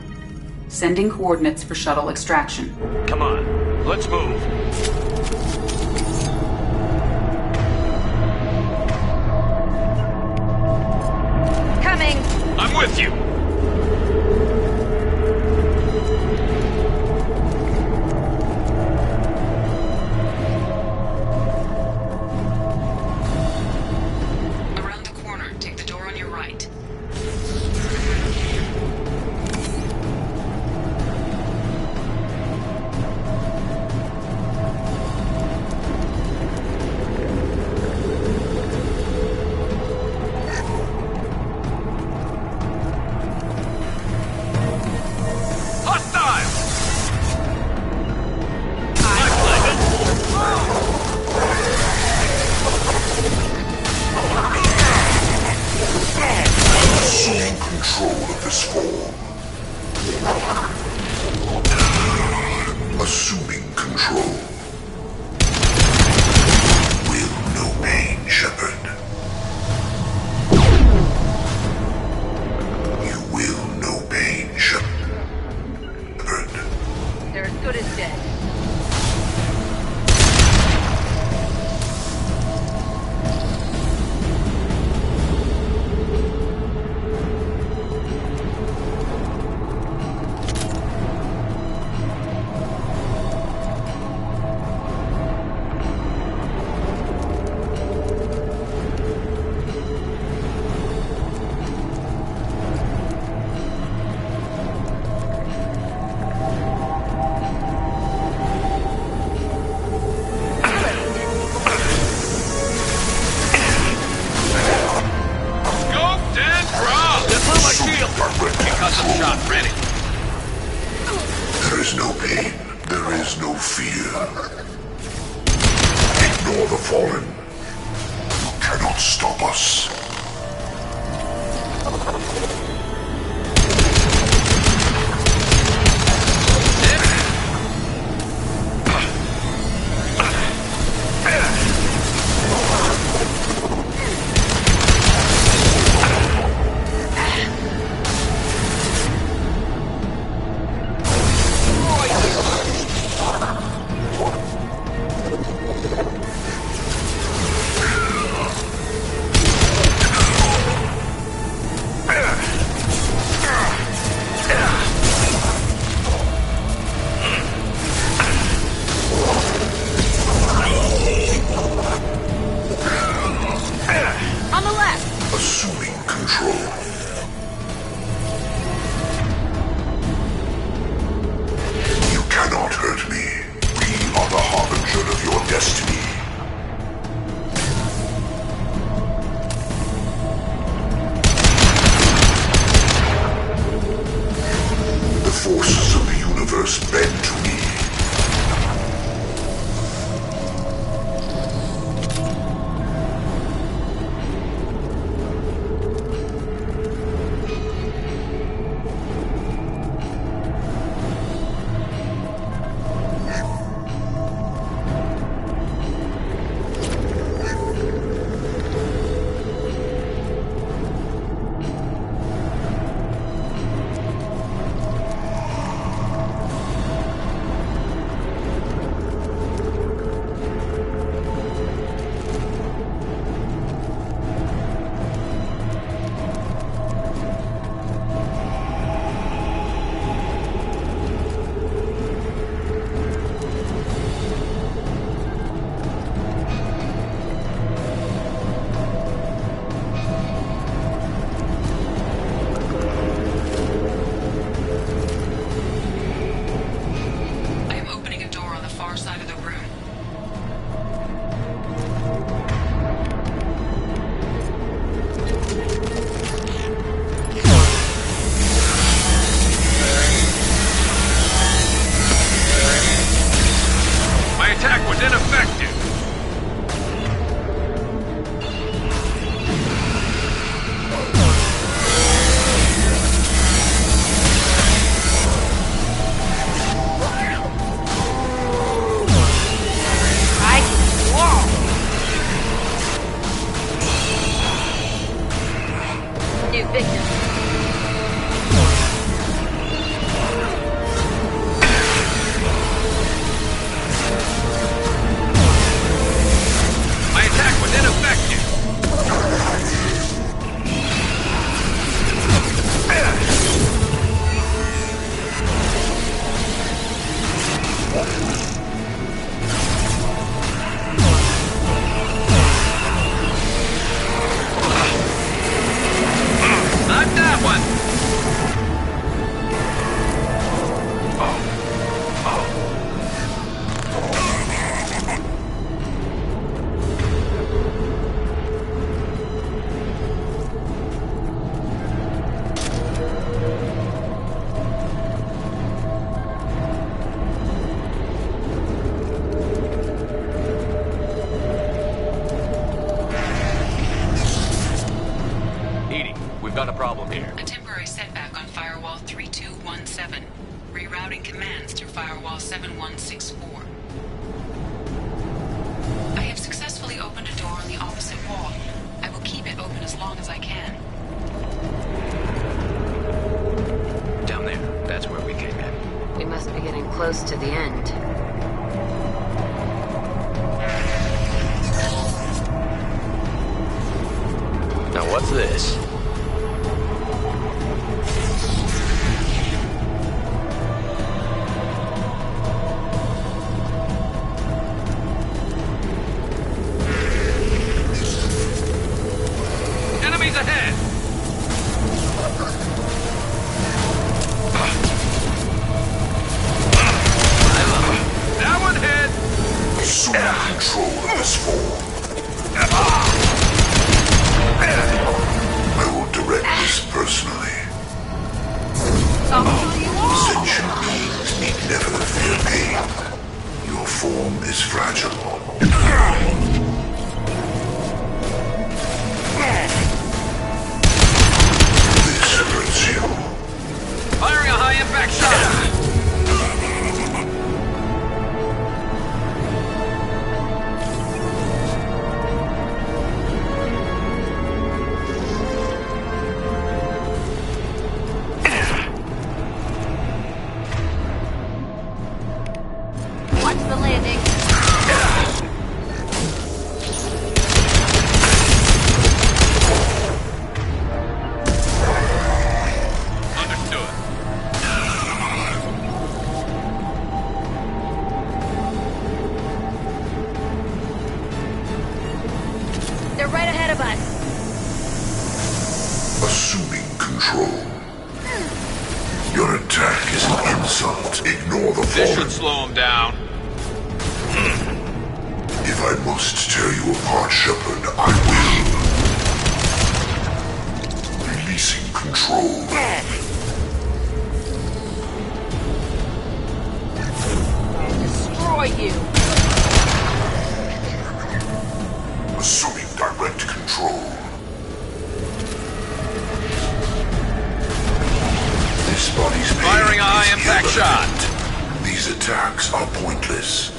Sending coordinates for shuttle extraction. Come on, let's move. Coming! I'm with you! Around the corner, take the door on your right. Assuming control of this form. Assuming control. Will no pain, Shepard. You will no pain, Shepard. They're as good as dead. There is no pain. There is no fear. Ignore the fallen. You cannot stop us. victim. My attack was ineffective. Not that one. We've got a problem here. A temporary setback on Firewall 3217. Rerouting commands through Firewall 7164. I have successfully opened a door on the opposite wall. I will keep it open as long as I can. Down there. That's where we came in. We must be getting close to the end. Now what's this? Enemies ahead! That one hit! Assuming control of this form. I will direct this personally. Sentient beings need never fear pain. Your form is fragile. This hurts you. Firing a high-impact shot! Watch the landing. Understood. They're right ahead of us. Assuming control. Your attack is an insult. Ignore the This fallen. should slow him down. If I must tear you apart, Shepard, I will. Releasing control. Destroy you. Assuming direct control. This body's pain Firing a is high-impact shot. irrelevant. These attacks are pointless.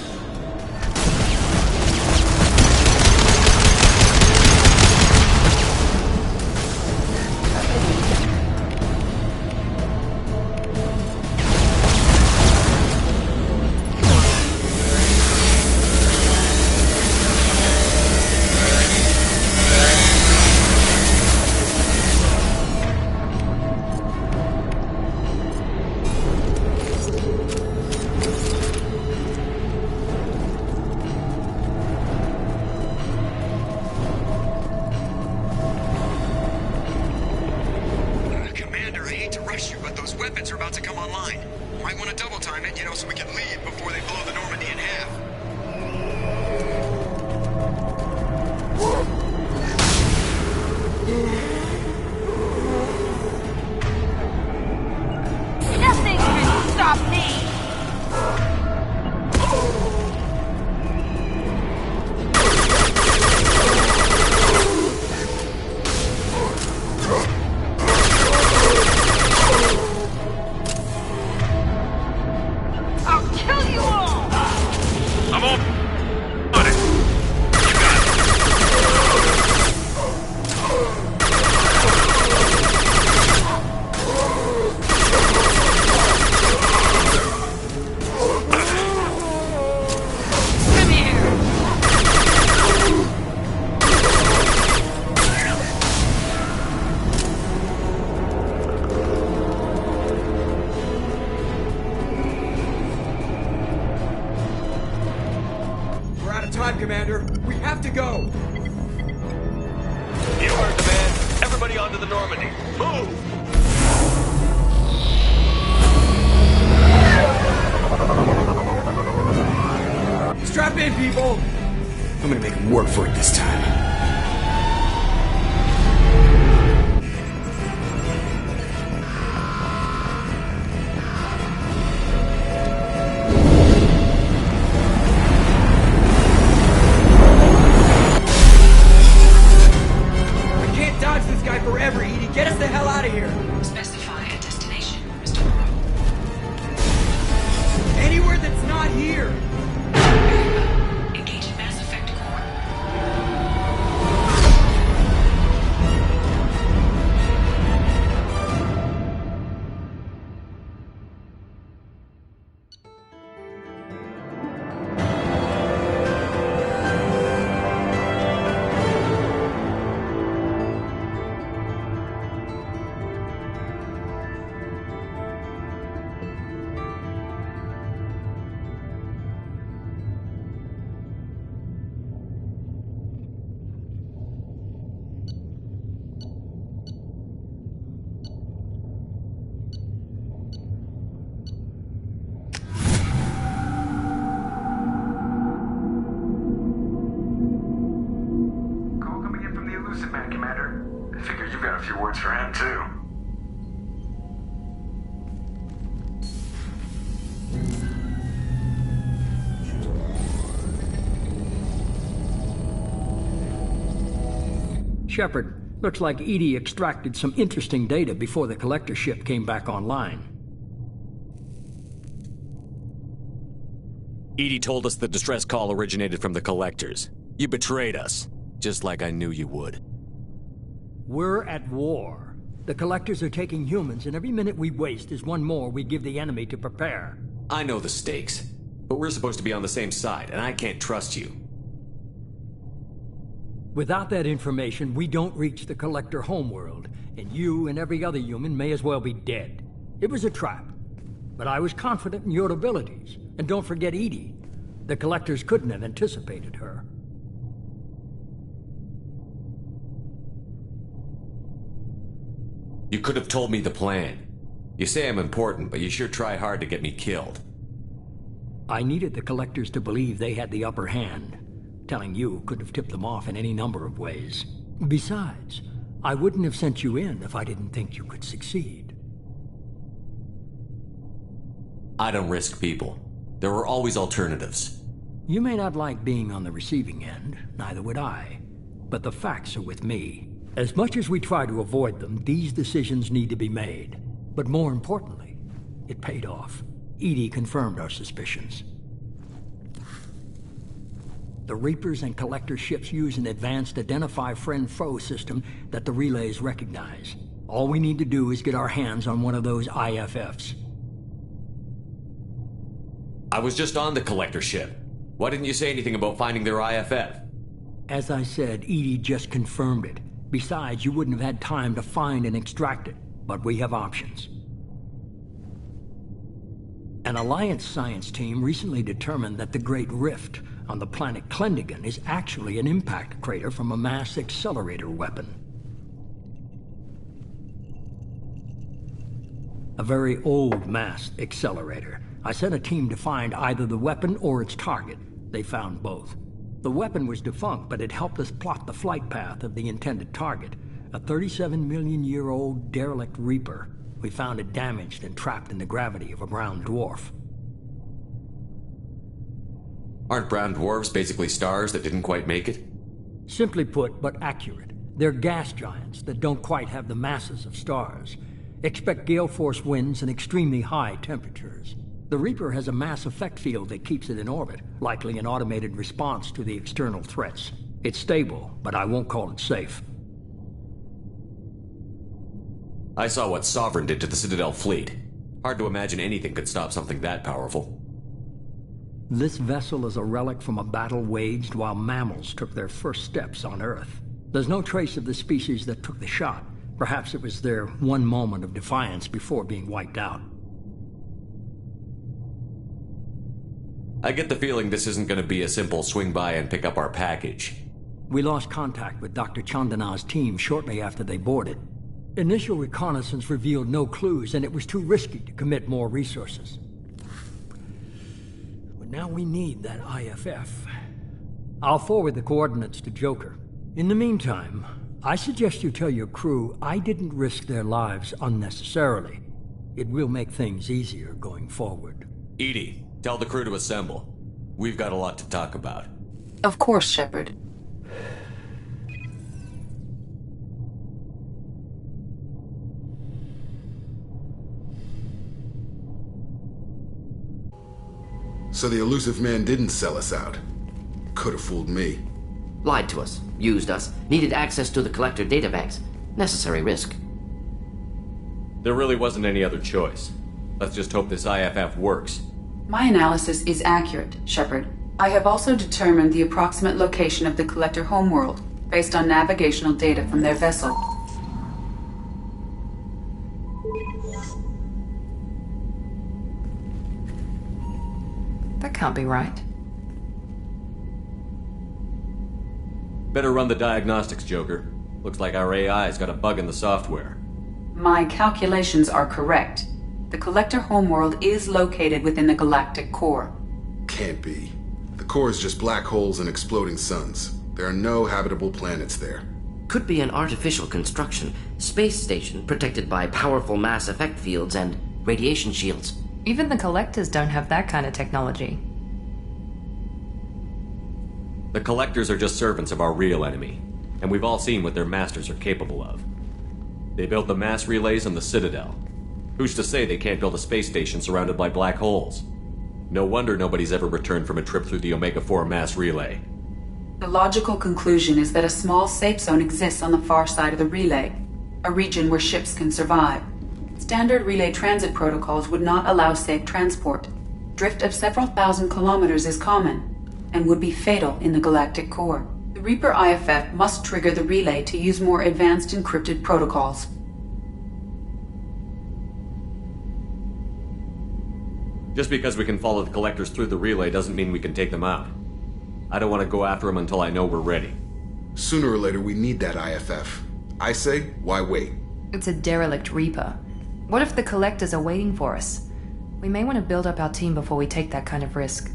go? You heard the man. Everybody onto the Normandy. Move! Strap in, people! I'm gonna make him work for it this time. I can't dodge this guy forever, Edie. Get us the hell out of here. Specify a destination, Mr. Moreau. Anywhere that's not here. Engaging Mass Effect core. Call coming in from the Elusive Man, Commander. I figure you've got a few words for him, too. Shepard, looks like Edie extracted some interesting data before the collector ship came back online. Edie told us the distress call originated from the collectors. You betrayed us, just like I knew you would. We're at war. The collectors are taking humans, and every minute we waste is one more we give the enemy to prepare. I know the stakes, but we're supposed to be on the same side, and I can't trust you. Without that information, we don't reach the collector homeworld, and you and every other human may as well be dead. It was a trap, but I was confident in your abilities. And don't forget Edie. The collectors couldn't have anticipated her. You could have told me the plan. You say I'm important, but you sure try hard to get me killed. I needed the collectors to believe they had the upper hand. Telling you could have tipped them off in any number of ways. Besides, I wouldn't have sent you in if I didn't think you could succeed. I don't risk people. There were always alternatives. You may not like being on the receiving end, neither would I. But the facts are with me. As much as we try to avoid them, these decisions need to be made. But more importantly, it paid off. Edie confirmed our suspicions. The Reapers and Collector ships use an advanced Identify Friend-Foe system that the relays recognize. All we need to do is get our hands on one of those IFFs. I was just on the Collector ship. Why didn't you say anything about finding their IFF? As I said, Edie just confirmed it. Besides, you wouldn't have had time to find and extract it. But we have options. An Alliance science team recently determined that the Great Rift on the planet Klendigan is actually an impact crater from a mass accelerator weapon. A very old mass accelerator. I sent a team to find either the weapon or its target. They found both. The weapon was defunct, but it helped us plot the flight path of the intended target, a 37-million-year-old derelict Reaper. We found it damaged and trapped in the gravity of a brown dwarf. Aren't brown dwarves basically stars that didn't quite make it? Simply put, but accurate. They're gas giants that don't quite have the masses of stars. Expect gale force winds and extremely high temperatures. The Reaper has a mass effect field that keeps it in orbit, likely an automated response to the external threats. It's stable, but I won't call it safe. I saw what Sovereign did to the Citadel fleet. Hard to imagine anything could stop something that powerful. This vessel is a relic from a battle waged while mammals took their first steps on Earth. There's no trace of the species that took the shot. Perhaps it was their one moment of defiance before being wiped out. I get the feeling this isn't going to be a simple swing by and pick up our package. We lost contact with Dr. Chandana's team shortly after they boarded. Initial reconnaissance revealed no clues, and it was too risky to commit more resources. But now we need that IFF. I'll forward the coordinates to Joker. In the meantime, I suggest you tell your crew I didn't risk their lives unnecessarily. It will make things easier going forward. Edie, tell the crew to assemble. We've got a lot to talk about. Of course, Shepard. So the elusive man didn't sell us out. Could have fooled me. Lied to us, used us, needed access to the Collector databanks. Necessary risk. There really wasn't any other choice. Let's just hope this IFF works. My analysis is accurate, Shepard. I have also determined the approximate location of the Collector homeworld, based on navigational data from their vessel. That can't be right. Better run the diagnostics, Joker. Looks like our AI's got a bug in the software. My calculations are correct. The Collector homeworld is located within the galactic core. Can't be. The core is just black holes and exploding suns. There are no habitable planets there. Could be an artificial construction, space station protected by powerful mass effect fields and radiation shields. Even the Collectors don't have that kind of technology. The Collectors are just servants of our real enemy, and we've all seen what their masters are capable of. They built the mass relays on the Citadel. Who's to say they can't build a space station surrounded by black holes? No wonder nobody's ever returned from a trip through the Omega-4 mass relay. The logical conclusion is that a small safe zone exists on the far side of the relay, a region where ships can survive. Standard relay transit protocols would not allow safe transport. Drift of several thousand kilometers is common, and would be fatal in the galactic core. The Reaper IFF must trigger the relay to use more advanced encrypted protocols. Just because we can follow the Collectors through the relay doesn't mean we can take them out. I don't want to go after them until I know we're ready. Sooner or later, we need that IFF. I say, why wait? It's a derelict Reaper. What if the Collectors are waiting for us? We may want to build up our team before we take that kind of risk.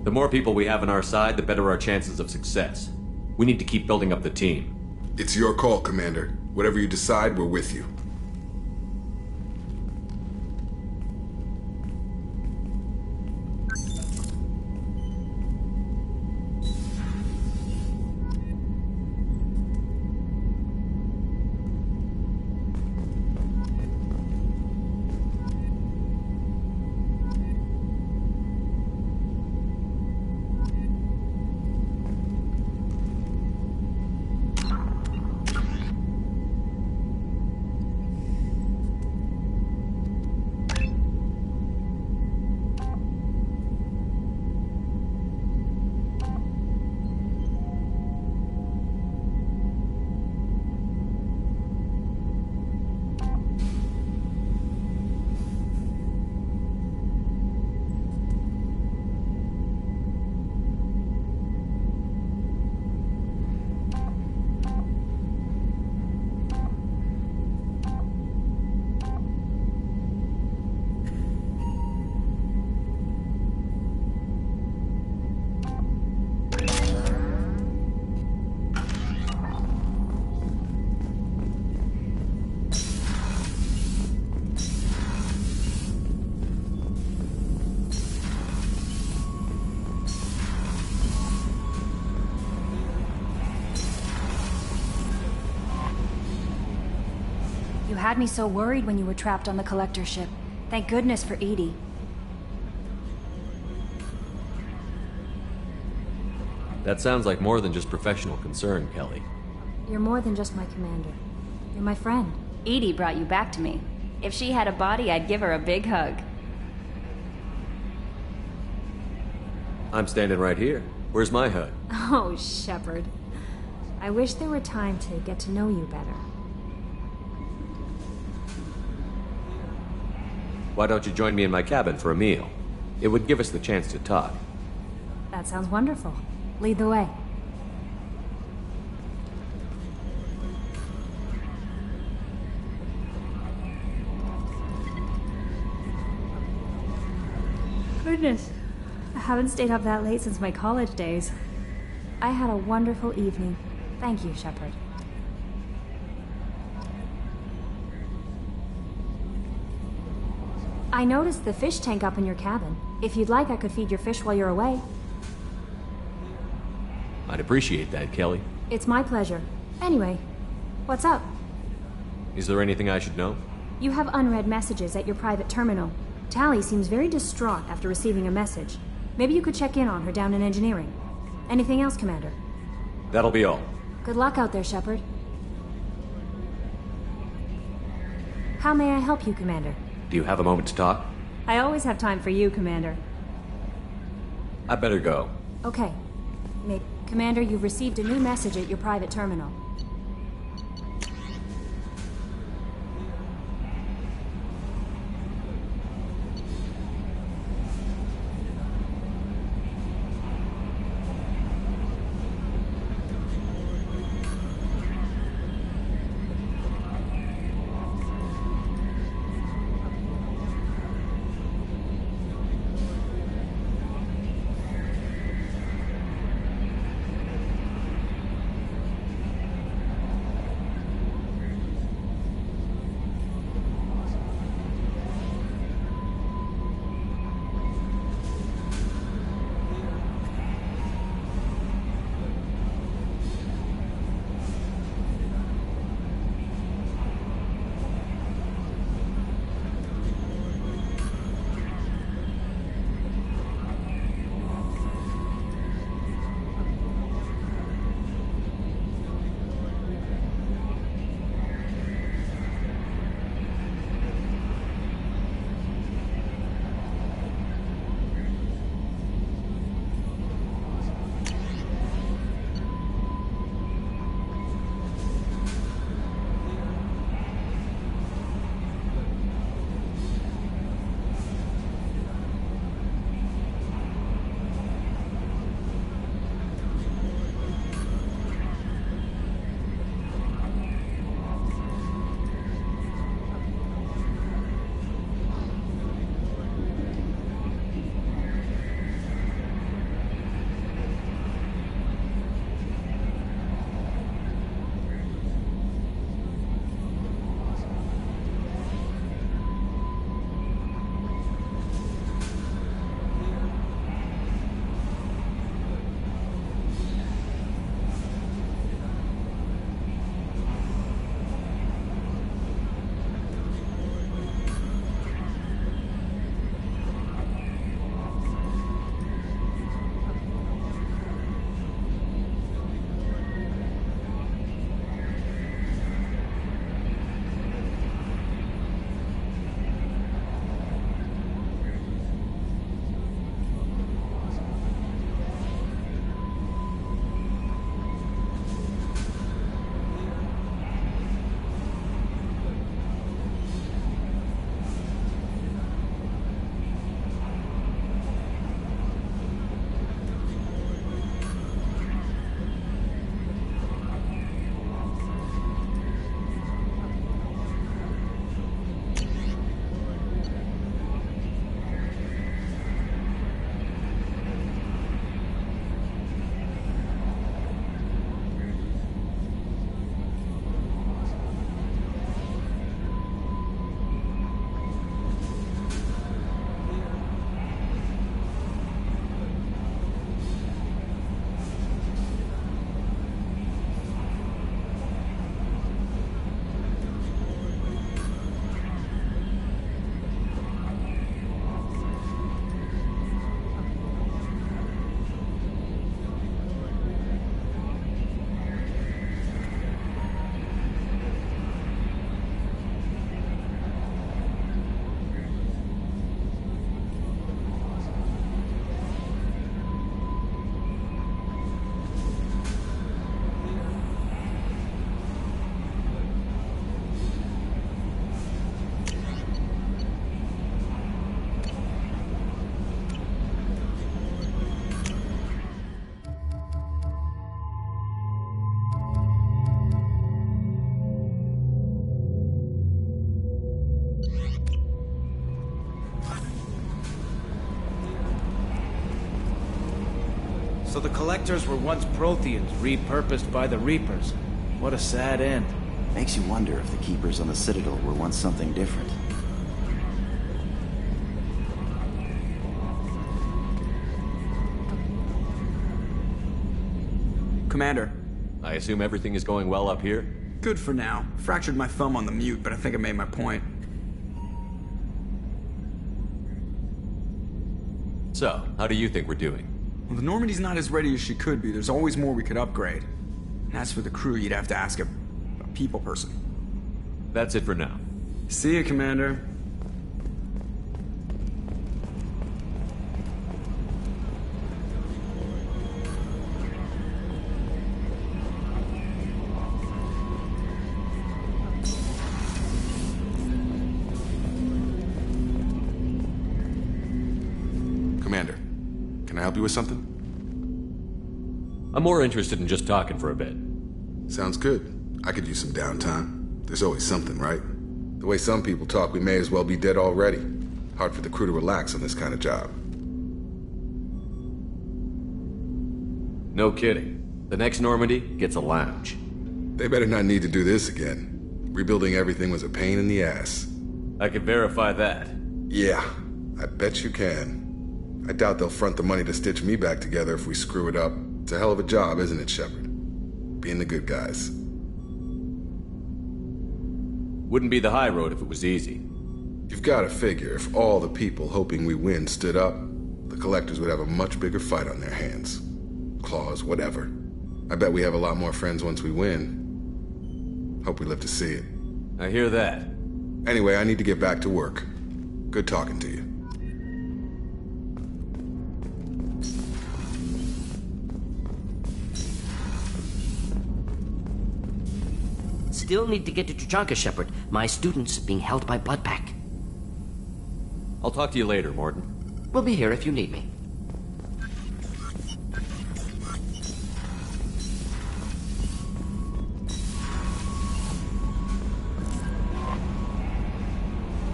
The more people we have on our side, the better our chances of success. We need to keep building up the team. It's your call, Commander. Whatever you decide, we're with you. You had me so worried when you were trapped on the Collector ship. Thank goodness for Edie. That sounds like more than just professional concern, Kelly. You're more than just my commander. You're my friend. Edie brought you back to me. If she had a body, I'd give her a big hug. I'm standing right here. Where's my hug? Oh, Shepard. I wish there were time to get to know you better. Why don't you join me in my cabin for a meal? It would give us the chance to talk. That sounds wonderful. Lead the way. Goodness. I haven't stayed up that late since my college days. I had a wonderful evening. Thank you, Shepard. I noticed the fish tank up in your cabin. If you'd like, I could feed your fish while you're away. I'd appreciate that, Kelly. It's my pleasure. Anyway, what's up? Is there anything I should know? You have unread messages at your private terminal. Tally seems very distraught after receiving a message. Maybe you could check in on her down in engineering. Anything else, Commander? That'll be all. Good luck out there, Shepard. How may I help you, Commander? Do you have a moment to talk? I always have time for you, Commander. I better go. Okay. Commander, you've received a new message at your private terminal. So the Collectors were once Protheans, repurposed by the Reapers. What a sad end. Makes you wonder if the Keepers on the Citadel were once something different. Commander. I assume everything is going well up here? Good for now. Fractured my thumb on the mute, but I think I made my point. So, how do you think we're doing? Well, the Normandy's not as ready as she could be. There's always more we could upgrade. And as for the crew, you'd have to ask a people person. That's it for now. See ya, Commander. Commander, can I help you with something? I'm more interested in just talking for a bit. Sounds good. I could use some downtime. There's always something, right? The way some people talk, we may as well be dead already. Hard for the crew to relax on this kind of job. No kidding. The next Normandy gets a lounge. They better not need to do this again. Rebuilding everything was a pain in the ass. I can verify that. Yeah, I bet you can. I doubt they'll front the money to stitch me back together if we screw it up. It's a hell of a job, isn't it, Shepard? Being the good guys. Wouldn't be the high road if it was easy. You've got to figure if all the people hoping we win stood up, the Collectors would have a much bigger fight on their hands. Claws, whatever. I bet we have a lot more friends once we win. Hope we live to see it. I hear that. Anyway, I need to get back to work. Good talking to you. Still need to get to Tuchanka, Shepard. My student's being held by Bloodpack. I'll talk to you later, Morton. We'll be here if you need me.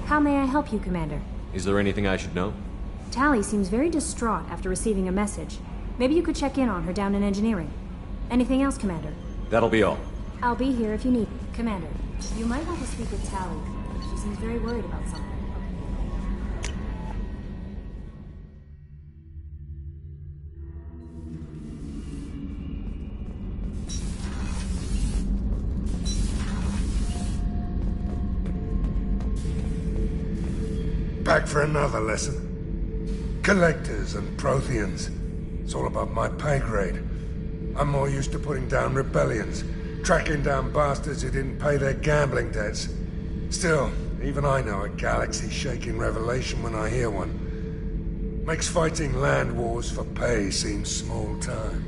How may I help you, Commander? Is there anything I should know? Tally seems very distraught after receiving a message. Maybe you could check in on her down in engineering. Anything else, Commander? That'll be all. I'll be here if you need. Commander, you might want to speak with Tally. She seems very worried about something. Back for another lesson. Collectors and Protheans. It's all above my pay grade. I'm more used to putting down rebellions, tracking down bastards who didn't pay their gambling debts. Still, even I know a galaxy-shaking revelation when I hear one. Makes fighting land wars for pay seem small time.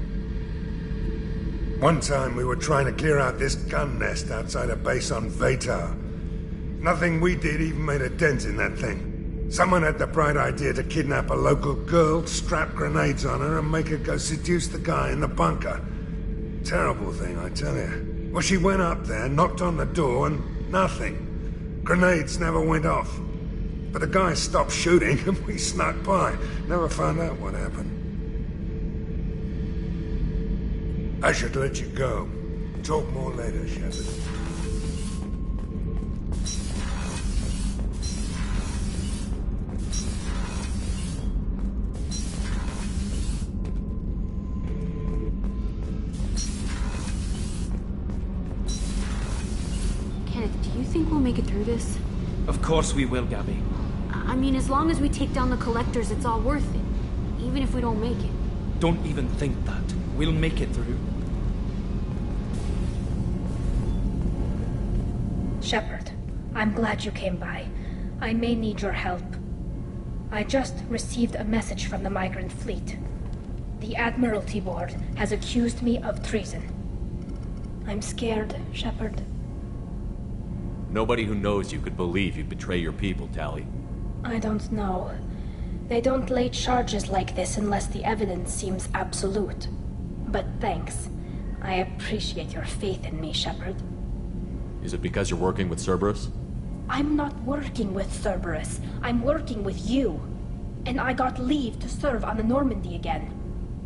One time we were trying to clear out this gun nest outside a base on Vatar. Nothing we did even made a dent in that thing. Someone had the bright idea to kidnap a local girl, strap grenades on her, and make her go seduce the guy in the bunker. Terrible thing, I tell you. Well, she went up there, knocked on the door, and nothing. Grenades never went off. But the guy stopped shooting, and we snuck by. Never found out what happened. I should let you go. Talk more later, Shepard. Do you think we'll make it through this? Of course we will, Gabby. I mean, as long as we take down the Collectors, it's all worth it. Even if we don't make it. Don't even think that. We'll make it through. Shepard, I'm glad you came by. I may need your help. I just received a message from the migrant fleet. The Admiralty Board has accused me of treason. I'm scared, Shepard. Nobody who knows you could believe you'd betray your people, Tally. I don't know. They don't lay charges like this unless the evidence seems absolute. But thanks. I appreciate your faith in me, Shepard. Is it because you're working with Cerberus? I'm not working with Cerberus. I'm working with you. And I got leave to serve on the Normandy again.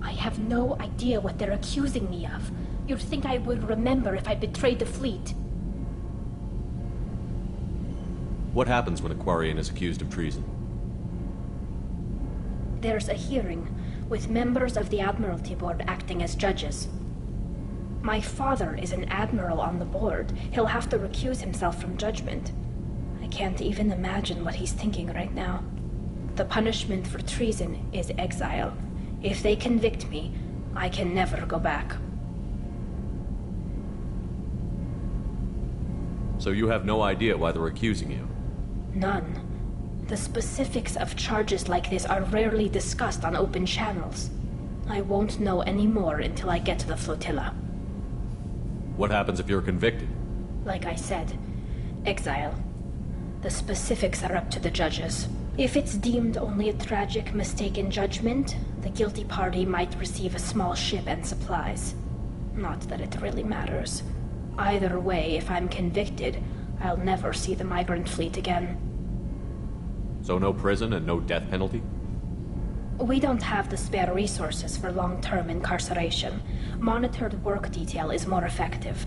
I have no idea what they're accusing me of. You'd think I would remember if I betrayed the fleet. What happens when a Quarian is accused of treason? There's a hearing, with members of the Admiralty Board acting as judges. My father is an admiral on the board. He'll have to recuse himself from judgment. I can't even imagine what he's thinking right now. The punishment for treason is exile. If they convict me, I can never go back. So you have no idea why they're accusing you? None. The specifics of charges like this are rarely discussed on open channels. I won't know any more until I get to the flotilla. What happens if you're convicted? Like I said, exile. The specifics are up to the judges. If it's deemed only a tragic mistake in judgment, the guilty party might receive a small ship and supplies. Not that it really matters. Either way, if I'm convicted, I'll never see the migrant fleet again. So no prison and no death penalty? We don't have the spare resources for long-term incarceration. Monitored work detail is more effective.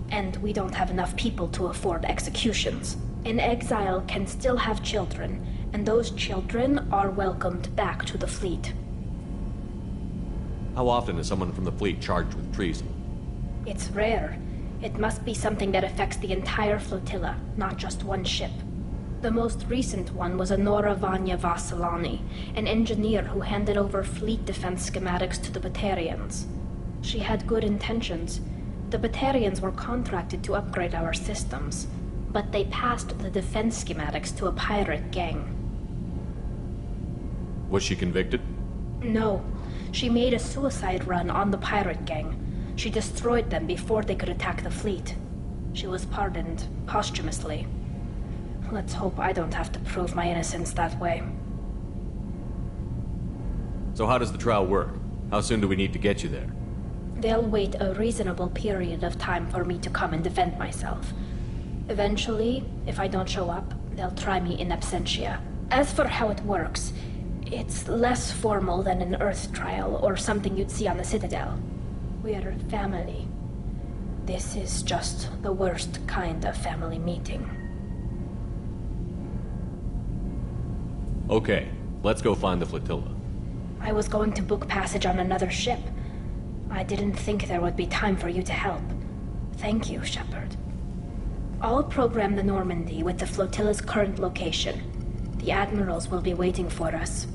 And we don't have enough people to afford executions. An exile can still have children, and those children are welcomed back to the fleet. How often is someone from the fleet charged with treason? It's rare. It must be something that affects the entire flotilla, not just one ship. The most recent one was Anora Vanya Vasilani, an engineer who handed over fleet defense schematics to the Batarians. She had good intentions. The Batarians were contracted to upgrade our systems, but they passed the defense schematics to a pirate gang. Was she convicted? No. She made a suicide run on the pirate gang. She destroyed them before they could attack the fleet. She was pardoned posthumously. Let's hope I don't have to prove my innocence that way. So how does the trial work? How soon do we need to get you there? They'll wait a reasonable period of time for me to come and defend myself. Eventually, if I don't show up, they'll try me in absentia. As for how it works, it's less formal than an Earth trial or something you'd see on the Citadel. We're family. This is just the worst kind of family meeting. Okay, let's go find the flotilla. I was going to book passage on another ship. I didn't think there would be time for you to help. Thank you, Shepard. I'll program the Normandy with the flotilla's current location. The admirals will be waiting for us.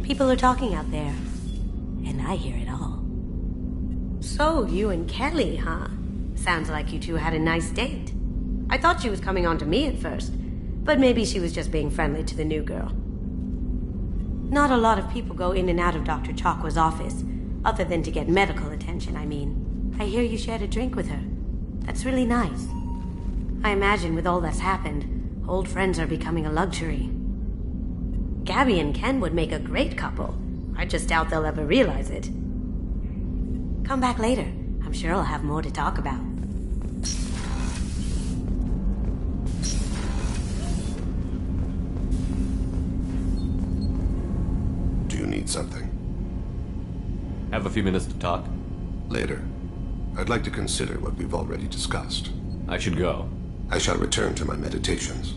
People are talking out there, and I hear it all. So, you and Kelly, huh? Sounds like you two had a nice date. I thought she was coming on to me at first, but maybe she was just being friendly to the new girl. Not a lot of people go in and out of Dr. Chakwa's office, other than to get medical attention, I mean. I hear you shared a drink with her. That's really nice. I imagine with all that's happened, old friends are becoming a luxury. Gabby and Ken would make a great couple. I just doubt they'll ever realize it. Come back later. I'm sure I'll have more to talk about. Do you need something? Have a few minutes to talk? Later. I'd like to consider what we've already discussed. I should go. I shall return to my meditations.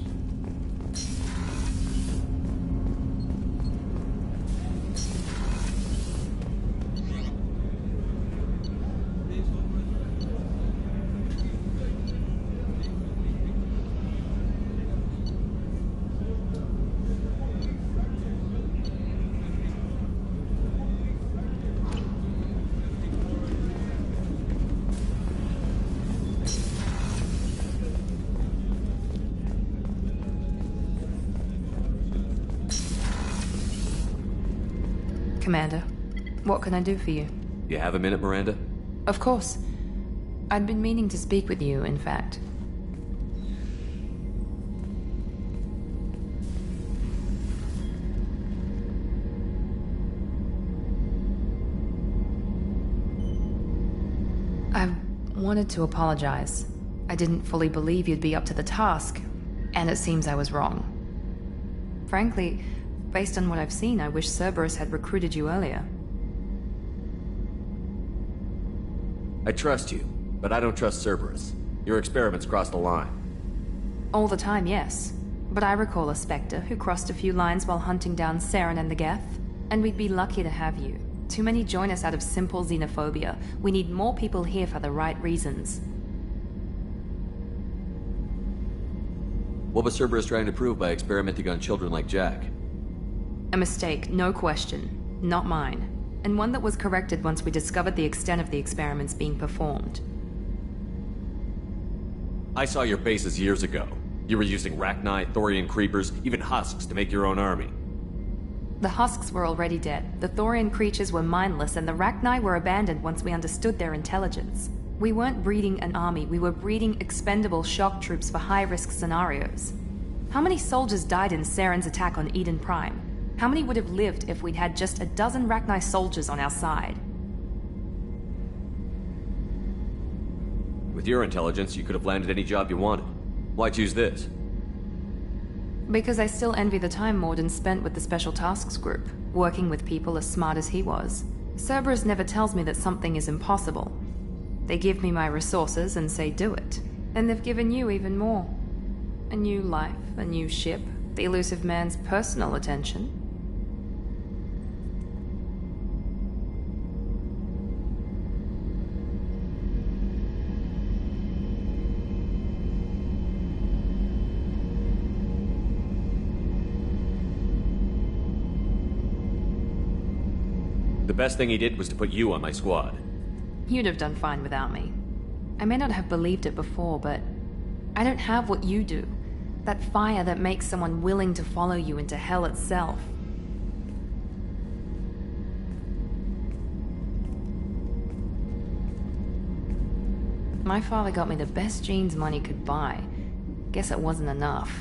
Commander, what can I do for you? You have a minute, Miranda? Of course. I'd been meaning to speak with you, in fact. I wanted to apologize. I didn't fully believe you'd be up to the task, and it seems I was wrong. Frankly, based on what I've seen, I wish Cerberus had recruited you earlier. I trust you, but I don't trust Cerberus. Your experiments crossed the line. All the time, yes. But I recall a Spectre who crossed a few lines while hunting down Saren and the Geth, and we'd be lucky to have you. Too many join us out of simple xenophobia. We need more people here for the right reasons. What was Cerberus trying to prove by experimenting on children like Jack? A mistake, no question. Not mine. And one that was corrected once we discovered the extent of the experiments being performed. I saw your bases years ago. You were using Rachni, Thorian creepers, even husks to make your own army. The husks were already dead, the Thorian creatures were mindless, and the Rachni were abandoned once we understood their intelligence. We weren't breeding an army, we were breeding expendable shock troops for high-risk scenarios. How many soldiers died in Saren's attack on Eden Prime? How many would have lived if we'd had just a dozen Rachni soldiers on our side? With your intelligence, you could have landed any job you wanted. Why choose this? Because I still envy the time Morden spent with the Special Tasks Group, working with people as smart as he was. Cerberus never tells me that something is impossible. They give me my resources and say do it. And they've given you even more. A new life, a new ship, the elusive man's personal attention. The best thing he did was to put you on my squad. You'd have done fine without me. I may not have believed it before, but I don't have what you do. That fire that makes someone willing to follow you into hell itself. My father got me the best genes money could buy. Guess it wasn't enough.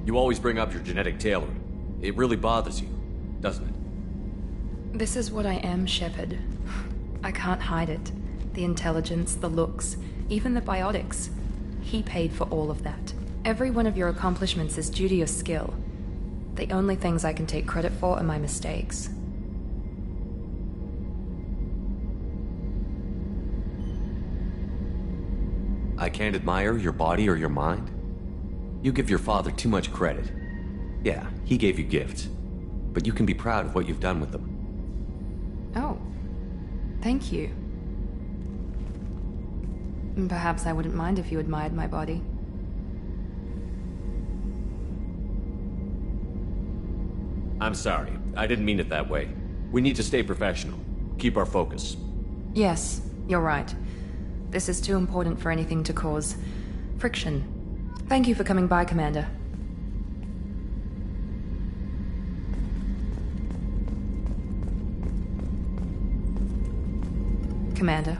You always bring up your genetic tailoring. It really bothers you, doesn't it? This is what I am, Shepard. I can't hide it. The intelligence, the looks, even the biotics. He paid for all of that. Every one of your accomplishments is due to your skill. The only things I can take credit for are my mistakes. I can't admire your body or your mind? You give your father too much credit. Yeah, he gave you gifts. But you can be proud of what you've done with them. Oh. Thank you. Perhaps I wouldn't mind if you admired my body. I'm sorry. I didn't mean it that way. We need to stay professional. Keep our focus. Yes, you're right. This is too important for anything to cause friction. Thank you for coming by, Commander. Commander,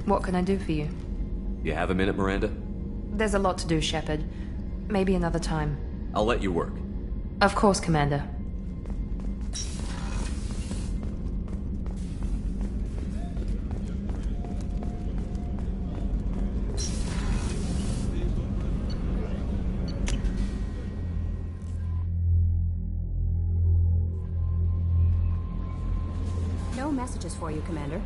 what can I do for you? You have a minute, Miranda? There's a lot to do, Shepard. Maybe another time. I'll let you work. Of course, Commander. No messages for you, Commander.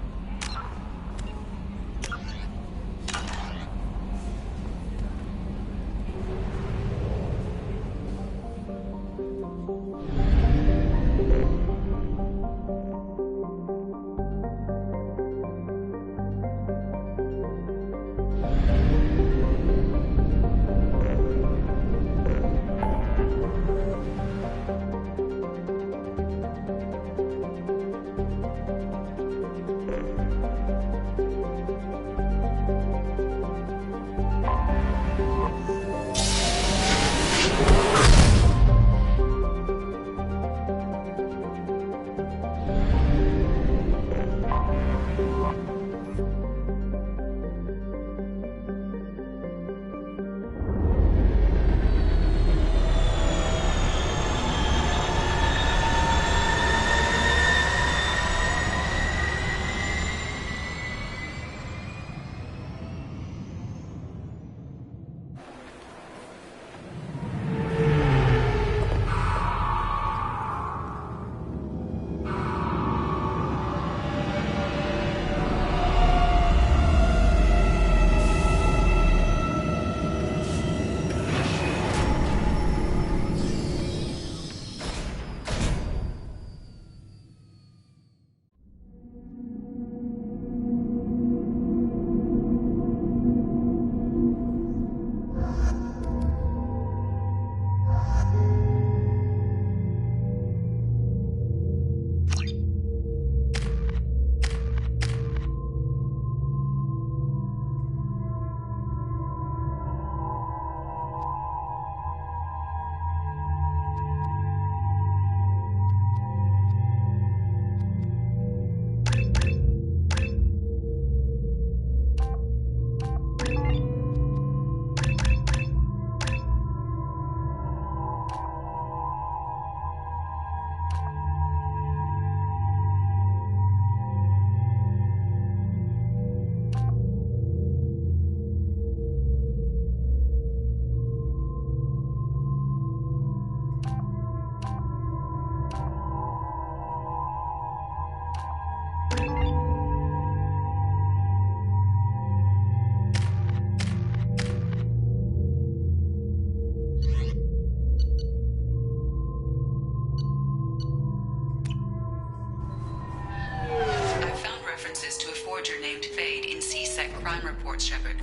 crime reports, Shepard.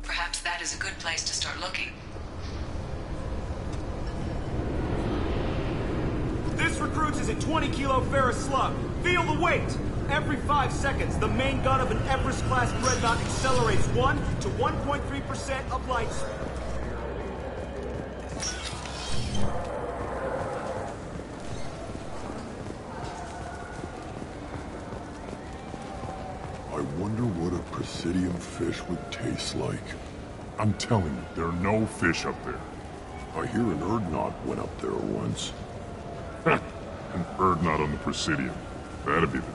Perhaps that is a good place to start looking. This recruits is a 20-kilo ferrous slug. Feel the weight! Every 5 seconds, the main gun of an Everest-class dreadnought accelerates 1 to 1.3% of light speed. I wonder what a Presidium fish would taste like. I'm telling you, there are no fish up there. I hear an Urdnot went up there once. An Urdnot on the Presidium. That'd be the day.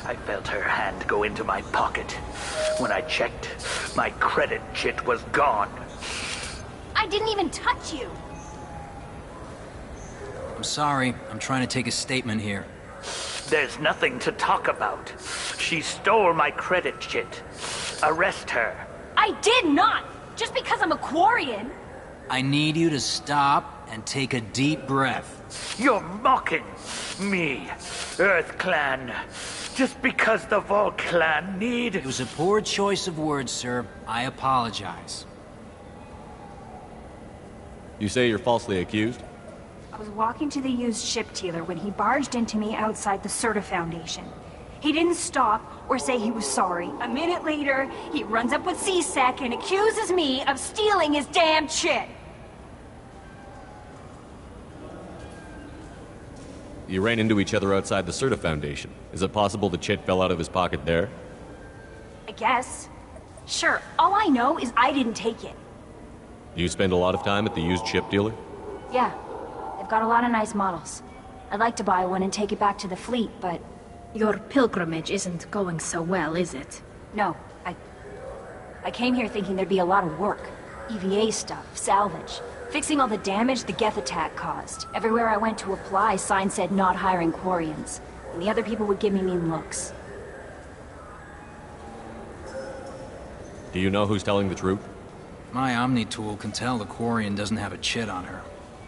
I felt her hand go into my pocket. When I checked, my credit chit was gone. I didn't even touch you! I'm sorry. I'm trying to take a statement here. There's nothing to talk about. She stole my credit chit. Arrest her. I did not! Just because I'm a Quarian! I need you to stop and take a deep breath. You're mocking me, Earth Clan. Just because the Vol Clan need... It was a poor choice of words, sir. I apologize. You say you're falsely accused? I was walking to the used ship dealer when he barged into me outside the Serta Foundation. He didn't stop or say he was sorry. A minute later, he runs up with C-Sec and accuses me of stealing his damn chit. You ran into each other outside the Serta Foundation. Is it possible the chit fell out of his pocket there? I guess. Sure, all I know is I didn't take it. You spend a lot of time at the used ship dealer? Yeah, they've got a lot of nice models. I'd like to buy one and take it back to the fleet, but... Your pilgrimage isn't going so well, is it? No, I came here thinking there'd be a lot of work. EVA stuff, salvage, fixing all the damage the Geth attack caused. Everywhere I went to apply, signs said not hiring Quarians. And the other people would give me mean looks. Do you know who's telling the truth? My Omni tool can tell the Quarian doesn't have a chit on her.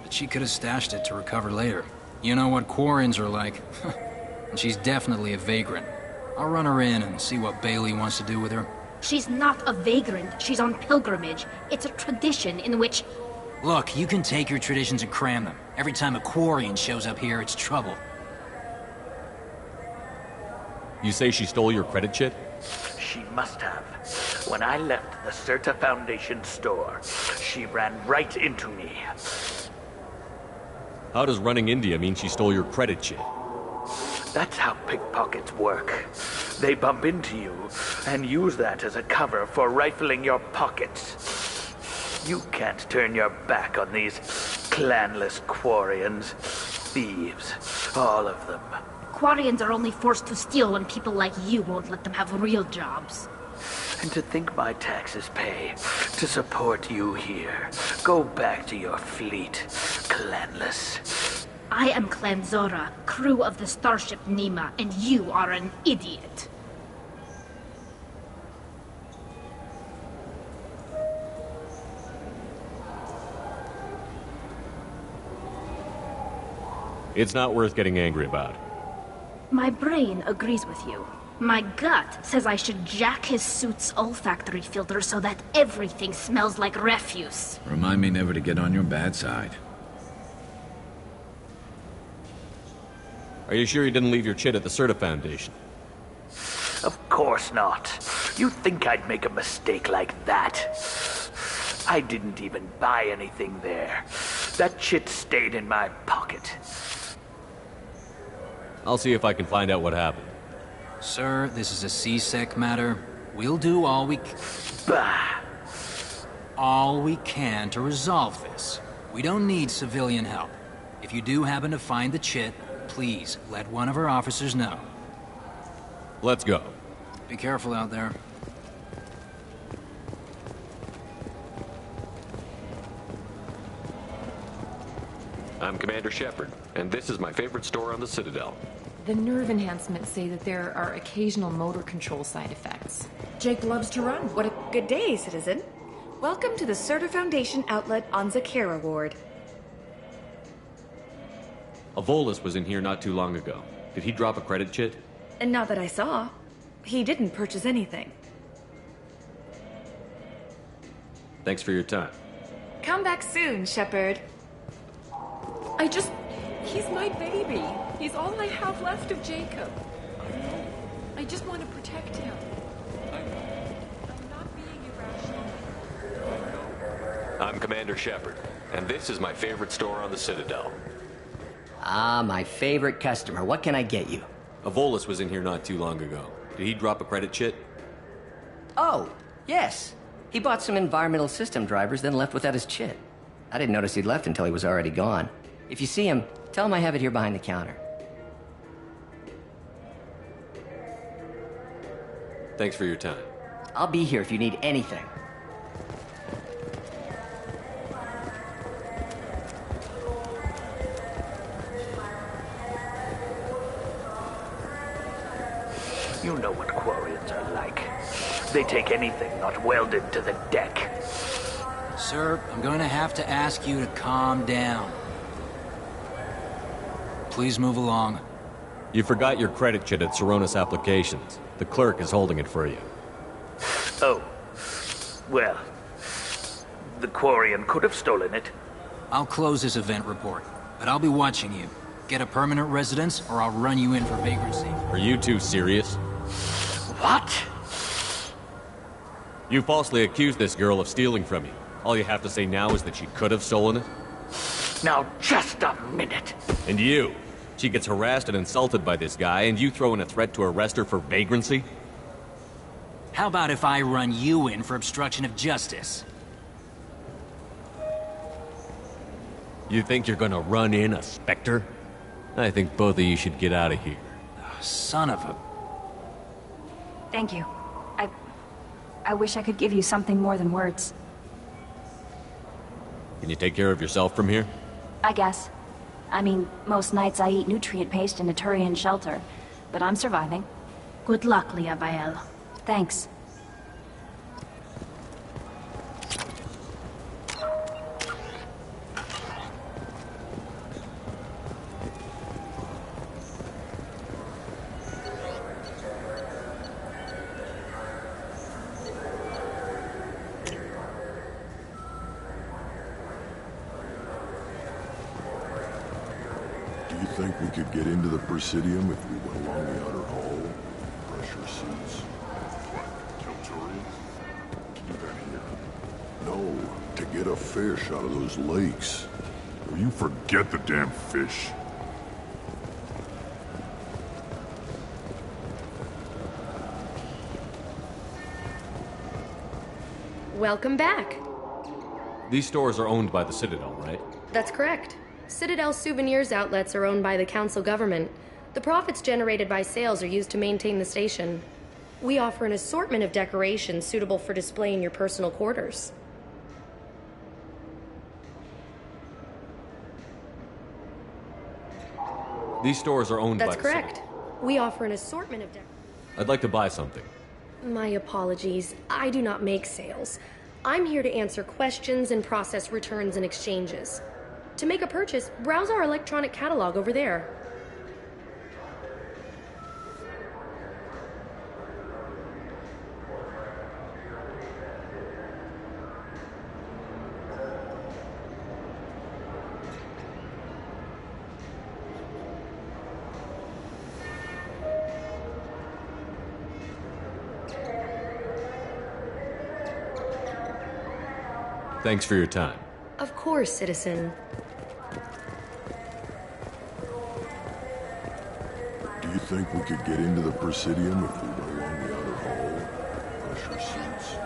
But she could have stashed it to recover later. You know what Quarians are like. And she's definitely a vagrant. I'll run her in and see what Bailey wants to do with her. She's not a vagrant. She's on pilgrimage. It's a tradition in which... Look, you can take your traditions and cram them. Every time a Quarian shows up here, it's trouble. You say she stole your credit chit? She must have. When I left the Serta Foundation store, she ran right into me. How does running into you mean she stole your credit chit? That's how pickpockets work. They bump into you and use that as a cover for rifling your pockets. You can't turn your back on these clanless Quarians. Thieves, all of them. Quarians are only forced to steal when people like you won't let them have real jobs. And to think my taxes pay to support you here. Go back to your fleet, clanless. I am Clan Zora, crew of the starship Nima, and you are an idiot. It's not worth getting angry about. My brain agrees with you. My gut says I should jack his suit's olfactory filter so that everything smells like refuse. Remind me never to get on your bad side. Are you sure you didn't leave your chit at the Serta Foundation? Of course not. You think I'd make a mistake like that? I didn't even buy anything there. That chit stayed in my pocket. I'll see if I can find out what happened. Sir, this is a C-Sec matter. We'll do all we all we can to resolve this. We don't need civilian help. If you do happen to find the chit, please let one of our officers know. Let's go. Be careful out there. I'm Commander Shepard, and this is my favorite store on the Citadel. The nerve enhancements say that there are occasional motor control side effects. Jake loves to run. What a good day, citizen. Welcome to the Surtur Foundation outlet on Zakera Ward. Avolis was in here not too long ago. Did he drop a credit chit? And not that I saw. He didn't purchase anything. Thanks for your time. Come back soon, Shepard. He's my baby. He's all I have left of Jacob. I just want to protect him. I'm not being irrational. I'm Commander Shepard, and this is my favorite store on the Citadel. Ah, my favorite customer. What can I get you? Avolis was in here not too long ago. Did he drop a credit chit? Oh, yes. He bought some environmental system drivers, then left without his chit. I didn't notice he'd left until he was already gone. If you see him, tell him I have it here behind the counter. Thanks for your time. I'll be here if you need anything. You know what Quarians are like. They take anything not welded to the deck. Sir, I'm going to have to ask you to calm down. Please move along. You forgot your credit chit at Saronis Applications. The clerk is holding it for you. Oh. Well, the Quarian could have stolen it. I'll close this event report, but I'll be watching you. Get a permanent residence, or I'll run you in for vagrancy. Are you two serious? What? You falsely accused this girl of stealing from you. All you have to say now is that she could have stolen it? Now, just a minute. And you? She gets harassed and insulted by this guy, and you throw in a threat to arrest her for vagrancy? How about if I run you in for obstruction of justice? You think you're gonna run in a Spectre? I think both of you should get out of here. Son of a... Thank you. I wish I could give you something more than words. Can you take care of yourself from here? I guess. I mean, most nights I eat nutrient paste in a Turian shelter, but I'm surviving. Good luck, Leah Bael. Thanks. Do you think we could get into the Presidium if we went along the outer hall? Pressure suits? What, kill Turians? Do that here? No, to get a fish out of those lakes. Or you forget the damn fish. Welcome back. These stores are owned by the Citadel, right? That's correct. Citadel souvenirs outlets are owned by the council government. The profits generated by sales are used to maintain the station. We offer an assortment of decorations suitable for display in your personal quarters. These stores are owned by the That's correct. We offer an assortment of I'd like to buy something. My apologies. I do not make sales. I'm here to answer questions and process returns and exchanges. To make a purchase, browse our electronic catalog over there. Thanks for your time. Of course, citizen. Do you think we could get into the Presidium if we went along the outer hall? Pressure suits?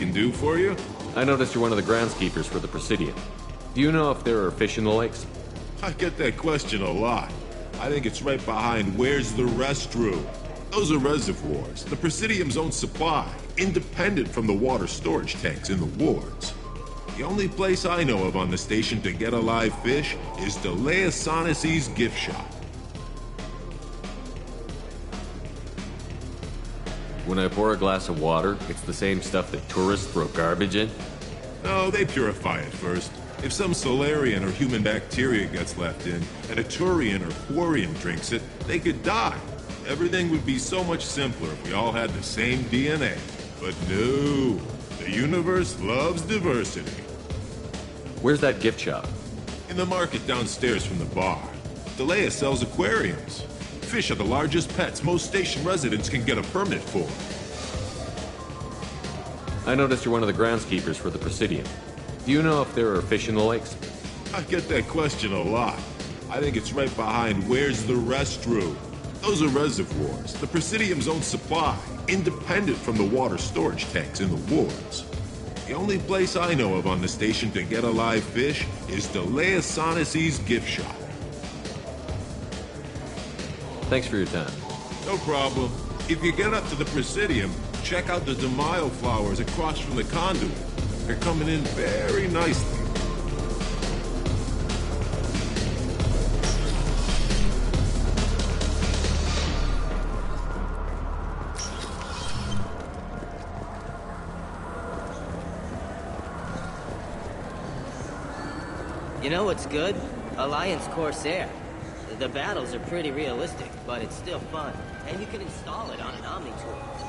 can do for you? I noticed you're one of the groundskeepers for the Presidium. Do you know if there are fish in the lakes? I get that question a lot. I think it's right behind where's the restroom. Those are reservoirs, the Presidium's own supply, independent from the water storage tanks in the wards. The only place I know of on the station to get a live fish is Delea Sonesi's gift shop. When I pour a glass of water, it's the same stuff that tourists throw garbage in? No, they purify it first. If some Solarian or human bacteria gets left in, and a Turian or Quarian drinks it, they could die. Everything would be so much simpler if we all had the same DNA. But no, the universe loves diversity. Where's that gift shop? In the market downstairs from the bar. Delea sells aquariums. Fish are the largest pets most station residents can get a permit for. I noticed you're one of the groundskeepers for the Presidium. Do you know if there are fish in the lakes? I get that question a lot. I think it's right behind where's the restroom. Those are reservoirs, the Presidium's own supply, independent from the water storage tanks in the wards. The only place I know of on the station to get a live fish is Delea Sonesi's gift shop. Thanks for your time. No problem. If you get up to the Presidium, check out the DeMaio flowers across from the conduit. They're coming in very nicely. You know what's good? Alliance Corsair. The battles are pretty realistic, but it's still fun. And you can install it on an Omni tool.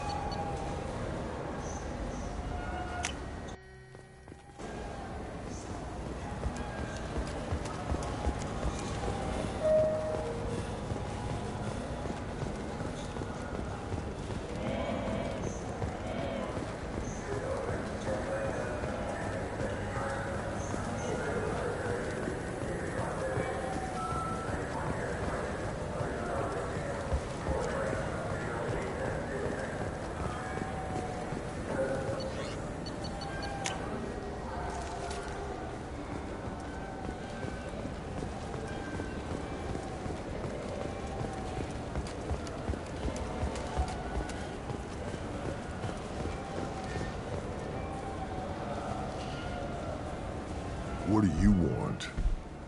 What do you want?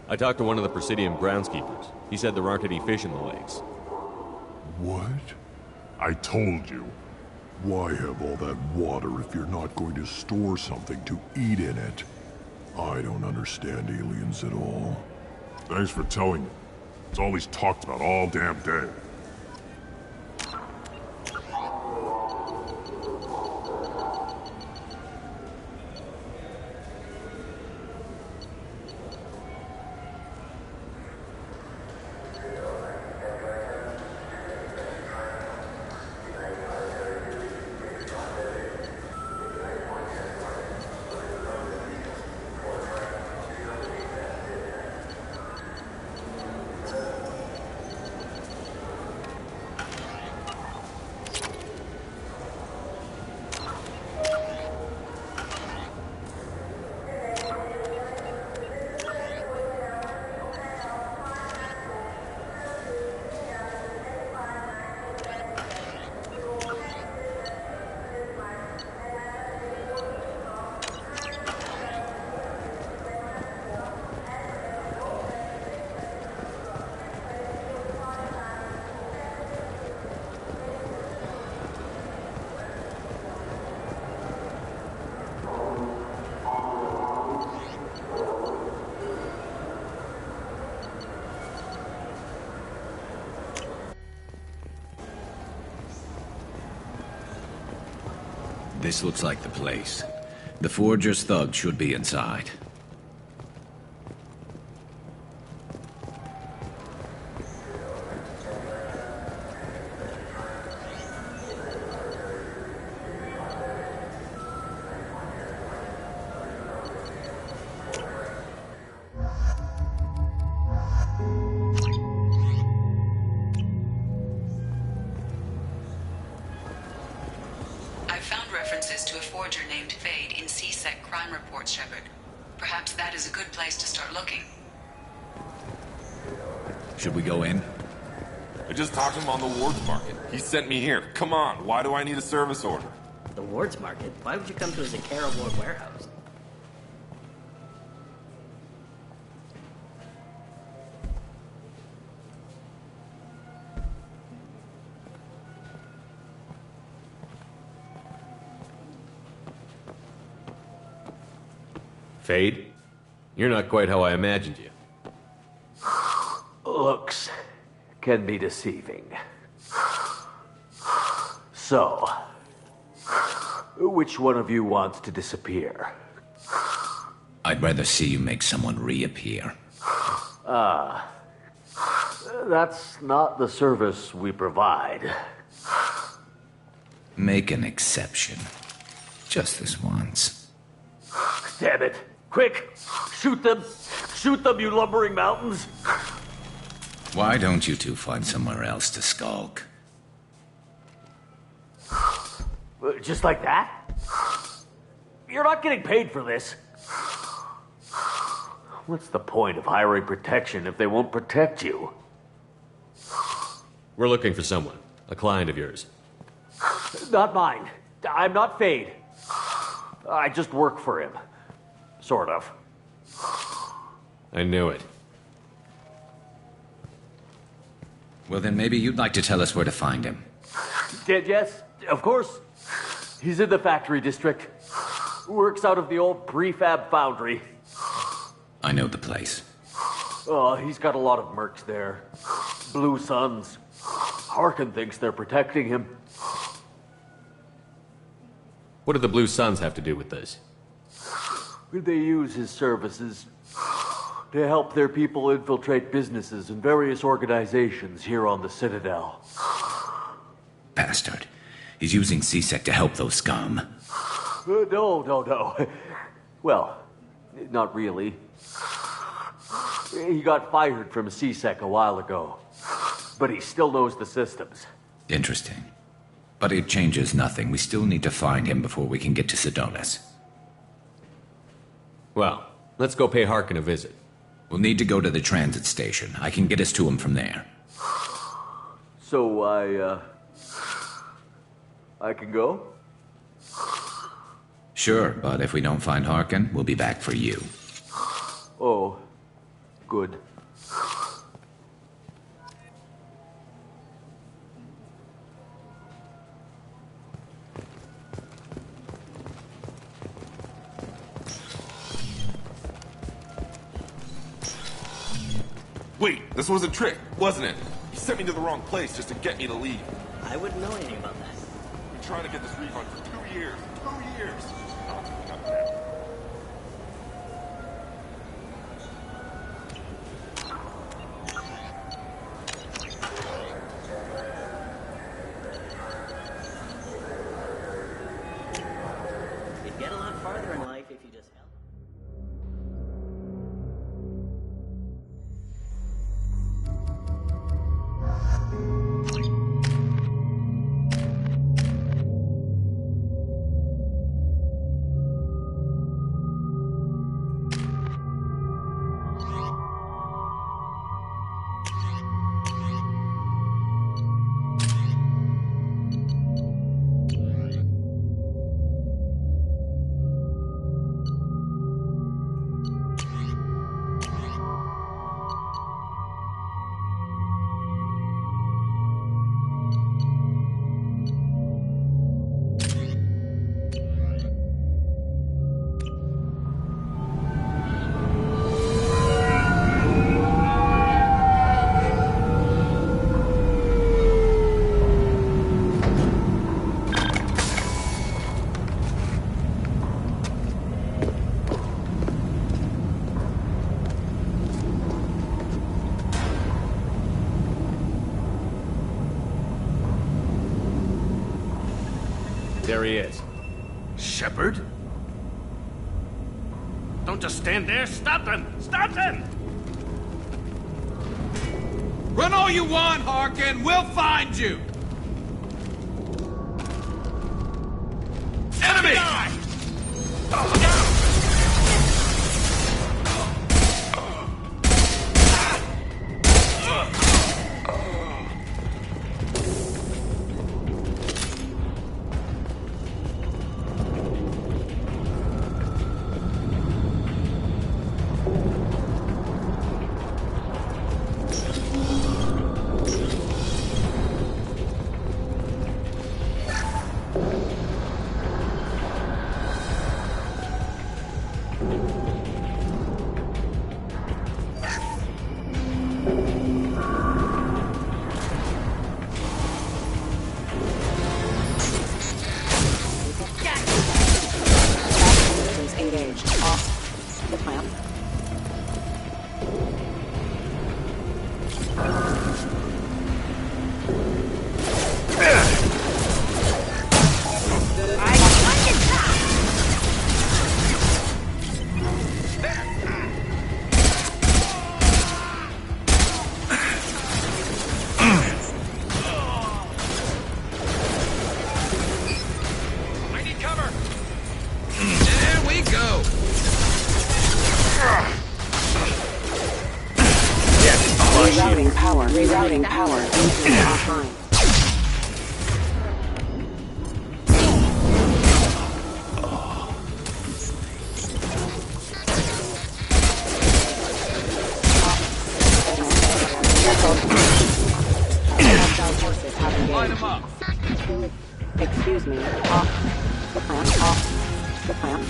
I talked to one of the Presidium groundskeepers. He said there aren't any fish in the lakes. What? I told you. Why have all that water if you're not going to store something to eat in it? I don't understand aliens at all. Thanks for telling me. It's all he's talked about all damn day. This looks like the place. The Forger's thugs should be inside. I've found references access to a forger named Fade in CSEC crime reports, Shepard. Perhaps that is a good place to start looking. Should we go in? I just talked to him on the Wards Market. He sent me here. Come on, why do I need a service order? The Wards Market? Why would you come to a Zakara Ward warehouse? Fade? You're not quite how I imagined you. Looks can be deceiving. So, which one of you wants to disappear? I'd rather see you make someone reappear. That's not the service we provide. Make an exception. Just this once. Damn it. Quick! Shoot them! Shoot them, you lumbering mountains! Why don't you two find somewhere else to skulk? Just like that? You're not getting paid for this. What's the point of hiring protection if they won't protect you? We're looking for someone. A client of yours. Not mine. I'm not Fade. I just work for him. Sort of. I knew it. Well, then maybe you'd like to tell us where to find him. Yes, of course. He's in the factory district. Works out of the old prefab foundry. I know the place. Oh, he's got a lot of mercs there. Blue Suns. Harkin thinks they're protecting him. What do the Blue Suns have to do with this? They use his services to help their people infiltrate businesses and various organizations here on the Citadel. Bastard. He's using CSEC to help those scum. No. Well, not really. He got fired from CSEC a while ago, but he still knows the systems. Interesting. But it changes nothing. We still need to find him before we can get to Sedonis. Well, let's go pay Harkin a visit. We'll need to go to the transit station. I can get us to him from there. So I can go? Sure, but if we don't find Harkin, we'll be back for you. Oh, good. Wait, this was a trick, wasn't it? He sent me to the wrong place just to get me to leave. I wouldn't know anything about that. Been trying to get this refund for 2 years. 2 years! You'd get a lot farther in life if you just help. There he is. Shepard? Don't just stand there. Stop them! Stop them! Run all you want, Harkin. We'll find you. Enemy Rerouting power into offline. Line them up. Excuse me. Off. The plan. Off. The plan.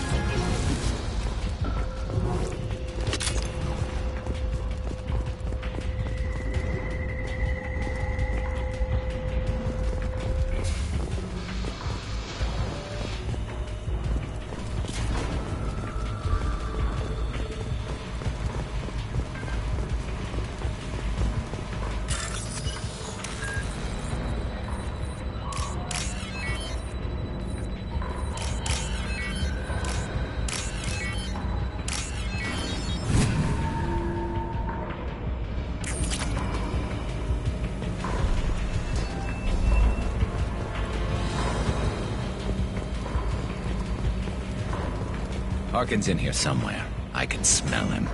Harkin's in here somewhere. I can smell him.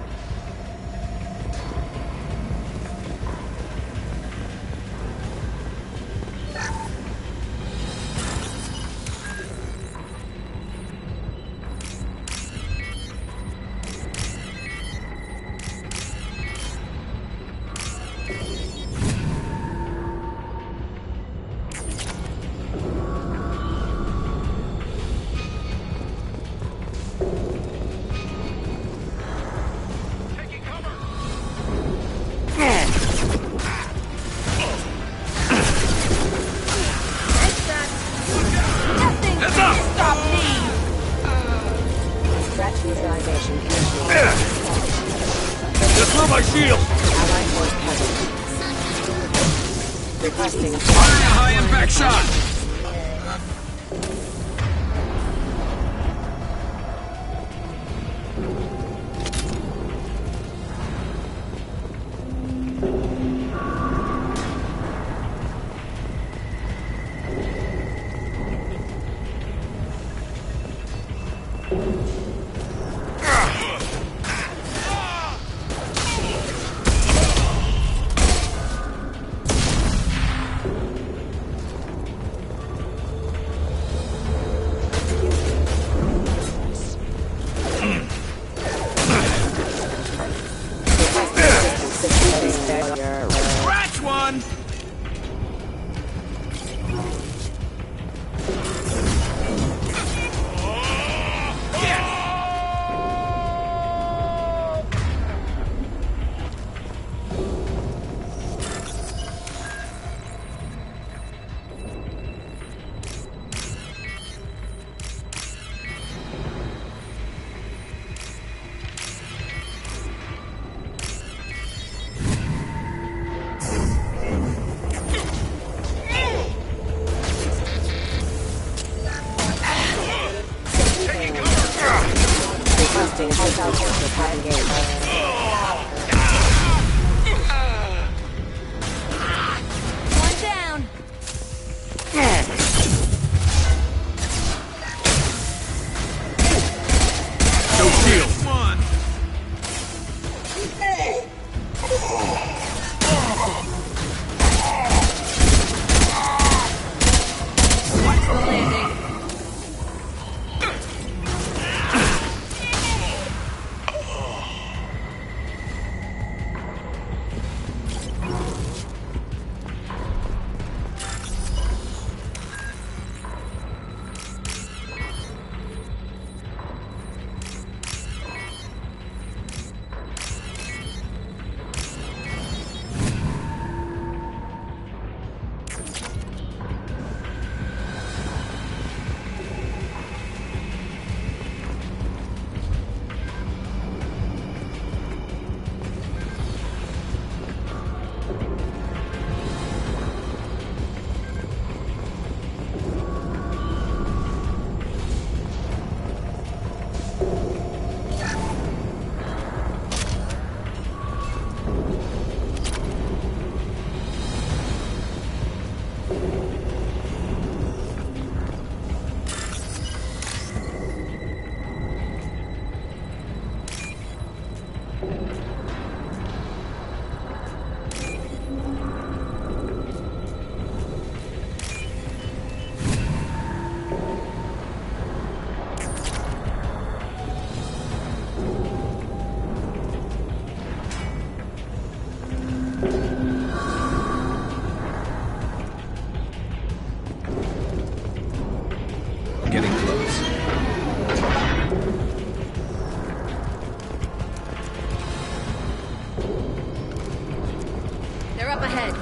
up ahead.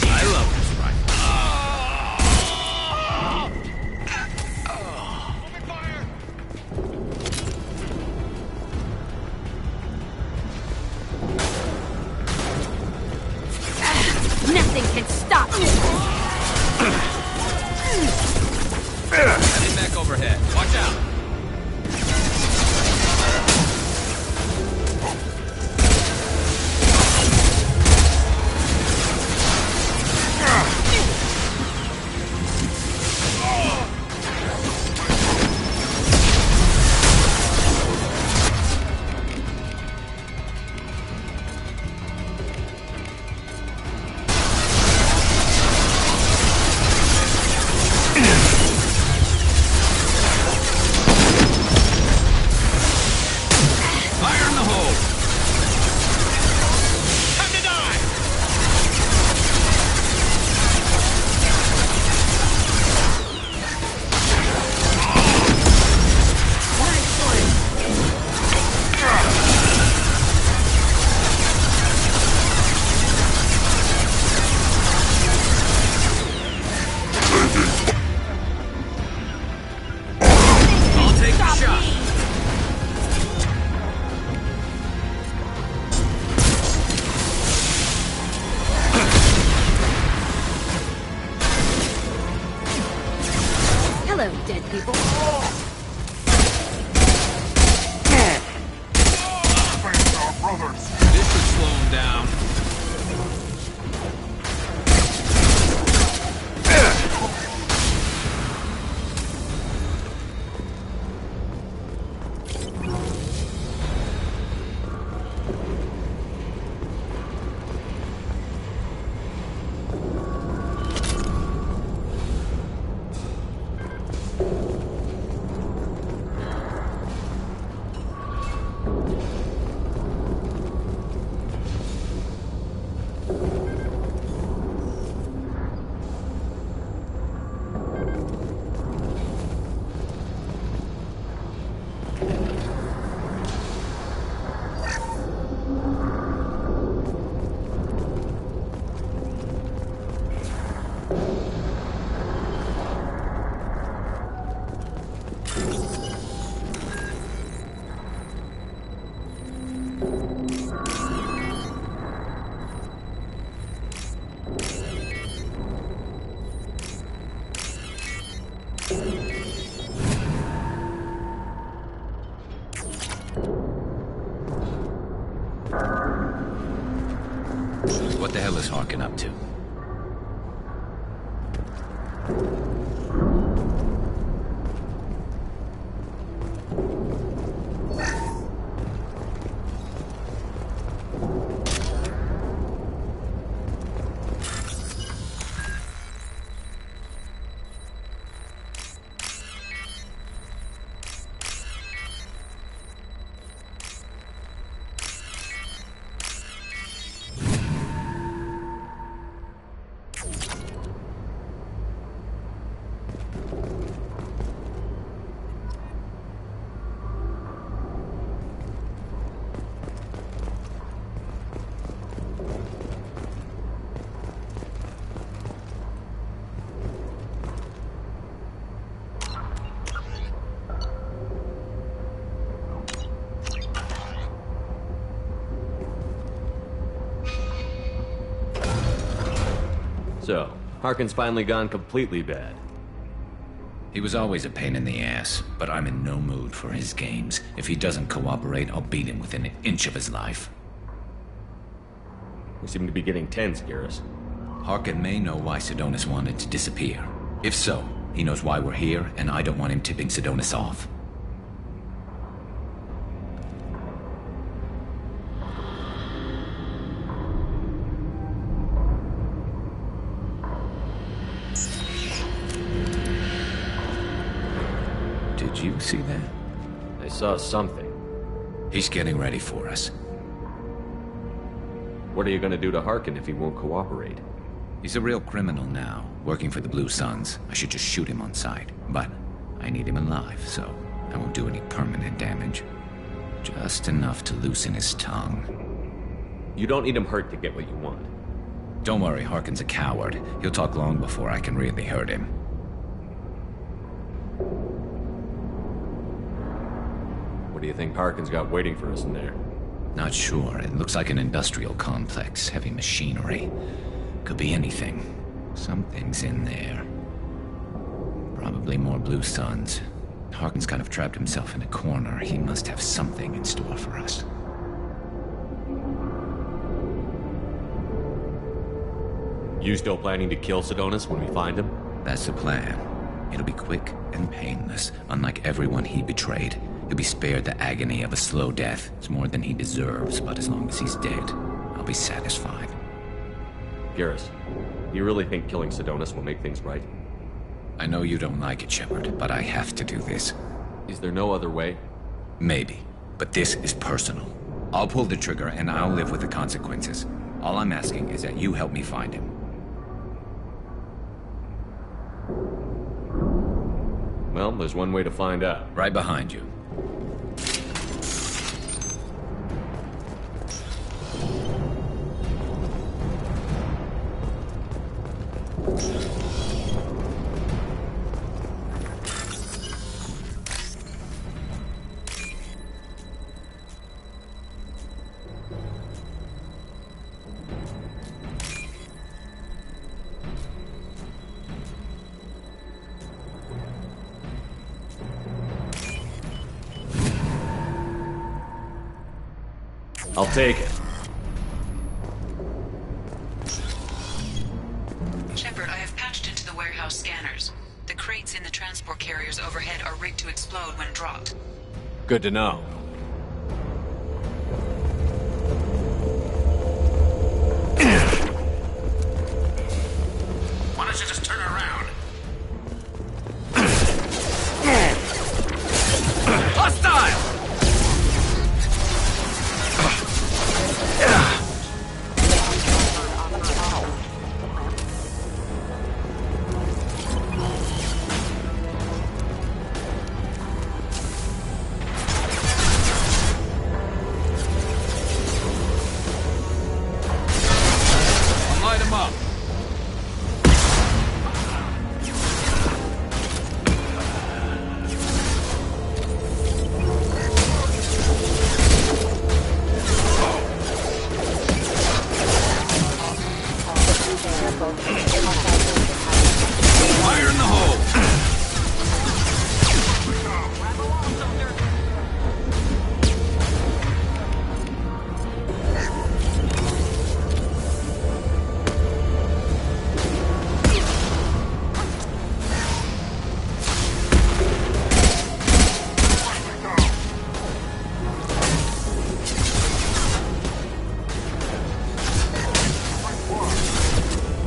I love this rifle. Nothing can stop me. Heading back overhead. Watch out. Dead people. This should slow him down. What the hell is Harkin up to? So, Harkin's finally gone completely bad. He was always a pain in the ass, but I'm in no mood for his games. If he doesn't cooperate, I'll beat him within an inch of his life. We seem to be getting tense, Garrus. Harkin may know why Sidonis wanted to disappear. If so, he knows why we're here, and I don't want him tipping Sidonis off. Did you see that? I saw something. He's getting ready for us. What are you gonna do to Harkin if he won't cooperate? He's a real criminal now, working for the Blue Suns. I should just shoot him on sight. But I need him alive, so I won't do any permanent damage. Just enough to loosen his tongue. You don't need him hurt to get what you want. Don't worry, Harkin's a coward. He'll talk long before I can really hurt him. What do you think Harkin's got waiting for us in there? Not sure. It looks like an industrial complex. Heavy machinery. Could be anything. Something's in there. Probably more Blue Suns. Harkin's kind of trapped himself in a corner. He must have something in store for us. You still planning to kill Sidonis when we find him? That's the plan. It'll be quick and painless, unlike everyone he betrayed. He'll be spared the agony of a slow death. It's more than he deserves, but as long as he's dead, I'll be satisfied. Garrus, do you really think killing Sidonis will make things right? I know you don't like it, Shepard, but I have to do this. Is there no other way? Maybe, but this is personal. I'll pull the trigger and I'll live with the consequences. All I'm asking is that you help me find him. Well, there's one way to find out. Right behind you. I'll take it. Shepard, I have patched into the warehouse scanners. The crates in the transport carriers overhead are rigged to explode when dropped. Good to know. Why don't you just turn around? Hostile! Light him up. Fire in the hole!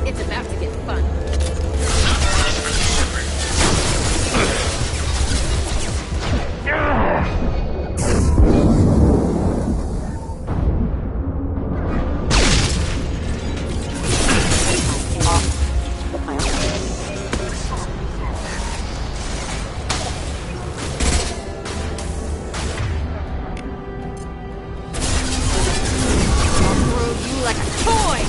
It's about to get fun. Throw you like a toy!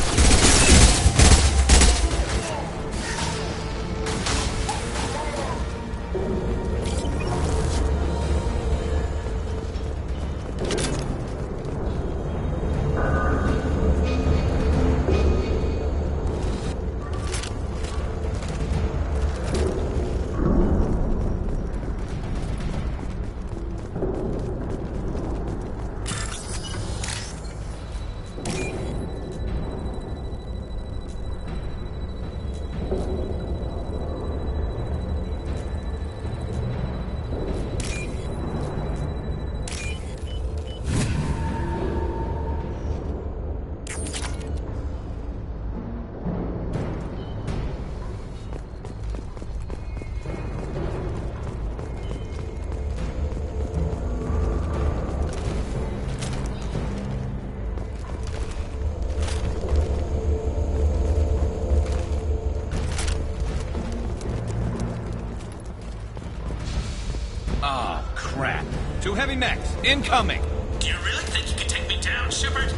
Ah, crap. Two heavy mechs, incoming! Do you really think you can take me down, Shepard?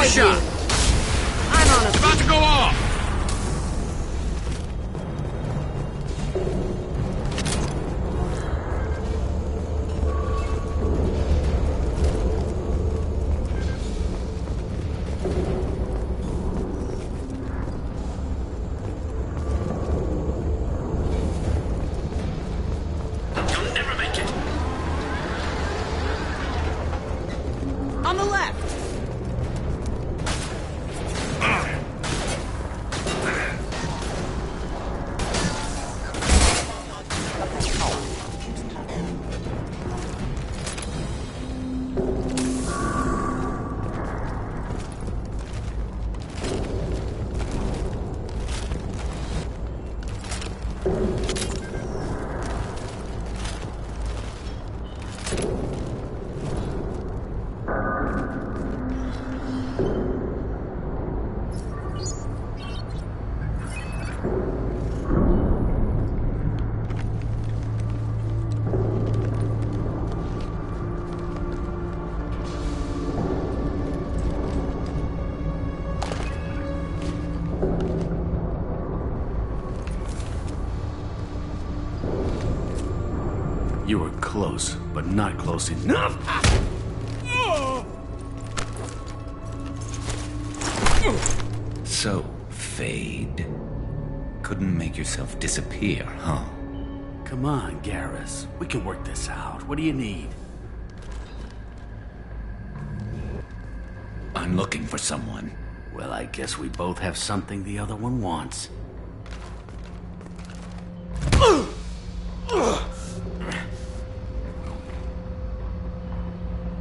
Nice shot! I'm on a... It's about to go off! On the left! You were close, but not close enough. So, Fade. Couldn't make yourself disappear, huh? Come on, Garrus. We can work this out. What do you need? I'm looking for someone. Well, I guess we both have something the other one wants.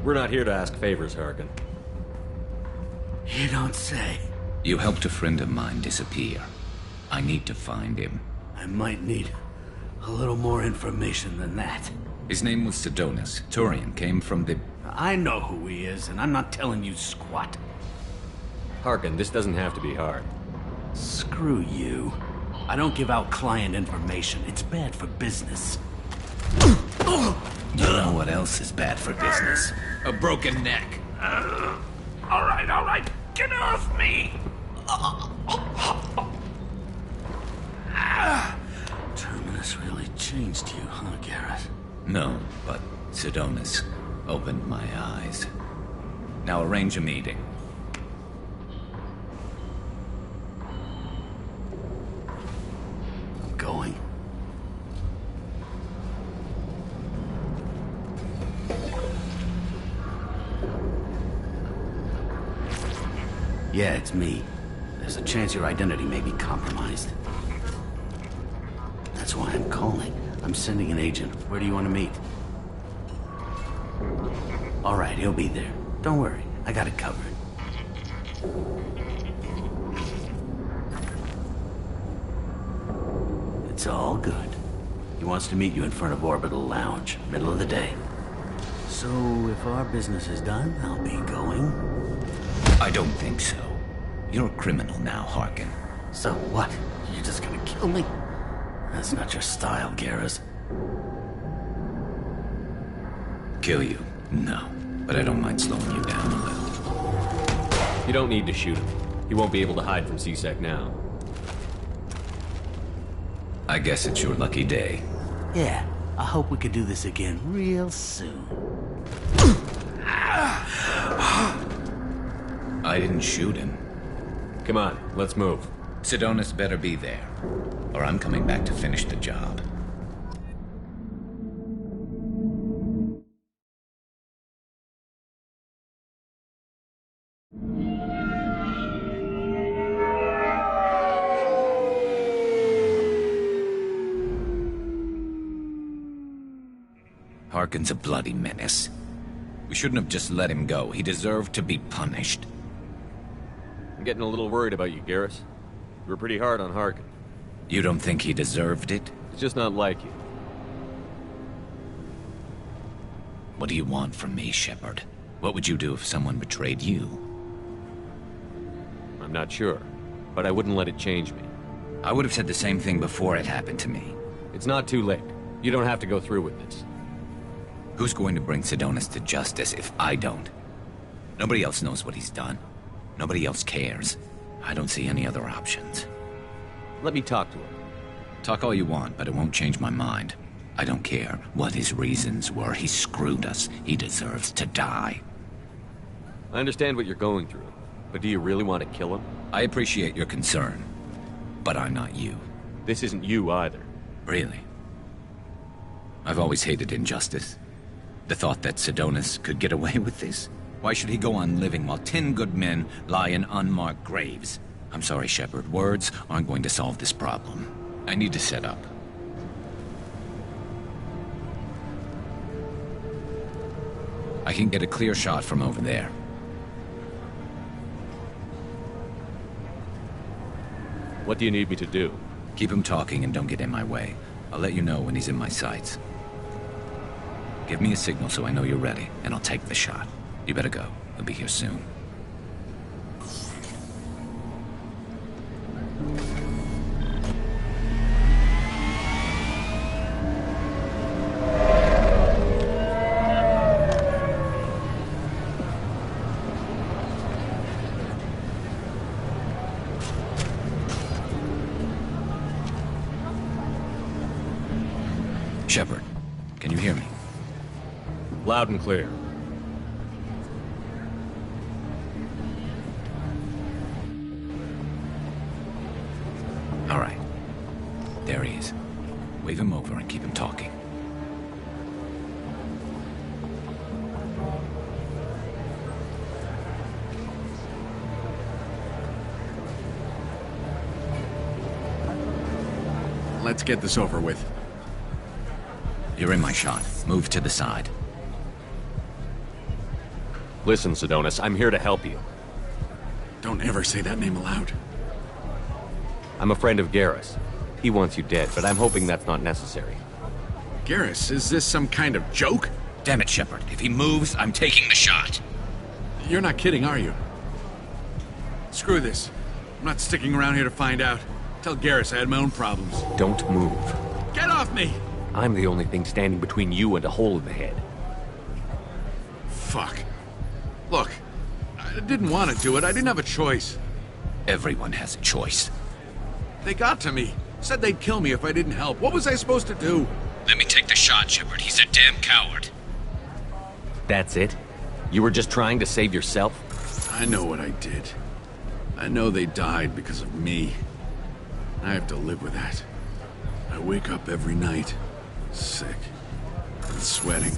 We're not here to ask favors, Harkin. You don't say. You helped a friend of mine disappear. I need to find him. I might need a little more information than that. His name was Sidonus. Turian came from the... I know who he is, and I'm not telling you squat. Harkin, this doesn't have to be hard. Screw you. I don't give out client information. It's bad for business. You know what else is bad for business? A broken neck. All right. Get off me! Terminus really changed you, huh, Garrett? No, but Sidonus opened my eyes. Now arrange a meeting. I'm going. Yeah, it's me. There's a chance your identity may be compromised. That's why I'm calling. I'm sending an agent. Where do you want to meet? All right, he'll be there. Don't worry, I got it covered. It's all good. He wants to meet you in front of Orbital Lounge, middle of the day. So, if our business is done, I'll be going. I don't think so. You're a criminal now, Harkin. So what? You're just gonna kill me? That's not your style, Garrus. Kill you? No. But I don't mind slowing you down a little. You don't need to shoot him. He won't be able to hide from C-Sec now. I guess it's your lucky day. Yeah, I hope we could do this again real soon. I didn't shoot him. Come on, let's move. Sidonus better be there, or I'm coming back to finish the job. Harkin's a bloody menace. We shouldn't have just let him go. He deserved to be punished. I'm getting a little worried about you, Garrus. You were pretty hard on Harkin. You don't think he deserved it? It's just not like you. What do you want from me, Shepard? What would you do if someone betrayed you? I'm not sure, but I wouldn't let it change me. I would have said the same thing before it happened to me. It's not too late. You don't have to go through with this. Who's going to bring Sidonus to justice if I don't? Nobody else knows what he's done. Nobody else cares. I don't see any other options. Let me talk to him. Talk all you want, but it won't change my mind. I don't care what his reasons were. He screwed us. He deserves to die. I understand what you're going through, but do you really want to kill him? I appreciate your concern, but I'm not you. This isn't you either. Really? I've always hated injustice. The thought that Sidonis could get away with this? Why should he go on living while 10 good men lie in unmarked graves? I'm sorry, Shepard. Words aren't going to solve this problem. I need to set up. I can get a clear shot from over there. What do you need me to do? Keep him talking and don't get in my way. I'll let you know when he's in my sights. Give me a signal so I know you're ready, and I'll take the shot. You better go. He'll be here soon. Shepard, can you hear me? Loud and clear. All right. There he is. Wave him over and keep him talking. Let's get this over with. You're in my shot. Move to the side. Listen, Sidonis, I'm here to help you. Don't ever say that name aloud. I'm a friend of Garrus. He wants you dead, but I'm hoping that's not necessary. Garrus, is this some kind of joke? Damn it, Shepard. If he moves, I'm taking the shot. You're not kidding, are you? Screw this. I'm not sticking around here to find out. Tell Garrus I had my own problems. Don't move. Get off me! I'm the only thing standing between you and a hole in the head. Fuck. Look, I didn't want to do it. I didn't have a choice. Everyone has a choice. They got to me. Said they'd kill me if I didn't help. What was I supposed to do? Let me take the shot, Shepard. He's a damn coward. That's it? You were just trying to save yourself? I know what I did. I know they died because of me. I have to live with that. I wake up every night, sick, and sweating.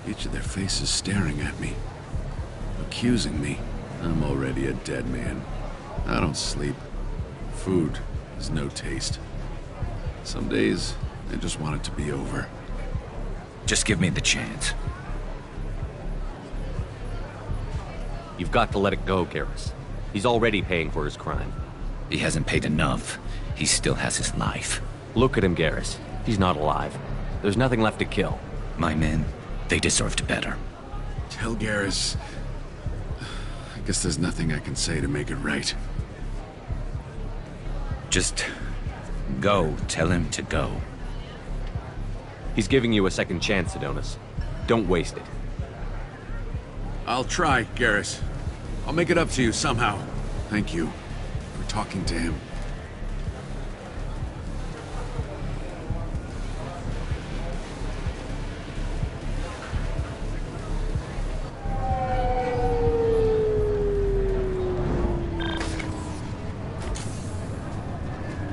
Each of their faces staring at me, accusing me. I'm already a dead man. I don't sleep. Food has no taste. Some days, I just want it to be over. Just give me the chance. You've got to let it go, Garrus. He's already paying for his crime. He hasn't paid enough. He still has his life. Look at him, Garrus. He's not alive. There's nothing left to kill. My men, they deserved better. Tell Garrus... I guess there's nothing I can say to make it right. Just... go. Tell him to go. He's giving you a second chance, Sidonis. Don't waste it. I'll try, Garrus. I'll make it up to you somehow. Thank you for talking to him.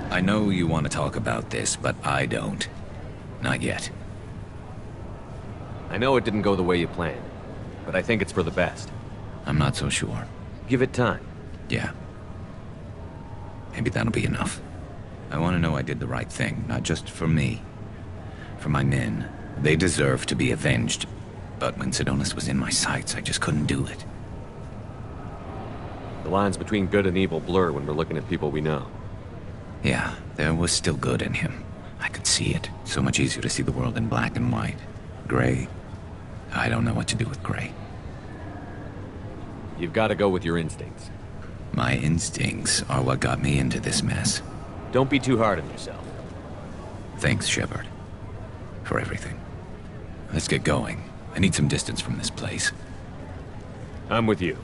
I know you want to talk about this, but I don't. Not yet. I know it didn't go the way you planned, but I think it's for the best. I'm not so sure. Give it time. Yeah. Maybe that'll be enough. I want to know I did the right thing, not just for me. For my men. They deserve to be avenged. But when Sidonis was in my sights, I just couldn't do it. The lines between good and evil blur when we're looking at people we know. Yeah, there was still good in him. I could see it. So much easier to see the world in black and white. Gray. I don't know what to do with gray. You've got to go with your instincts. My instincts are what got me into this mess. Don't be too hard on yourself. Thanks, Shepard. For everything. Let's get going. I need some distance from this place. I'm with you.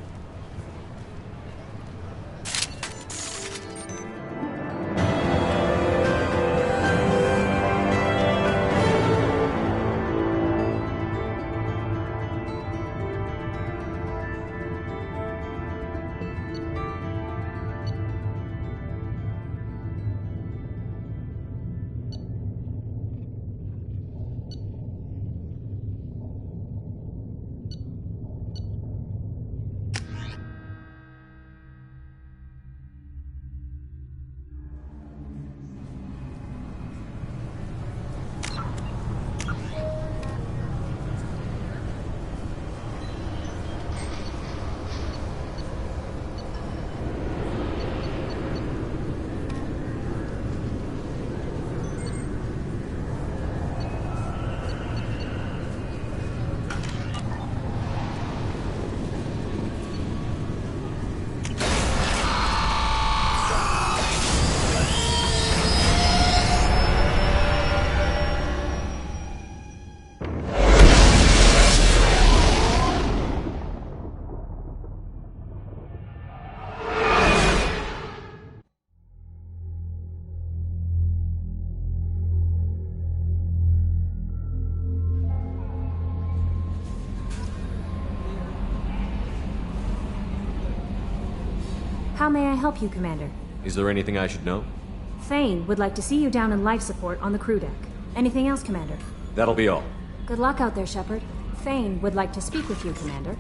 How may I help you, Commander? Is there anything I should know? Thane would like to see you down in life support on the crew deck. Anything else, Commander? That'll be all. Good luck out there, Shepard. Thane would like to speak with you, Commander.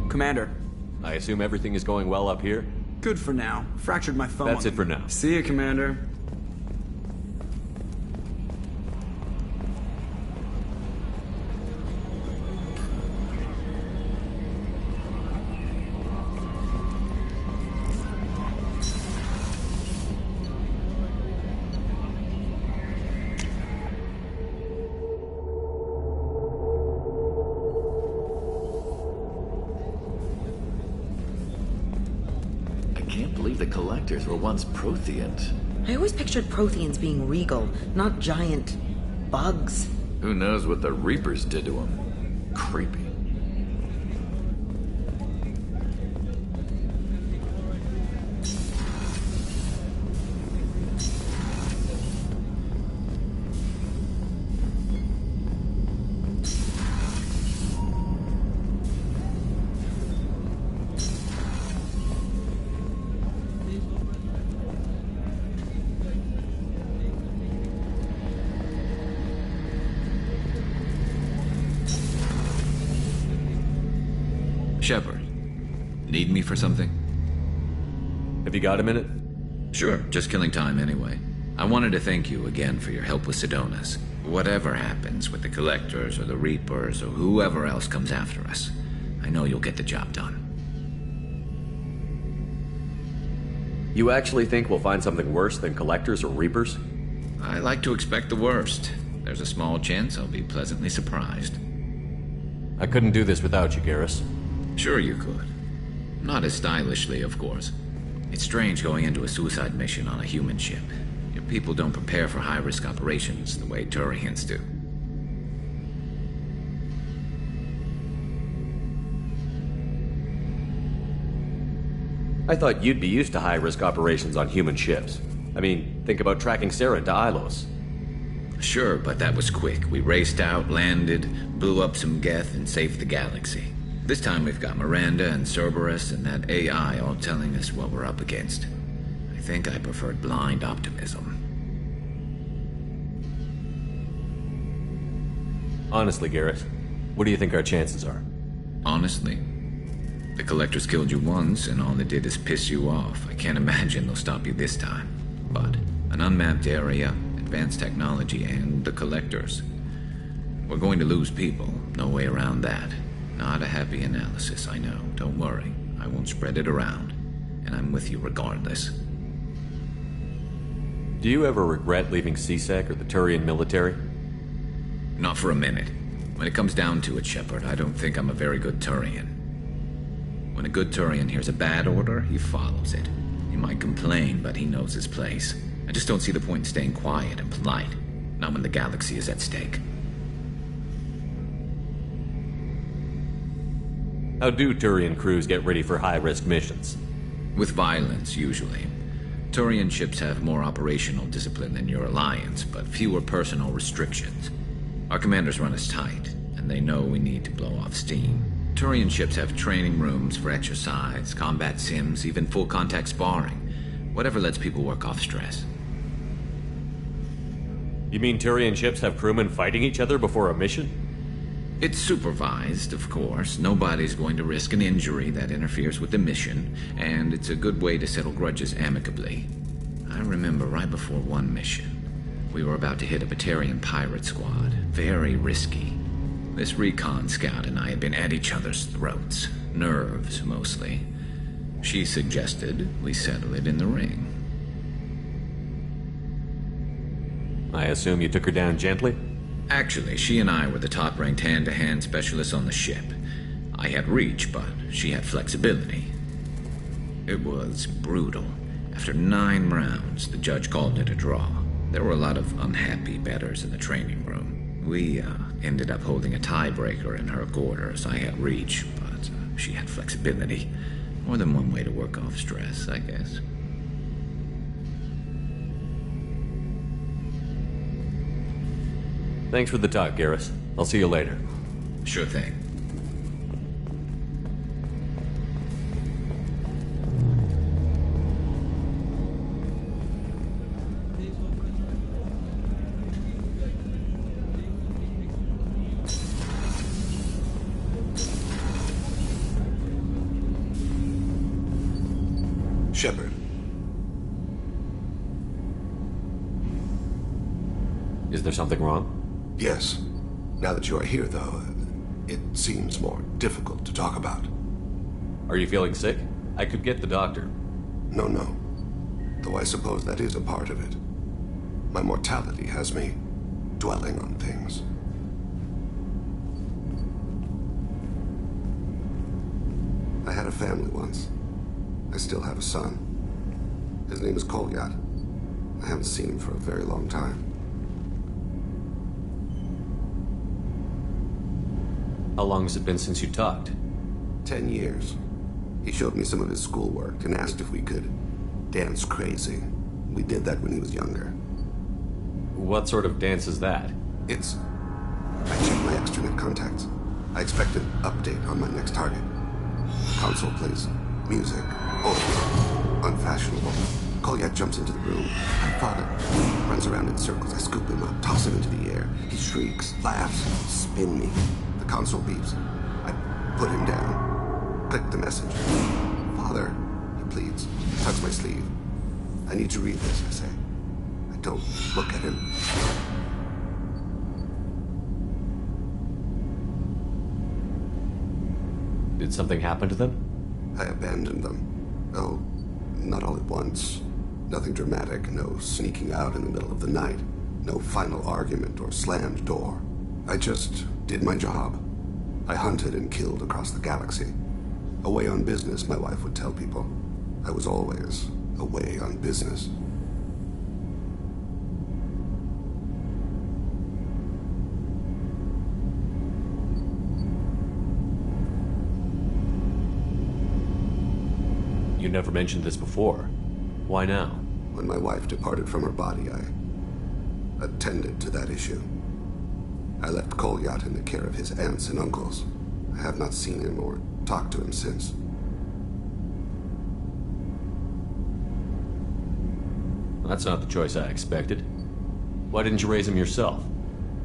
Commander. I assume everything is going well up here? Good for now. Fractured my phone. That's it for now. See you, Commander. The Collectors were once Protheant. I always pictured Protheans being regal, not giant bugs. Who knows what the Reapers did to them? Creepy. Shepard, need me for something? Have you got a minute? Sure, just killing time anyway. I wanted to thank you again for your help with Sidonis. Whatever happens with the Collectors or the Reapers or whoever else comes after us, I know you'll get the job done. You actually think we'll find something worse than Collectors or Reapers? I like to expect the worst. There's a small chance I'll be pleasantly surprised. I couldn't do this without you, Garrus. Sure you could. Not as stylishly, of course. It's strange going into a suicide mission on a human ship. Your people don't prepare for high-risk operations the way Turians do. I thought you'd be used to high-risk operations on human ships. I mean, think about tracking Saren to Ilos. Sure, but that was quick. We raced out, landed, blew up some Geth, and saved the galaxy. This time we've got Miranda and Cerberus and that AI all telling us what we're up against. I think I preferred blind optimism. Honestly, Garrus, what do you think our chances are? Honestly? The Collectors killed you once, and all they did is piss you off. I can't imagine they'll stop you this time. But an unmapped area, advanced technology, and the Collectors. We're going to lose people. No way around that. Not a happy analysis, I know. Don't worry. I won't spread it around. And I'm with you regardless. Do you ever regret leaving CSEC or the Turian military? Not for a minute. When it comes down to it, Shepard, I don't think I'm a very good Turian. When a good Turian hears a bad order, he follows it. He might complain, but he knows his place. I just don't see the point in staying quiet and polite. Not when the galaxy is at stake. How do Turian crews get ready for high-risk missions? With violence, usually. Turian ships have more operational discipline than your alliance, but fewer personal restrictions. Our commanders run us tight, and they know we need to blow off steam. Turian ships have training rooms for exercise, combat sims, even full-contact sparring. Whatever lets people work off stress. You mean Turian ships have crewmen fighting each other before a mission? It's supervised, of course. Nobody's going to risk an injury that interferes with the mission, and it's a good way to settle grudges amicably. I remember right before one mission, we were about to hit a Batarian pirate squad. Very risky. This recon scout and I had been at each other's throats. Nerves, mostly. She suggested we settle it in the ring. I assume you took her down gently? Actually, she and I were the top-ranked hand-to-hand specialists on the ship. I had reach, but she had flexibility. It was brutal. After 9 rounds, the judge called it a draw. There were a lot of unhappy bettors in the training room. We ended up holding a tiebreaker in her quarters. I had reach, but she had flexibility. More than one way to work off stress, I guess. Thanks for the talk, Garrus. I'll see you later. Sure thing. Shepard. Is there something wrong? Yes. Now that you are here, though, it seems more difficult to talk about. Are you feeling sick? I could get the doctor. No. Though I suppose that is a part of it. My mortality has me dwelling on things. I had a family once. I still have a son. His name is Kolyat. I haven't seen him for a very long time. How long has it been since you talked? 10 years. He showed me some of his schoolwork and asked if we could dance crazy. We did that when he was younger. What sort of dance is that? I checked my extranet contacts. I expect an update on my next target. The console plays music. Oh, unfashionable. Kolyat jumps into the room. My father runs around in circles. I scoop him up, toss him into the air. He shrieks, laughs, spin me. The console beeps. I put him down. Click the message. Father, he pleads. Tugs my sleeve. I need to read this, I say. I don't look at him. Did something happen to them? I abandoned them. Oh, not all at once. Nothing dramatic, no sneaking out in the middle of the night. No final argument or slammed door. I just did my job. I hunted and killed across the galaxy. Away on business, my wife would tell people. I was always away on business. You never mentioned this before. Why now? When my wife departed from her body, I attended to that issue. I left Kolyat in the care of his aunts and uncles. I have not seen him or talked to him since. That's not the choice I expected. Why didn't you raise him yourself?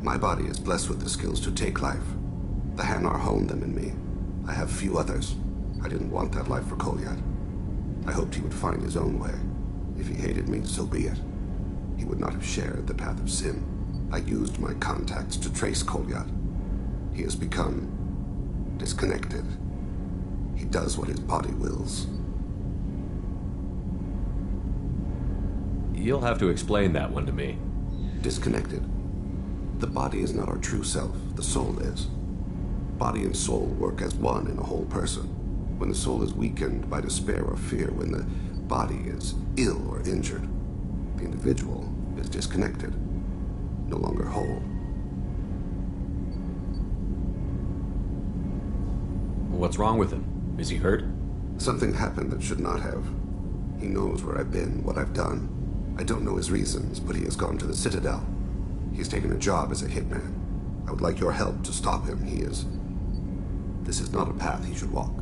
My body is blessed with the skills to take life. The Hanar honed them in me. I have few others. I didn't want that life for Kolyat. I hoped he would find his own way. If he hated me, so be it. He would not have shared the path of sin. I used my contacts to trace Kolyat. He has become disconnected. He does what his body wills. You'll have to explain that one to me. Disconnected. The body is not our true self. The soul is. Body and soul work as one in a whole person. When the soul is weakened by despair or fear, when the body is ill or injured, the individual is disconnected, no longer whole. What's wrong with him? Is he hurt? Something happened that should not have. He knows where I've been, what I've done. I don't know his reasons, but he has gone to the Citadel. He's taken a job as a hitman. I would like your help to stop him. This is not a path he should walk.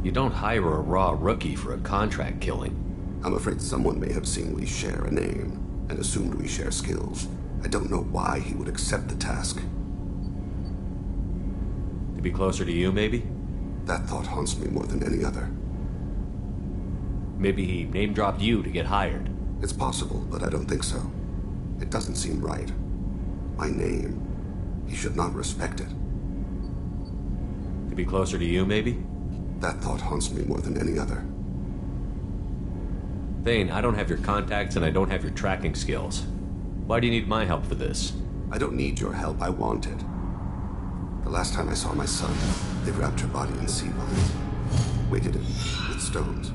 You don't hire a raw rookie for a contract killing. I'm afraid someone may have seen we share a name and assumed we share skills. I don't know why he would accept the task. To be closer to you, maybe? That thought haunts me more than any other. Maybe he name-dropped you to get hired. It's possible, but I don't think so. It doesn't seem right. My name. He should not respect it. To be closer to you, maybe? That thought haunts me more than any other. Thane, I don't have your contacts and I don't have your tracking skills. Why do you need my help for this? I don't need your help. I want it. The last time I saw my son, they wrapped her body in sea vines, weighted it with stones.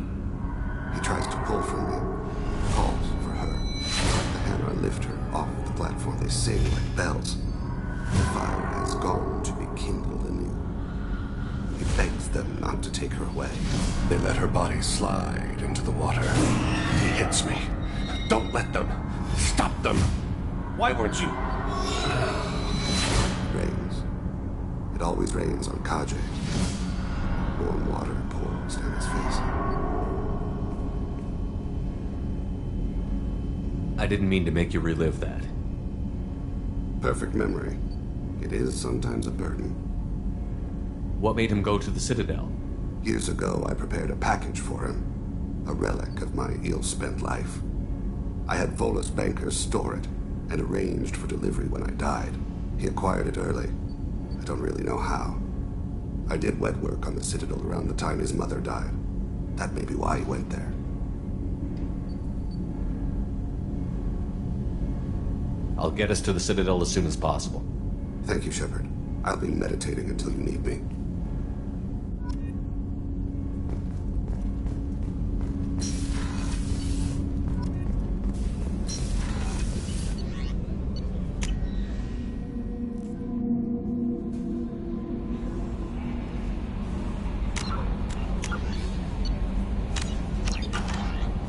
He tries to pull from me, calls for her. The Hanar lift her off the platform. They sing like bells. The fire has gone to be rekindled anew. He begs them not to take her away. They let her body slide into the water. He hits me. Don't let them! Stop them! Why weren't you? Rains. It always rains on Kaje. Warm water pours down his face. I didn't mean to make you relive that. Perfect memory. It is sometimes a burden. What made him go to the Citadel? Years ago, I prepared a package for him. A relic of my ill-spent life. I had Volus bankers store it, and arranged for delivery when I died. He acquired it early. I don't really know how. I did wet work on the Citadel around the time his mother died. That may be why he went there. I'll get us to the Citadel as soon as possible. Thank you, Shepard. I'll be meditating until you need me.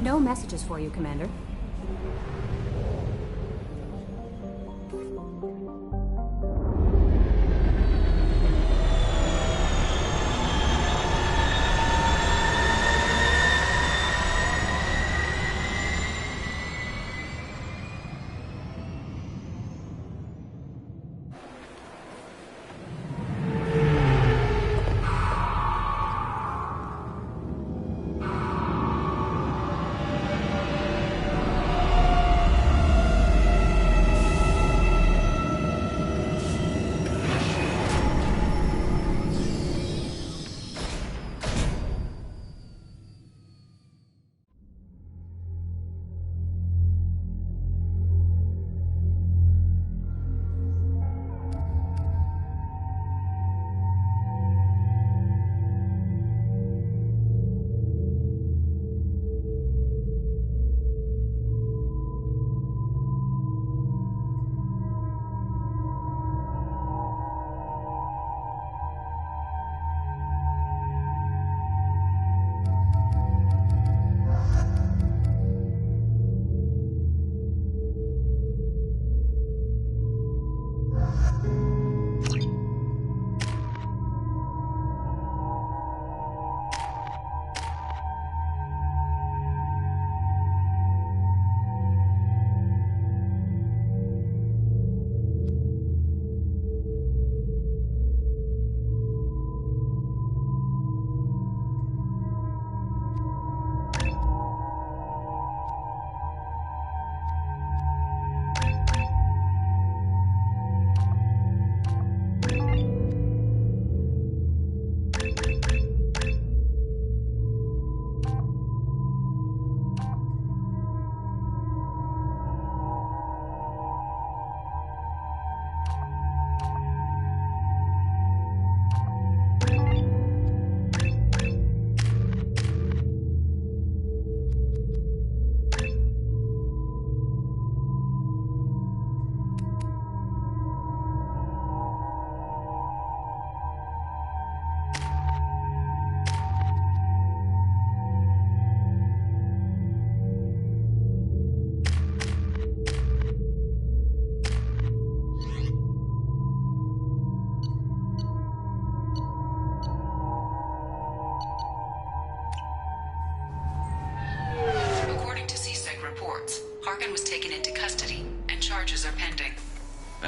No messages for you, Commander.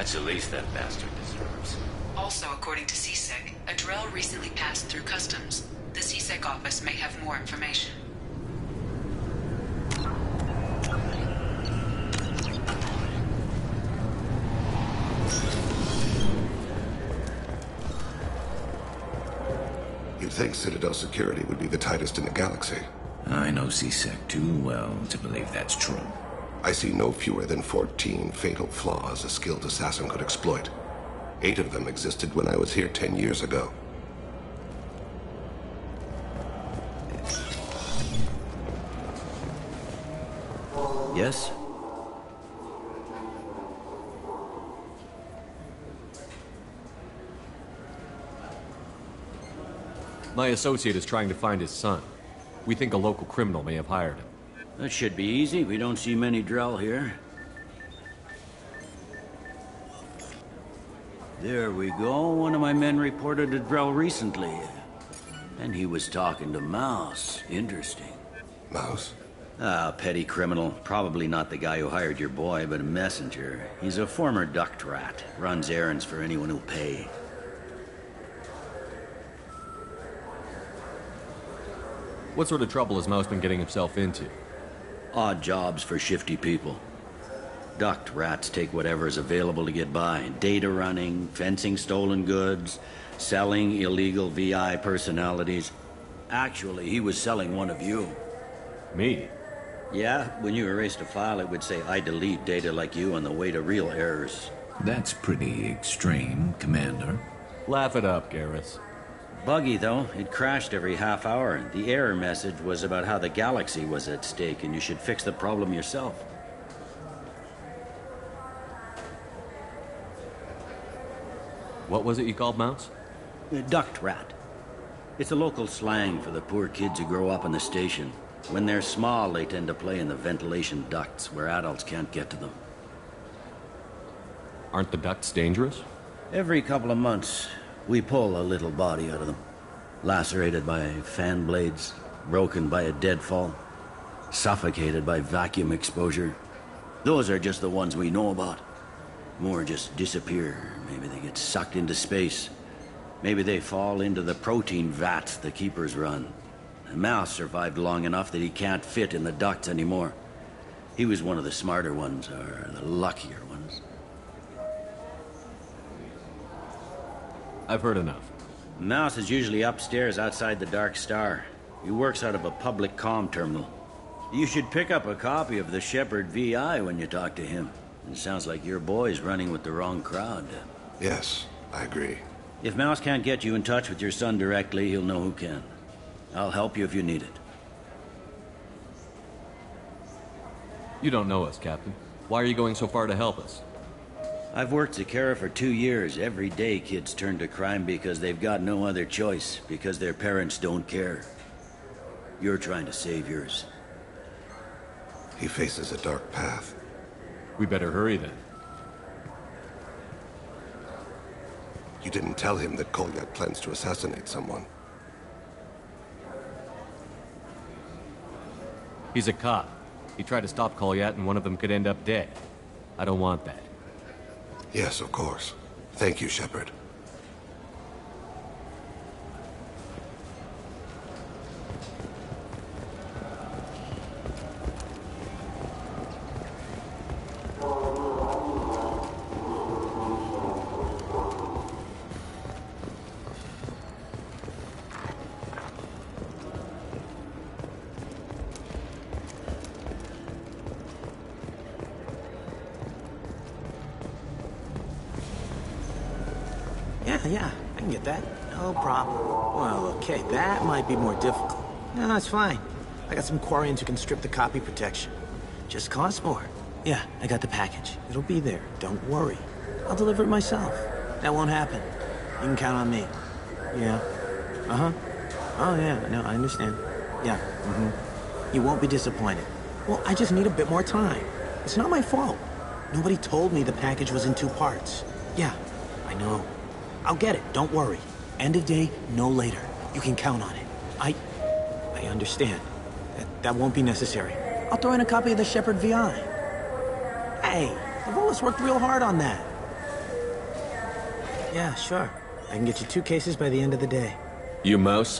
That's the least that bastard deserves. Also, according to CSEC, a Drell recently passed through customs. The CSEC office may have more information. You'd think Citadel security would be the tightest in the galaxy. I know CSEC too well to believe that's true. I see no fewer than 14 fatal flaws a skilled assassin could exploit. 8 of them existed when I was here 10 years ago. Yes? My associate is trying to find his son. We think a local criminal may have hired him. That should be easy. We don't see many Drell here. There we go. One of my men reported a Drell recently. And he was talking to Mouse. Interesting. Mouse? Ah, petty criminal. Probably not the guy who hired your boy, but a messenger. He's a former duct rat. Runs errands for anyone who'll pay. What sort of trouble has Mouse been getting himself into? Odd jobs for shifty people. Duct rats take whatever is available to get by. Data running, fencing stolen goods, selling illegal VI personalities. Actually, he was selling one of you. Me? Yeah, when you erased a file, it would say, I delete data like you on the way to real errors. That's pretty extreme, Commander. Laugh it up, Garrus. Buggy, though. It crashed every half hour. The error message was about how the galaxy was at stake, and you should fix the problem yourself. What was it you called Mouse? Duct rat. It's a local slang for the poor kids who grow up on the station. When they're small, they tend to play in the ventilation ducts, where adults can't get to them. Aren't the ducts dangerous? Every couple of months, we pull a little body out of them. Lacerated by fan blades, broken by a deadfall, suffocated by vacuum exposure. Those are just the ones we know about. More just disappear. Maybe they get sucked into space. Maybe they fall into the protein vats the keepers run. The Mouse survived long enough that he can't fit in the ducts anymore. He was one of the smarter ones, or the luckier ones. I've heard enough. Mouse is usually upstairs outside the Dark Star. He works out of a public comm terminal. You should pick up a copy of the Shepherd VI when you talk to him. It sounds like your boy's running with the wrong crowd. Yes, I agree. If Mouse can't get you in touch with your son directly, he'll know who can. I'll help you if you need it. You don't know us, Captain. Why are you going so far to help us? I've worked at Kara for 2 years. Every day kids turn to crime because they've got no other choice, because their parents don't care. You're trying to save yours. He faces a dark path. We better hurry then. You didn't tell him that Kolyak plans to assassinate someone. He's a cop. He tried to stop Kolyat and one of them could end up dead. I don't want that. Yes, of course. Thank you, Shepard. Yeah, I can get that. No problem. Well, okay, that might be more difficult. No, it's fine. I got some Quarians who can strip the copy protection. Just costs more. Yeah, I got the package. It'll be there. Don't worry. I'll deliver it myself. That won't happen. You can count on me. Yeah. Uh-huh. Oh, yeah, no, I understand. Yeah, You won't be disappointed. Well, I just need a bit more time. It's not my fault. Nobody told me the package was in 2 parts. Yeah, I know. I'll get it, don't worry. End of day, no later. You can count on it. I understand. That won't be necessary. I'll throw in a copy of the Shepherd VI. Hey, the Volus worked real hard on that. Yeah, sure. I can get you 2 cases by the end of the day. You Mouse?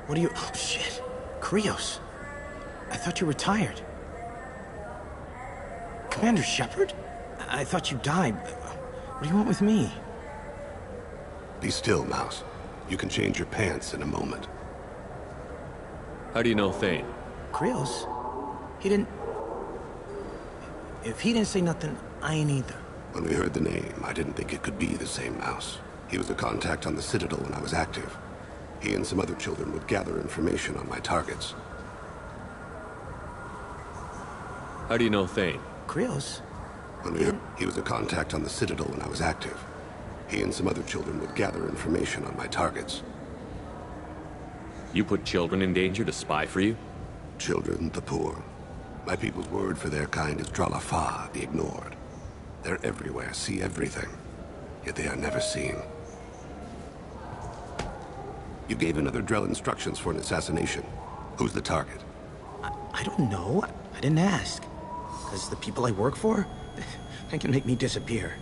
What are you... Oh, shit. Krios. I thought you were retired. Commander Shepard? I thought you died. What do you want with me? Be still, Mouse. You can change your pants in a moment. How do you know Thane? Krios? He didn't... If he didn't say nothing, I ain't either. When we heard the name, I didn't think it could be the same Mouse. He was a contact on the Citadel when I was active. He and some other children would gather information on my targets. How do you know Thane? Krios? When we heard he was a contact on the Citadel when I was active. He and some other children would gather information on my targets. You put children in danger to spy for you? Children, the poor. My people's word for their kind is Dralafa, the ignored. They're everywhere, see everything. Yet they are never seen. You gave another Drell instructions for an assassination. Who's the target? I don't know. I didn't ask. Because the people I work for, they can make me disappear.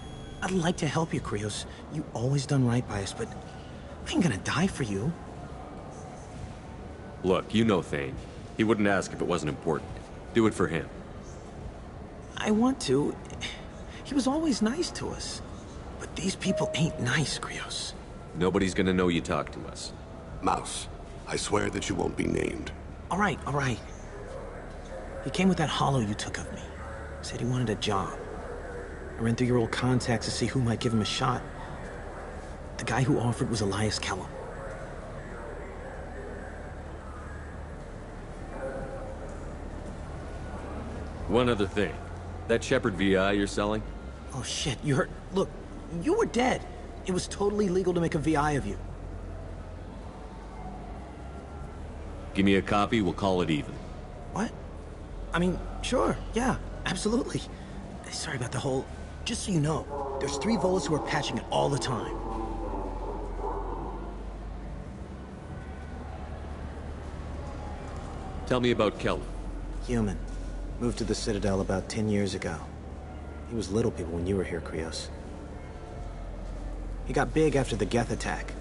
I'd like to help you, Krios. You always done right by us, but I ain't gonna die for you. Look, you know Thane. He wouldn't ask if it wasn't important. Do it for him. I want to. He was always nice to us. But these people ain't nice, Krios. Nobody's gonna know you talk to us. Mouse, I swear that you won't be named. All right, all right. He came with that hollow you took of me. Said he wanted a job. I ran through your old contacts to see who might give him a shot. The guy who offered was Elias Kellum. One other thing. That Shepherd VI you're selling? Oh shit, you heard? Look, you were dead. It was totally legal to make a VI of you. Give me a copy, we'll call it even. What? I mean, sure, yeah, absolutely. Sorry about the whole... Just so you know, there's 3 Volas who are patching it all the time. Tell me about Kellum. Human. Moved to the Citadel about 10 years ago. He was little people when you were here, Krios. He got big after the Geth attack.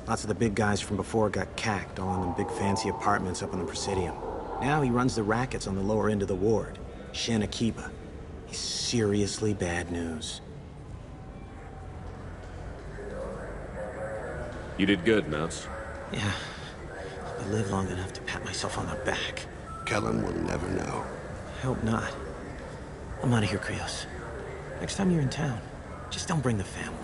Lots of the big guys from before got cacked, all in them big fancy apartments up on the Presidium. Now he runs the rackets on the lower end of the ward, Shin Akiba. He's seriously bad news. You did good, Mouse. Yeah. I live long enough to pat myself on the back. Kellum will never know. I hope not. I'm out of here, Krios. Next time you're in town, just don't bring the family.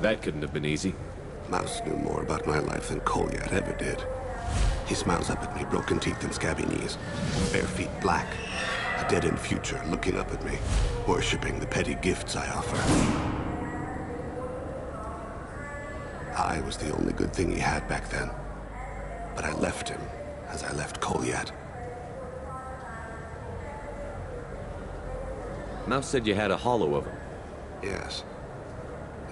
That couldn't have been easy. Mouse knew more about my life than Kolyat ever did. He smiles up at me, broken teeth and scabby knees. Bare feet black. A dead-end future looking up at me, worshipping the petty gifts I offer. I was the only good thing he had back then. But I left him, as I left Kolyat. Mouse said you had a hollow of him. Yes.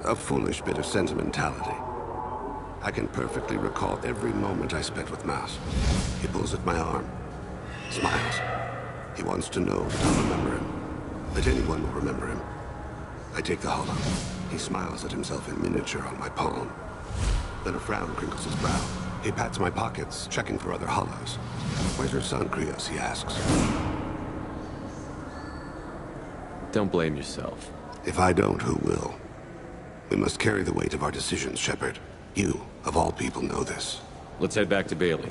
A foolish bit of sentimentality. I can perfectly recall every moment I spent with Mouse. He pulls at my arm, smiles. He wants to know that I'll remember him, that anyone will remember him. I take the hollow. He smiles at himself in miniature on my palm. Then a frown crinkles his brow. He pats my pockets, checking for other hollows. Where's your son, Krios, he asks. Don't blame yourself. If I don't, who will? We must carry the weight of our decisions, Shepard. You, of all people, know this. Let's head back to Bailey.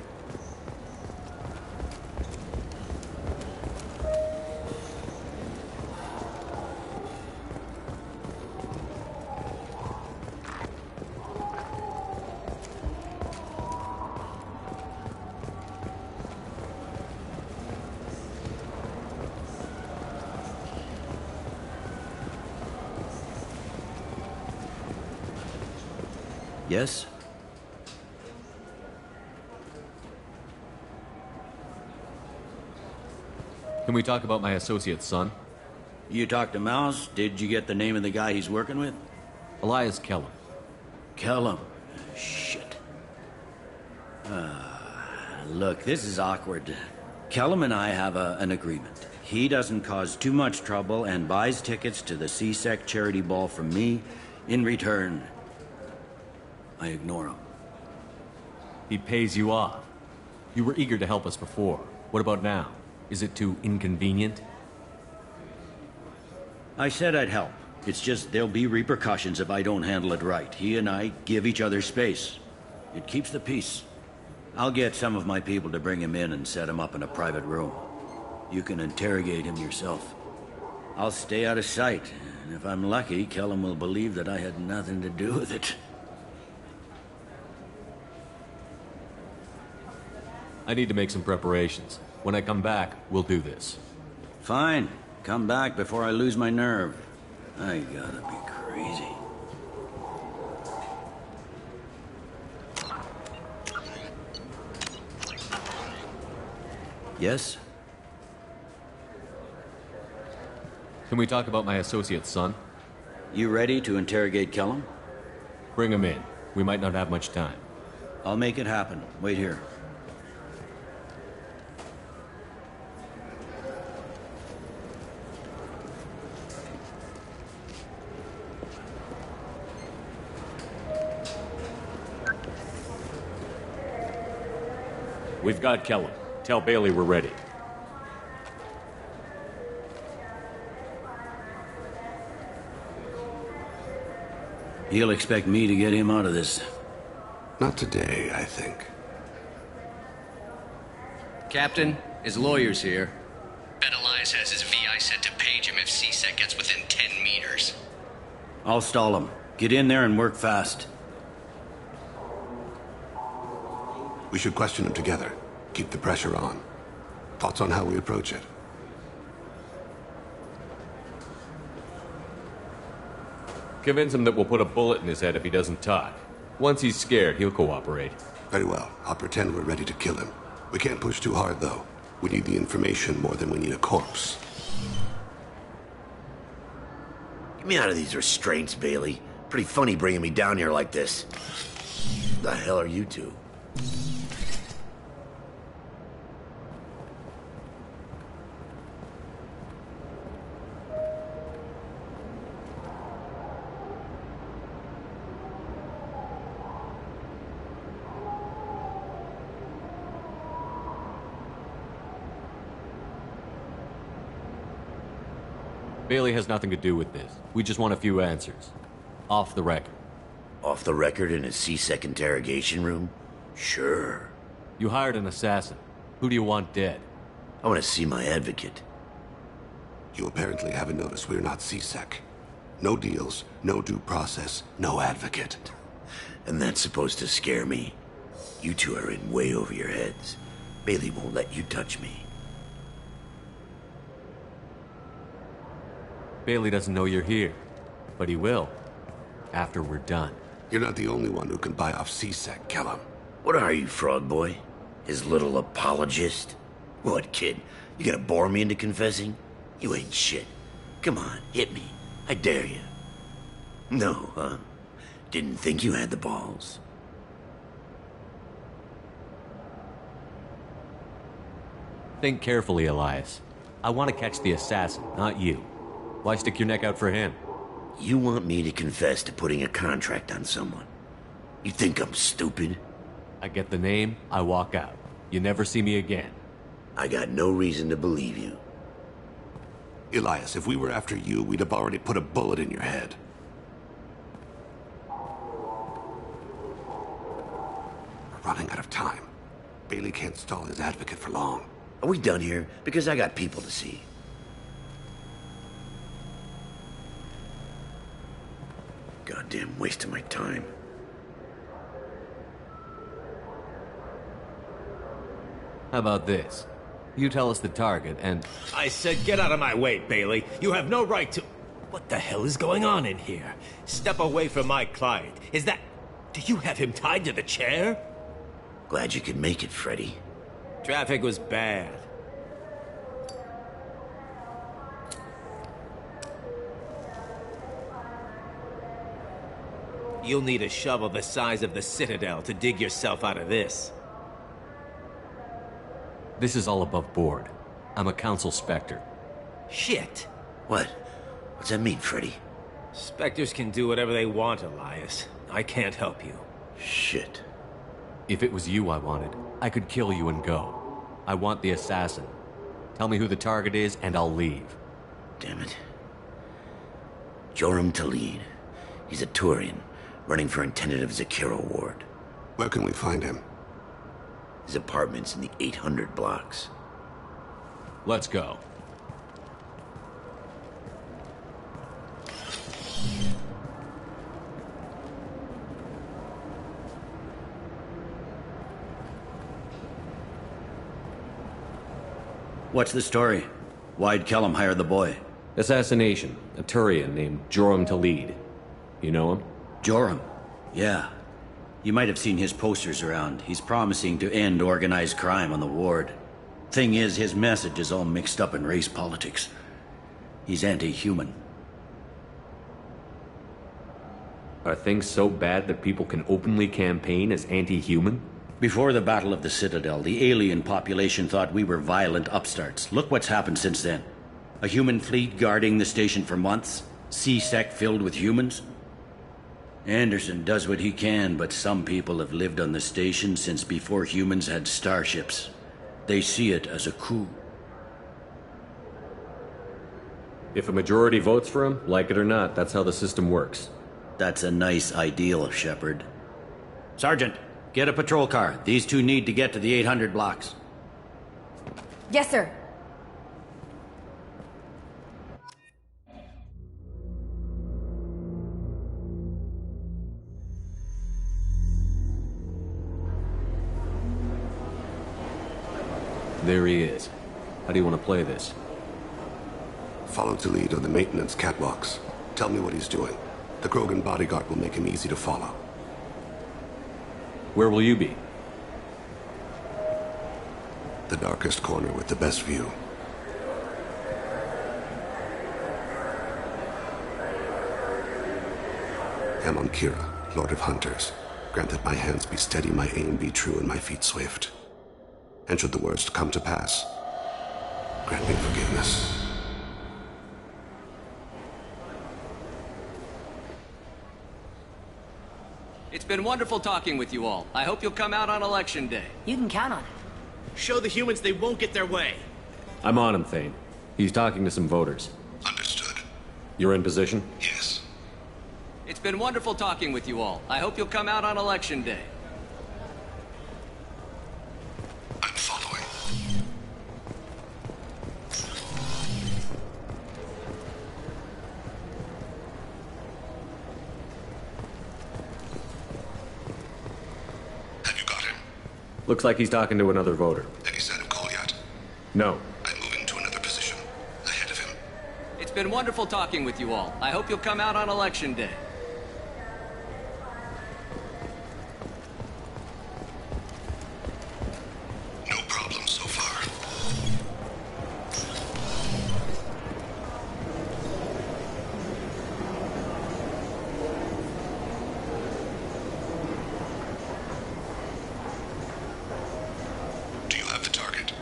Yes? Can we talk about my associate's son? You talked to Mouse? Did you get the name of the guy he's working with? Elias Kellum. Kellum? Shit. Look, this is awkward. Kellum and I have an agreement. He doesn't cause too much trouble and buys tickets to the C-Sec charity ball from me. In return, I ignore him. He pays you off. You were eager to help us before. What about now? Is it too inconvenient? I said I'd help. It's just there'll be repercussions if I don't handle it right. He and I give each other space. It keeps the peace. I'll get some of my people to bring him in and set him up in a private room. You can interrogate him yourself. I'll stay out of sight, and if I'm lucky, Kellum will believe that I had nothing to do with it. I need to make some preparations. When I come back, we'll do this. Fine. Come back before I lose my nerve. I gotta be crazy. Yes? Can we talk about my associate's son? You ready to interrogate Kellum? Bring him in. We might not have much time. I'll make it happen. Wait here. We've got Kellum. Tell Bailey we're ready. He'll expect me to get him out of this. Not today, I think. Captain, his lawyer's here. Bet Elias has his VI set to page him if CSEC gets within 10 meters. I'll stall him. Get in there and work fast. We should question him together. Keep the pressure on. Thoughts on how we approach it? Convince him that we'll put a bullet in his head if he doesn't talk. Once he's scared, he'll cooperate. Very well. I'll pretend we're ready to kill him. We can't push too hard, though. We need the information more than we need a corpse. Get me out of these restraints, Bailey. Pretty funny bringing me down here like this. The hell are you two? Bailey has nothing to do with this. We just want a few answers. Off the record. Off the record in a CSEC interrogation room? Sure. You hired an assassin. Who do you want dead? I want to see my advocate. You apparently haven't noticed we're not CSEC. No deals, no due process, no advocate. And that's supposed to scare me. You two are in way over your heads. Bailey won't let you touch me. Bailey doesn't know you're here, but he will, after we're done. You're not the only one who can buy off CSEC, Kellum. What are you, Frog Boy? His little apologist? What, kid? You gonna bore me into confessing? You ain't shit. Come on, hit me. I dare you. No, huh? Didn't think you had the balls. Think carefully, Elias. I want to catch the assassin, not you. Why stick your neck out for him? You want me to confess to putting a contract on someone? You think I'm stupid? I get the name, I walk out. You never see me again. I got no reason to believe you. Elias, if we were after you, we'd have already put a bullet in your head. We're running out of time. Bailey can't stall his advocate for long. Are we done here? Because I got people to see. Goddamn waste of my time. How about this? You tell us the target, and... I said get out of my way, Bailey. You have no right to... What the hell is going on in here? Step away from my client. Is that... Do you have him tied to the chair? Glad you could make it, Freddy. Traffic was bad. You'll need a shovel the size of the Citadel to dig yourself out of this. This is all above board. I'm a council specter. Shit. What? What's that mean, Freddy? Specters can do whatever they want, Elias. I can't help you. Shit. If it was you I wanted, I could kill you and go. I want the assassin. Tell me who the target is, and I'll leave. Damn it. Joram Talid. He's a Turian, running for intendant of Zakiro Ward. Where can we find him? His apartment's in the 800 blocks. Let's go. What's the story? Why'd Kellum hire the boy? Assassination. A Turian named Joram Talid. You know him? Joram? Yeah. You might have seen his posters around. He's promising to end organized crime on the ward. Thing is, his message is all mixed up in race politics. He's anti-human. Are things so bad that people can openly campaign as anti-human? Before the Battle of the Citadel, the alien population thought we were violent upstarts. Look what's happened since then. A human fleet guarding the station for months. C-Sec filled with humans. Anderson does what he can, but some people have lived on the station since before humans had starships. They see it as a coup. If a majority votes for him, like it or not, that's how the system works. That's a nice ideal, Shepard. Sergeant, get a patrol car. These two need to get to the 800 blocks. Yes, sir. There he is. How do you want to play this? Follow the lead on the maintenance catwalks. Tell me what he's doing. The Krogan bodyguard will make him easy to follow. Where will you be? The darkest corner with the best view. Amon Kira, Lord of Hunters. Grant that my hands be steady, my aim be true, and my feet swift. And should the worst come to pass, grant me forgiveness. It's been wonderful talking with you all. I hope you'll come out on Election Day. You can count on it. Show the humans they won't get their way. I'm on him, Thane. He's talking to some voters. Understood. You're in position? Yes. It's been wonderful talking with you all. I hope you'll come out on Election Day. I'm following. Have you got him? Looks like he's talking to another voter. Any sign of Kolyat? No. I'm moving to another position. Ahead of him. It's been wonderful talking with you all. I hope you'll come out on Election Day. No problem so far. Do you have the target?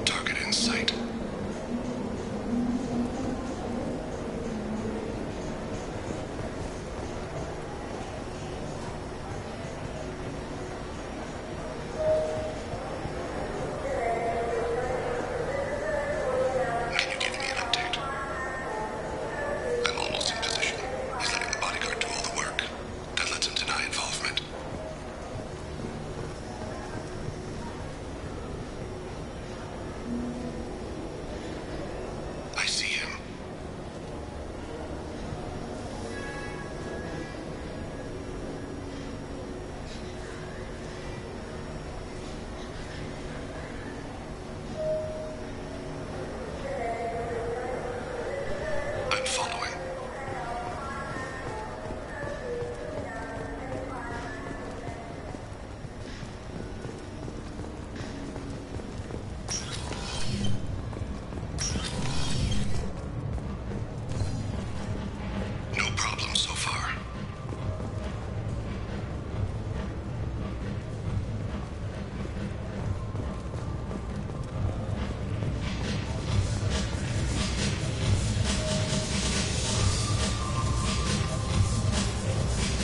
Target in sight. Can you give me an update? I'm almost in position. He's letting the bodyguard do all the work. That lets him deny involvement. I see him. I'm following. No problem so far.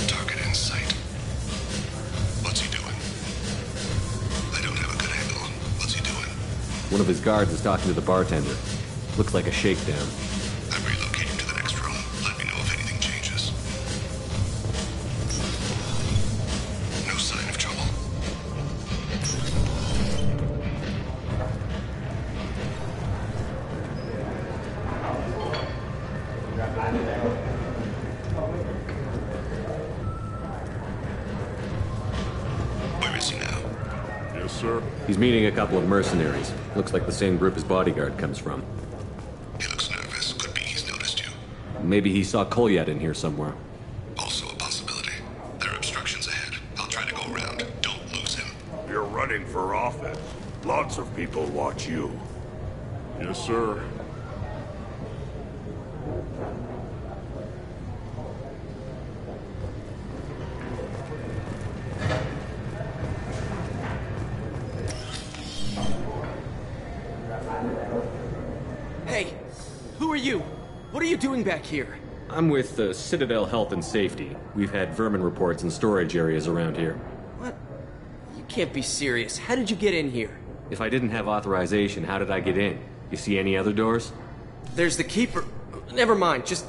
Target in sight. What's he doing? I don't have a good angle. What's he doing? One of his guards is talking to the bartender. Looks like a shakedown. I'm relocating to the next room. Let me know if anything changes. No sign of trouble. He's meeting a couple of mercenaries. Looks like the same group his bodyguard comes from. He looks nervous. Could be he's noticed you. Maybe he saw Kolyat in here somewhere. Also a possibility. There are obstructions ahead. I'll try to go around. Don't lose him. You're running for office. Lots of people watch you. Yes, sir. Hey, who are you? What are you doing back here? I'm with the Citadel Health and Safety. We've had vermin reports in storage areas around here. What? You can't be serious. How did you get in here? If I didn't have authorization, how did I get in? You see any other doors? There's the Keeper. Never mind. Just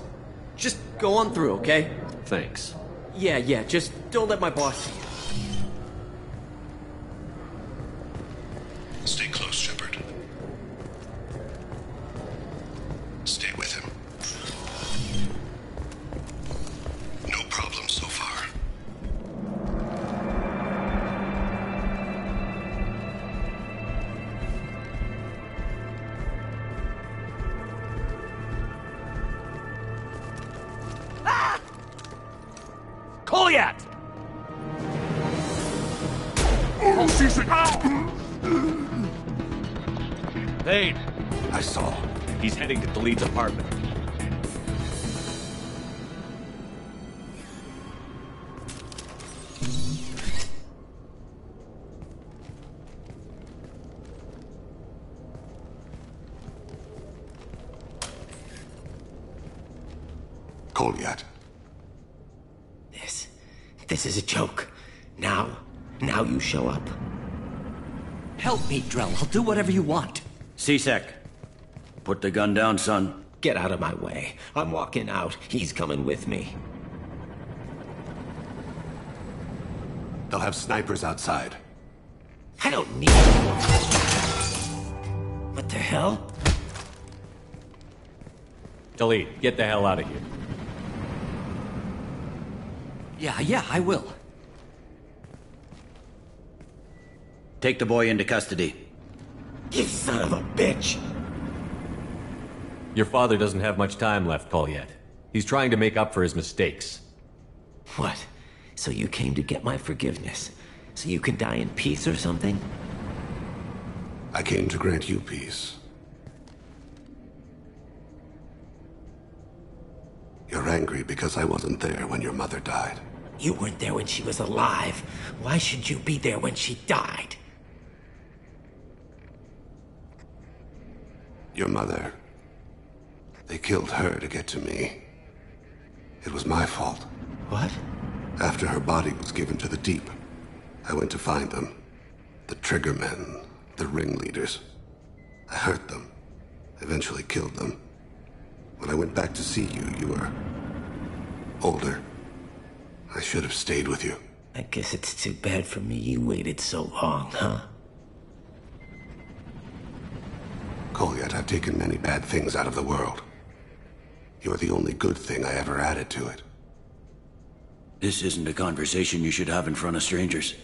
go on through, okay? Thanks. Yeah, just don't let my boss see you. Stay close, Shepard. Stay with him. No problem so far. Kolyat! Vane! I saw. He's heading to the lead's apartment. Kolyat. This is a joke. Now you show up. Help me, Drell. I'll do whatever you want. C-Sec. Put the gun down, son. Get out of my way. I'm walking out. He's coming with me. They'll have snipers outside. I don't need... What the hell? Delete. Get the hell out of here. Yeah, I will. Take the boy into custody. You son of a bitch! Your father doesn't have much time left, Kolyat. He's trying to make up for his mistakes. What? So you came to get my forgiveness? So you can die in peace or something? I came to grant you peace. You're angry because I wasn't there when your mother died. You weren't there when she was alive. Why should you be there when she died? Your mother. They killed her to get to me. It was my fault. What? After her body was given to the Deep, I went to find them. The Triggermen, the ringleaders. I hurt them. Eventually killed them. When I went back to see you, you were older. I should have stayed with you. I guess it's too bad for me you waited so long, huh? Kolyat, I've taken many bad things out of the world. You're the only good thing I ever added to it. This isn't a conversation you should have in front of strangers.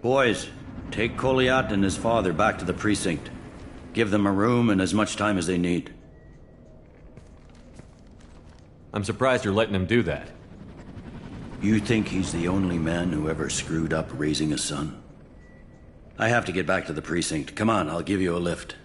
Boys, take Kolyat and his father back to the precinct. Give them a room and as much time as they need. I'm surprised you're letting him do that. You think he's the only man who ever screwed up raising a son? I have to get back to the precinct. Come on, I'll give you a lift.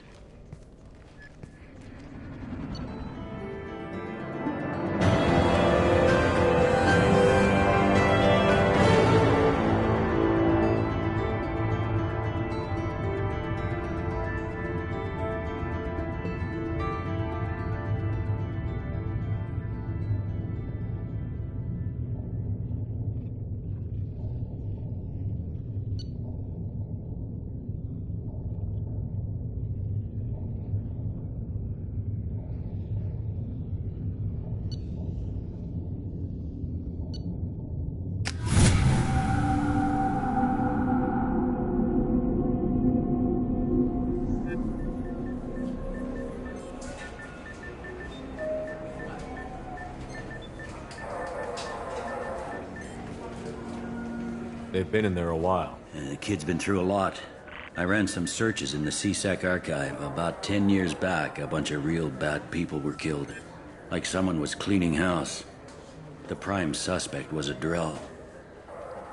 They've been in there a while. The kid's been through a lot. I ran some searches in the CSEC archive. About 10 years back, a bunch of real bad people were killed. Like someone was cleaning house. The prime suspect was a drill.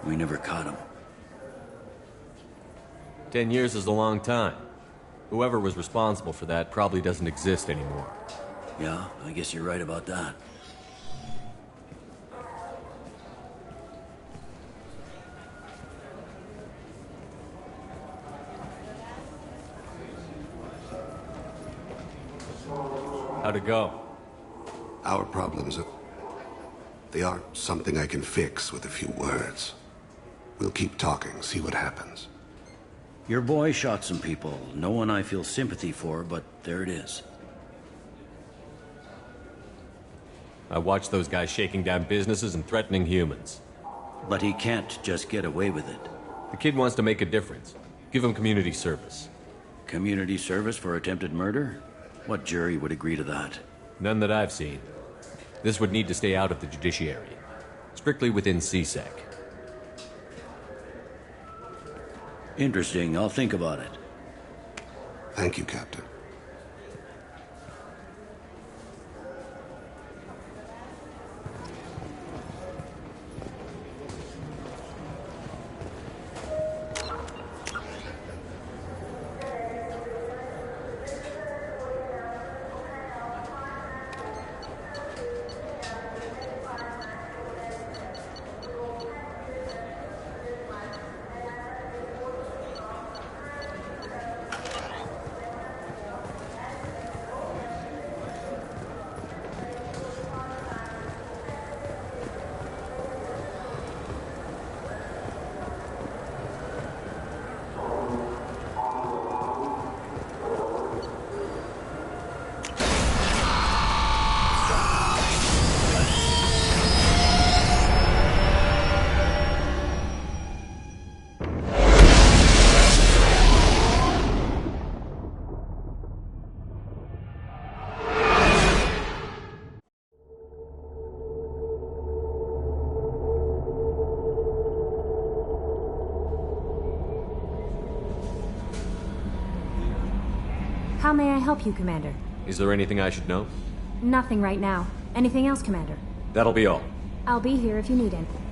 We never caught him. 10 years is a long time. Whoever was responsible for that probably doesn't exist anymore. Yeah, I guess you're right about that. How'd it go? Our problems they aren't something I can fix with a few words. We'll keep talking, see what happens. Your boy shot some people. No one I feel sympathy for, but there it is. I watched those guys shaking down businesses and threatening humans. But he can't just get away with it. The kid wants to make a difference. Give him community service. Community service for attempted murder? What jury would agree to that? None that I've seen. This would need to stay out of the judiciary. Strictly within CSEC. Interesting. I'll think about it. Thank you, Captain. How may I help you, Commander? Is there anything I should know? Nothing right now. Anything else, Commander? That'll be all. I'll be here if you need anything.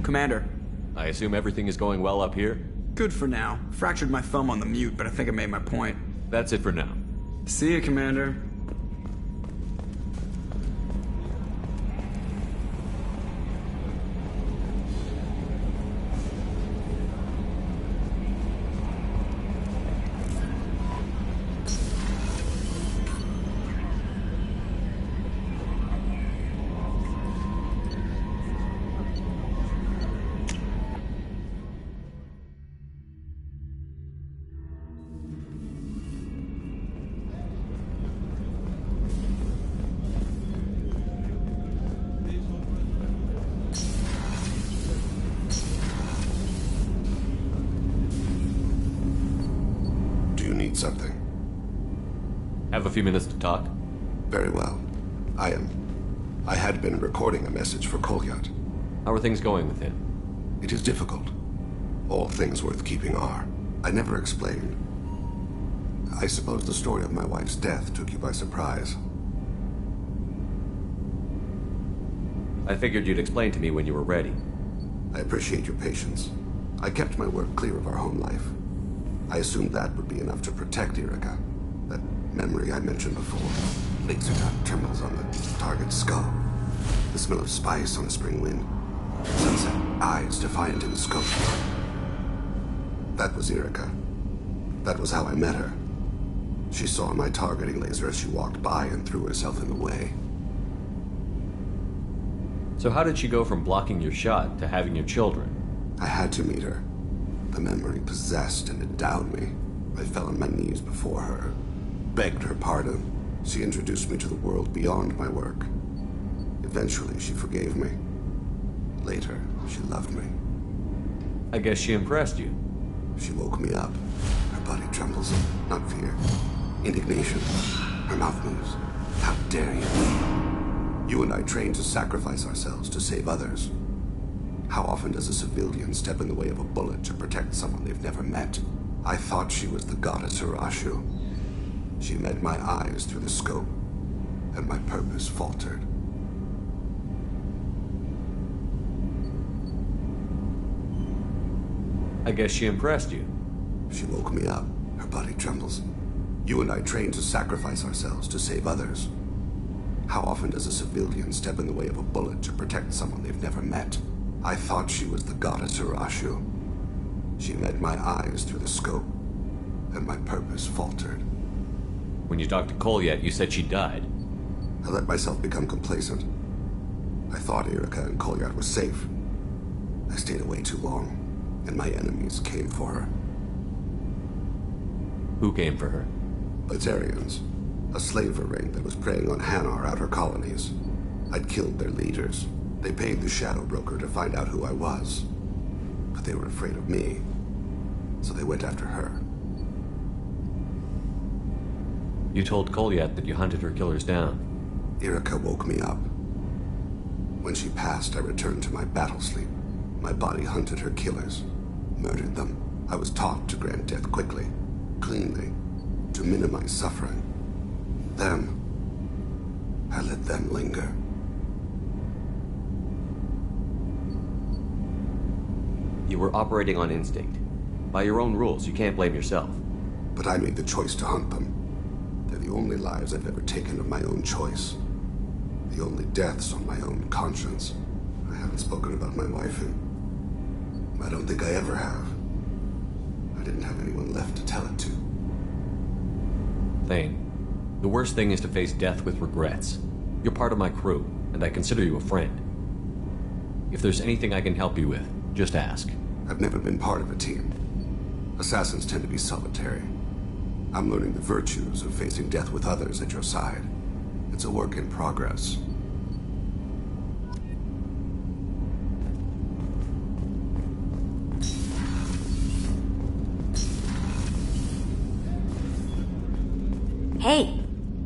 Commander. I assume everything is going well up here? Good for now. Fractured my thumb on the mute, but I think I made my point. That's it for now. See you, Commander. Something. Have a few minutes to talk? Very well. I had been recording a message for Kolyat. How are things going with him? It is difficult. All things worth keeping are. I never explained. I suppose the story of my wife's death took you by surprise. I figured you'd explain to me when you were ready. I appreciate your patience. I kept my work clear of our home life. I assumed that would be enough to protect Irika. That memory I mentioned before. Laser dot terminals on the target's skull. The smell of spice on a spring wind. Sunset eyes defiant in the scope. That was Irika. That was how I met her. She saw my targeting laser as she walked by and threw herself in the way. So how did she go from blocking your shot to having your children? I had to meet her. The memory possessed and endowed me. I fell on my knees before her, begged her pardon. She introduced me to the world beyond my work. Eventually, she forgave me. Later, she loved me. I guess she impressed you. She woke me up. Her body trembles. Not fear. Indignation. Her mouth moves. How dare you? You and I trained to sacrifice ourselves to save others. How often does a civilian step in the way of a bullet to protect someone they've never met? I thought she was the goddess Urashu. She met my eyes through the scope, and my purpose faltered. I guess she impressed you. She woke me up. Her body trembles. You and I trained to sacrifice ourselves to save others. How often does a civilian step in the way of a bullet to protect someone they've never met? I thought she was the goddess Urashu. She met my eyes through the scope, and my purpose faltered. When you talked to Kolyat, you said she died. I let myself become complacent. I thought Erica and Kolyat were safe. I stayed away too long, and my enemies came for her. Who came for her? Batarians. A slaver ring that was preying on Hanar outer colonies. I'd killed their leaders. They paid the Shadow Broker to find out who I was. But they were afraid of me, so they went after her. You told Kolyat that you hunted her killers down. Erica woke me up. When she passed, I returned to my battle sleep. My body hunted her killers, murdered them. I was taught to grant death quickly, cleanly, to minimize suffering. Then, I let them linger. You were operating on instinct. By your own rules, you can't blame yourself. But I made the choice to hunt them. They're the only lives I've ever taken of my own choice. The only deaths on my own conscience. I haven't spoken about my wife in... I don't think I ever have. I didn't have anyone left to tell it to. Thane, the worst thing is to face death with regrets. You're part of my crew, and I consider you a friend. If there's anything I can help you with, just ask. I've never been part of a team. Assassins tend to be solitary. I'm learning the virtues of facing death with others at your side. It's a work in progress. Hey,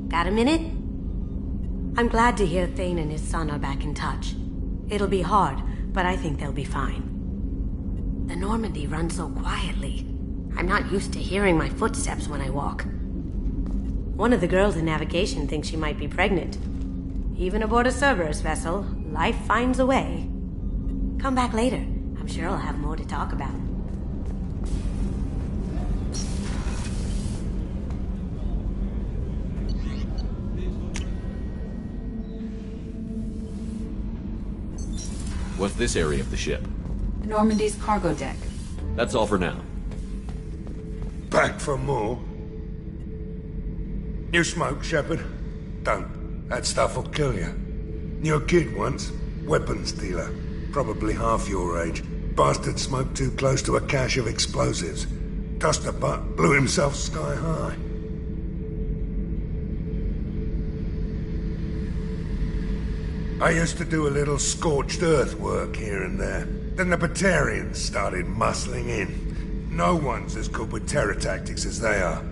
got a minute? I'm glad to hear Thane and his son are back in touch. It'll be hard, but I think they'll be fine. The Normandy runs so quietly. I'm not used to hearing my footsteps when I walk. One of the girls in navigation thinks she might be pregnant. Even aboard a Cerberus vessel, life finds a way. Come back later. I'm sure I'll have more to talk about. What's this area of the ship? Normandy's cargo deck. That's all for now. Back for more? You smoke, Shepard? Don't. That stuff will kill you. You're a kid once. Weapons dealer. Probably half your age. Bastard smoked too close to a cache of explosives. Tossed a butt, blew himself sky high. I used to do a little scorched earth work here and there. Then the Batarians started muscling in. No one's as good with terror tactics as they are.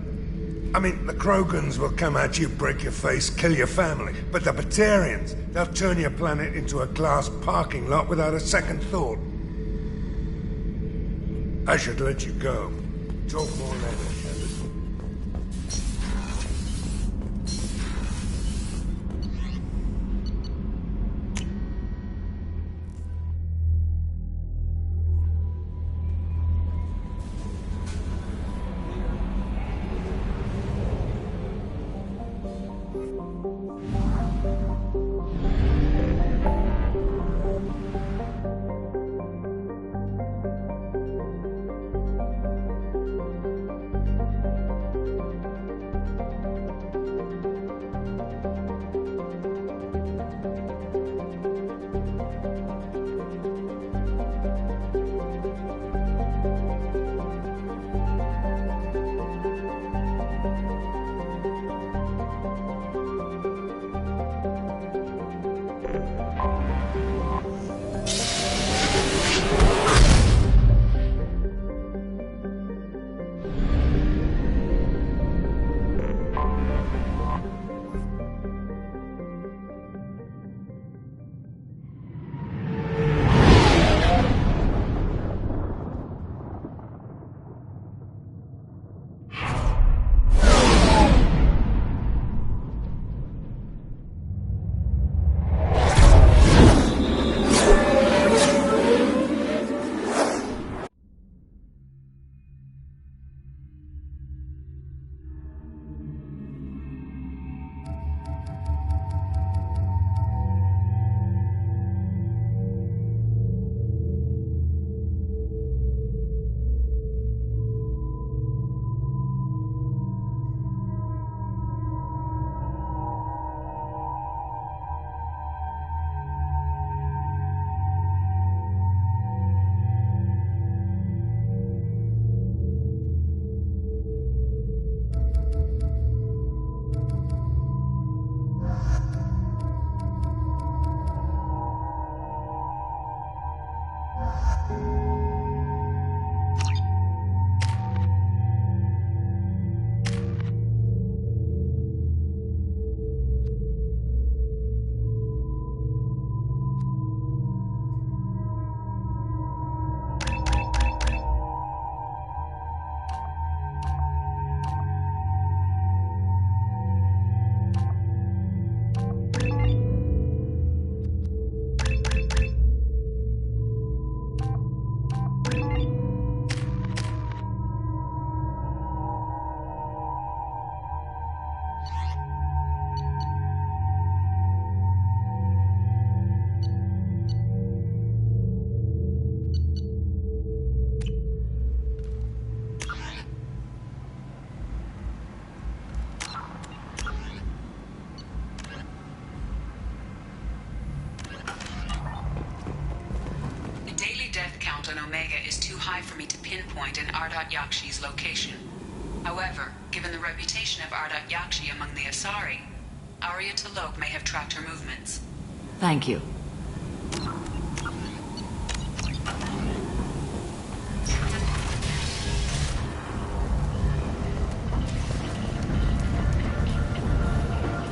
I mean, the Krogans will come at you, break your face, kill your family. But the Batarians, they'll turn your planet into a glass parking lot without a second thought. I should let you go. Talk more later, Shepard. high for me to pinpoint an Ardat Yakshi's location. However, given the reputation of Ardat Yakshi among the Asari, Arya T'Loak may have tracked her movements. Thank you.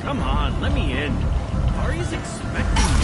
Come on, let me in. Arya's expecting me.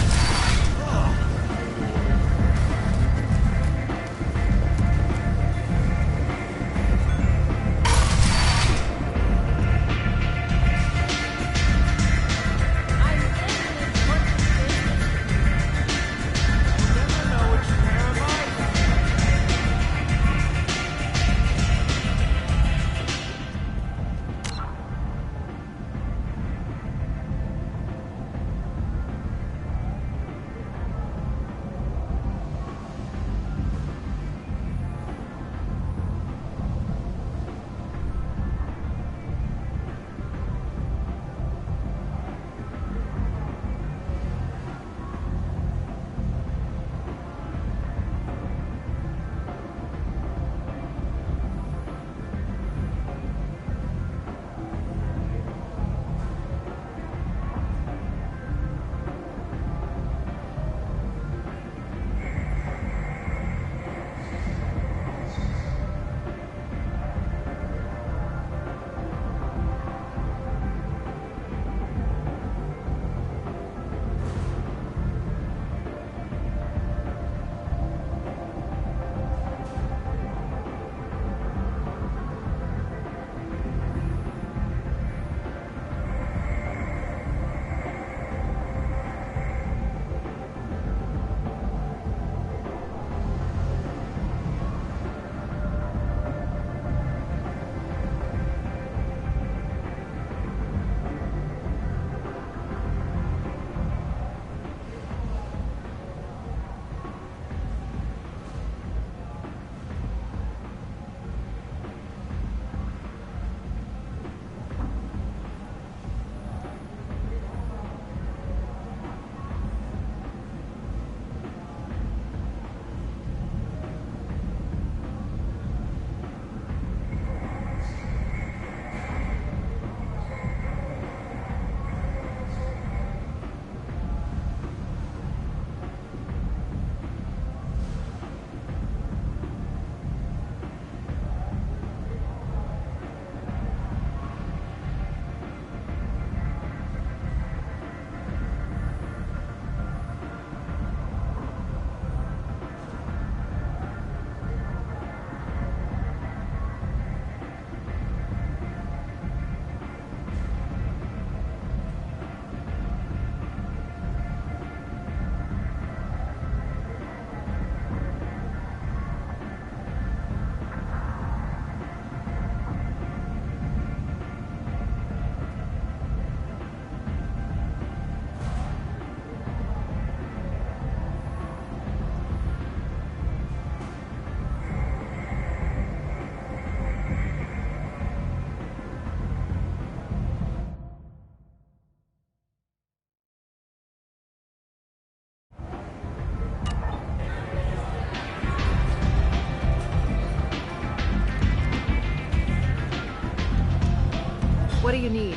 What do you need?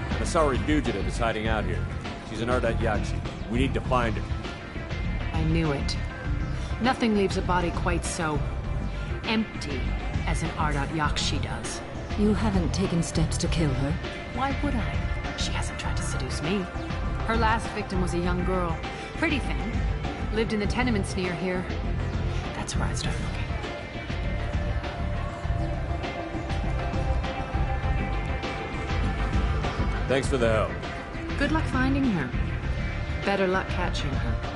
An Asari fugitive is hiding out here. She's an Ardat Yakshi. We need to find her. I knew it. Nothing leaves a body quite so empty as an Ardat Yakshi does. You haven't taken steps to kill her? Why would I? She hasn't tried to seduce me. Her last victim was a young girl. Pretty thin. Lived in the tenements near here. That's where I started looking. Thanks for the help. Good luck finding her. Better luck catching her.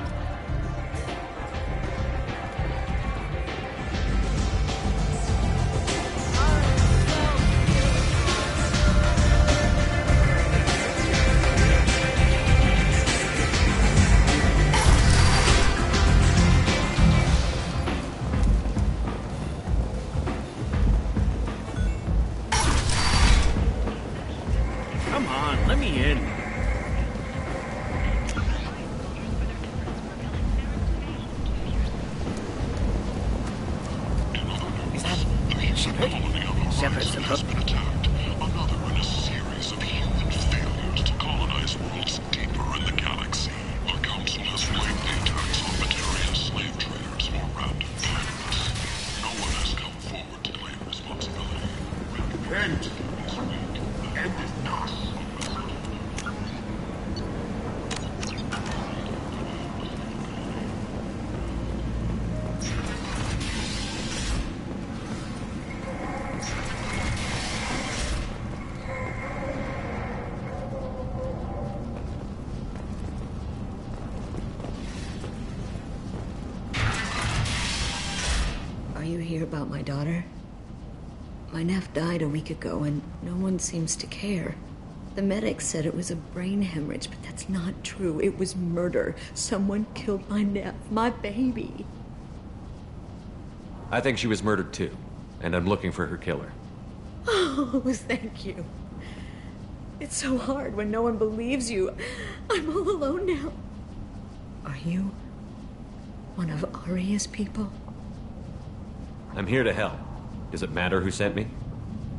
Shepherd's supposed... Another in a series of human failures to colonize worlds deeper in the galaxy. The Council has laid a tax on Batarian slave traders for random planets. No one has come forward to claim responsibility. Repent this week. End is not. Are you here about my daughter? My nephew died a week ago and no one seems to care. The medics said it was a brain hemorrhage, but that's not true. It was murder. Someone killed my nephew, my baby. I think she was murdered too, and I'm looking for her killer. Oh, thank you. It's so hard when no one believes you. I'm all alone now. Are you one of Aria's people? I'm here to help. Does it matter who sent me?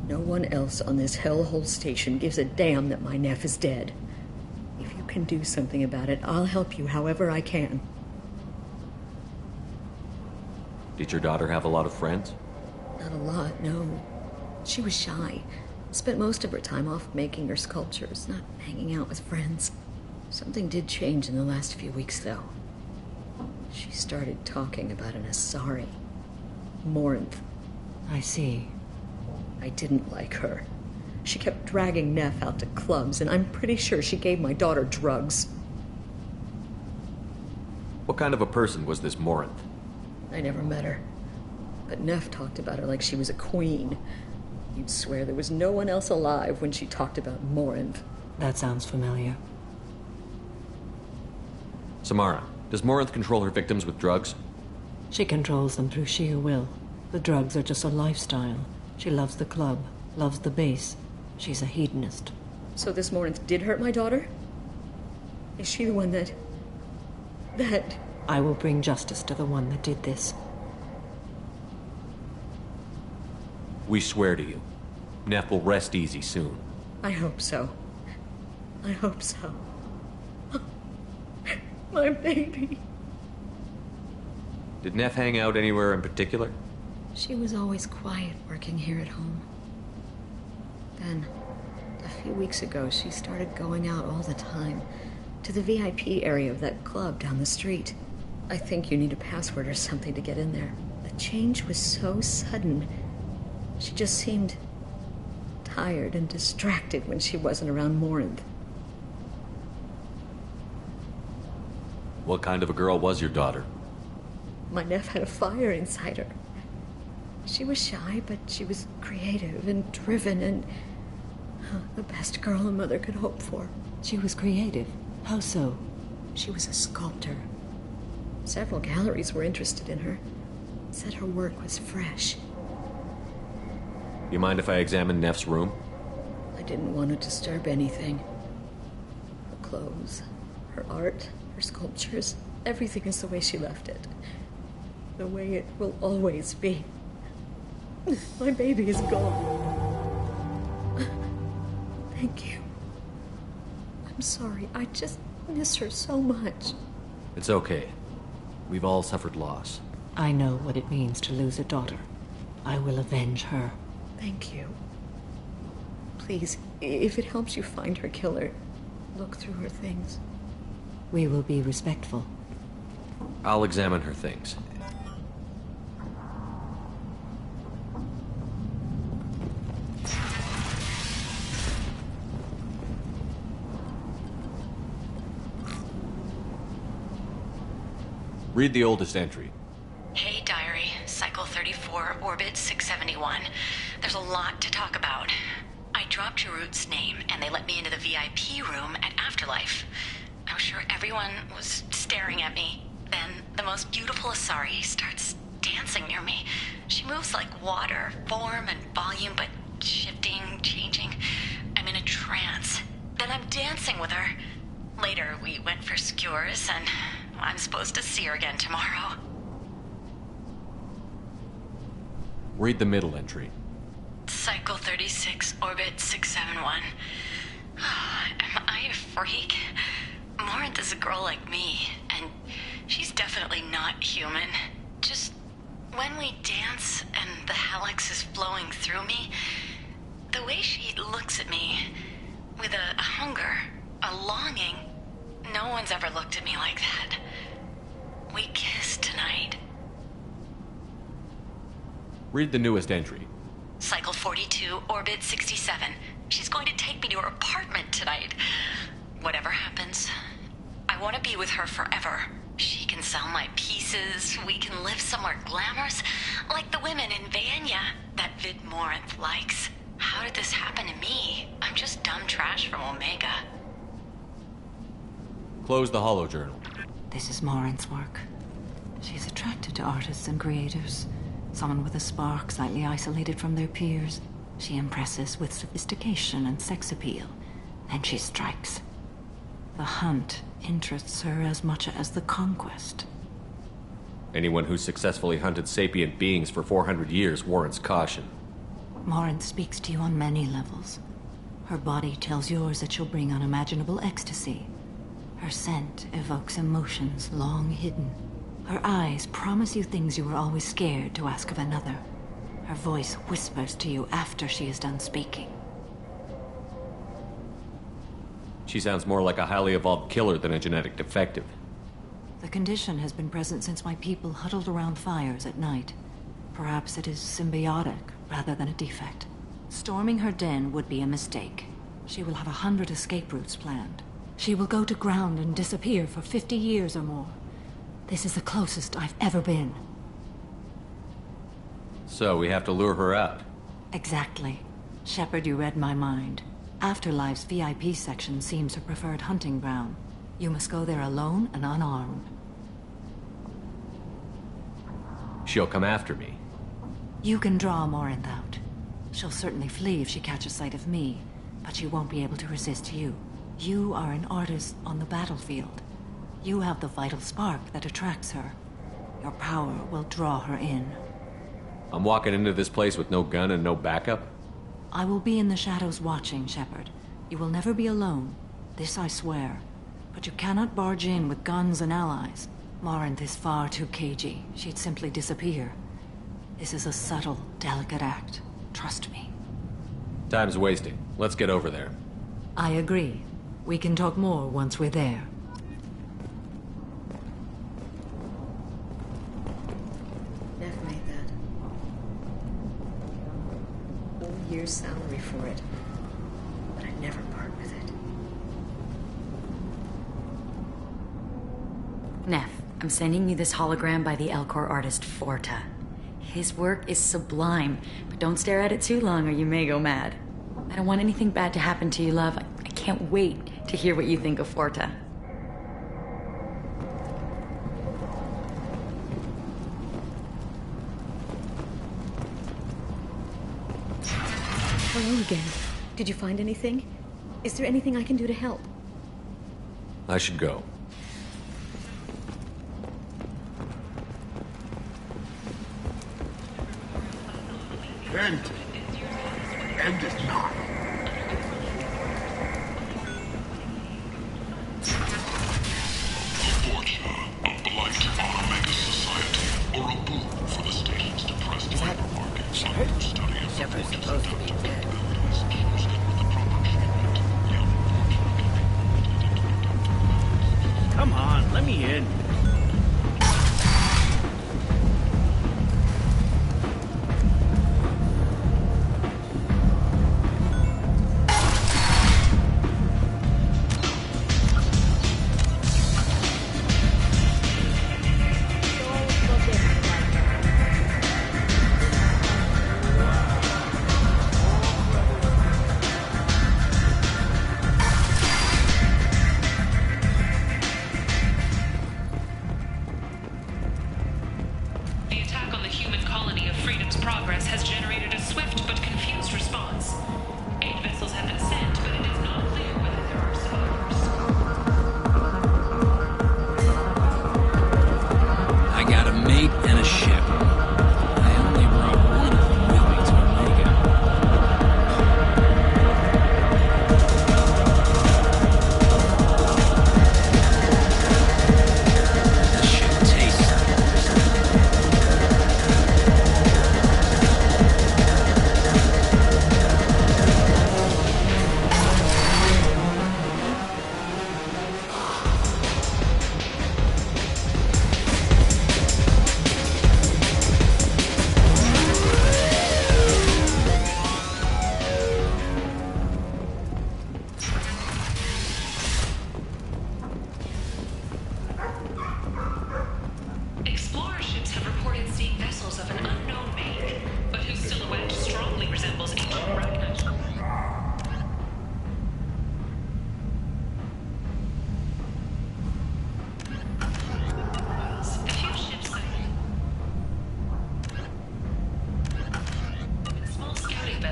No one else on this hellhole station gives a damn that my nephew is dead. If you can do something about it, I'll help you however I can. Did your daughter have a lot of friends? Not a lot, no. She was shy. Spent most of her time off making her sculptures, not hanging out with friends. Something did change in the last few weeks, though. She started talking about an Asari. Morinth. I see. I didn't like her. She kept dragging Neff out to clubs, and I'm pretty sure she gave my daughter drugs. What kind of a person was this Morinth? I never met her. But Neff talked about her like she was a queen. You'd swear there was no one else alive when she talked about Morinth. That sounds familiar. Samara, does Morinth control her victims with drugs? She controls them through sheer will. The drugs are just a lifestyle. She loves the club, loves the base. She's a hedonist. So this Morinth did hurt my daughter? Is she the one that... I will bring justice to the one that did this. We swear to you. Neff will rest easy soon. I hope so. I hope so. My baby. Did Neff hang out anywhere in particular? She was always quiet working here at home. Then, a few weeks ago, she started going out all the time. To the VIP area of that club down the street. I think you need a password or something to get in there. The change was so sudden. She just seemed tired and distracted when she wasn't around Morinth. What kind of a girl was your daughter? My nephew had a fire inside her. She was shy, but she was creative and driven and the best girl a mother could hope for. She was creative. How so? She was a sculptor. Several galleries were interested in her. Said her work was fresh. You mind if I examine Neff's room? I didn't want to disturb anything. Her clothes, her art, her sculptures, everything is the way she left it. The way it will always be. My baby is gone. Thank you. I'm sorry. I just miss her so much. It's okay. We've all suffered loss. I know what it means to lose a daughter. I will avenge her. Thank you. Please, if it helps you find her killer, look through her things. We will be respectful. I'll examine her things. Read the oldest entry. Hey, Diary. Cycle 34, Orbit 671. There's a lot to talk about. I dropped your root's name, and they let me into the VIP room at Afterlife. I was sure everyone was staring at me. Then the most beautiful Asari starts dancing near me. She moves like water, form and volume, but shifting, changing. I'm in a trance. Then I'm dancing with her. Later, we went for skewers, and I'm supposed to see her again tomorrow. Read the middle entry. Cycle 36, Orbit 671. Am I a freak? Morinth is a girl like me, and she's definitely not human. Just when we dance and the Hallex is flowing through me, the way she looks at me, with a hunger, a longing, no one's ever looked at me like that. We kissed tonight. Read the newest entry. Cycle 42, Orbit 67. She's going to take me to her apartment tonight. Whatever happens, I want to be with her forever. She can sell my pieces. We can live somewhere glamorous, like the women in Vanya that Vid Morinth likes. How did this happen to me? I'm just dumb trash from Omega. Close the holojournal. This is Morinth's work. She's attracted to artists and creators. Someone with a spark, slightly isolated from their peers. She impresses with sophistication and sex appeal. Then she strikes. The hunt interests her as much as the conquest. Anyone who's successfully hunted sapient beings for 400 years warrants caution. Morinth speaks to you on many levels. Her body tells yours that she'll bring unimaginable ecstasy. Her scent evokes emotions long hidden. Her eyes promise you things you were always scared to ask of another. Her voice whispers to you after she is done speaking. She sounds more like a highly evolved killer than a genetic defective. The condition has been present since my people huddled around fires at night. Perhaps it is symbiotic rather than a defect. Storming her den would be a mistake. She will have 100 escape routes planned. She will go to ground and disappear for 50 years or more. This is the closest I've ever been. So we have to lure her out. Exactly. Shepard, you read my mind. Afterlife's VIP section seems her preferred hunting ground. You must go there alone and unarmed. She'll come after me. You can draw Morinth out. She'll certainly flee if she catches sight of me, but she won't be able to resist you. You are an artist on the battlefield. You have the vital spark that attracts her. Your power will draw her in. I'm walking into this place with no gun and no backup? I will be in the shadows watching, Shepard. You will never be alone. This I swear. But you cannot barge in with guns and allies. Morinth is far too cagey. She'd simply disappear. This is a subtle, delicate act. Trust me. Time's wasting. Let's get over there. I agree. We can talk more once we're there. Neff made that. Whole year's salary for it. But I'd never part with it. Neff, I'm sending you this hologram by the Elcor artist Forta. His work is sublime, but don't stare at it too long or you may go mad. I don't want anything bad to happen to you, love. I can't wait to hear what you think of Forta. Hello again. Did you find anything? Is there anything I can do to help? I should go. End it now. A fortune, a blight on Omega society, or a boon for the station's depressed labor markets under study of the supposed to be dead. Come on, let me in.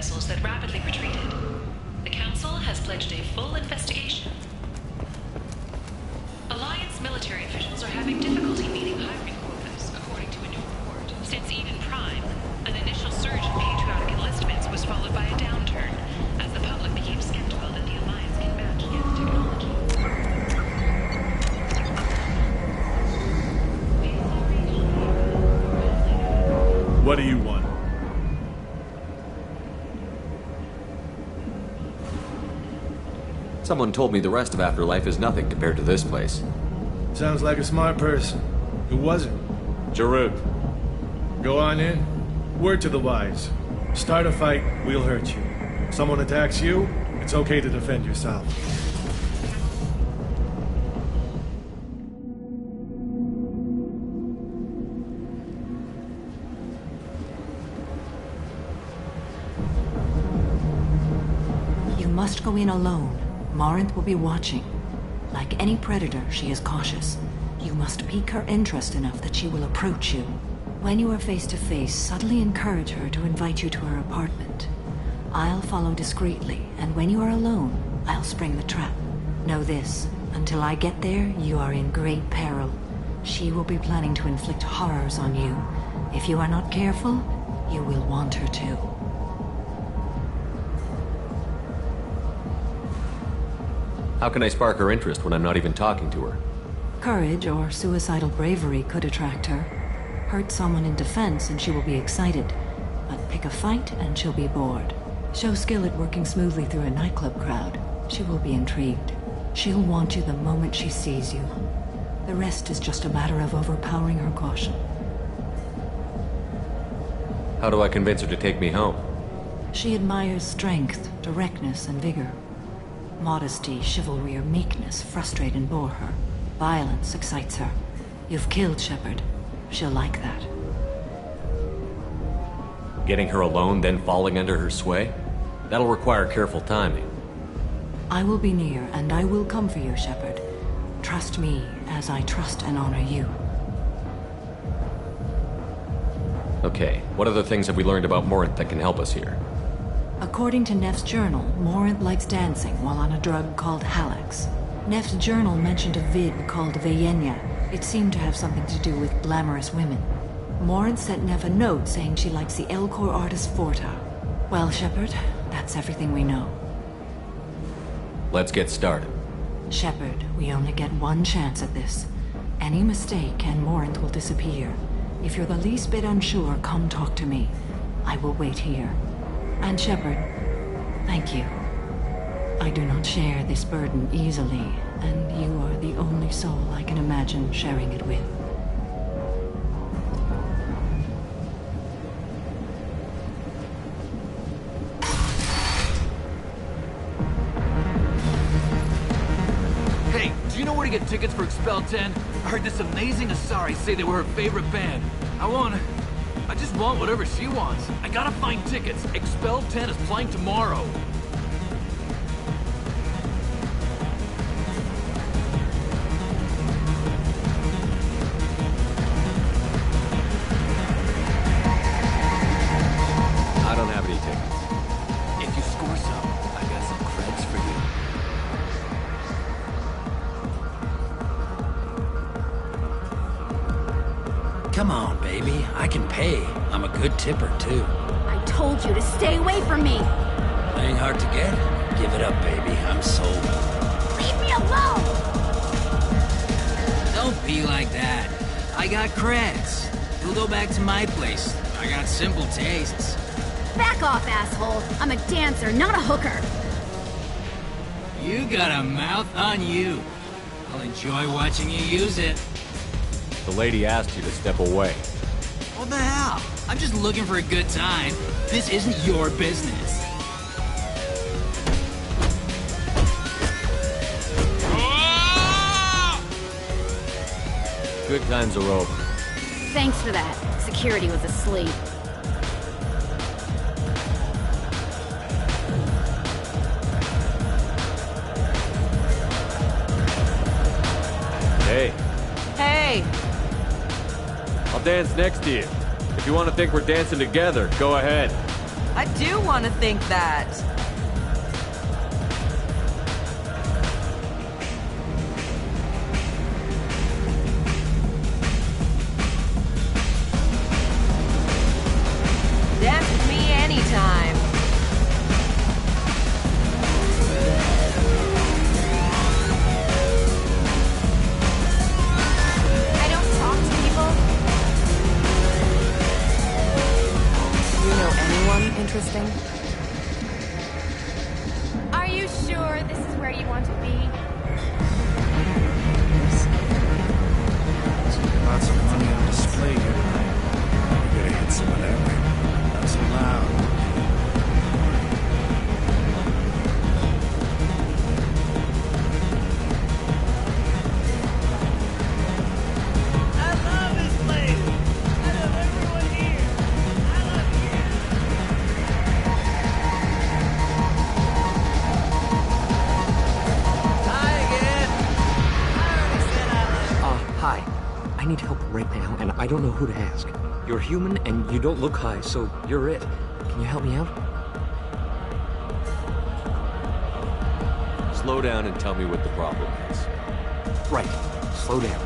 vessels that rapidly retreated. The Council has pledged a full investigation. Alliance military officials are having difficulty meeting hiring quotas, according to a new report. Since Eden Prime, an initial surge in patriotic enlistments was followed by a downturn, as the public became skeptical that the Alliance can match Geth technology. What do you want? Someone told me the rest of Afterlife is nothing compared to this place. Sounds like a smart person. Who was it? Jarut. Go on in. Word to the wise. Start a fight, we'll hurt you. If someone attacks you, it's okay to defend yourself. You must go in alone. Morinth will be watching. Like any predator, she is cautious. You must pique her interest enough that she will approach you. When you are face to face, subtly encourage her to invite you to her apartment. I'll follow discreetly, and when you are alone, I'll spring the trap. Know this, until I get there, you are in great peril. She will be planning to inflict horrors on you. If you are not careful, you will want her to. How can I spark her interest when I'm not even talking to her? Courage or suicidal bravery could attract her. Hurt someone in defense and she will be excited. But pick a fight and she'll be bored. Show skill at working smoothly through a nightclub crowd. She will be intrigued. She'll want you the moment she sees you. The rest is just a matter of overpowering her caution. How do I convince her to take me home? She admires strength, directness, and vigor. Modesty, chivalry, or meekness frustrate and bore her. Violence excites her. You've killed Shepard. She'll like that. Getting her alone, then falling under her sway? That'll require careful timing. I will be near, and I will come for you, Shepard. Trust me, as I trust and honor you. Okay, what other things have we learned about Morinth that can help us here? According to Neff's journal, Morinth likes dancing while on a drug called Halax. Neff's journal mentioned a vid called Vayenya. It seemed to have something to do with glamorous women. Morinth sent Neff a note saying she likes the Elcor artist Forta. Well, Shepard, that's everything we know. Let's get started. Shepard, we only get one chance at this. Any mistake and Morinth will disappear. If you're the least bit unsure, come talk to me. I will wait here. And Shepard, thank you. I do not share this burden easily, and you are the only soul I can imagine sharing it with. Hey, do you know where to get tickets for Expel 10? I heard this amazing Asari say they were her favorite band. I just want whatever she wants. I gotta find tickets. Expel 10 is playing tomorrow. I don't have any tickets. If you score some, I got some creds for you. Come on, baby. I can pay. I'm a good tipper, too. I told you to stay away from me! Playing hard to get? Give it up, baby. I'm sold. Leave me alone! Don't be like that. I got creds. You'll go back to my place. I got simple tastes. Back off, asshole! I'm a dancer, not a hooker! You got a mouth on you. I'll enjoy watching you use it. The lady asked you to step away. What the hell? I'm just looking for a good time. This isn't your business. Good times are over. Thanks for that. Security was asleep. Hey. Hey! I'll dance next to you. If you want to think we're dancing together, go ahead. I do want to think that. Dance with me anytime. I don't talk to people. Do you know anyone interesting? Are you sure this is where you want to be? Lots of money on display here tonight. You gotta hit some of that way. Not so loud. I love this place. I love everyone here. I love you. Hi again. I already said I love you. Hi. I need help right now, and I don't know who to ask. You're human, and you don't look high, so you're it. Can you help me out? Slow down and tell me what the problem is. Right. Slow down.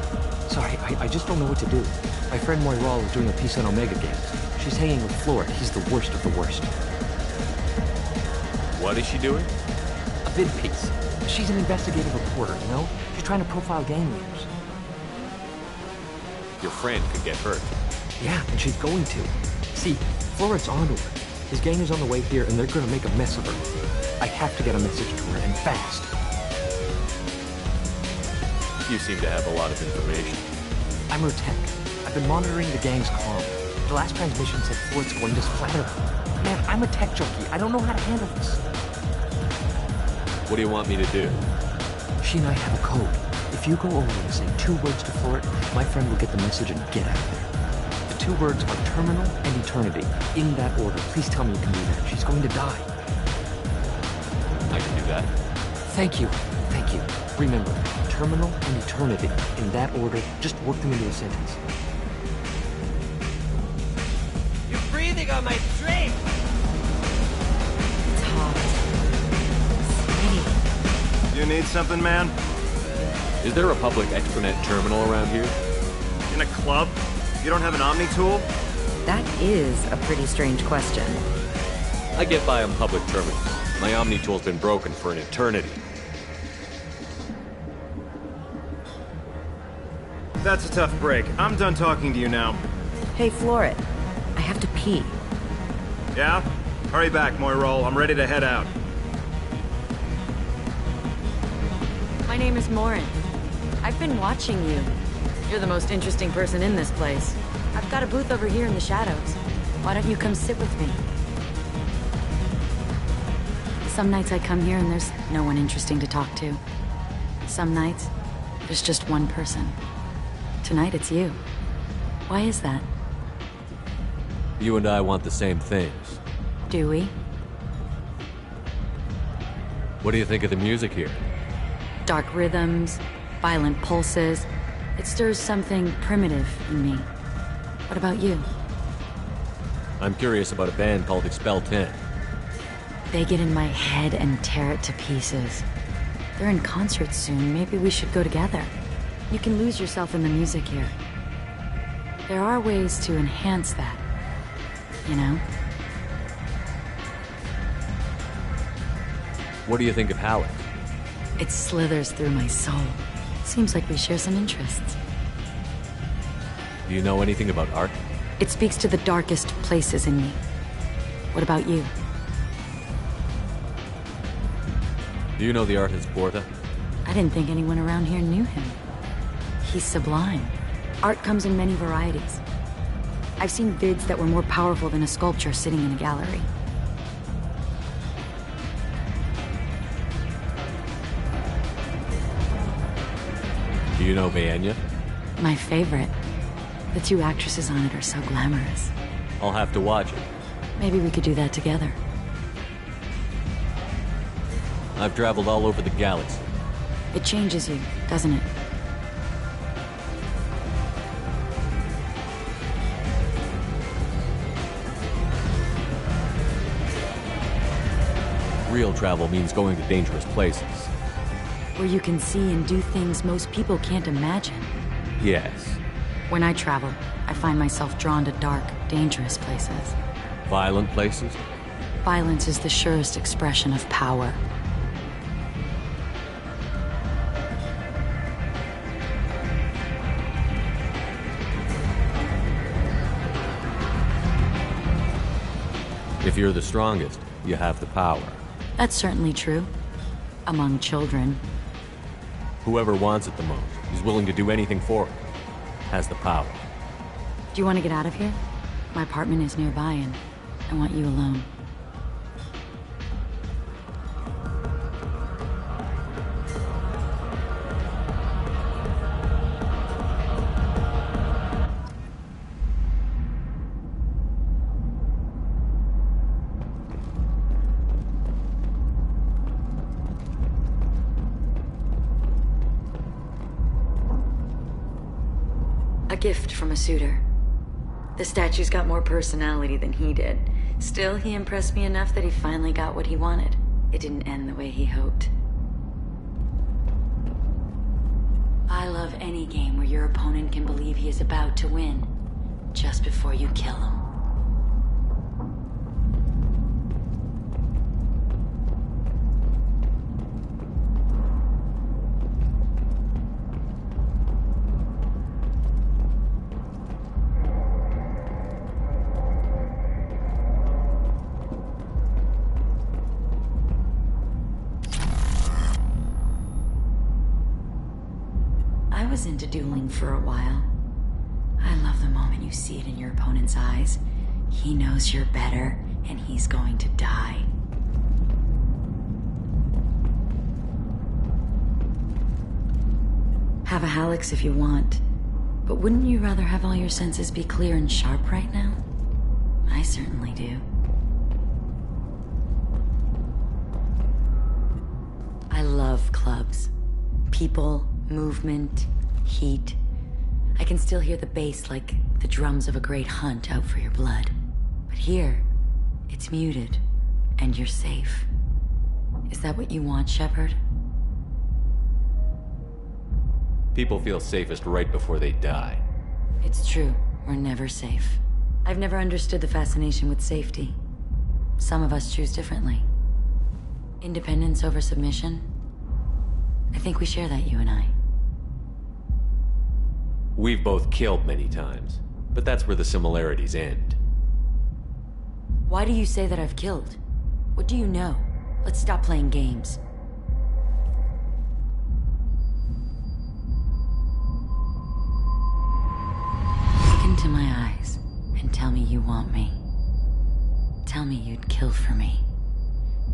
Sorry, I just don't know what to do. My friend Moiral is doing a piece on Omega Games. She's hanging with Florid. He's the worst of the worst. What is she doing? A vid piece. She's an investigative reporter, you know? She's trying to profile gang leaders. Your friend could get hurt. Yeah, and she's going to. See, Florid's onto her. His gang is on the way here, and they're gonna make a mess of her. I have to get a message to her, and fast. You seem to have a lot of information. I'm her tech. I've been monitoring the gang's comm. The last transmission said Floyd's going to splatter her. Man, I'm a tech junkie. I don't know how to handle this. What do you want me to do? She and I have a code. If you go over and say 2 words to Floyd, my friend will get the message and get out of there. The 2 words are terminal and eternity. In that order. Please tell me you can do that. She's going to die. I can do that. Thank you. Thank you. Remember, terminal and eternity. In that order, just work them into a sentence. You're breathing on my drink. It's hot. Sweaty. You need something, man? Is there a public extranet terminal around here? In a club? You don't have an Omni tool? That is a pretty strange question. I get by on public terminals. My Omni tool's been broken for an eternity. That's a tough break. I'm done talking to you now. Hey, Florid. I have to pee. Yeah? Hurry back, Moiral. I'm ready to head out. My name is Morin. I've been watching you. You're the most interesting person in this place. I've got a booth over here in the shadows. Why don't you come sit with me? Some nights I come here and there's no one interesting to talk to. Some nights, there's just one person. Tonight it's you. Why is that? You and I want the same things. Do we? What do you think of the music here? Dark rhythms, violent pulses. It stirs something primitive in me. What about you? I'm curious about a band called Expel 10. They get in my head and tear it to pieces. They're in concert soon. Maybe we should go together. You can lose yourself in the music here. There are ways to enhance that, you know? What do you think of Halleck? It slithers through my soul. Seems like we share some interests. Do you know anything about art? It speaks to the darkest places in me. What about you? Do you know the artist Porta? I didn't think anyone around here knew him. He's sublime. Art comes in many varieties. I've seen vids that were more powerful than a sculpture sitting in a gallery. Do you know Vaenya? My favorite. The 2 actresses on it are so glamorous. I'll have to watch it. Maybe we could do that together. I've traveled all over the galaxy. It changes you, doesn't it? Real travel means going to dangerous places. Where you can see and do things most people can't imagine. Yes. When I travel, I find myself drawn to dark, dangerous places. Violent places? Violence is the surest expression of power. If you're the strongest, you have the power. That's certainly true. Among children. Whoever wants it the most, is willing to do anything for it, has the power. Do you want to get out of here? My apartment is nearby and I want you alone. A gift from a suitor. The statue's got more personality than he did. Still, he impressed me enough that he finally got what he wanted. It didn't end the way he hoped. I love any game where your opponent can believe he is about to win, just before you kill him. I was into dueling for a while. I love the moment you see it in your opponent's eyes. He knows you're better, and he's going to die. Have a Hallex if you want, but wouldn't you rather have all your senses be clear and sharp right now? I certainly do. I love clubs. People, movement, heat. I can still hear the bass like the drums of a great hunt out for your blood. But here, it's muted, and you're safe. Is that what you want, Shepard? People feel safest right before they die. It's true. We're never safe. I've never understood the fascination with safety. Some of us choose differently. Independence over submission? I think we share that, you and I. We've both killed many times, but that's where the similarities end. Why do you say that I've killed? What do you know? Let's stop playing games. Look into my eyes and tell me you want me. Tell me you'd kill for me.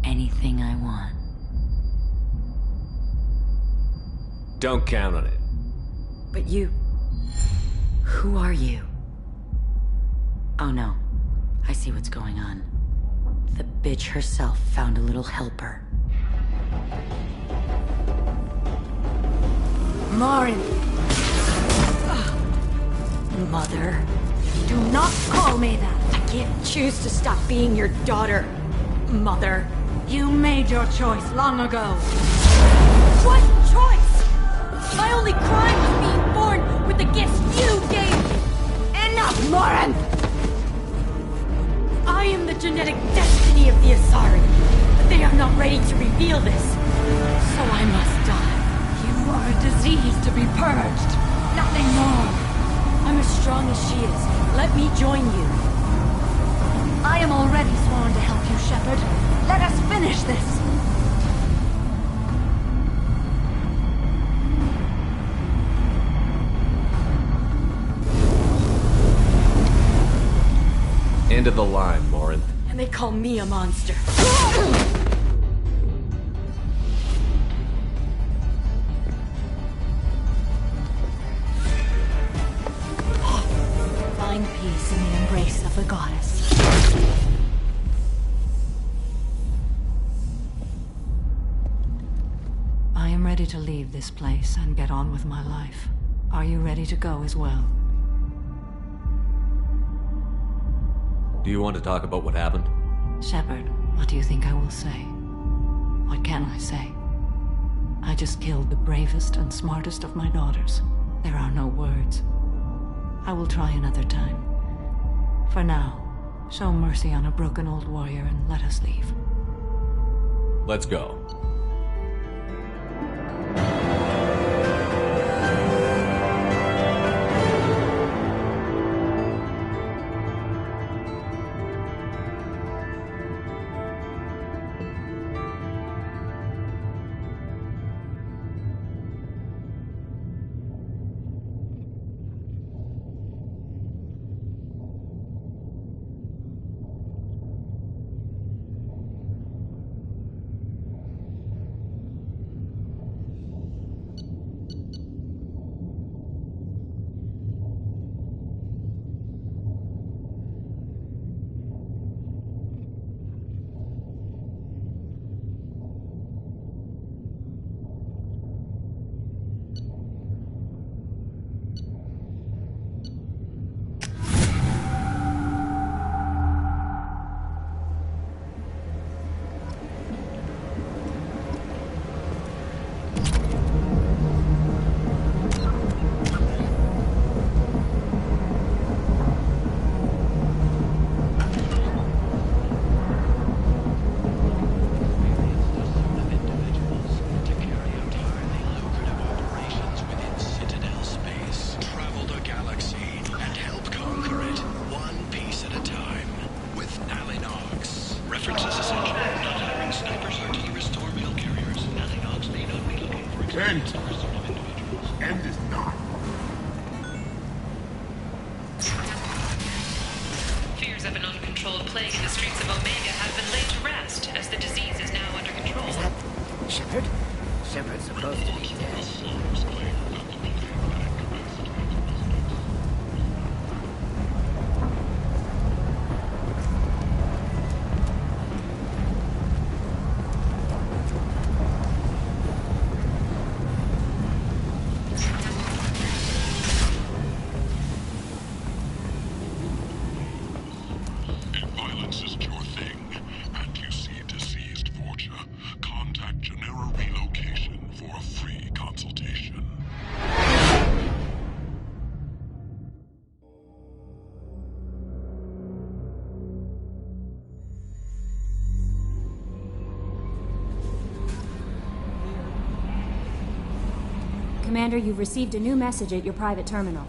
Anything I want. Don't count on it. But you... Who are you? Oh no. I see what's going on. The bitch herself found a little helper. Marin! Mother. Do not call me that! I can't choose to stop being your daughter. Mother. You made your choice long ago. What choice? My only crime was being born with the gifts you gave me! Enough, Marin! I am the genetic destiny of the Asari, but they are not ready to reveal this. So I must die. You are a disease to be purged. Nothing more. I'm as strong as she is. Let me join you. I am already sworn to help you, Shepard. Let us finish this. End of the line, Morin. And they call me a monster. Find peace in the embrace of the goddess. I am ready to leave this place and get on with my life. Are you ready to go as well? Do you want to talk about what happened? Shepard, what do you think I will say? What can I say? I just killed the bravest and smartest of my daughters. There are no words. I will try another time. For now, show mercy on a broken old warrior and let us leave. Let's go. End is not. Fears of an uncontrolled plague in the streets of Omega have been laid to rest, as the disease is now under control. Is that Shepard? Shepard's supposed to be dead. Commander, you've received a new message at your private terminal.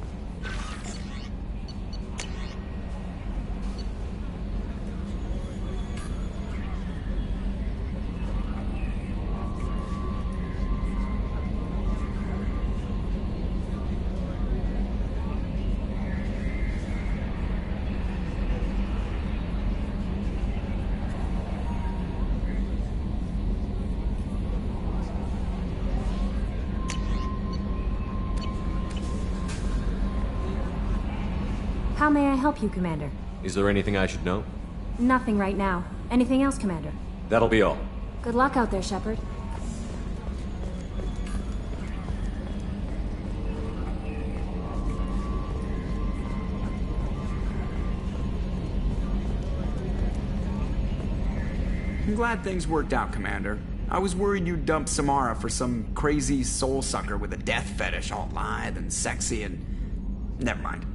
How may I help you, Commander? Is there anything I should know? Nothing right now. Anything else, Commander? That'll be all. Good luck out there, Shepard. I'm glad things worked out, Commander. I was worried you'd dump Samara for some crazy soul sucker with a death fetish, all lithe and sexy and... Never mind.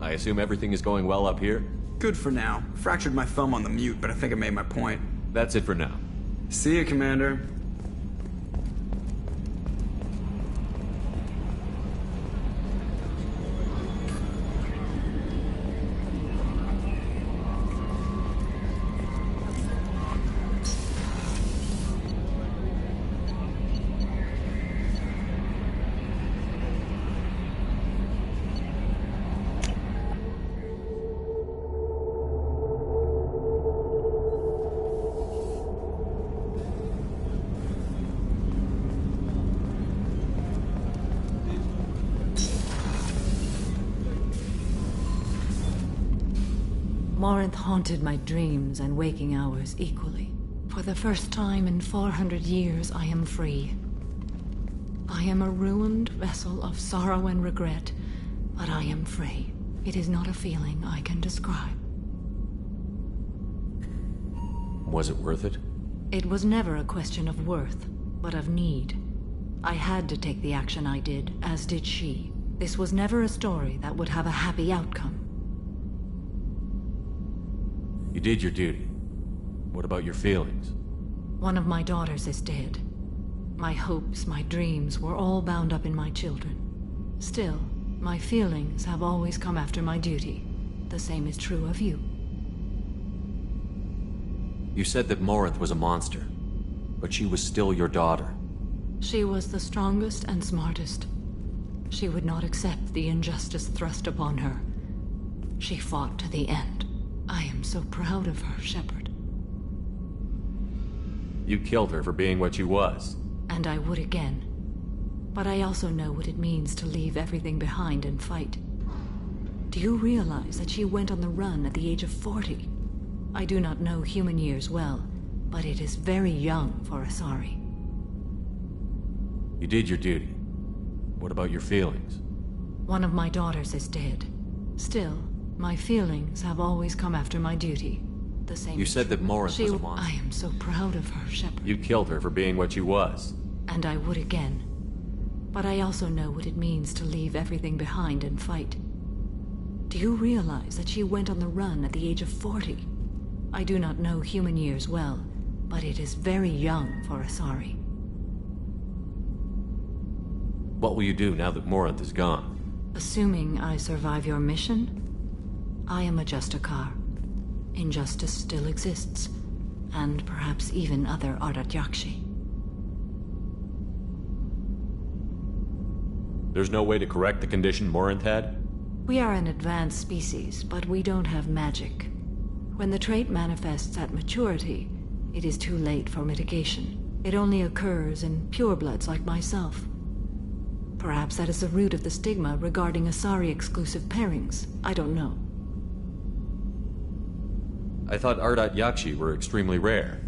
I assume everything is going well up here? Good for now. Fractured my thumb on the mute, but I think I made my point. That's it for now. See you, Commander. Morinth haunted my dreams and waking hours equally. For the first time in 400 years, I am free. I am a ruined vessel of sorrow and regret, but I am free. It is not a feeling I can describe. Was it worth it? It was never a question of worth, but of need. I had to take the action I did, as did she. This was never a story that would have a happy outcome. You did your duty. What about your feelings? One of my daughters is dead. My hopes, my dreams were all bound up in my children. Still, my feelings have always come after my duty. The same is true of you. You said that Morinth was a monster, but she was still your daughter. She was the strongest and smartest. She would not accept the injustice thrust upon her. She fought to the end. I am so proud of her, Shepard. You killed her for being what she was. And I would again. But I also know what it means to leave everything behind and fight. Do you realize that she went on the run at the age of 40? I do not know human years well, but it is very young for Asari. You did your duty. What about your feelings? One of my daughters is dead. Still, my feelings have always come after my duty. The same. You said that Morinth was a monster. I am so proud of her, Shepard. You killed her for being what she was. And I would again. But I also know what it means to leave everything behind and fight. Do you realize that she went on the run at the age of 40? I do not know human years well, but it is very young for Asari. What will you do now that Morinth is gone? Assuming I survive your mission, I am a Justikar. Injustice still exists, and perhaps even other Ardat Yakshi. There's no way to correct the condition Morinth had? We are an advanced species, but we don't have magic. When the trait manifests at maturity, it is too late for mitigation. It only occurs in purebloods like myself. Perhaps that is the root of the stigma regarding Asari-exclusive pairings. I don't know. I thought Ardat Yakshi were extremely rare.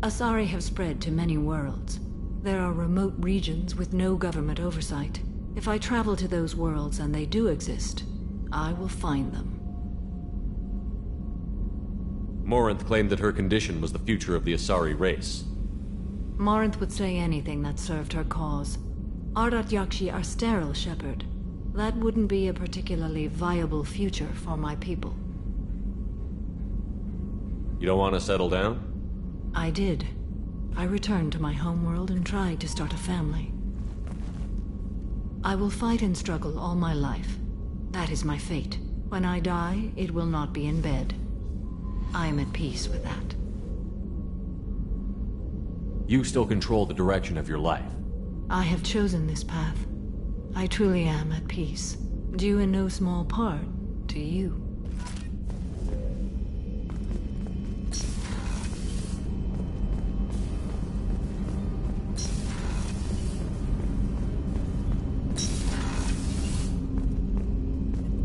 Asari have spread to many worlds. There are remote regions with no government oversight. If I travel to those worlds and they do exist, I will find them. Morinth claimed that her condition was the future of the Asari race. Morinth would say anything that served her cause. Ardat Yakshi are sterile, Shepard. That wouldn't be a particularly viable future for my people. You don't want to settle down? I did. I returned to my homeworld and tried to start a family. I will fight and struggle all my life. That is my fate. When I die, it will not be in bed. I am at peace with that. You still control the direction of your life. I have chosen this path. I truly am at peace. Due in no small part to you.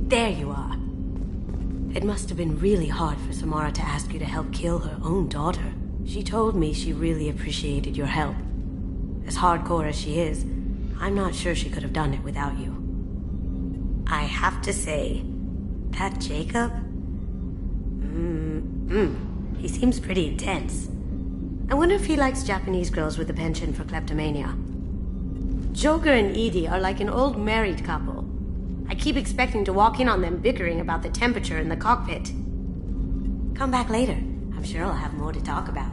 There you are. It must have been really hard for Samara to ask you to help kill her own daughter. She told me she really appreciated your help. As hardcore as she is, I'm not sure she could have done it without you. I have to say, that Jacob? He seems pretty intense. I wonder if he likes Japanese girls with a penchant for kleptomania. Joker and Edie are like an old married couple. I keep expecting to walk in on them bickering about the temperature in the cockpit. Come back later. I'm sure I'll have more to talk about.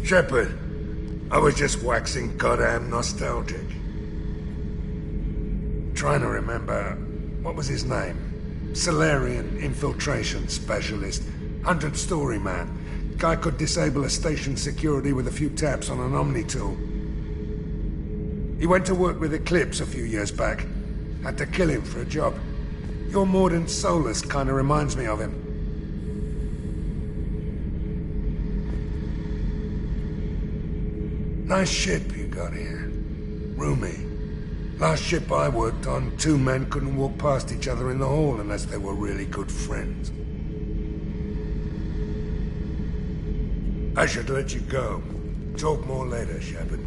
Shepard, I was just waxing goddamn nostalgic. Trying to remember, what was his name? Solarian infiltration specialist, 100-story man. Guy could disable a station security with a few taps on an Omni tool. He went to work with Eclipse a few years back. Had to kill him for a job. Your Mordant Solus kind of reminds me of him. Nice ship you got here. Roomy. Last ship I worked on, 2 men couldn't walk past each other in the hall unless they were really good friends. I should let you go. Talk more later, Shepard.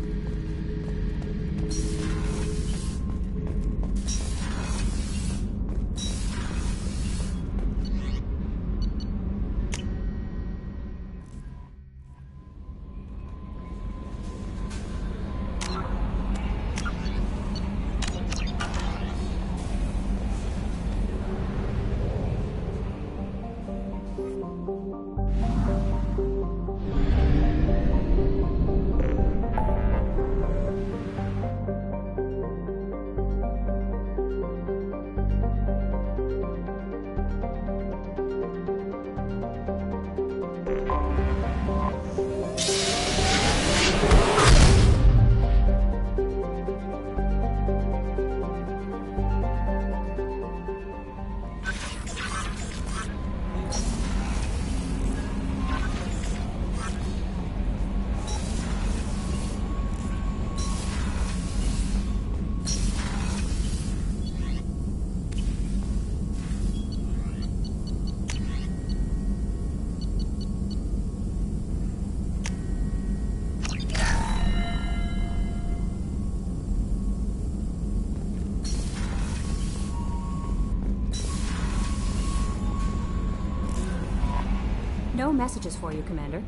No messages for you, Commander.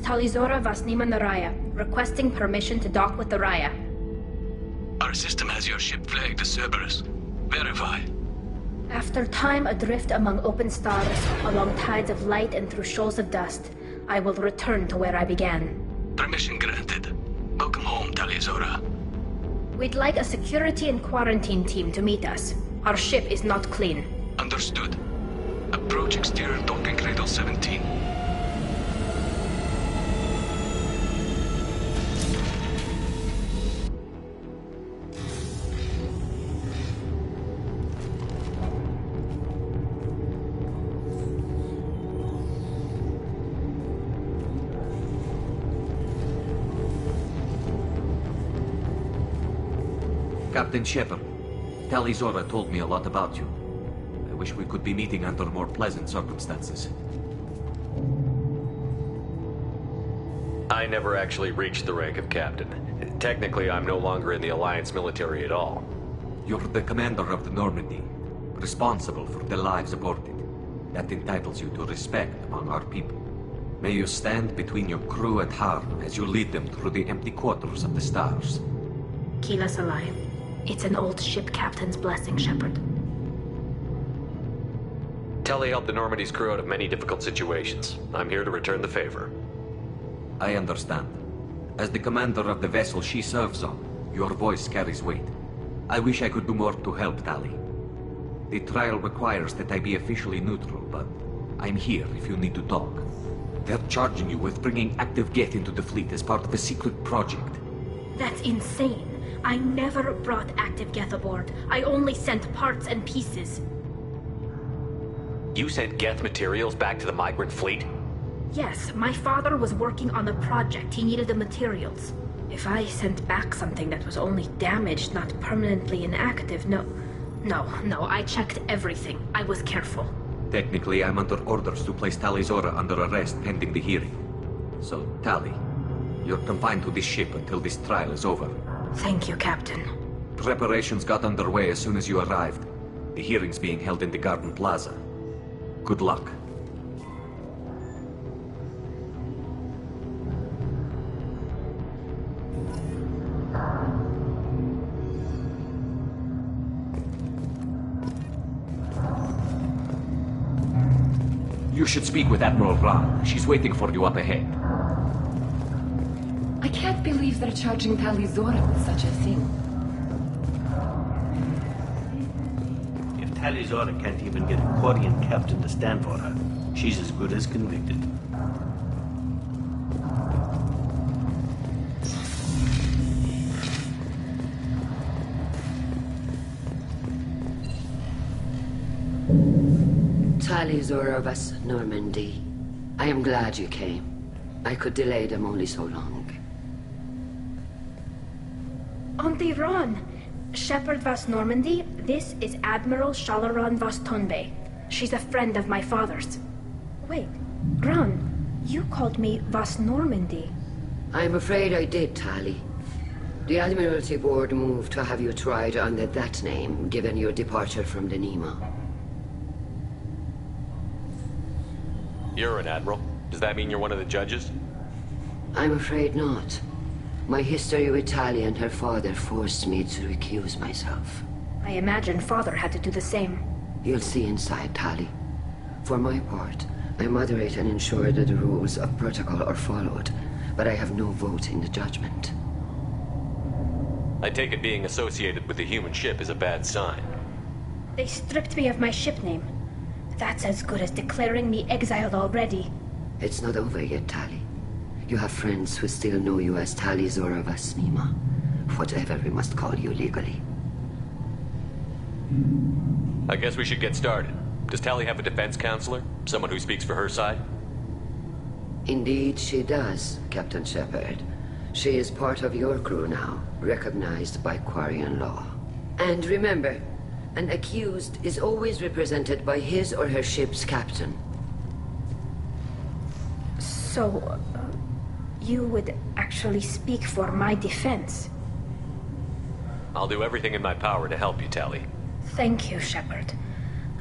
Talizora Vasnima Naraya, requesting permission to dock with the Raya. Our system has your ship flagged as Cerberus. Verify. After time adrift among open stars, along tides of light and through shoals of dust, I will return to where I began. Permission granted. Welcome home, Talizora. We'd like a security and quarantine team to meet us. Our ship is not clean. Understood. Approach exterior docking cradle 17. Captain Shepard, Talizora told me a lot about you. I wish we could be meeting under more pleasant circumstances. I never actually reached the rank of captain. Technically, I'm no longer in the Alliance military at all. You're the commander of the Normandy, responsible for the lives aborted. That entitles you to respect among our people. May you stand between your crew and harm as you lead them through the empty quarters of the stars. Keep us alive. It's an old ship captain's blessing, Shepard. Telly helped the Normandy's crew out of many difficult situations. I'm here to return the favor. I understand. As the commander of the vessel she serves on, your voice carries weight. I wish I could do more to help, Tali. The trial requires that I be officially neutral, but I'm here if you need to talk. They're charging you with bringing active Geth into the fleet as part of a secret project. That's insane. I never brought active Geth aboard. I only sent parts and pieces. You sent Geth materials back to the migrant fleet? Yes, my father was working on a project. He needed the materials. If I sent back something that was only damaged, not permanently inactive, no, I checked everything. I was careful. Technically, I'm under orders to place Talizora under arrest pending the hearing. So, Tali, you're confined to this ship until this trial is over. Thank you, Captain. Preparations got underway as soon as you arrived. The hearing's being held in the Garden Plaza. Good luck. You should speak with Admiral Ran. She's waiting for you up ahead. I can't believe they're charging Talizora with such a thing. If Talizora can't even get a Quarian captain to stand for her, she's as good as convicted. Talizora of us, Normandy. I am glad you came. I could delay them only so long. Auntie Ron! Shepard Vas Normandy, this is Admiral Shalaran Vas Tonbe. She's a friend of my father's. Wait, Ron, you called me Vas Normandy. I'm afraid I did, Tali. The Admiralty Board moved to have you tried under that name, given your departure from the Nima. You're an admiral. Does that mean you're one of the judges? I'm afraid not. My history with Tali and her father forced me to recuse myself. I imagine father had to do the same. You'll see inside, Tali. For my part, I moderate and ensure that the rules of protocol are followed, but I have no vote in the judgment. I take it being associated with the human ship is a bad sign. They stripped me of my ship name. That's as good as declaring me exiled already. It's not over yet, Tali. You have friends who still know you as Talizora Vas Nima. Whatever we must call you legally. I guess we should get started. Does Tali have a defense counselor? Someone who speaks for her side? Indeed she does, Captain Shepard. She is part of your crew now, recognized by Quarian law. And remember, an accused is always represented by his or her ship's captain. So, you would actually speak for my defense? I'll do everything in my power to help you, Tali. Thank you, Shepard.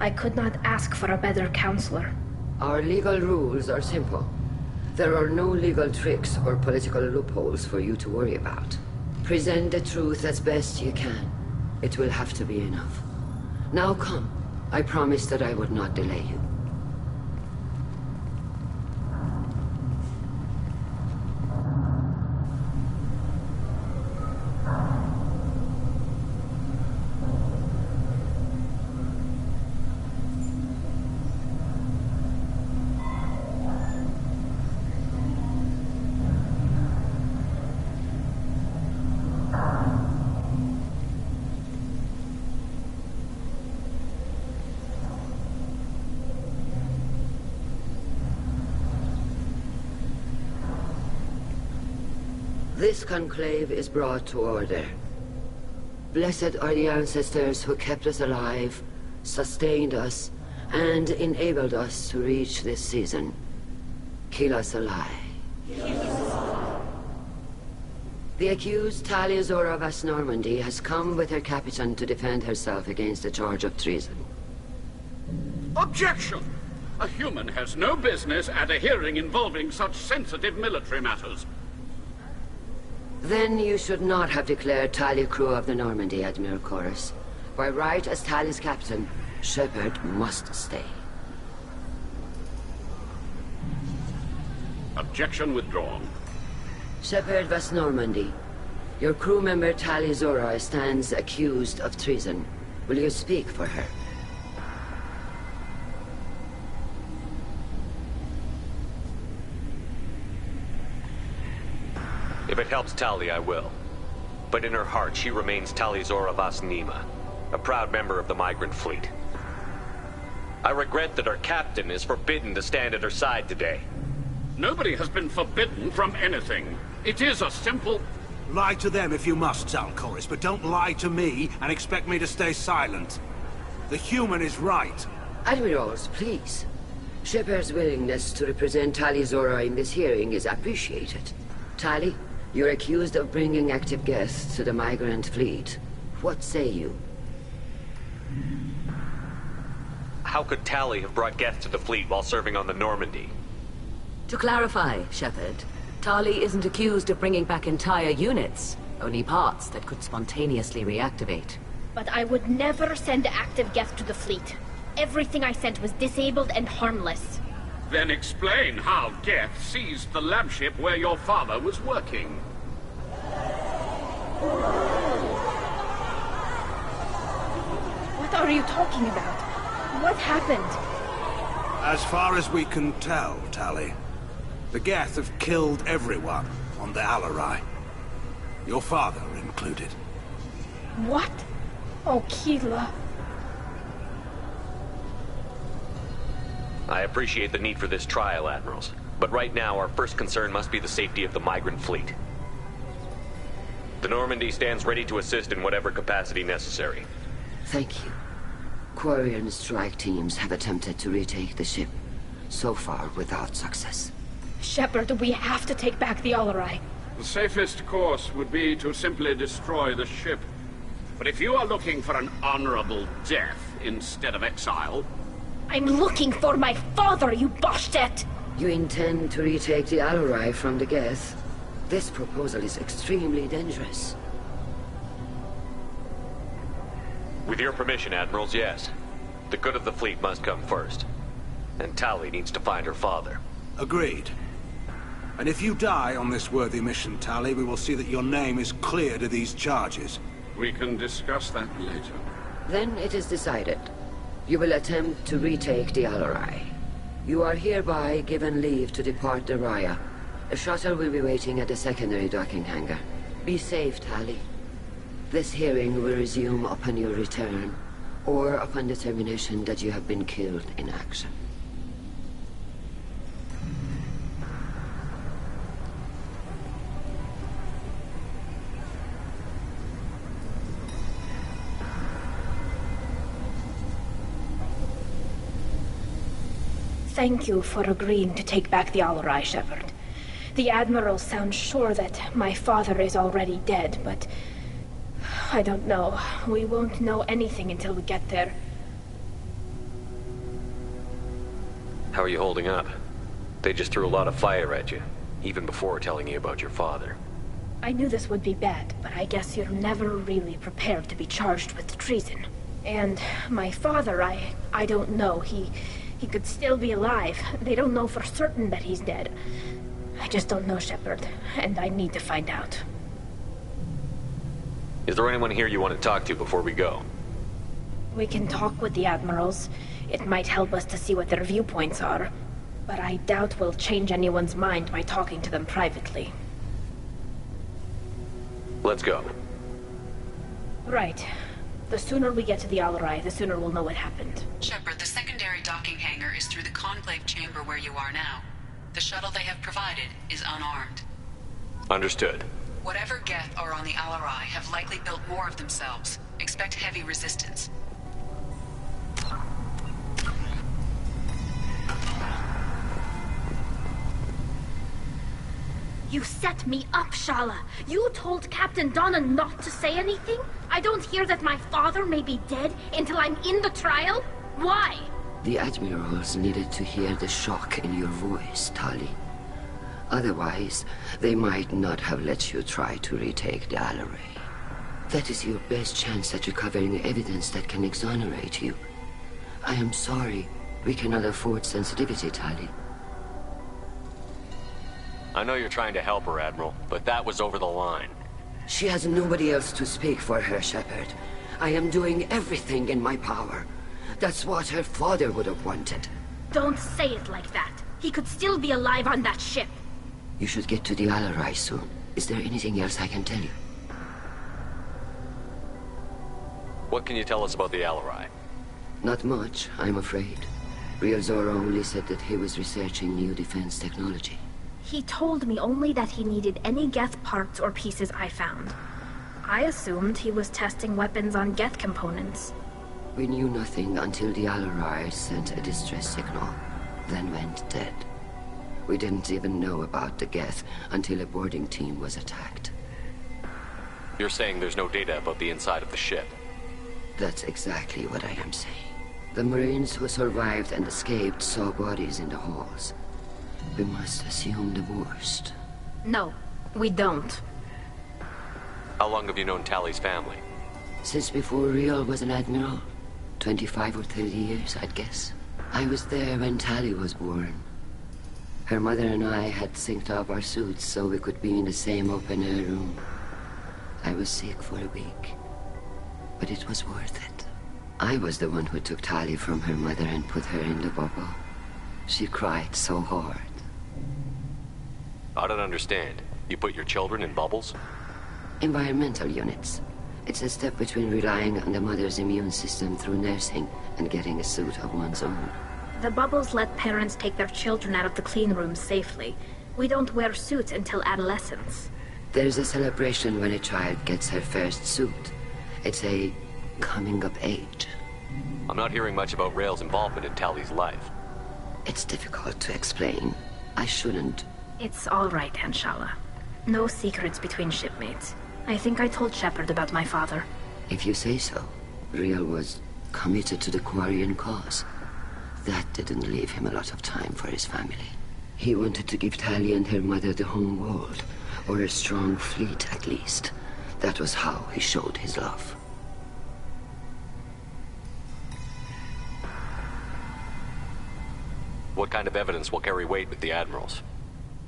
I could not ask for a better counselor. Our legal rules are simple. There are no legal tricks or political loopholes for you to worry about. Present the truth as best you can. It will have to be enough. Now come. I promised that I would not delay you. This conclave is brought to order. Blessed are the ancestors who kept us alive, sustained us, and enabled us to reach this season. Keep us alive. The accused Taliazora Vas Normandy has come with her captain to defend herself against a charge of treason. Objection! A human has no business at a hearing involving such sensitive military matters. Then you should not have declared Tali crew of the Normandy, Admiral Chorus. By right as Tali's captain, Shepard must stay. Objection withdrawn. Shepard Vas Normandy, your crew member Tali Zora stands accused of treason. Will you speak for her? If it helps Tali, I will. But in her heart, she remains Tali'Zorah Vas Nema, a proud member of the migrant fleet. I regret that her captain is forbidden to stand at her side today. Nobody has been forbidden from anything. It is a simple... Lie to them if you must, Zalcoris, but don't lie to me and expect me to stay silent. The human is right. Admirals, please. Shepard's willingness to represent Tali Zora in this hearing is appreciated. Tali, you're accused of bringing active guests to the migrant fleet. What say you? How could Tali have brought guests to the fleet while serving on the Normandy? To clarify, Shepard, Tali isn't accused of bringing back entire units, only parts that could spontaneously reactivate. But I would never send active guests to the fleet. Everything I sent was disabled and harmless. Then explain how Geth seized the lab ship where your father was working. What are you talking about? What happened? As far as we can tell, Tali, the Geth have killed everyone on the Alarai. Your father included. What? Oh, Keela. I appreciate the need for this trial, Admirals. But right now, our first concern must be the safety of the migrant fleet. The Normandy stands ready to assist in whatever capacity necessary. Thank you. Quarian strike teams have attempted to retake the ship, so far without success. Shepard, we have to take back the Alarai. The safest course would be to simply destroy the ship. But if you are looking for an honorable death instead of exile... I'm looking for my father, you bastet! You intend to retake the Alarai from the Geth? This proposal is extremely dangerous. With your permission, Admirals, yes. The good of the fleet must come first. And Tali needs to find her father. Agreed. And if you die on this worthy mission, Tali, we will see that your name is cleared of these charges. We can discuss that later. Then it is decided. You will attempt to retake the Alarai. You are hereby given leave to depart the Raya. A shuttle will be waiting at the secondary docking hangar. Be safe, Tali. This hearing will resume upon your return, or upon determination that you have been killed in action. Thank you for agreeing to take back the Alarai, Shepard. The Admiral sounds sure that my father is already dead, but... I don't know. We won't know anything until we get there. How are you holding up? They just threw a lot of fire at you, even before telling you about your father. I knew this would be bad, but I guess you're never really prepared to be charged with treason. And my father, I don't know. He could still be alive. They don't know for certain that he's dead. I just don't know, Shepard, and I need to find out. Is there anyone here you want to talk to before we go? We can talk with the admirals. It might help us to see what their viewpoints are. But I doubt we'll change anyone's mind by talking to them privately. Let's go. Right. The sooner we get to the Alarai, the sooner we'll know what happened. Shepard, the secondary docking hangar is through the conclave chamber where you are now. The shuttle they have provided is unarmed. Understood. Whatever Geth are on the Alarai have likely built more of themselves. Expect heavy resistance. You set me up, Shala. You told Captain Donna not to say anything? I don't hear that my father may be dead until I'm in the trial? Why? The admirals needed to hear the shock in your voice, Tali. Otherwise, they might not have let you try to retake the Alarai. That is your best chance at recovering evidence that can exonerate you. I am sorry. We cannot afford sensitivity, Tali. I know you're trying to help her, Admiral, but that was over the line. She has nobody else to speak for her, Shepard. I am doing everything in my power. That's what her father would have wanted. Don't say it like that. He could still be alive on that ship. You should get to the Alarai soon. Is there anything else I can tell you? What can you tell us about the Alarai? Not much, I'm afraid. Real Zora only said that he was researching new defense technology. He told me only that he needed any Geth parts or pieces I found. I assumed he was testing weapons on Geth components. We knew nothing until the Alarai sent a distress signal, then went dead. We didn't even know about the Geth until a boarding team was attacked. You're saying there's no data about the inside of the ship? That's exactly what I am saying. The Marines who survived and escaped saw bodies in the halls. We must assume the worst. No, we don't. How long have you known Tali's family? Since before Real was an admiral. 25 or 30 years, I'd guess. I was there when Tali was born. Her mother and I had synced up our suits so we could be in the same open-air room. I was sick for a week, but it was worth it. I was the one who took Tali from her mother and put her in the bubble. She cried so hard. I don't understand. You put your children in bubbles? Environmental units. It's a step between relying on the mother's immune system through nursing and getting a suit of one's own. The bubbles let parents take their children out of the clean rooms safely. We don't wear suits until adolescence. There's a celebration when a child gets her first suit. It's a coming of age. I'm not hearing much about Rail's involvement in Tali's life. It's difficult to explain. I shouldn't. It's all right, Anshala. No secrets between shipmates. I think I told Shepard about my father. If you say so. Real was committed to the Quarian cause. That didn't leave him a lot of time for his family. He wanted to give Tali and her mother the home world, or a strong fleet at least. That was how he showed his love. What kind of evidence will carry weight with the admirals?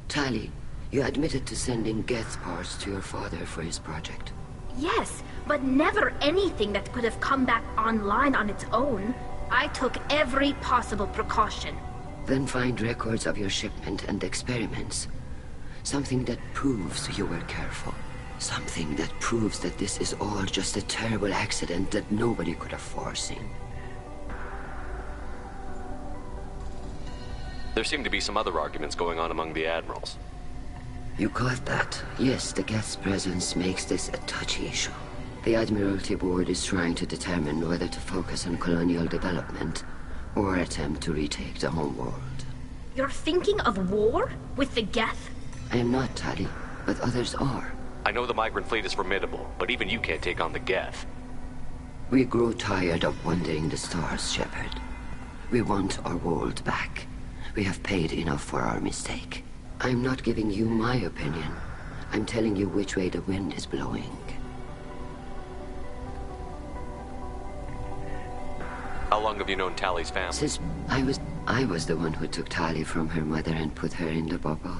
Tali, you admitted to sending Geth parts to your father for his project. Yes, but never anything that could have come back online on its own. I took every possible precaution. Then find records of your shipment and experiments. Something that proves you were careful. Something that proves that this is all just a terrible accident that nobody could have foreseen. There seem to be some other arguments going on among the admirals. You caught that? Yes, the Geth's presence makes this a touchy issue. The Admiralty Board is trying to determine whether to focus on colonial development or attempt to retake the home world. You're thinking of war? With the Geth? I am not, Tali, but others are. I know the migrant fleet is formidable, but even you can't take on the Geth. We grow tired of wandering the stars, Shepard. We want our world back. We have paid enough for our mistake. I'm not giving you my opinion. I'm telling you which way the wind is blowing. long have you known Tally's family? Since I was the one who took Tally from her mother and put her in the bubble.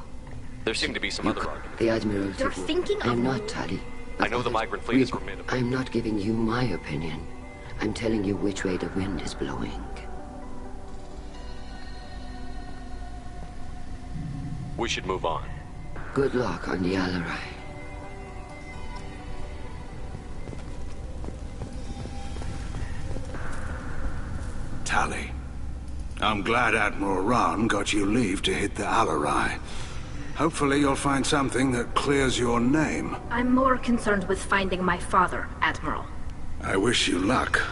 There seem to be some other arguments. The Admiral... You're thinking I'm of... not Tally. I know the migrant fleet is formidable. I'm not giving you my opinion. I'm telling you which way the wind is blowing. We should move on. Good luck on the Alarai. Tally, I'm glad Admiral Rahn got you leave to hit the Alarai. Hopefully you'll find something that clears your name. I'm more concerned with finding my father, Admiral. I wish you luck.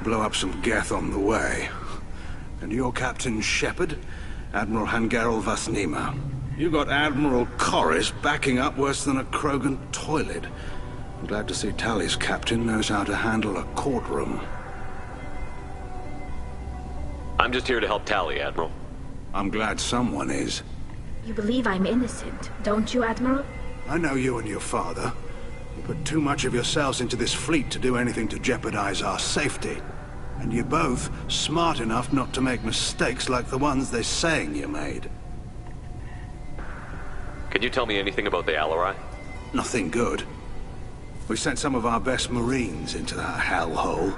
Blow up some Geth on the way. And your Captain Shepard, Admiral Hangarel Vasnima. You got Admiral Corris backing up worse than a Krogan toilet. I'm glad to see Tally's captain knows how to handle a courtroom. I'm just here to help Tally, Admiral. I'm glad someone is. You believe I'm innocent, don't you, Admiral? I know you and your father. You put too much of yourselves into this fleet to do anything to jeopardize our safety. And you're both smart enough not to make mistakes like the ones they're saying you made. Can you tell me anything about the Alarai? Nothing good. We sent some of our best Marines into that hellhole.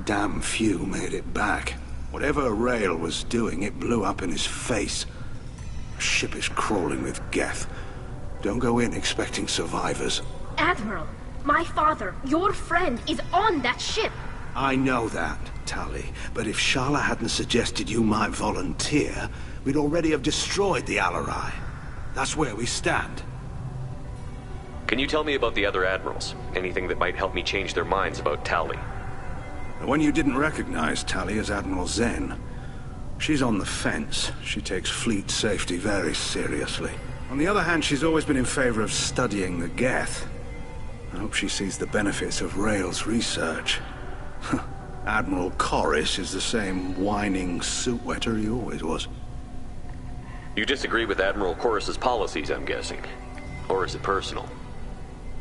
Damn few made it back. Whatever Rail was doing, it blew up in his face. The ship is crawling with Geth. Don't go in expecting survivors. Admiral, my father, your friend, is on that ship. I know that, Tally, but if Shala hadn't suggested you might volunteer, we'd already have destroyed the Alarai. That's where we stand. Can you tell me about the other admirals? Anything that might help me change their minds about Tally? The one you didn't recognize, Tally, is Admiral Zen. She's on the fence. She takes fleet safety very seriously. On the other hand, she's always been in favor of studying the Geth. I hope she sees the benefits of Rail's research. Admiral Corris is the same whining suit-wetter he always was. You disagree with Admiral Corris's policies, I'm guessing. Or is it personal?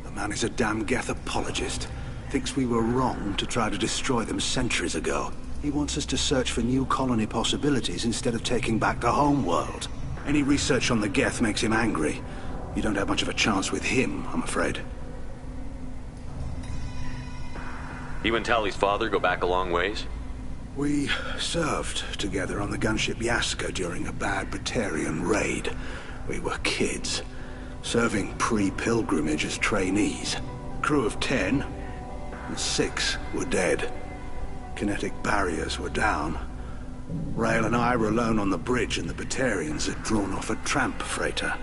The man is a damn Geth apologist. Thinks we were wrong to try to destroy them centuries ago. He wants us to search for new colony possibilities instead of taking back the home world. Any research on the Geth makes him angry. You don't have much of a chance with him, I'm afraid. You and Tally's father go back a long ways? We served together on the gunship Yaska during a bad Batarian raid. We were kids, serving pre-pilgrimage as trainees. Crew of 10, and 6 were dead. Kinetic barriers were down. Rail and I were alone on the bridge, and the Batarians had drawn off a tramp freighter.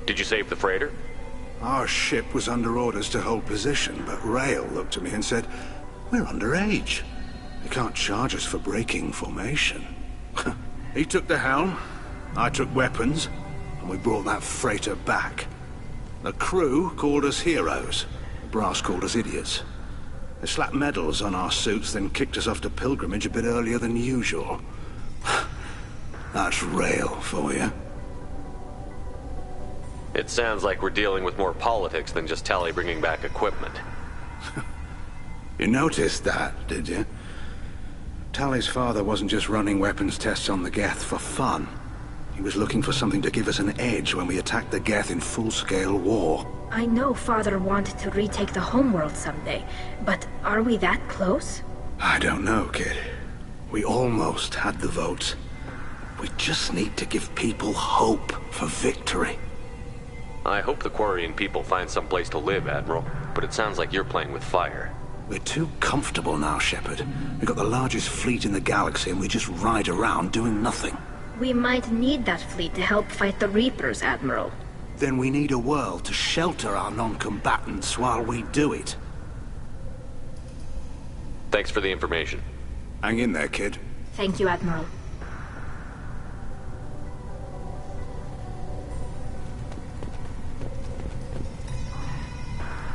Did you save the freighter? Our ship was under orders to hold position, but Rail looked at me and said, "We're underage. They can't charge us for breaking formation." He took the helm, I took weapons, and we brought that freighter back. The crew called us heroes. The brass called us idiots. They slapped medals on our suits, then kicked us off to pilgrimage a bit earlier than usual. That's Rail for you. It sounds like we're dealing with more politics than just Tally bringing back equipment. You noticed that, did you? Tally's father wasn't just running weapons tests on the Geth for fun. He was looking for something to give us an edge when we attacked the Geth in full-scale war. I know Father wanted to retake the homeworld someday, but are we that close? I don't know, kid. We almost had the votes. We just need to give people hope for victory. I hope the Quarian people find some place to live, Admiral, but it sounds like you're playing with fire. We're too comfortable now, Shepard. We've got the largest fleet in the galaxy and we just ride around doing nothing. We might need that fleet to help fight the Reapers, Admiral. Then we need a world to shelter our non-combatants while we do it. Thanks for the information. Hang in there, kid. Thank you, Admiral.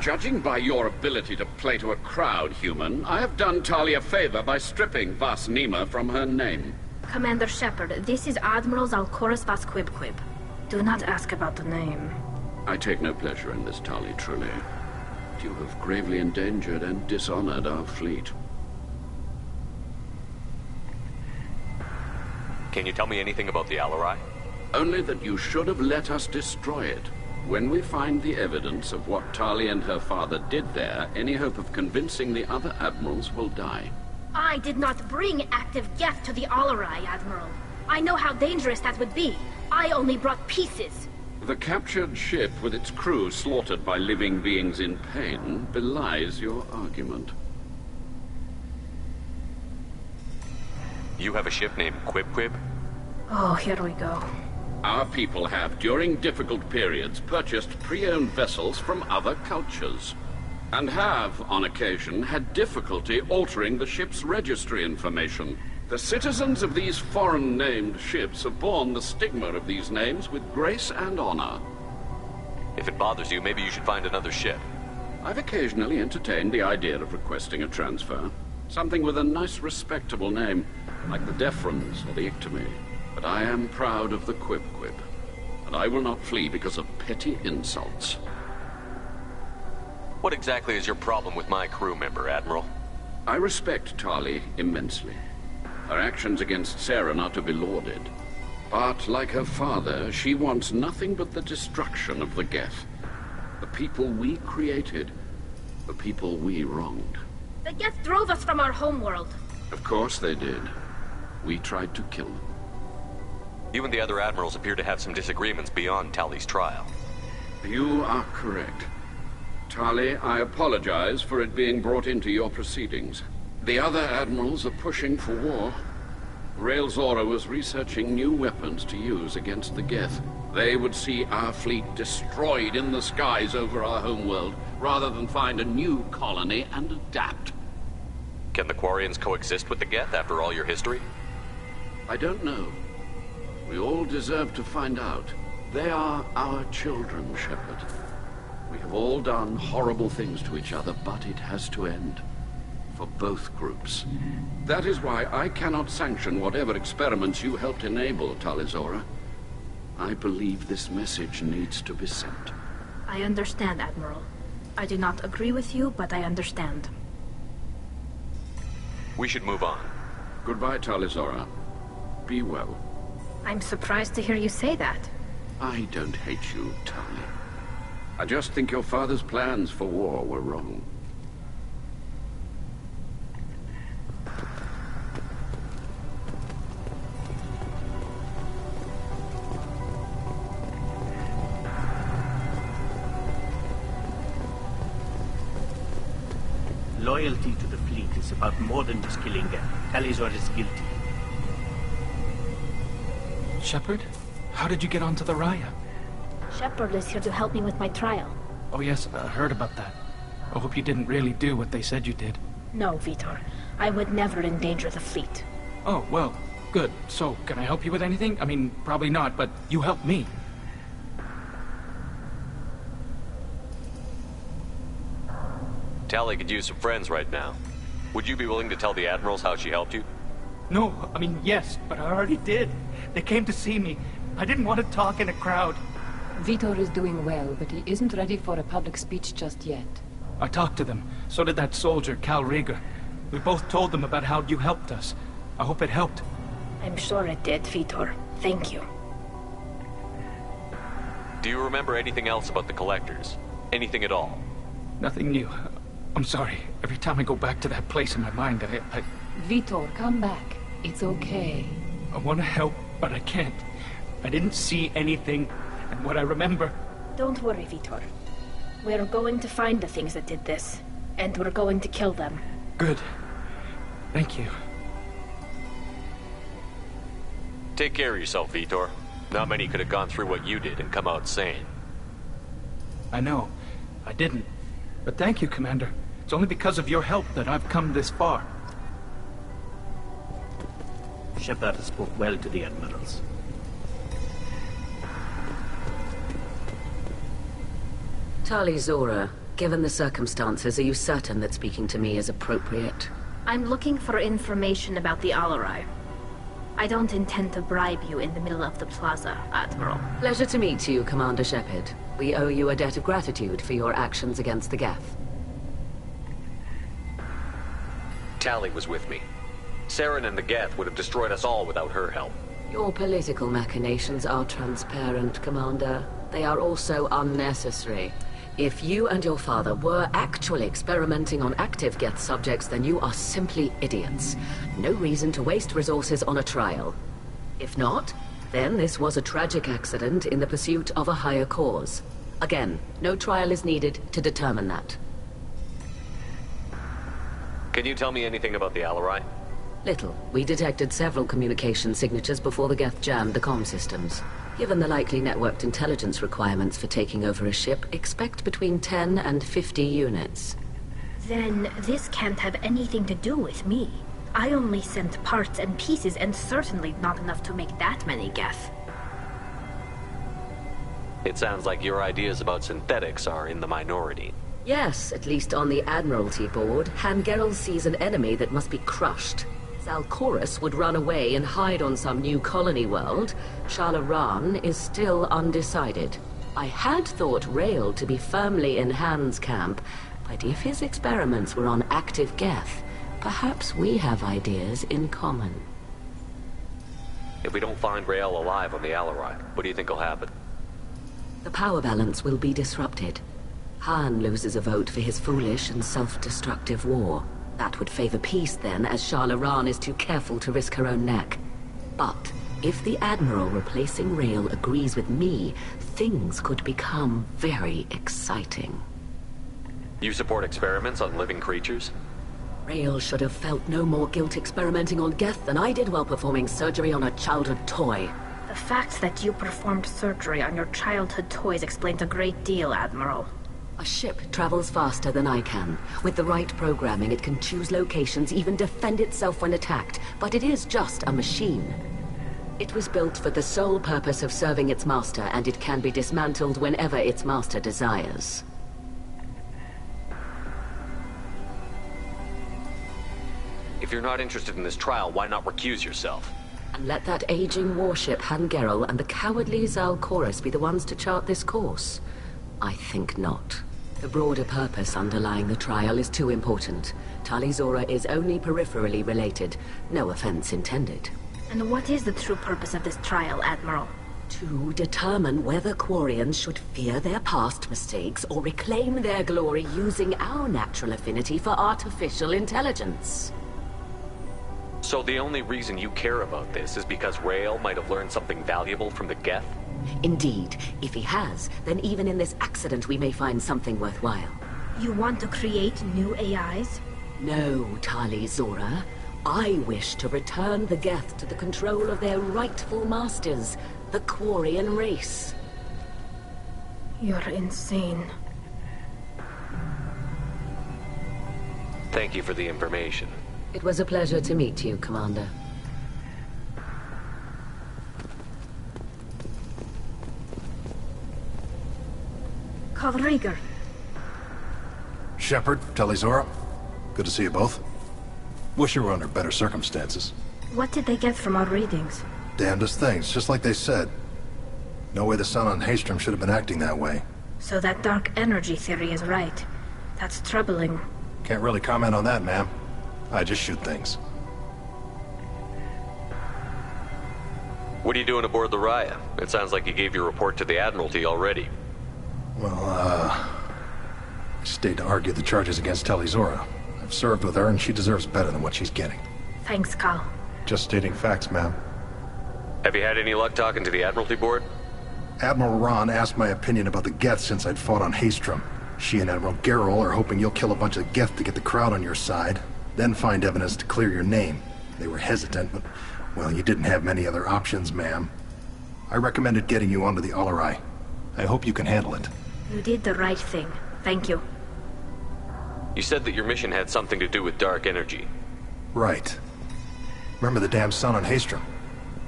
Judging by your ability to play to a crowd, human, I have done Tali a favor by stripping Vasnima from her name. Commander Shepard, this is Admiral Zalkoris Vasquibquib. Do not ask about the name. I take no pleasure in this, Tali, truly. You have gravely endangered and dishonored our fleet. Can you tell me anything about the Alarai? Only that you should have let us destroy it. When we find the evidence of what Tali and her father did there, any hope of convincing the other admirals will die. I did not bring active Geth to the Alarai, Admiral. I know how dangerous that would be. I only brought pieces. The captured ship with its crew slaughtered by living beings in pain belies your argument. You have a ship named Quib? Oh, here we go. Our people have, during difficult periods, purchased pre-owned vessels from other cultures, and have, on occasion, had difficulty altering the ship's registry information. The citizens of these foreign-named ships have borne the stigma of these names with grace and honor. If it bothers you, maybe you should find another ship. I've occasionally entertained the idea of requesting a transfer. Something with a nice, respectable name, like the Defrons or the Ictomy. But I am proud of the Quib, and I will not flee because of petty insults. What exactly is your problem with my crew member, Admiral? I respect Tali immensely. Her actions against Saren are to be lauded. But, like her father, she wants nothing but the destruction of the Geth. The people we created, the people we wronged. The Geth drove us from our homeworld. Of course they did. We tried to kill them. You and the other admirals appear to have some disagreements beyond Tali's trial. You are correct. Tali, I apologize for it being brought into your proceedings. The other admirals are pushing for war. Rael Zora was researching new weapons to use against the Geth. They would see our fleet destroyed in the skies over our homeworld, rather than find a new colony and adapt. Can the Quarians coexist with the Geth after all your history? I don't know. We all deserve to find out. They are our children, Shepard. We have all done horrible things to each other, but it has to end. For both groups. That is why I cannot sanction whatever experiments you helped enable, Tali Zora. I believe this message needs to be sent. I understand, Admiral. I do not agree with you, but I understand. We should move on. Goodbye, Tali Zora. Be well. I'm surprised to hear you say that. I don't hate you, Tali. I just think your father's plans for war were wrong. Loyalty to the fleet is about more than just killing them. Tali Zora is guilty. Shepard? How did you get onto the Raya? Shepard is here to help me with my trial. Oh yes, I heard about that. I hope you didn't really do what they said you did. No, Vitor. I would never endanger the fleet. Oh, well, good. So, can I help you with anything? I mean, probably not, but you helped me. Tali could use some friends right now. Would you be willing to tell the admirals how she helped you? No, I mean, yes, but I already did. They came to see me. I didn't want to talk in a crowd. Vitor is doing well, but he isn't ready for a public speech just yet. I talked to them. So did that soldier, Cal Rieger. We both told them about how you helped us. I hope it helped. I'm sure it did, Vitor. Thank you. Do you remember anything else about the Collectors? Anything at all? Nothing new. I'm sorry. Every time I go back to that place in my mind, I... Vitor, come back. It's okay. I want to help, but I can't. I didn't see anything, and what I remember... Don't worry, Vitor. We're going to find the things that did this, and we're going to kill them. Good. Thank you. Take care of yourself, Vitor. Not many could have gone through what you did and come out sane. I know. I didn't. But thank you, Commander. It's only because of your help that I've come this far. Shepard spoke well to the admirals. Tali Zora, given the circumstances, are you certain that speaking to me is appropriate? I'm looking for information about the Alarai. I don't intend to bribe you in the middle of the plaza, Admiral. Pleasure to meet you, Commander Shepard. We owe you a debt of gratitude for your actions against the Geth. Tali was with me. Saren and the Geth would have destroyed us all without her help. Your political machinations are transparent, Commander. They are also unnecessary. If you and your father were actually experimenting on active Geth subjects, then you are simply idiots. No reason to waste resources on a trial. If not, then this was a tragic accident in the pursuit of a higher cause. Again, no trial is needed to determine that. Can you tell me anything about the Alarai? Little. We detected several communication signatures before the Geth jammed the comm systems. Given the likely networked intelligence requirements for taking over a ship, expect between 10 and 50 units. Then this can't have anything to do with me. I only sent parts and pieces, and certainly not enough to make that many Geth. It sounds like your ideas about synthetics are in the minority. Yes, at least on the Admiralty board, Hangerel sees an enemy that must be crushed. Zalcorus would run away and hide on some new colony world. Shalaran is still undecided. I had thought Rael to be firmly in Han's camp, but if his experiments were on active Geth, perhaps we have ideas in common. If we don't find Rael alive on the Alarai, what do you think will happen? The power balance will be disrupted. Han loses a vote for his foolish and self-destructive war. That would favor peace then, as Shalaran is too careful to risk her own neck. But if the Admiral replacing Rael agrees with me, things could become very exciting. You support experiments on living creatures? Rael should have felt no more guilt experimenting on Geth than I did while performing surgery on a childhood toy. The fact that you performed surgery on your childhood toys explains a great deal, Admiral. A ship travels faster than I can. With the right programming, it can choose locations, even defend itself when attacked. But it is just a machine. It was built for the sole purpose of serving its master, and it can be dismantled whenever its master desires. If you're not interested in this trial, why not recuse yourself? And let that aging warship Hangerel and the cowardly Zalcorus be the ones to chart this course? I think not. The broader purpose underlying the trial is too important. Talizora is only peripherally related. No offense intended. And what is the true purpose of this trial, Admiral? To determine whether Quarians should fear their past mistakes or reclaim their glory using our natural affinity for artificial intelligence. So the only reason you care about this is because Rael might have learned something valuable from the Geth? Indeed. If he has, then even in this accident we may find something worthwhile. You want to create new AIs? No, Talizora. I wish to return the Geth to the control of their rightful masters, the Quarian race. You're insane. Thank you for the information. It was a pleasure to meet you, Commander. Kalriger. Shepard, Talizora. Good to see you both. Wish you were under better circumstances. What did they get from our readings? Damnedest things, just like they said. No way the sun on Haystrom should have been acting that way. So that dark energy theory is right. That's troubling. Can't really comment on that, ma'am. I just shoot things. What are you doing aboard the Raya? It sounds like you gave your report to the Admiralty already. Well, I stayed to argue the charges against Talizora. I've served with her, and she deserves better than what she's getting. Thanks, Cal. Just stating facts, ma'am. Have you had any luck talking to the Admiralty board? Admiral Ron asked my opinion about the Geth since I'd fought on Haystrom. She and Admiral Gerrel are hoping you'll kill a bunch of Geth to get the crowd on your side, then find evidence to clear your name. They were hesitant, but, well, you didn't have many other options, ma'am. I recommended getting you onto the Alarai. I hope you can handle it. You did the right thing. Thank you. You said that your mission had something to do with dark energy. Right. Remember the damn sun on Haystrom?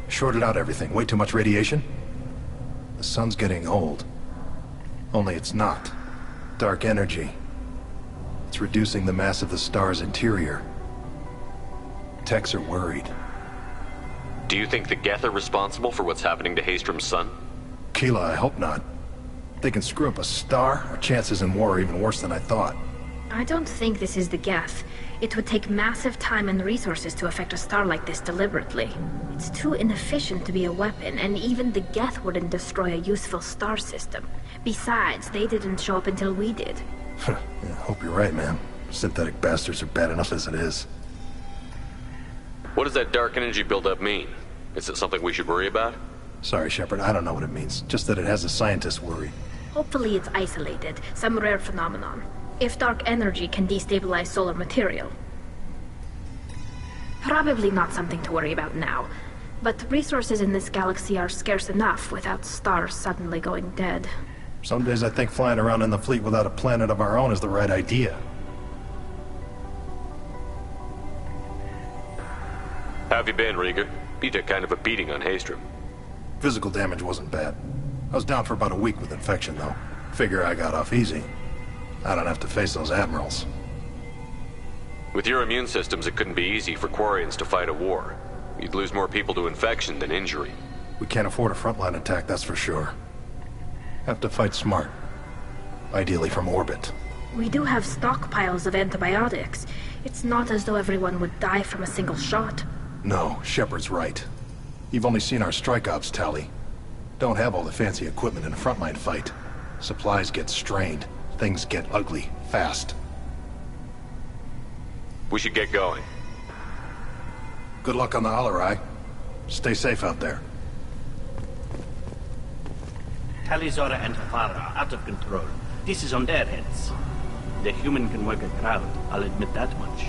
Shorted out everything. Way too much radiation? The sun's getting old. Only it's not. Dark energy. It's reducing the mass of the star's interior. Techs are worried. Do you think the Geth are responsible for what's happening to Haystrom's sun? Keela, I hope not. If they can screw up a star, our chances in war are even worse than I thought. I don't think this is the Geth. It would take massive time and resources to affect a star like this deliberately. It's too inefficient to be a weapon, and even the Geth wouldn't destroy a useful star system. Besides, they didn't show up until we did. Yeah, hope you're right, man. Synthetic bastards are bad enough as it is. What does that dark energy buildup mean? Is it something we should worry about? Sorry, Shepard, I don't know what it means. Just that it has the scientists worried. Hopefully it's isolated, some rare phenomenon. If dark energy can destabilize solar material. Probably not something to worry about now. But resources in this galaxy are scarce enough without stars suddenly going dead. Some days I think flying around in the fleet without a planet of our own is the right idea. How have you been, Rieger? You took kind of a beating on Haystrom. Physical damage wasn't bad. I was down for about a week with infection, though. Figure I got off easy. I don't have to face those admirals. With your immune systems, it couldn't be easy for Quarians to fight a war. You'd lose more people to infection than injury. We can't afford a frontline attack, that's for sure. Have to fight smart. Ideally from orbit. We do have stockpiles of antibiotics. It's not as though everyone would die from a single shot. No, Shepard's right. You've only seen our strike ops tally. Don't have all the fancy equipment in a frontline fight. Supplies get strained. Things get ugly, fast. We should get going. Good luck on the Alarai. Stay safe out there. Talizora and her father are out of control. This is on their heads. The human can work a crowd, I'll admit that much.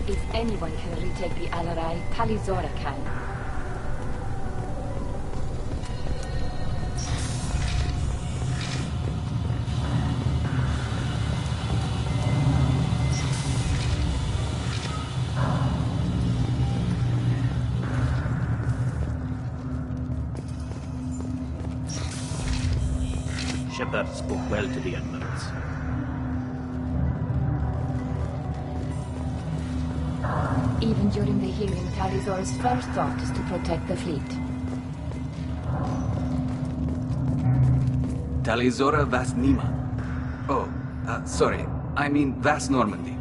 If anyone can retake the Alarai, Talizora can. Shepard spoke well to the admirals. Even during the hearing, Talizora's first thought is to protect the fleet. Talizora Vas Nima. Oh, sorry. I mean Vas Normandy.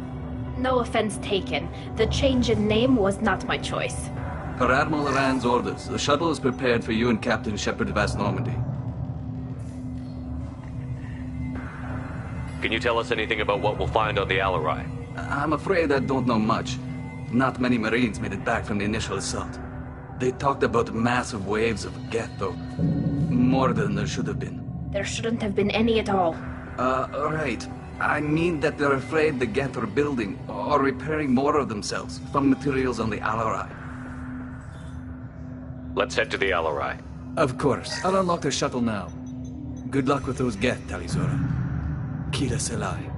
No offense taken. The change in name was not my choice. Per Admiral Rand's orders, the shuttle is prepared for you and Captain Shepard Vas Normandy. Can you tell us anything about what we'll find on the Alarai? I'm afraid I don't know much. Not many Marines made it back from the initial assault. They talked about massive waves of Geth, though. More than there should have been. There shouldn't have been any at all. Right. I mean that they're afraid the Geth are building or repairing more of themselves from materials on the Alarai. Let's head to the Alarai. Of course. I'll unlock the shuttle now. Good luck with those Geth, Talizora. Kira Selai.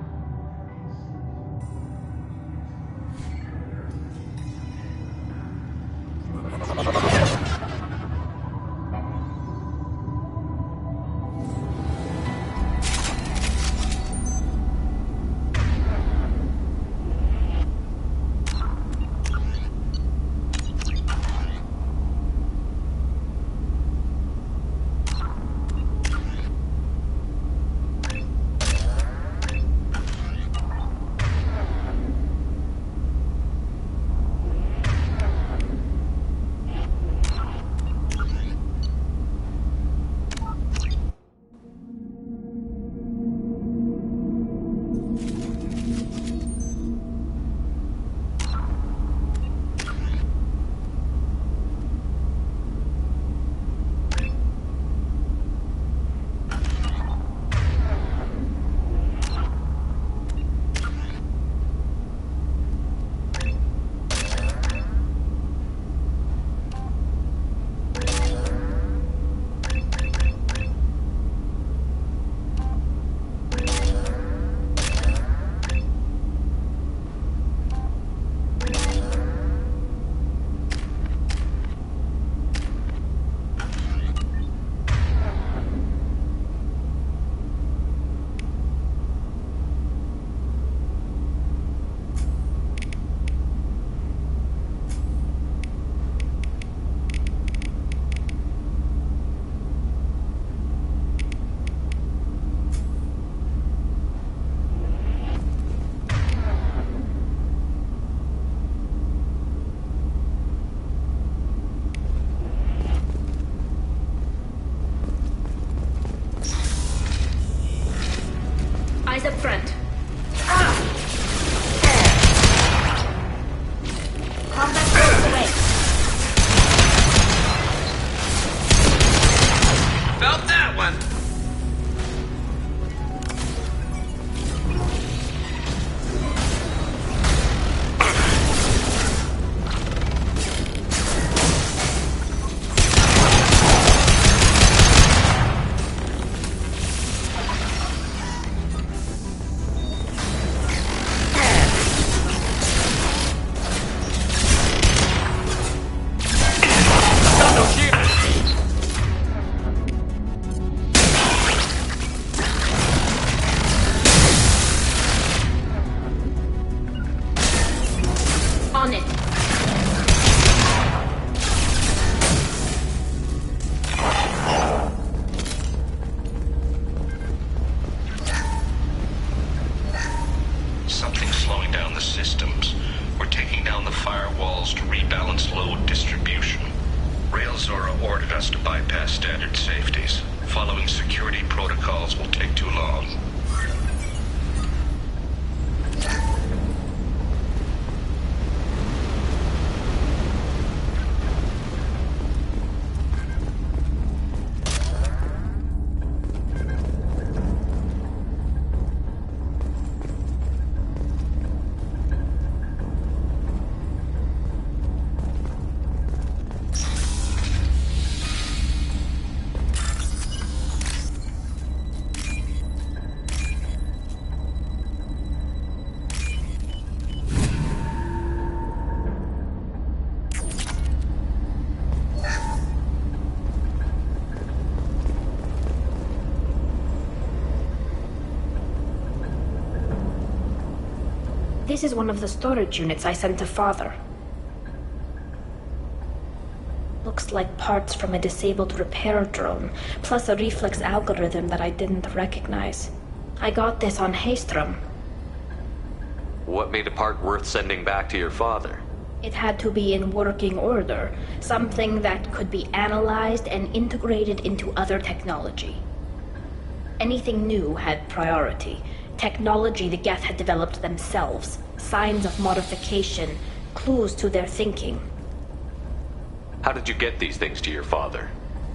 Eyes up front. Combat close away. Felt that one! On it. Something's slowing down the systems. We're taking down the firewalls to rebalance load distribution. Railzora ordered us to bypass standard safeties. Following security protocols will take too long. This is one of the storage units I sent to Father. Looks like parts from a disabled repair drone, plus a reflex algorithm that I didn't recognize. I got this on Haystrom. What made a part worth sending back to your father? It had to be in working order, something that could be analyzed and integrated into other technology. Anything new had priority. Technology the Geth had developed themselves, signs of modification, clues to their thinking. How did you get these things to your father?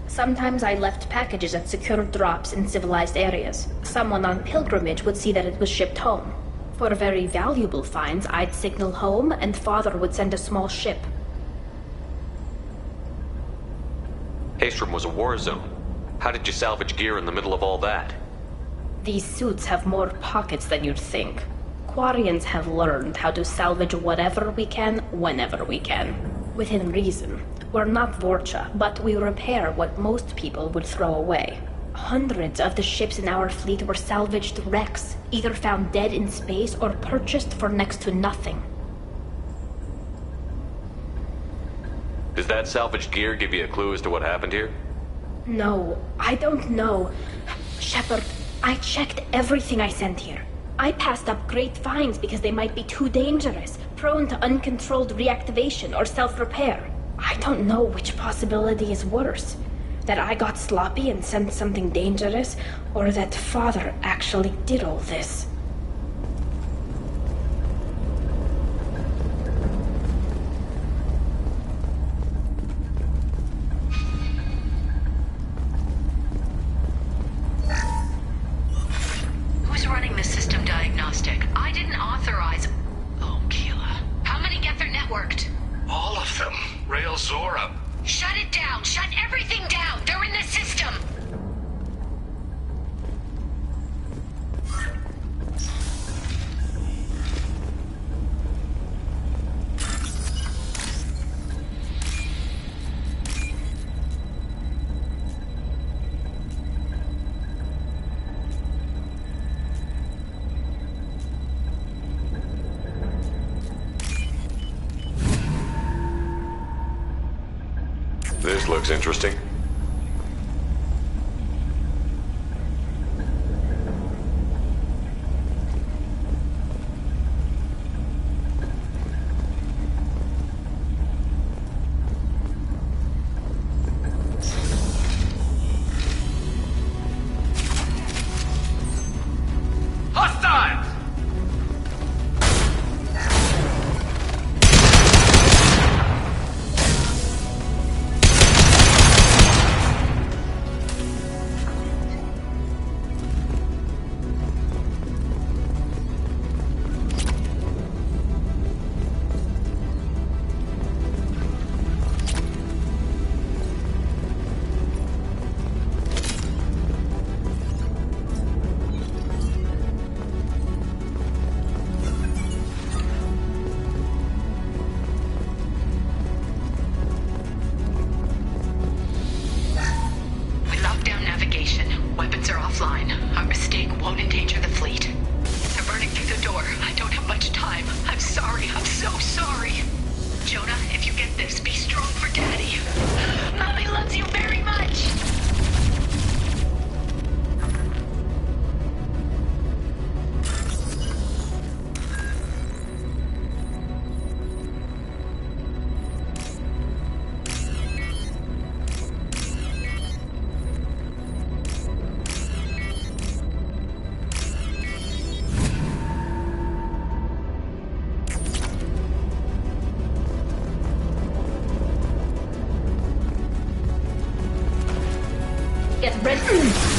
Sometimes I left packages at secure drops in civilized areas. Someone on pilgrimage would see that it was shipped home. For very valuable finds, I'd signal home, and Father would send a small ship. Haystrom was a war zone. How did you salvage gear in the middle of all that? These suits have more pockets than you'd think. Quarians have learned how to salvage whatever we can, whenever we can. Within reason. We're not Vorcha, but we repair what most people would throw away. Hundreds of the ships in our fleet were salvaged wrecks, either found dead in space or purchased for next to nothing. Does that salvaged gear give you a clue as to what happened here? No, I don't know. Shepard, I checked everything I sent here. I passed up great finds because they might be too dangerous, prone to uncontrolled reactivation or self-repair. I don't know which possibility is worse. That I got sloppy and sent something dangerous, or that Father actually did all this. Who's running the system diagnostic? I didn't authorize... Oh, Keela. How many Geth are networked? All of them. Railzora. Shut it down! Shut everything down! They're in the system! This looks interesting. Hostile! Get ready.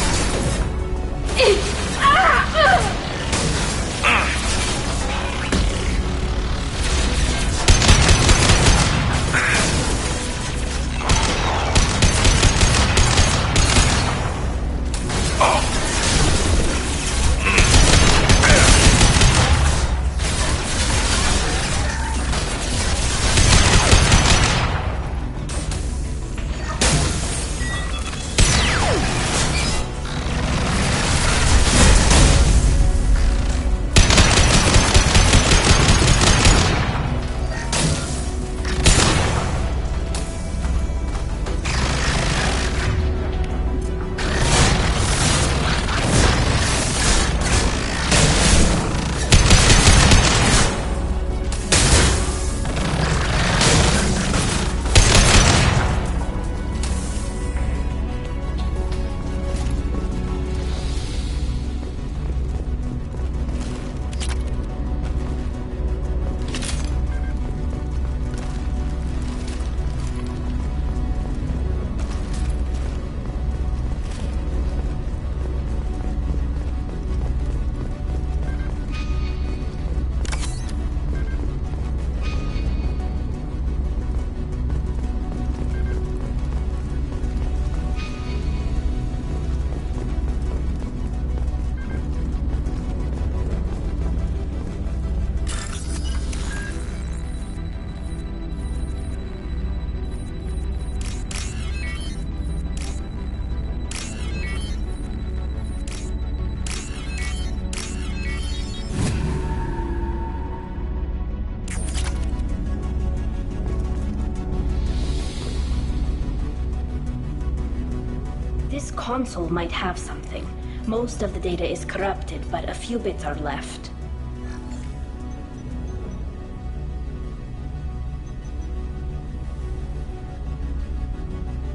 This console might have something. Most of the data is corrupted, but a few bits are left.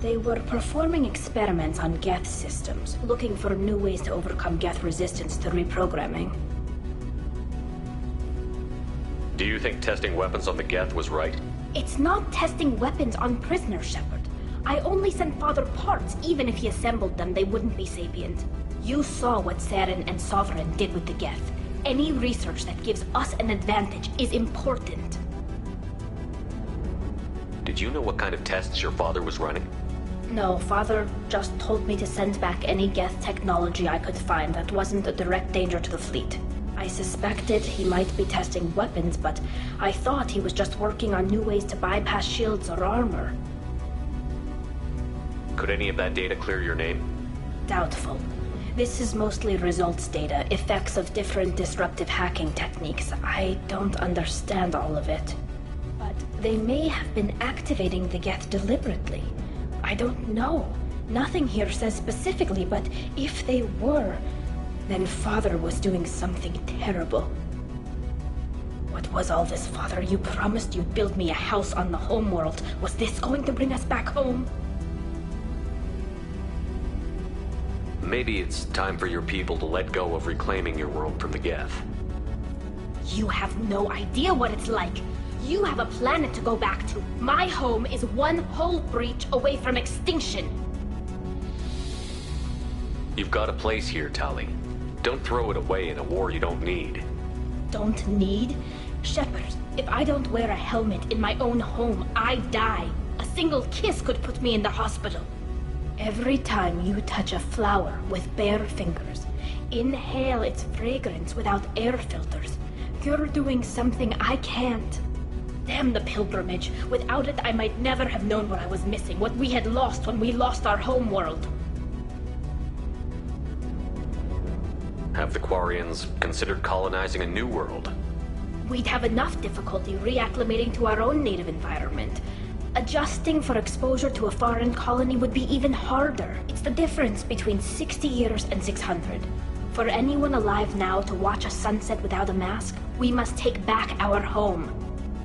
They were performing experiments on Geth systems, looking for new ways to overcome Geth resistance to reprogramming. Do you think testing weapons on the Geth was right? It's not testing weapons on prisoners, Shepard. I only sent Father parts. Even if he assembled them, they wouldn't be sapient. You saw what Saren and Sovereign did with the Geth. Any research that gives us an advantage is important. Did you know what kind of tests your father was running? No, Father just told me to send back any Geth technology I could find that wasn't a direct danger to the fleet. I suspected he might be testing weapons, but I thought he was just working on new ways to bypass shields or armor. Could any of that data clear your name? Doubtful. This is mostly results data, effects of different disruptive hacking techniques. I don't understand all of it. But they may have been activating the Geth deliberately. I don't know. Nothing here says specifically, but if they were, then Father was doing something terrible. What was all this, Father? You promised you'd build me a house on the homeworld. Was this going to bring us back home? Maybe it's time for your people to let go of reclaiming your world from the Geth. You have no idea what it's like. You have a planet to go back to. My home is one hull breach away from extinction. You've got a place here, Tali. Don't throw it away in a war you don't need. Don't need? Shepard, if I don't wear a helmet in my own home, I die. A single kiss could put me in the hospital. Every time you touch a flower with bare fingers, inhale its fragrance without air filters, you're doing something I can't. Damn the pilgrimage. Without it, I might never have known what I was missing, what we had lost when we lost our home world. Have the Quarians considered colonizing a new world? We'd have enough difficulty reacclimating to our own native environment. Adjusting for exposure to a foreign colony would be even harder. It's the difference between 60 years and 600. For anyone alive now to watch a sunset without a mask, we must take back our home.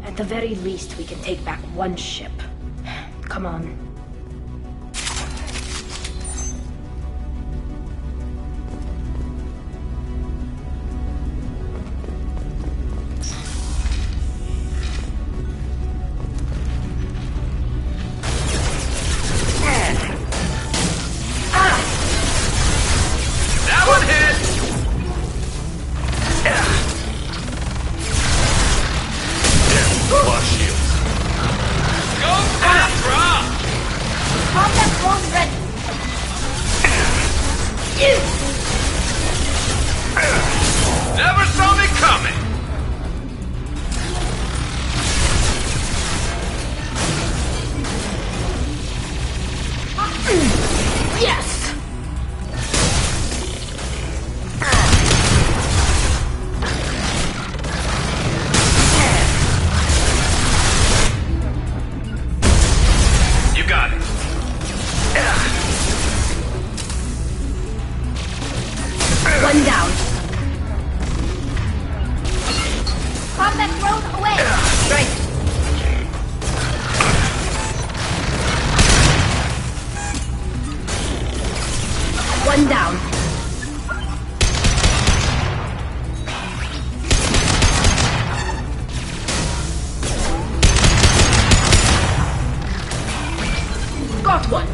At the very least, we can take back one ship. Come on. One down. Combat drone away! Strike. One down. Got one.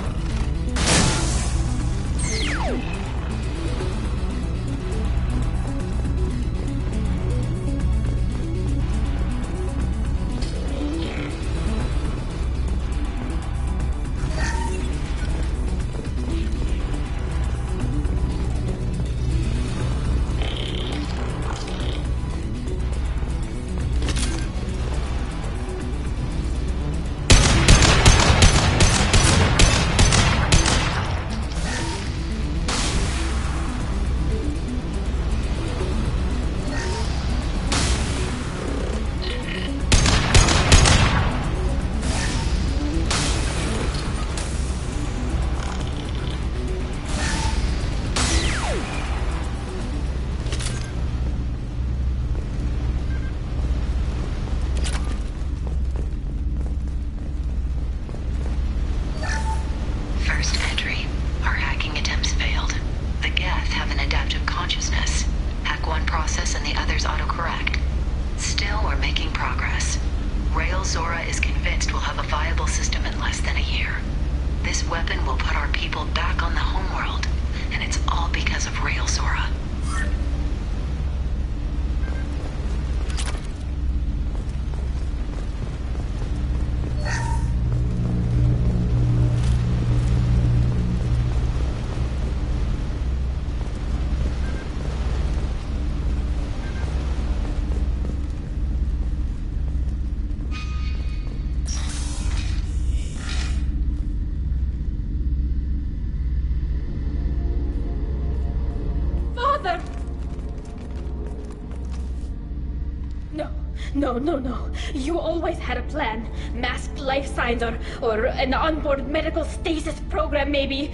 No. You always had a plan. Masked life signs or an onboard medical stasis program, maybe.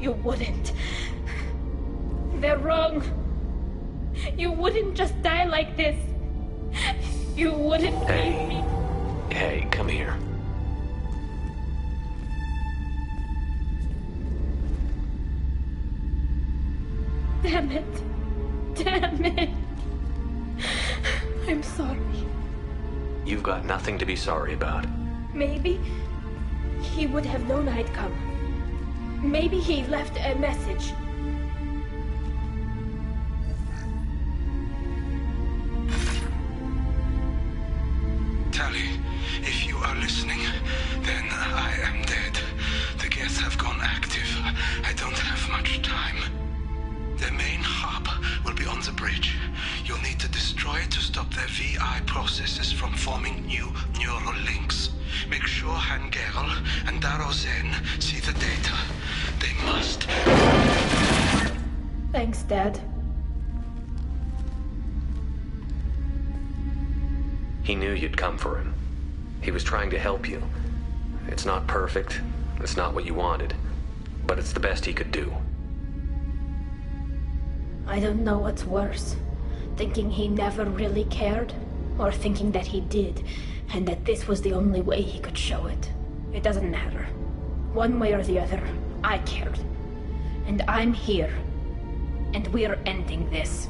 You wouldn't. They're wrong. You wouldn't just die like this. You wouldn't leave me. Hey, come here. Damn it. I'm sorry. You've got nothing to be sorry about. Maybe he would have known I'd come. Maybe he left a message. Tally, if you are listening, then I am dead. The Geth have gone active. I don't have much time. Their main hub will be on the bridge. You'll need to destroy it to stop their VI processes from forming new neural links. Make sure Hangerl and Darozen see the data. They must. Thanks, Dad. He knew you'd come for him. He was trying to help you. It's not perfect. It's not what you wanted. But it's the best he could do. I don't know what's worse. Thinking he never really cared, or thinking that he did, and that this was the only way he could show it. It doesn't matter. One way or the other, I cared. And I'm here. And we're ending this.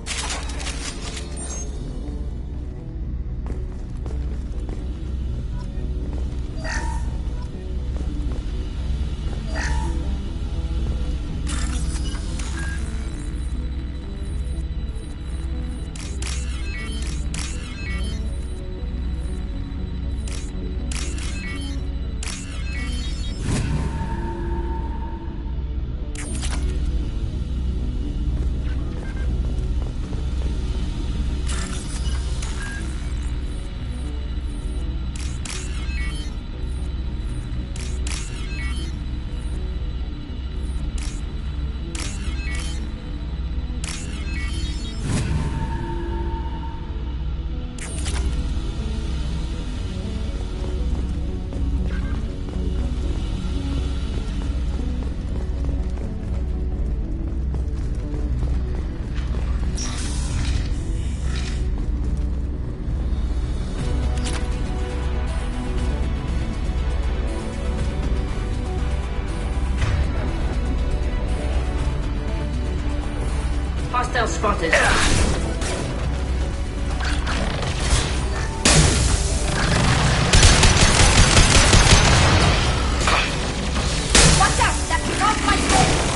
Hostile spotted. Watch out! That's not my fault!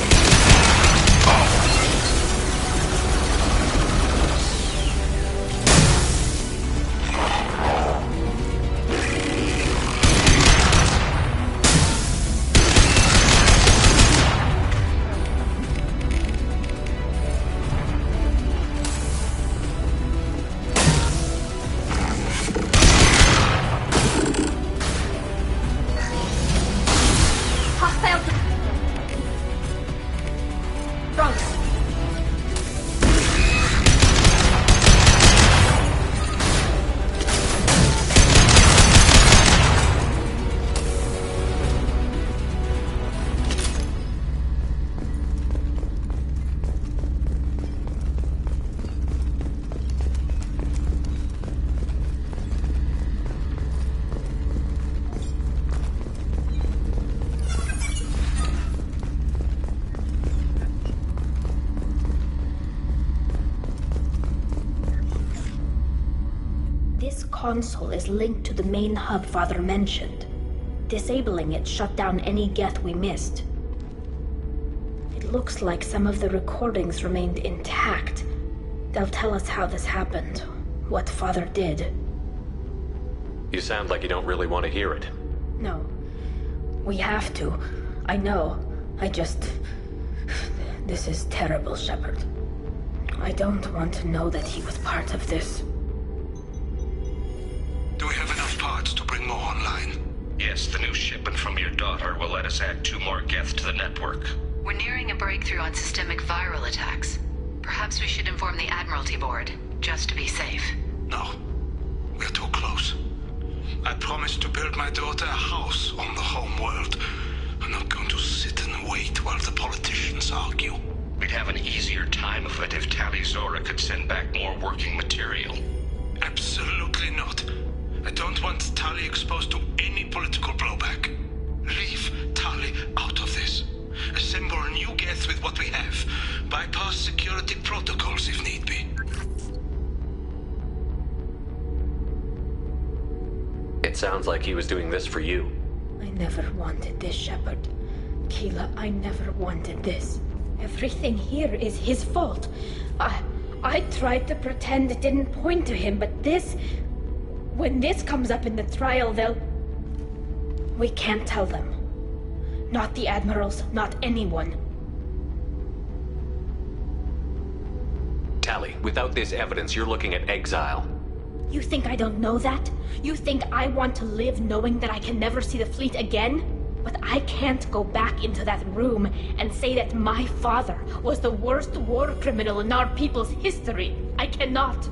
This console is linked to the main hub Father mentioned. Disabling it shut down any Geth we missed. It looks like some of the recordings remained intact. They'll tell us how this happened, what Father did. You sound like you don't really want to hear it. No. We have to. I know. This is terrible, Shepard. I don't want to know that he was part of this. Do we have enough parts to bring more online? Yes, the new shipment from your daughter will let us add 2 more Geth to the network. We're nearing a breakthrough on systemic viral attacks. Perhaps we should inform the Admiralty Board, just to be safe. No. We're too close. I promised to build my daughter a house on the home world. I'm not going to sit and wait while the politicians argue. We'd have an easier time of it if Tali Zora could send back more working material. Absolutely not. I don't want Tali exposed to any political blowback. Leave Tali out of this. Assemble a new Geth with what we have. Bypass security protocols if need be. It sounds like he was doing this for you. I never wanted this, Shepard. Keela, I never wanted this. Everything here is his fault. I tried to pretend it didn't point to him, but this... When this comes up in the trial, we can't tell them. Not the admirals, not anyone. Tali, without this evidence, you're looking at exile. You think I don't know that? You think I want to live knowing that I can never see the fleet again? But I can't go back into that room and say that my father was the worst war criminal in our people's history. I cannot.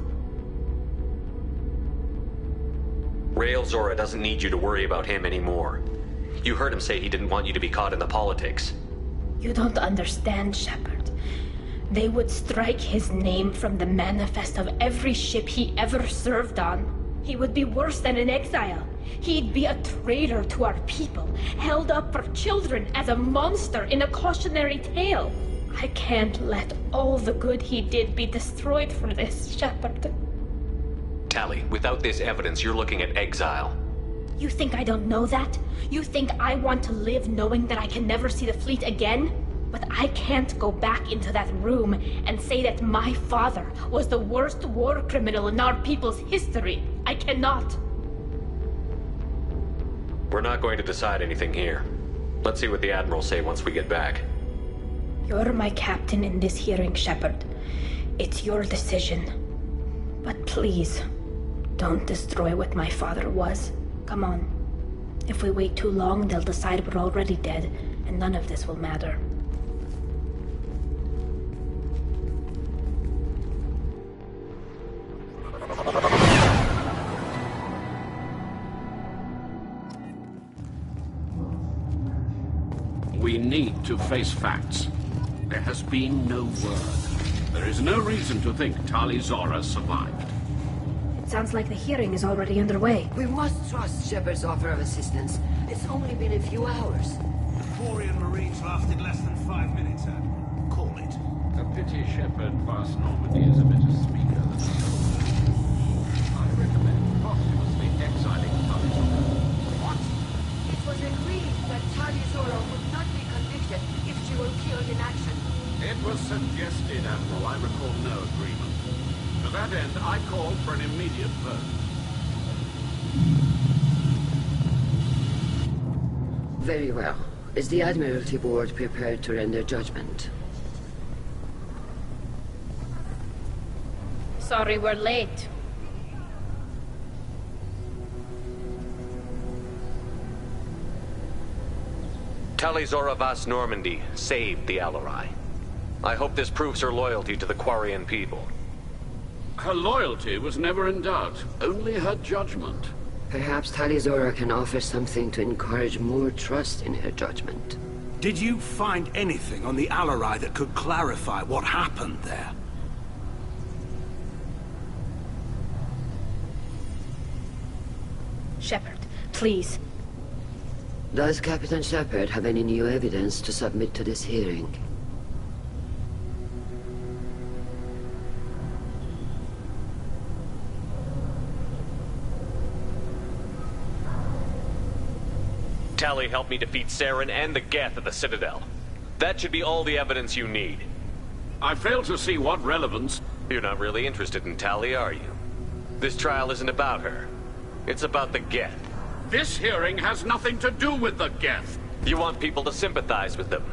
Rael Zora doesn't need you to worry about him anymore. You heard him say he didn't want you to be caught in the politics. You don't understand, Shepard. They would strike his name from the manifest of every ship he ever served on. He would be worse than an exile. He'd be a traitor to our people, held up for children as a monster in a cautionary tale. I can't let all the good he did be destroyed for this, Shepard. Tali, without this evidence, you're looking at exile. You think I don't know that? You think I want to live knowing that I can never see the fleet again? But I can't go back into that room and say that my father was the worst war criminal in our people's history. I cannot. We're not going to decide anything here. Let's see what the Admirals say once we get back. You're my captain in this hearing, Shepard. It's your decision. But please, don't destroy what my father was. Come on. If we wait too long, they'll decide we're already dead, and none of this will matter. We need to face facts. There has been no word. There is no reason to think Tali Zora survived. It sounds like the hearing is already underway. We must trust Shepard's offer of assistance. It's only been a few hours. The Quarian Marines lasted less than 5 minutes, Admiral. Call it. A pity Shepard Vast Normandy is a better speaker than a soldier. I recommend posthumously exiling Talizora. What? It was agreed that Talizora would not be convicted if she were killed in action. It was suggested, Admiral. I recall no agreement. To that end, I called for an immediate vote. Very well. Is the Admiralty Board prepared to render judgment? Sorry we're late. Talizora Vast Normandy saved the Alarai. I hope this proves her loyalty to the Quarian people. Her loyalty was never in doubt, only her judgment. Perhaps Talizora can offer something to encourage more trust in her judgment. Did you find anything on the Alarai that could clarify what happened there? Shepard, please. Does Captain Shepard have any new evidence to submit to this hearing? Tali helped me defeat Saren and the Geth at the Citadel. That should be all the evidence you need. I fail to see what relevance... You're not really interested in Tali, are you? This trial isn't about her. It's about the Geth. This hearing has nothing to do with the Geth. You want people to sympathize with them.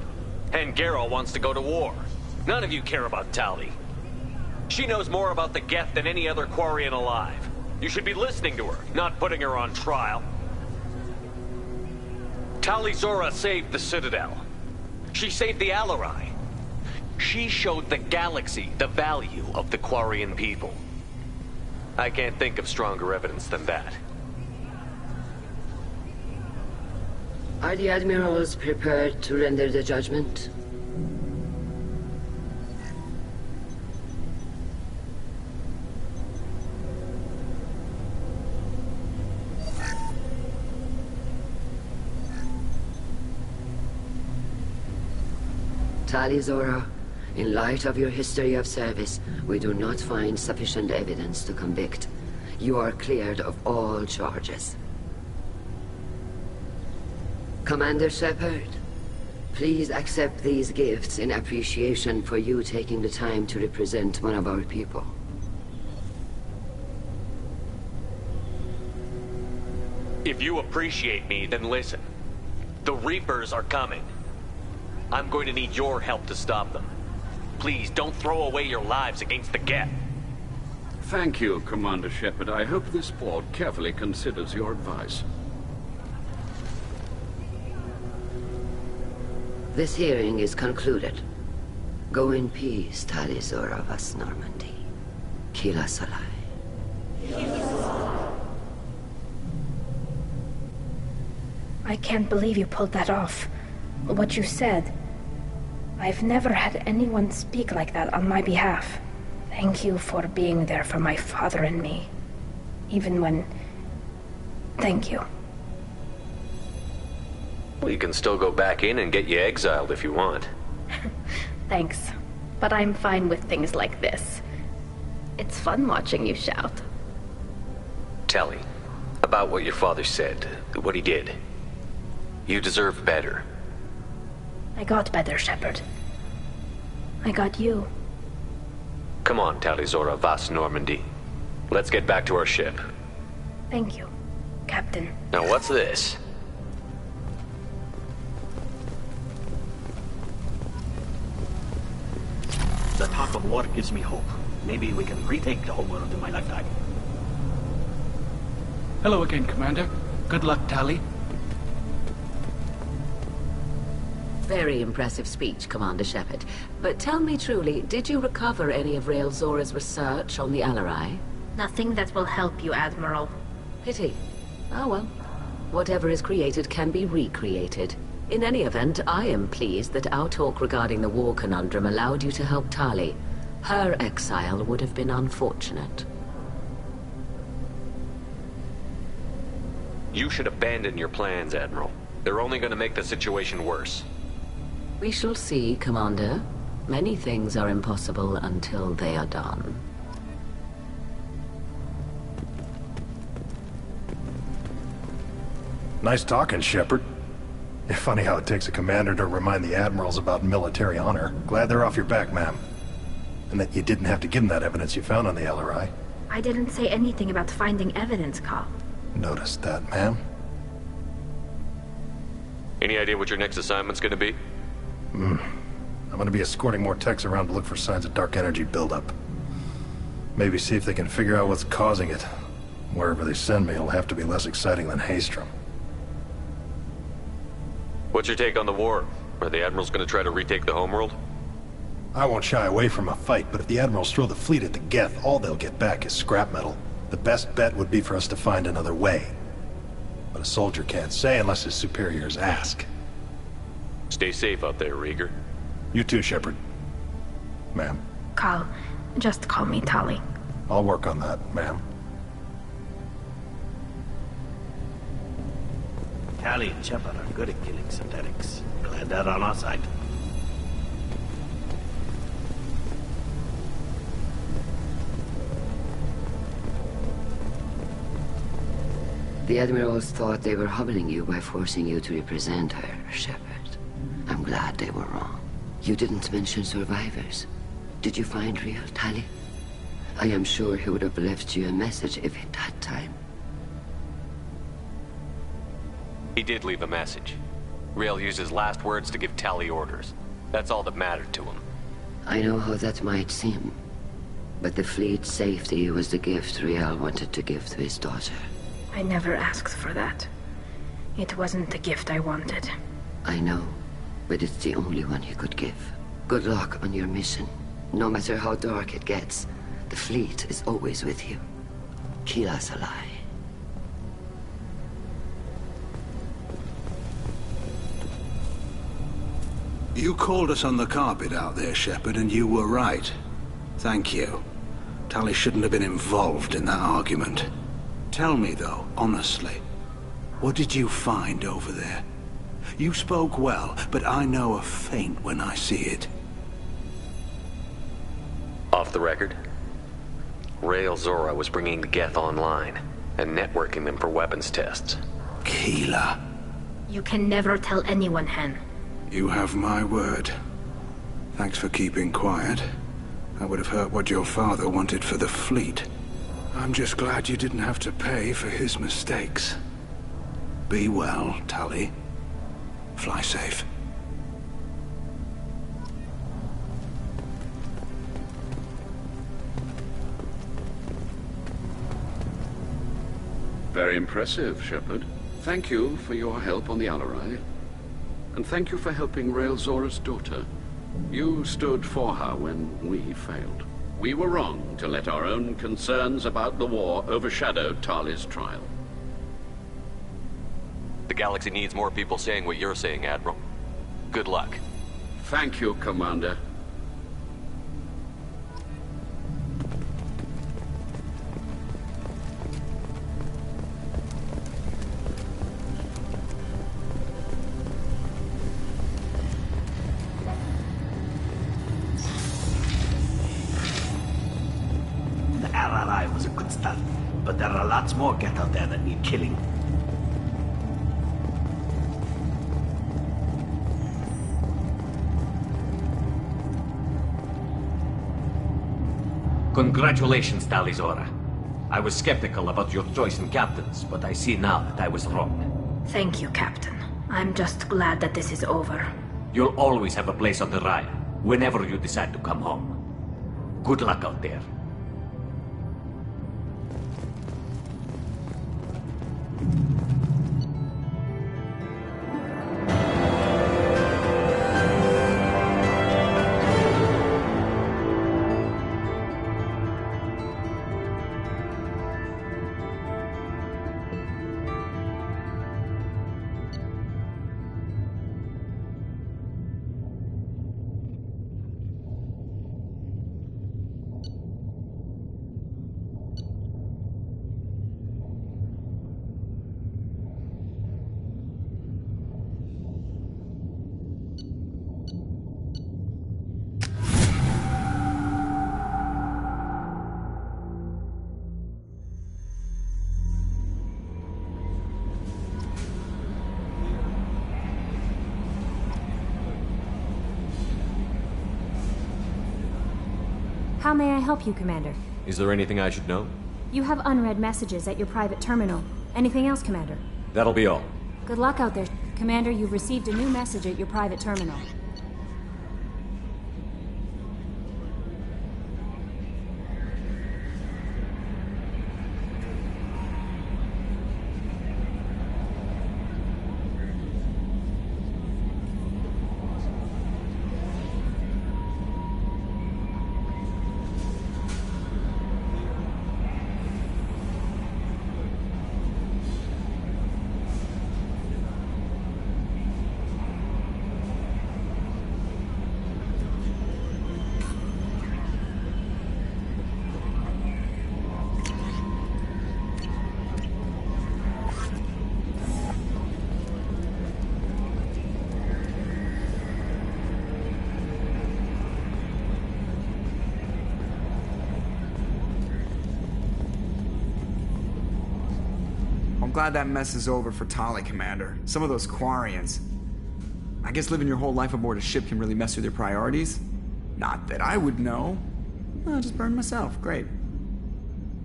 And Geralt wants to go to war. None of you care about Tali. She knows more about the Geth than any other Quarian alive. You should be listening to her, not putting her on trial. Talizora saved the Citadel. She saved the Alarai. She showed the galaxy the value of the Quarian people. I can't think of stronger evidence than that. Are the admirals prepared to render the judgment? Talizora, in light of your history of service, we do not find sufficient evidence to convict. You are cleared of all charges. Commander Shepard, please accept these gifts in appreciation for you taking the time to represent one of our people. If you appreciate me, then listen. The Reapers are coming. I'm going to need your help to stop them. Please, don't throw away your lives against the Geth. Thank you, Commander Shepard. I hope this board carefully considers your advice. This hearing is concluded. Go in peace, Talizora Vast Normandy. Kila Salai. I can't believe you pulled that off. What you said. I've never had anyone speak like that on my behalf. Thank you for being there for my father and me. Even when... Thank you. We can still go back in and get you exiled if you want. Thanks. But I'm fine with things like this. It's fun watching you shout. Tali, about what your father said, what he did. You deserve better. I got better, Shepard. I got you. Come on, Talizora Vast Normandy. Let's get back to our ship. Thank you, Captain. Now what's this? The talk of war gives me hope. Maybe we can retake the whole world in my lifetime. Hello again, Commander. Good luck, Tali. Very impressive speech, Commander Shepard. But tell me truly, did you recover any of Rael Zora's research on the Alarai? Nothing that will help you, Admiral. Pity. Oh well. Whatever is created can be recreated. In any event, I am pleased that our talk regarding the war conundrum allowed you to help Tali. Her exile would have been unfortunate. You should abandon your plans, Admiral. They're only going to make the situation worse. We shall see, Commander. Many things are impossible until they are done. Nice talking, Shepard. Funny how it takes a commander to remind the admirals about military honor. Glad they're off your back, ma'am. And that you didn't have to give them that evidence you found on the LRI. I didn't say anything about finding evidence, Carl. Noticed that, ma'am. Any idea what your next assignment's gonna be? I'm gonna be escorting more techs around to look for signs of dark energy buildup. Maybe see if they can figure out what's causing it. Wherever they send me, it'll have to be less exciting than Haystrom. What's your take on the war? Are the admirals gonna try to retake the homeworld? I won't shy away from a fight, but if the admirals throw the fleet at the Geth, all they'll get back is scrap metal. The best bet would be for us to find another way. But a soldier can't say unless his superiors ask. Stay safe out there, Rieger. You too, Shepard. Ma'am. Carl, just call me Tali. I'll work on that, ma'am. Tali and Shepard are good at killing synthetics. Glad they're on our side. The admirals thought they were humbling you by forcing you to represent her, Shepard. I'm glad they were wrong. You didn't mention survivors. Did you find real Tali? I am sure he would have left you a message if he'd had time. He did leave a message. Rail used his last words to give Tali orders. That's all that mattered to him. I know how that might seem, but the fleet's safety was the gift Riel wanted to give to his daughter. I never asked for that. It wasn't the gift I wanted. I know, but it's the only one he could give. Good luck on your mission. No matter how dark it gets, the fleet is always with you. Kila Salai. You called us on the carpet out there, Shepard, and you were right. Thank you. Tali shouldn't have been involved in that argument. Tell me, though, honestly, what did you find over there? You spoke well, but I know a feint when I see it. Off the record, Rail Zora was bringing the Geth online and networking them for weapons tests. Keela. You can never tell anyone, Hen. You have my word. Thanks for keeping quiet. That would have hurt what your father wanted for the fleet. I'm just glad you didn't have to pay for his mistakes. Be well, Tali. Fly safe. Very impressive, Shepard. Thank you for your help on the Alarai. And thank you for helping Rail Zora's daughter. You stood for her when we failed. We were wrong to let our own concerns about the war overshadow Tali's trial. The galaxy needs more people saying what you're saying, Admiral. Good luck. Thank you, Commander. Was a good start, but there are lots more Geth out there that need killing. Congratulations, Talizora. I was skeptical about your choice in captains, but I see now that I was wrong. Thank you, Captain. I'm just glad that this is over. You'll always have a place on the Raya, whenever you decide to come home. Good luck out there. How may I help you, Commander? Is there anything I should know? You have unread messages at your private terminal. Anything else, Commander? That'll be all. Good luck out there. Commander, you've received a new message at your private terminal. Glad that mess is over for Tali, Commander. Some of those Quarians. I guess living your whole life aboard a ship can really mess with your priorities. Not that I would know. I'll just burn myself. Great.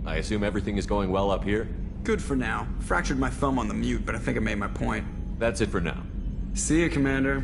I assume everything is going well up here? Good for now. Fractured my thumb on the mute, but I think I made my point. That's it for now. See you, Commander.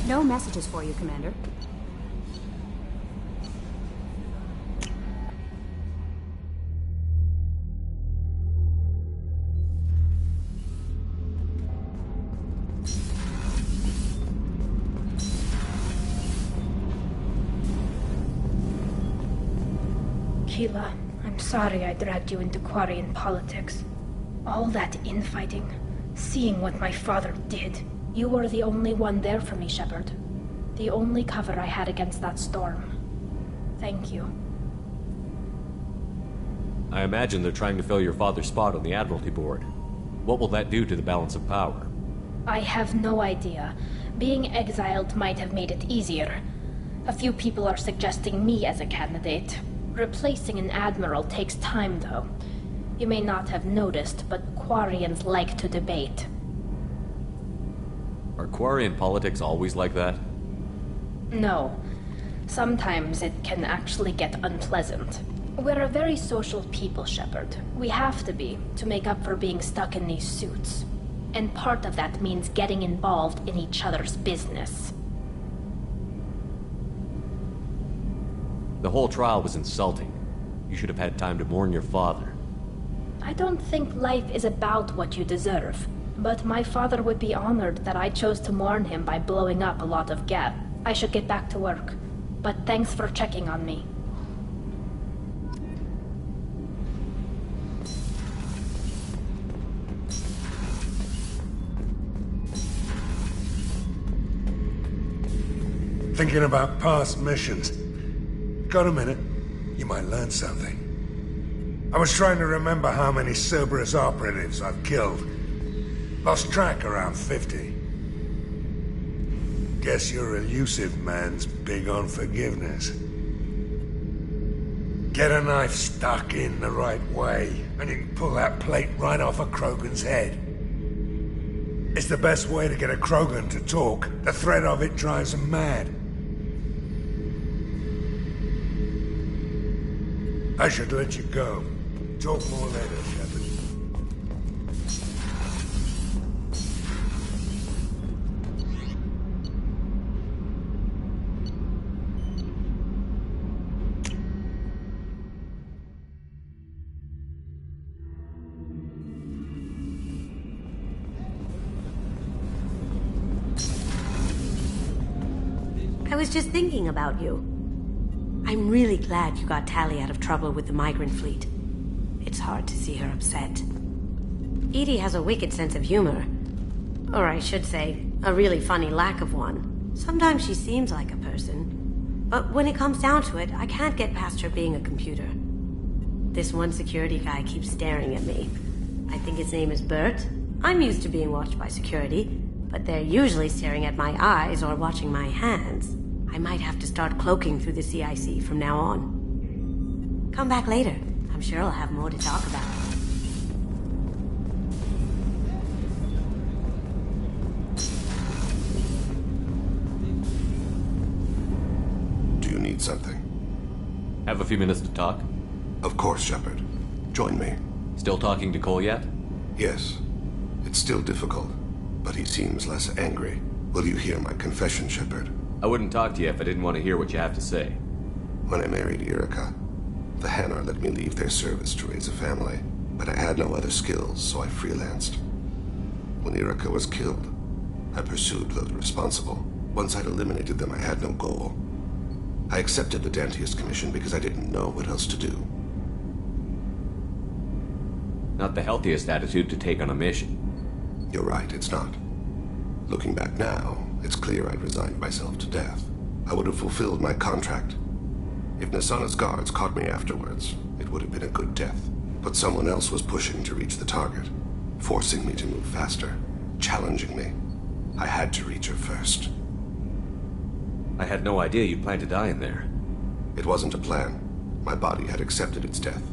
No messages for you, Commander. Keela, I'm sorry I dragged you into Quarian politics. All that infighting, seeing what my father did. You were the only one there for me, Shepard. The only cover I had against that storm. Thank you. I imagine they're trying to fill your father's spot on the Admiralty Board. What will that do to the balance of power? I have no idea. Being exiled might have made it easier. A few people are suggesting me as a candidate. Replacing an admiral takes time, though. You may not have noticed, but Quarians like to debate. Are Quarian politics always like that? No. Sometimes it can actually get unpleasant. We're a very social people, Shepard. We have to be, to make up for being stuck in these suits. And part of that means getting involved in each other's business. The whole trial was insulting. You should have had time to mourn your father. I don't think life is about what you deserve. But my father would be honored that I chose to mourn him by blowing up a lot of Geth. I should get back to work. But thanks for checking on me. Thinking about past missions. Got a minute? You might learn something. I was trying to remember how many Cerberus operatives I've killed. Lost track around 50. Guess your elusive man's big on forgiveness. Get a knife stuck in the right way, and you can pull that plate right off a Krogan's head. It's the best way to get a Krogan to talk. The threat of it drives them mad. I should let you go. Talk more later, Shepard. was just thinking about you. I'm really glad you got Tally out of trouble with the migrant fleet. It's hard to see her upset. Edie has a wicked sense of humor. Or I should say, a really funny lack of one. Sometimes she seems like a person. But when it comes down to it, I can't get past her being a computer. This one security guy keeps staring at me. I think his name is Bert. I'm used to being watched by security, but they're usually staring at my eyes or watching my hands. I might have to start cloaking through the CIC from now on. Come back later. I'm sure I'll have more to talk about. Do you need something? Have a few minutes to talk? Of course, Shepard. Join me. Still talking to Cole yet? Yes. It's still difficult, but he seems less angry. Will you hear my confession, Shepard? I wouldn't talk to you if I didn't want to hear what you have to say. When I married Erica, the Hanar let me leave their service to raise a family, but I had no other skills, so I freelanced. When Erica was killed, I pursued those responsible. Once I'd eliminated them, I had no goal. I accepted the Dantius Commission because I didn't know what else to do. Not the healthiest attitude to take on a mission. You're right, it's not. Looking back now, it's clear I'd resigned myself to death. I would have fulfilled my contract. If Nasana's guards caught me afterwards, it would have been a good death. But someone else was pushing to reach the target, forcing me to move faster, challenging me. I had to reach her first. I had no idea you planned to die in there. It wasn't a plan. My body had accepted its death.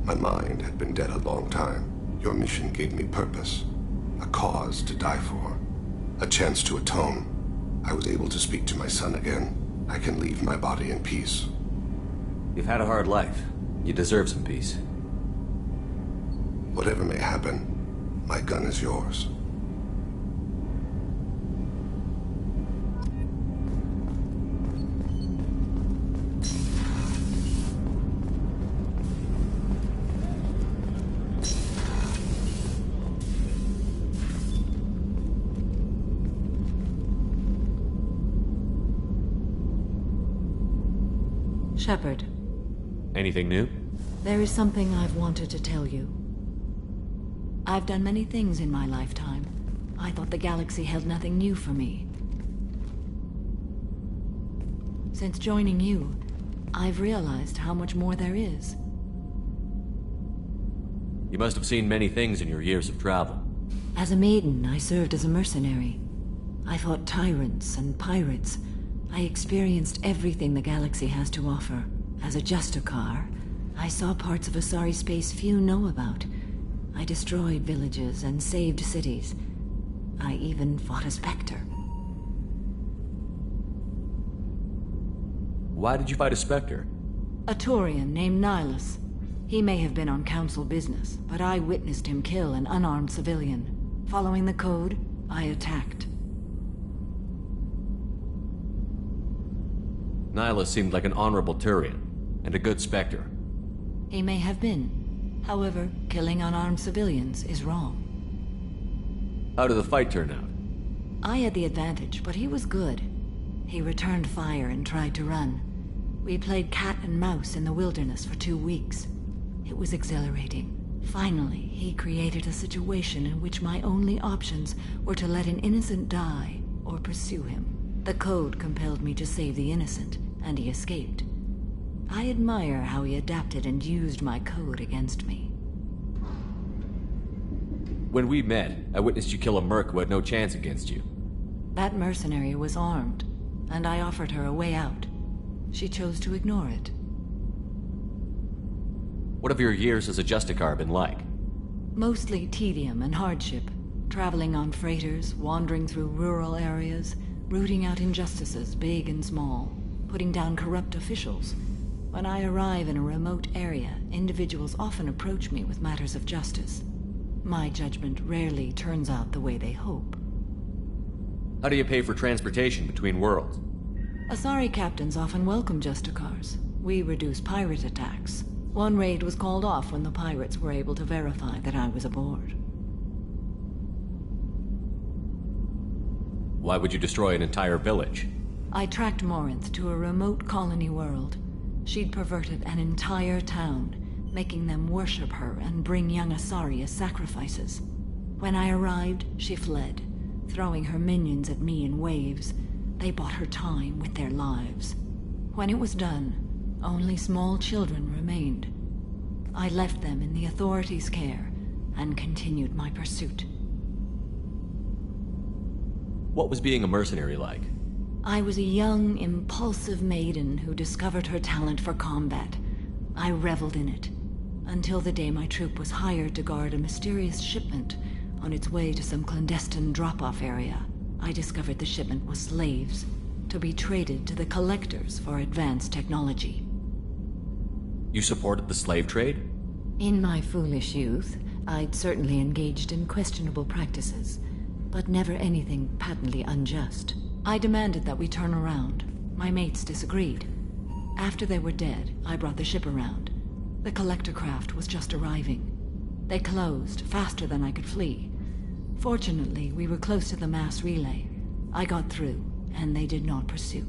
My mind had been dead a long time. Your mission gave me purpose, a cause to die for, a chance to atone. I was able to speak to my son again. I can leave my body in peace. You've had a hard life. You deserve some peace. Whatever may happen, my gun is yours. Shepard. Anything new? There is something I've wanted to tell you. I've done many things in my lifetime. I thought the galaxy held nothing new for me. Since joining you, I've realized how much more there is. You must have seen many things in your years of travel. As a maiden, I served as a mercenary. I fought tyrants and pirates. I experienced everything the galaxy has to offer. As a Justicar, I saw parts of Asari space few know about. I destroyed villages and saved cities. I even fought a Spectre. Why did you fight a Spectre? A Turian named Nihilus. He may have been on Council business, but I witnessed him kill an unarmed civilian. Following the code, I attacked. Nihilus seemed like an honorable Turian, and a good Spectre. He may have been. However, killing unarmed civilians is wrong. How did the fight turn out? I had the advantage, but he was good. He returned fire and tried to run. We played cat and mouse in the wilderness for 2 weeks. It was exhilarating. Finally, he created a situation in which my only options were to let an innocent die or pursue him. The code compelled me to save the innocent, and he escaped. I admire how he adapted and used my code against me. When we met, I witnessed you kill a merc who had no chance against you. That mercenary was armed, and I offered her a way out. She chose to ignore it. What have your years as a Justicar been like? Mostly tedium and hardship. Traveling on freighters, wandering through rural areas, rooting out injustices, big and small, putting down corrupt officials. When I arrive in a remote area, individuals often approach me with matters of justice. My judgment rarely turns out the way they hope. How do you pay for transportation between worlds? Asari captains often welcome Justicars. We reduce pirate attacks. One raid was called off when the pirates were able to verify that I was aboard. Why would you destroy an entire village? I tracked Morinth to a remote colony world. She'd perverted an entire town, making them worship her and bring young Asari as sacrifices. When I arrived, she fled, throwing her minions at me in waves. They bought her time with their lives. When it was done, only small children remained. I left them in the authorities' care and continued my pursuit. What was being a mercenary like? I was a young, impulsive maiden who discovered her talent for combat. I reveled in it, until the day my troop was hired to guard a mysterious shipment on its way to some clandestine drop-off area. I discovered the shipment was slaves, to be traded to the collectors for advanced technology. You supported the slave trade? In my foolish youth, I'd certainly engaged in questionable practices, but never anything patently unjust. I demanded that we turn around. My mates disagreed. After they were dead, I brought the ship around. The collector craft was just arriving. They closed faster than I could flee. Fortunately, we were close to the mass relay. I got through, and they did not pursue.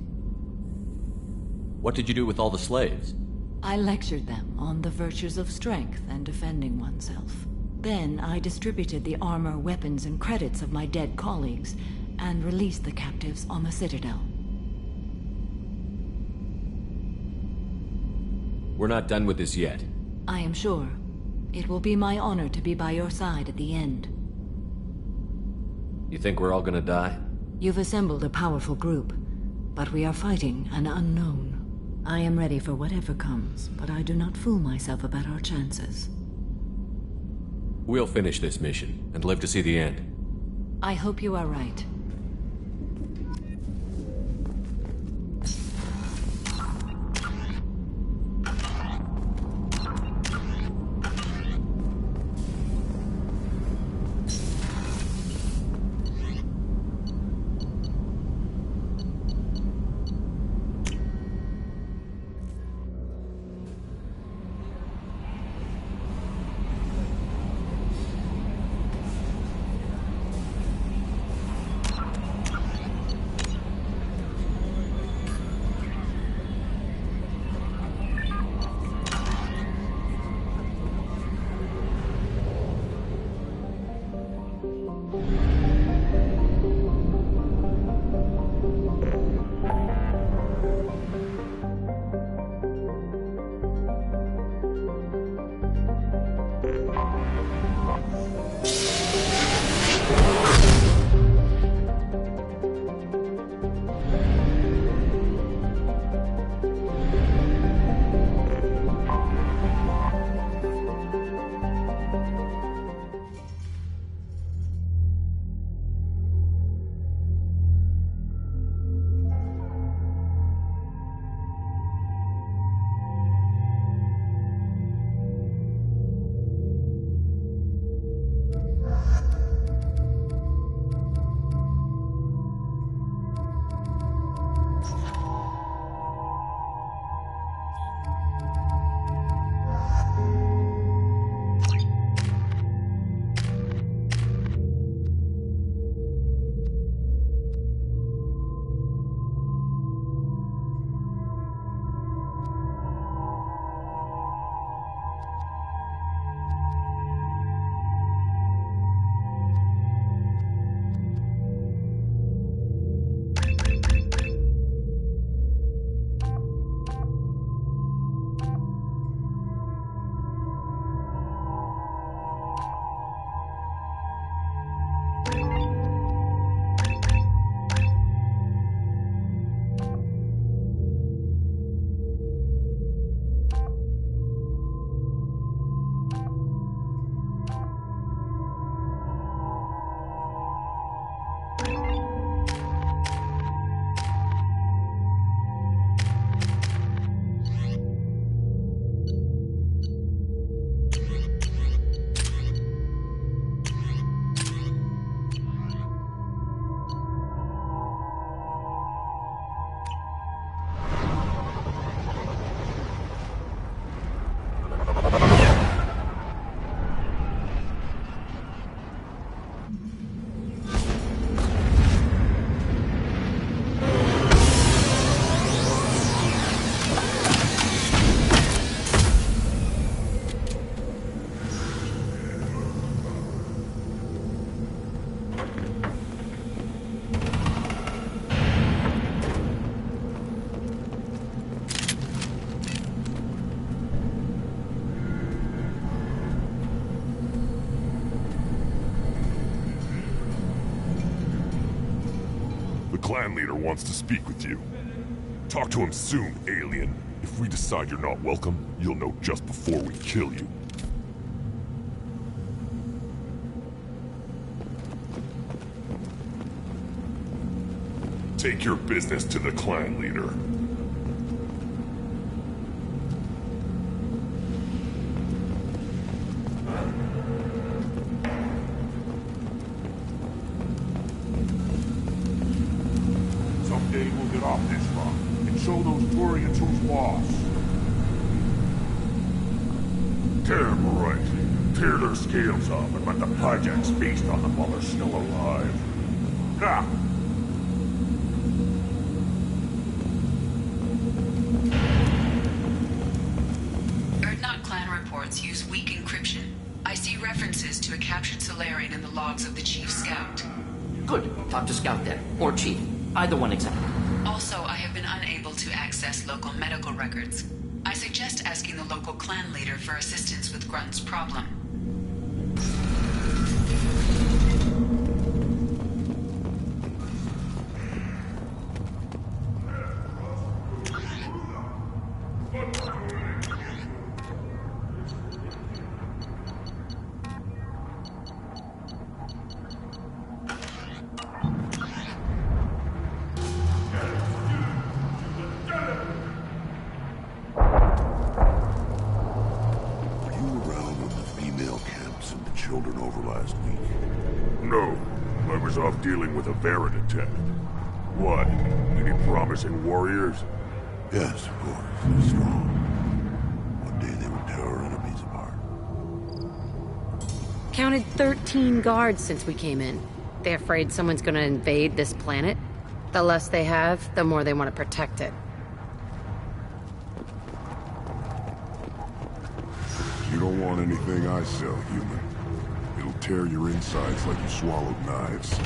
What did you do with all the slaves? I lectured them on the virtues of strength and defending oneself. Then I distributed the armor, weapons, and credits of my dead colleagues, and released the captives on the Citadel. We're not done with this yet. I am sure. It will be my honor to be by your side at the end. You think we're all gonna die? You've assembled a powerful group, but we are fighting an unknown. I am ready for whatever comes, but I do not fool myself about our chances. We'll finish this mission and live to see the end. I hope you are right. clan leader wants to speak with you. Talk to him soon, alien. If we decide you're not welcome, you'll know just before we kill you. Take your business to the clan leader. Someday we'll get off this rock and show those Quarians who's boss. Damn right. Tear their scales off and let the projects feast on them while they're still alive. Ha! Use weak encryption. I see references to a captured Solarian in the logs of the Chief Scout. Good. Talk to Scout then. Or Chief. Either one accepted. Also, I have been unable to access local medical records. I suggest asking the local clan leader for assistance with Grunt's problem. Dealing with a Varren attack. What? Any promising warriors? Yes, of course. They're strong. One day they would tear our enemies apart. Counted 13 guards since we came in. They afraid someone's gonna invade this planet? The less they have, the more they want to protect it. You don't want anything I sell, human. It'll tear your insides like you swallowed knives.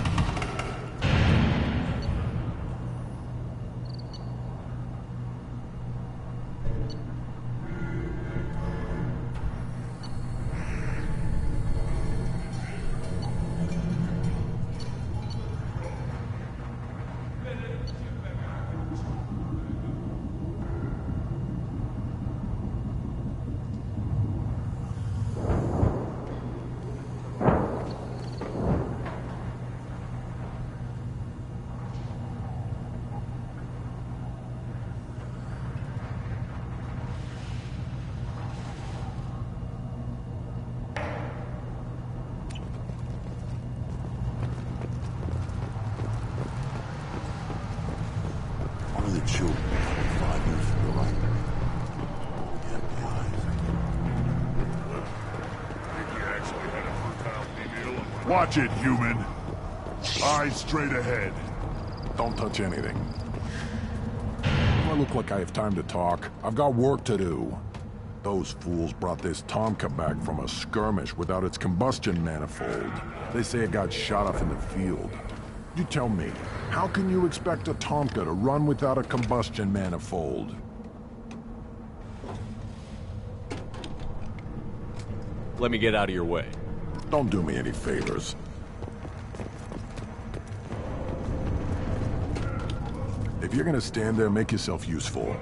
Watch it, human. Eyes straight ahead. Don't touch anything. Do I look like I have time to talk? I've got work to do. Those fools brought this Tomka back from a skirmish without its combustion manifold. They say it got shot off in the field. You tell me, how can you expect a Tomka to run without a combustion manifold? Let me get out of your way. Don't do me any favors. If you're gonna stand there, make yourself useful.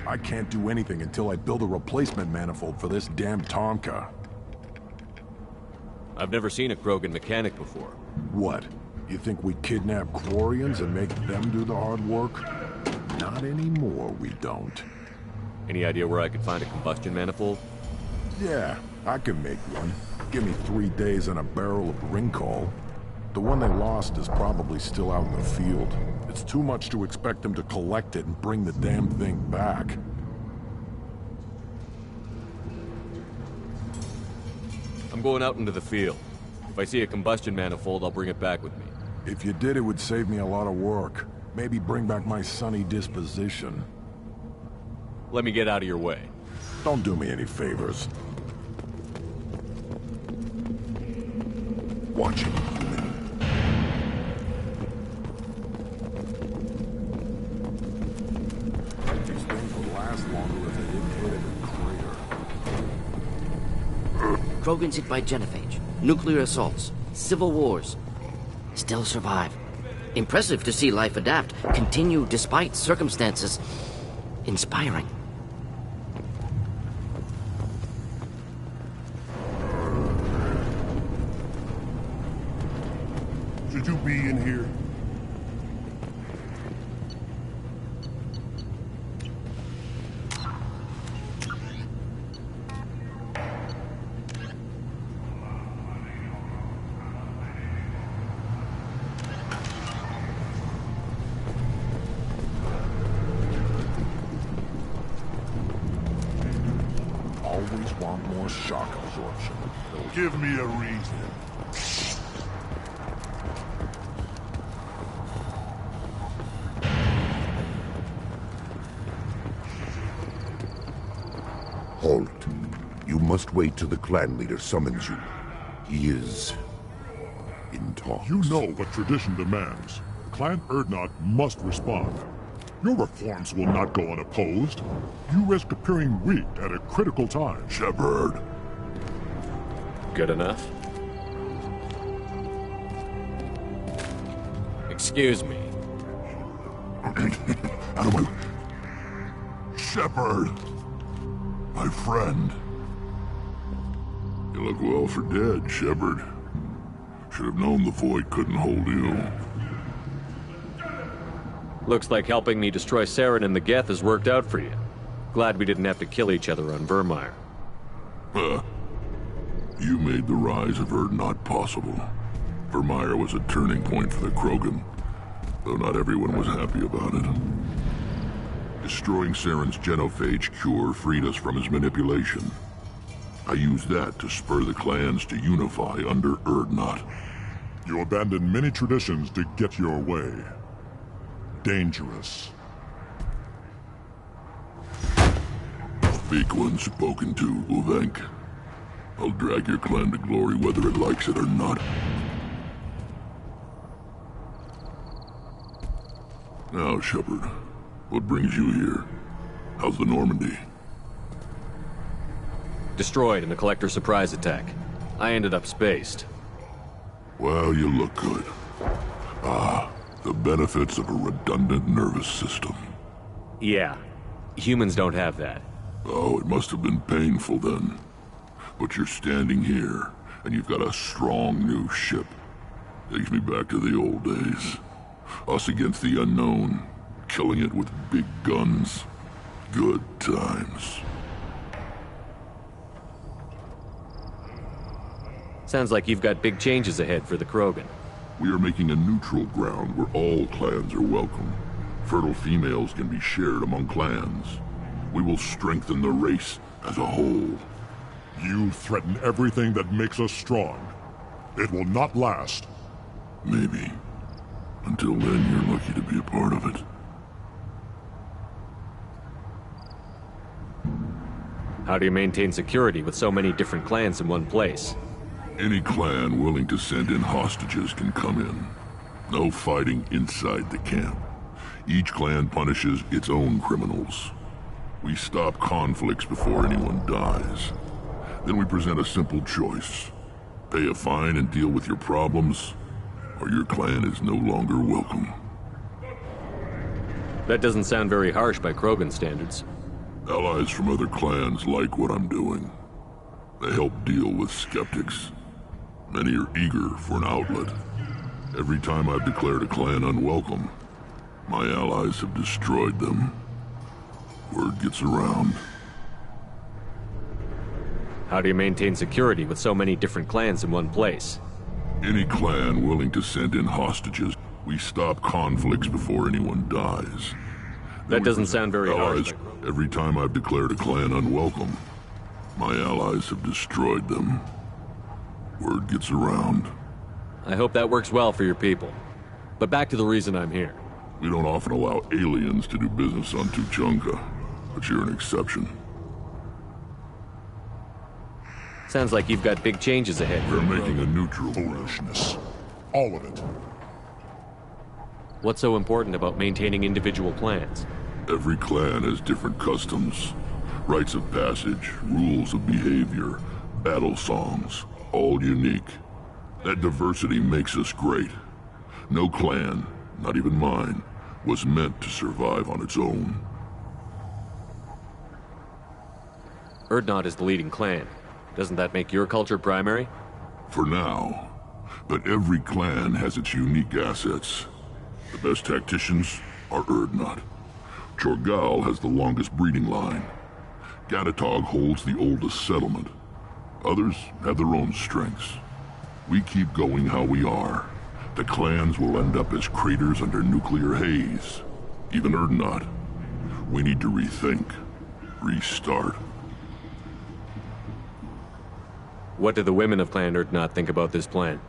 I can't do anything until I build a replacement manifold for this damn Tomka. I've never seen a Krogan mechanic before. What? You think we kidnap Quarians and make them do the hard work? Not anymore, we don't. Any idea where I could find a combustion manifold? Yeah, I can make one. Give me 3 days and a barrel of Ringcall. The one they lost is probably still out in the field. It's too much to expect them to collect it and bring the damn thing back. I'm going out into the field. If I see a combustion manifold, I'll bring it back with me. If you did, it would save me a lot of work. Maybe bring back my sunny disposition. Let me get out of your way. Don't do me any favors. Watch it, human. These things would last longer if they didn't hit every crater. Krogans hit by genophage, nuclear assaults, civil wars. Still survive. Impressive to see life adapt, continue despite circumstances. Inspiring. Should you be in here? Always want more shock absorption. Give me a reason. Halt. You must wait till the clan leader summons you. He is in talks. You know what tradition demands. Clan Urdnot must respond. Your reforms will not go unopposed. You risk appearing weak at a critical time. Shepard. Good enough? Excuse me. Out of my... Shepard. My friend. You look well for dead, Shepard. Should have known the void couldn't hold you. Looks like helping me destroy Saren and the Geth has worked out for you. Glad we didn't have to kill each other on Vermeer. Huh. You made the rise of Urdnot possible. Vermeer was a turning point for the Krogan, though not everyone was happy about it. Destroying Saren's genophage cure freed us from his manipulation. I used that to spur the clans to unify under Urdnot. You abandoned many traditions to get your way. Dangerous. Speak when spoken to, Uvenk. I'll drag your clan to glory whether it likes it or not. Now, Shepard, what brings you here? How's the Normandy? Destroyed in the Collector surprise attack. I ended up spaced. Well, you look good. Ah, the benefits of a redundant nervous system. Yeah. Humans don't have that. Oh, it must have been painful then. But you're standing here, and you've got a strong new ship. Takes me back to the old days. Us against the unknown, killing it with big guns. Good times. Sounds like you've got big changes ahead for the Krogan. We are making a neutral ground where all clans are welcome. Fertile females can be shared among clans. We will strengthen the race as a whole. You threaten everything that makes us strong. It will not last. Maybe. Until then, you're lucky to be a part of it. How do you maintain security with so many different clans in one place? Any clan willing to send in hostages can come in. No fighting inside the camp. Each clan punishes its own criminals. We stop conflicts before anyone dies. Then we present a simple choice. Pay a fine and deal with your problems, or your clan is no longer welcome. That doesn't sound very harsh by Krogan standards. Allies from other clans like what I'm doing. They help deal with skeptics. Many are eager for an outlet. Every time I've declared a clan unwelcome, my allies have destroyed them. Word gets around. How do you maintain security with so many different clans in one place? Any clan willing to send in hostages, we stop conflicts before anyone dies. That doesn't sound very harsh. Every time I've declared a clan unwelcome, my allies have destroyed them. Word gets around. I hope that works well for your people. But back to the reason I'm here. We don't often allow aliens to do business on Tuchanka, but you're an exception. Sounds like you've got big changes ahead. We're making a neutral foolishness. All of it. What's so important about maintaining individual clans? Every clan has different customs, rites of passage, rules of behavior, battle songs, all unique. That diversity makes us great. No clan, not even mine, was meant to survive on its own. Urdnot is the leading clan. Doesn't that make your culture primary? For now. But every clan has its unique assets. The best tacticians are Urdnot. Chorgal has the longest breeding line. Gatatog holds the oldest settlement. Others have their own strengths. We keep going how we are. The clans will end up as craters under nuclear haze. Even Urdnot. We need to rethink. Restart. What do the women of Clan Urdnot think about this plan?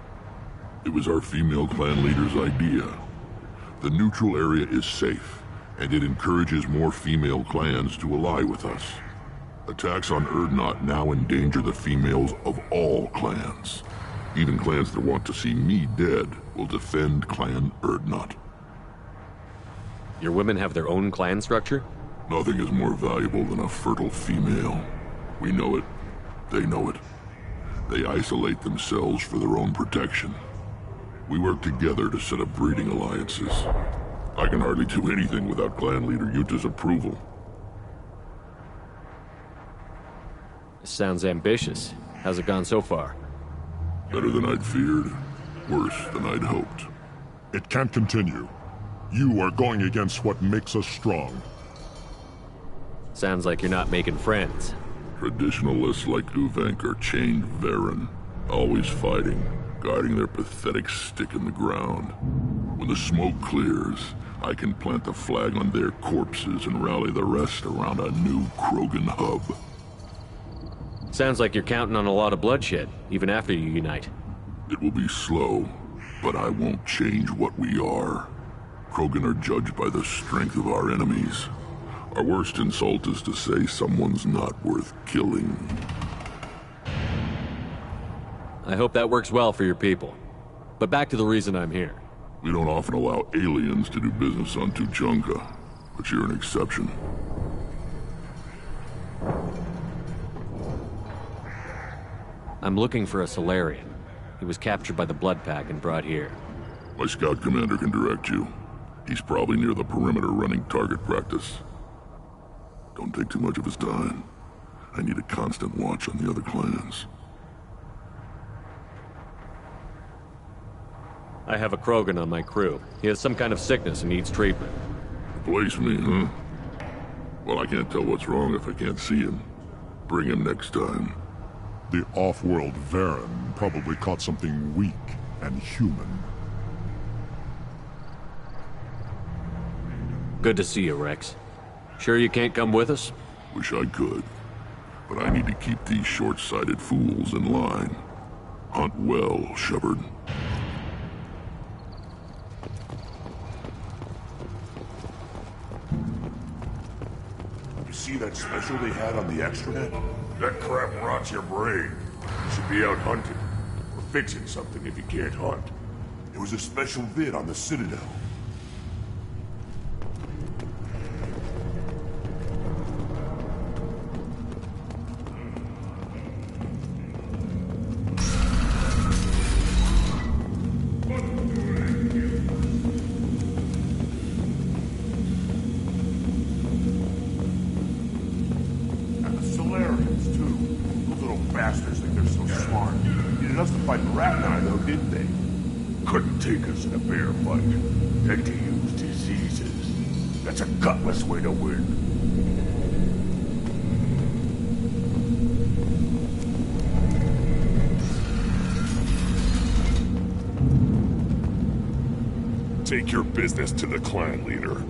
It was our female clan leader's idea. The neutral area is safe, and it encourages more female clans to ally with us. Attacks on Urdnot now endanger the females of all clans. Even clans that want to see me dead will defend Clan Urdnot. Your women have their own clan structure? Nothing is more valuable than a fertile female. We know it. They know it. They isolate themselves for their own protection. We work together to set up breeding alliances. I can hardly do anything without clan leader Yuta's approval. Sounds ambitious. How's it gone so far? Better than I'd feared. Worse than I'd hoped. It can't continue. You are going against what makes us strong. Sounds like you're not making friends. Traditionalists like Uvenk are chained Varen, always fighting, guiding their pathetic stick in the ground. When the smoke clears, I can plant the flag on their corpses and rally the rest around a new Krogan hub. Sounds like you're counting on a lot of bloodshed, even after you unite. It will be slow, but I won't change what we are. Krogan are judged by the strength of our enemies. Our worst insult is to say someone's not worth killing. I hope that works well for your people. But back to the reason I'm here. We don't often allow aliens to do business on Tuchanka, but you're an exception. I'm looking for a Solarian. He was captured by the Blood Pack and brought here. My scout commander can direct you. He's probably near the perimeter running target practice. Don't take too much of his time. I need a constant watch on the other clans. I have a Krogan on my crew. He has some kind of sickness and needs treatment. Replace me, huh? Well, I can't tell what's wrong if I can't see him. Bring him next time. The off-world Varen probably caught something weak and human. Good to see you, Rex. Sure you can't come with us? Wish I could. But I need to keep these short-sighted fools in line. Hunt well, Shepard. You see that special they had on the extranet? That crap rots your brain. You should be out hunting. Or fixing something if you can't hunt. It was a special vid on the Citadel. Take us in a bear fight. Then to use diseases. That's a gutless way to win. Take your business to the clan leader.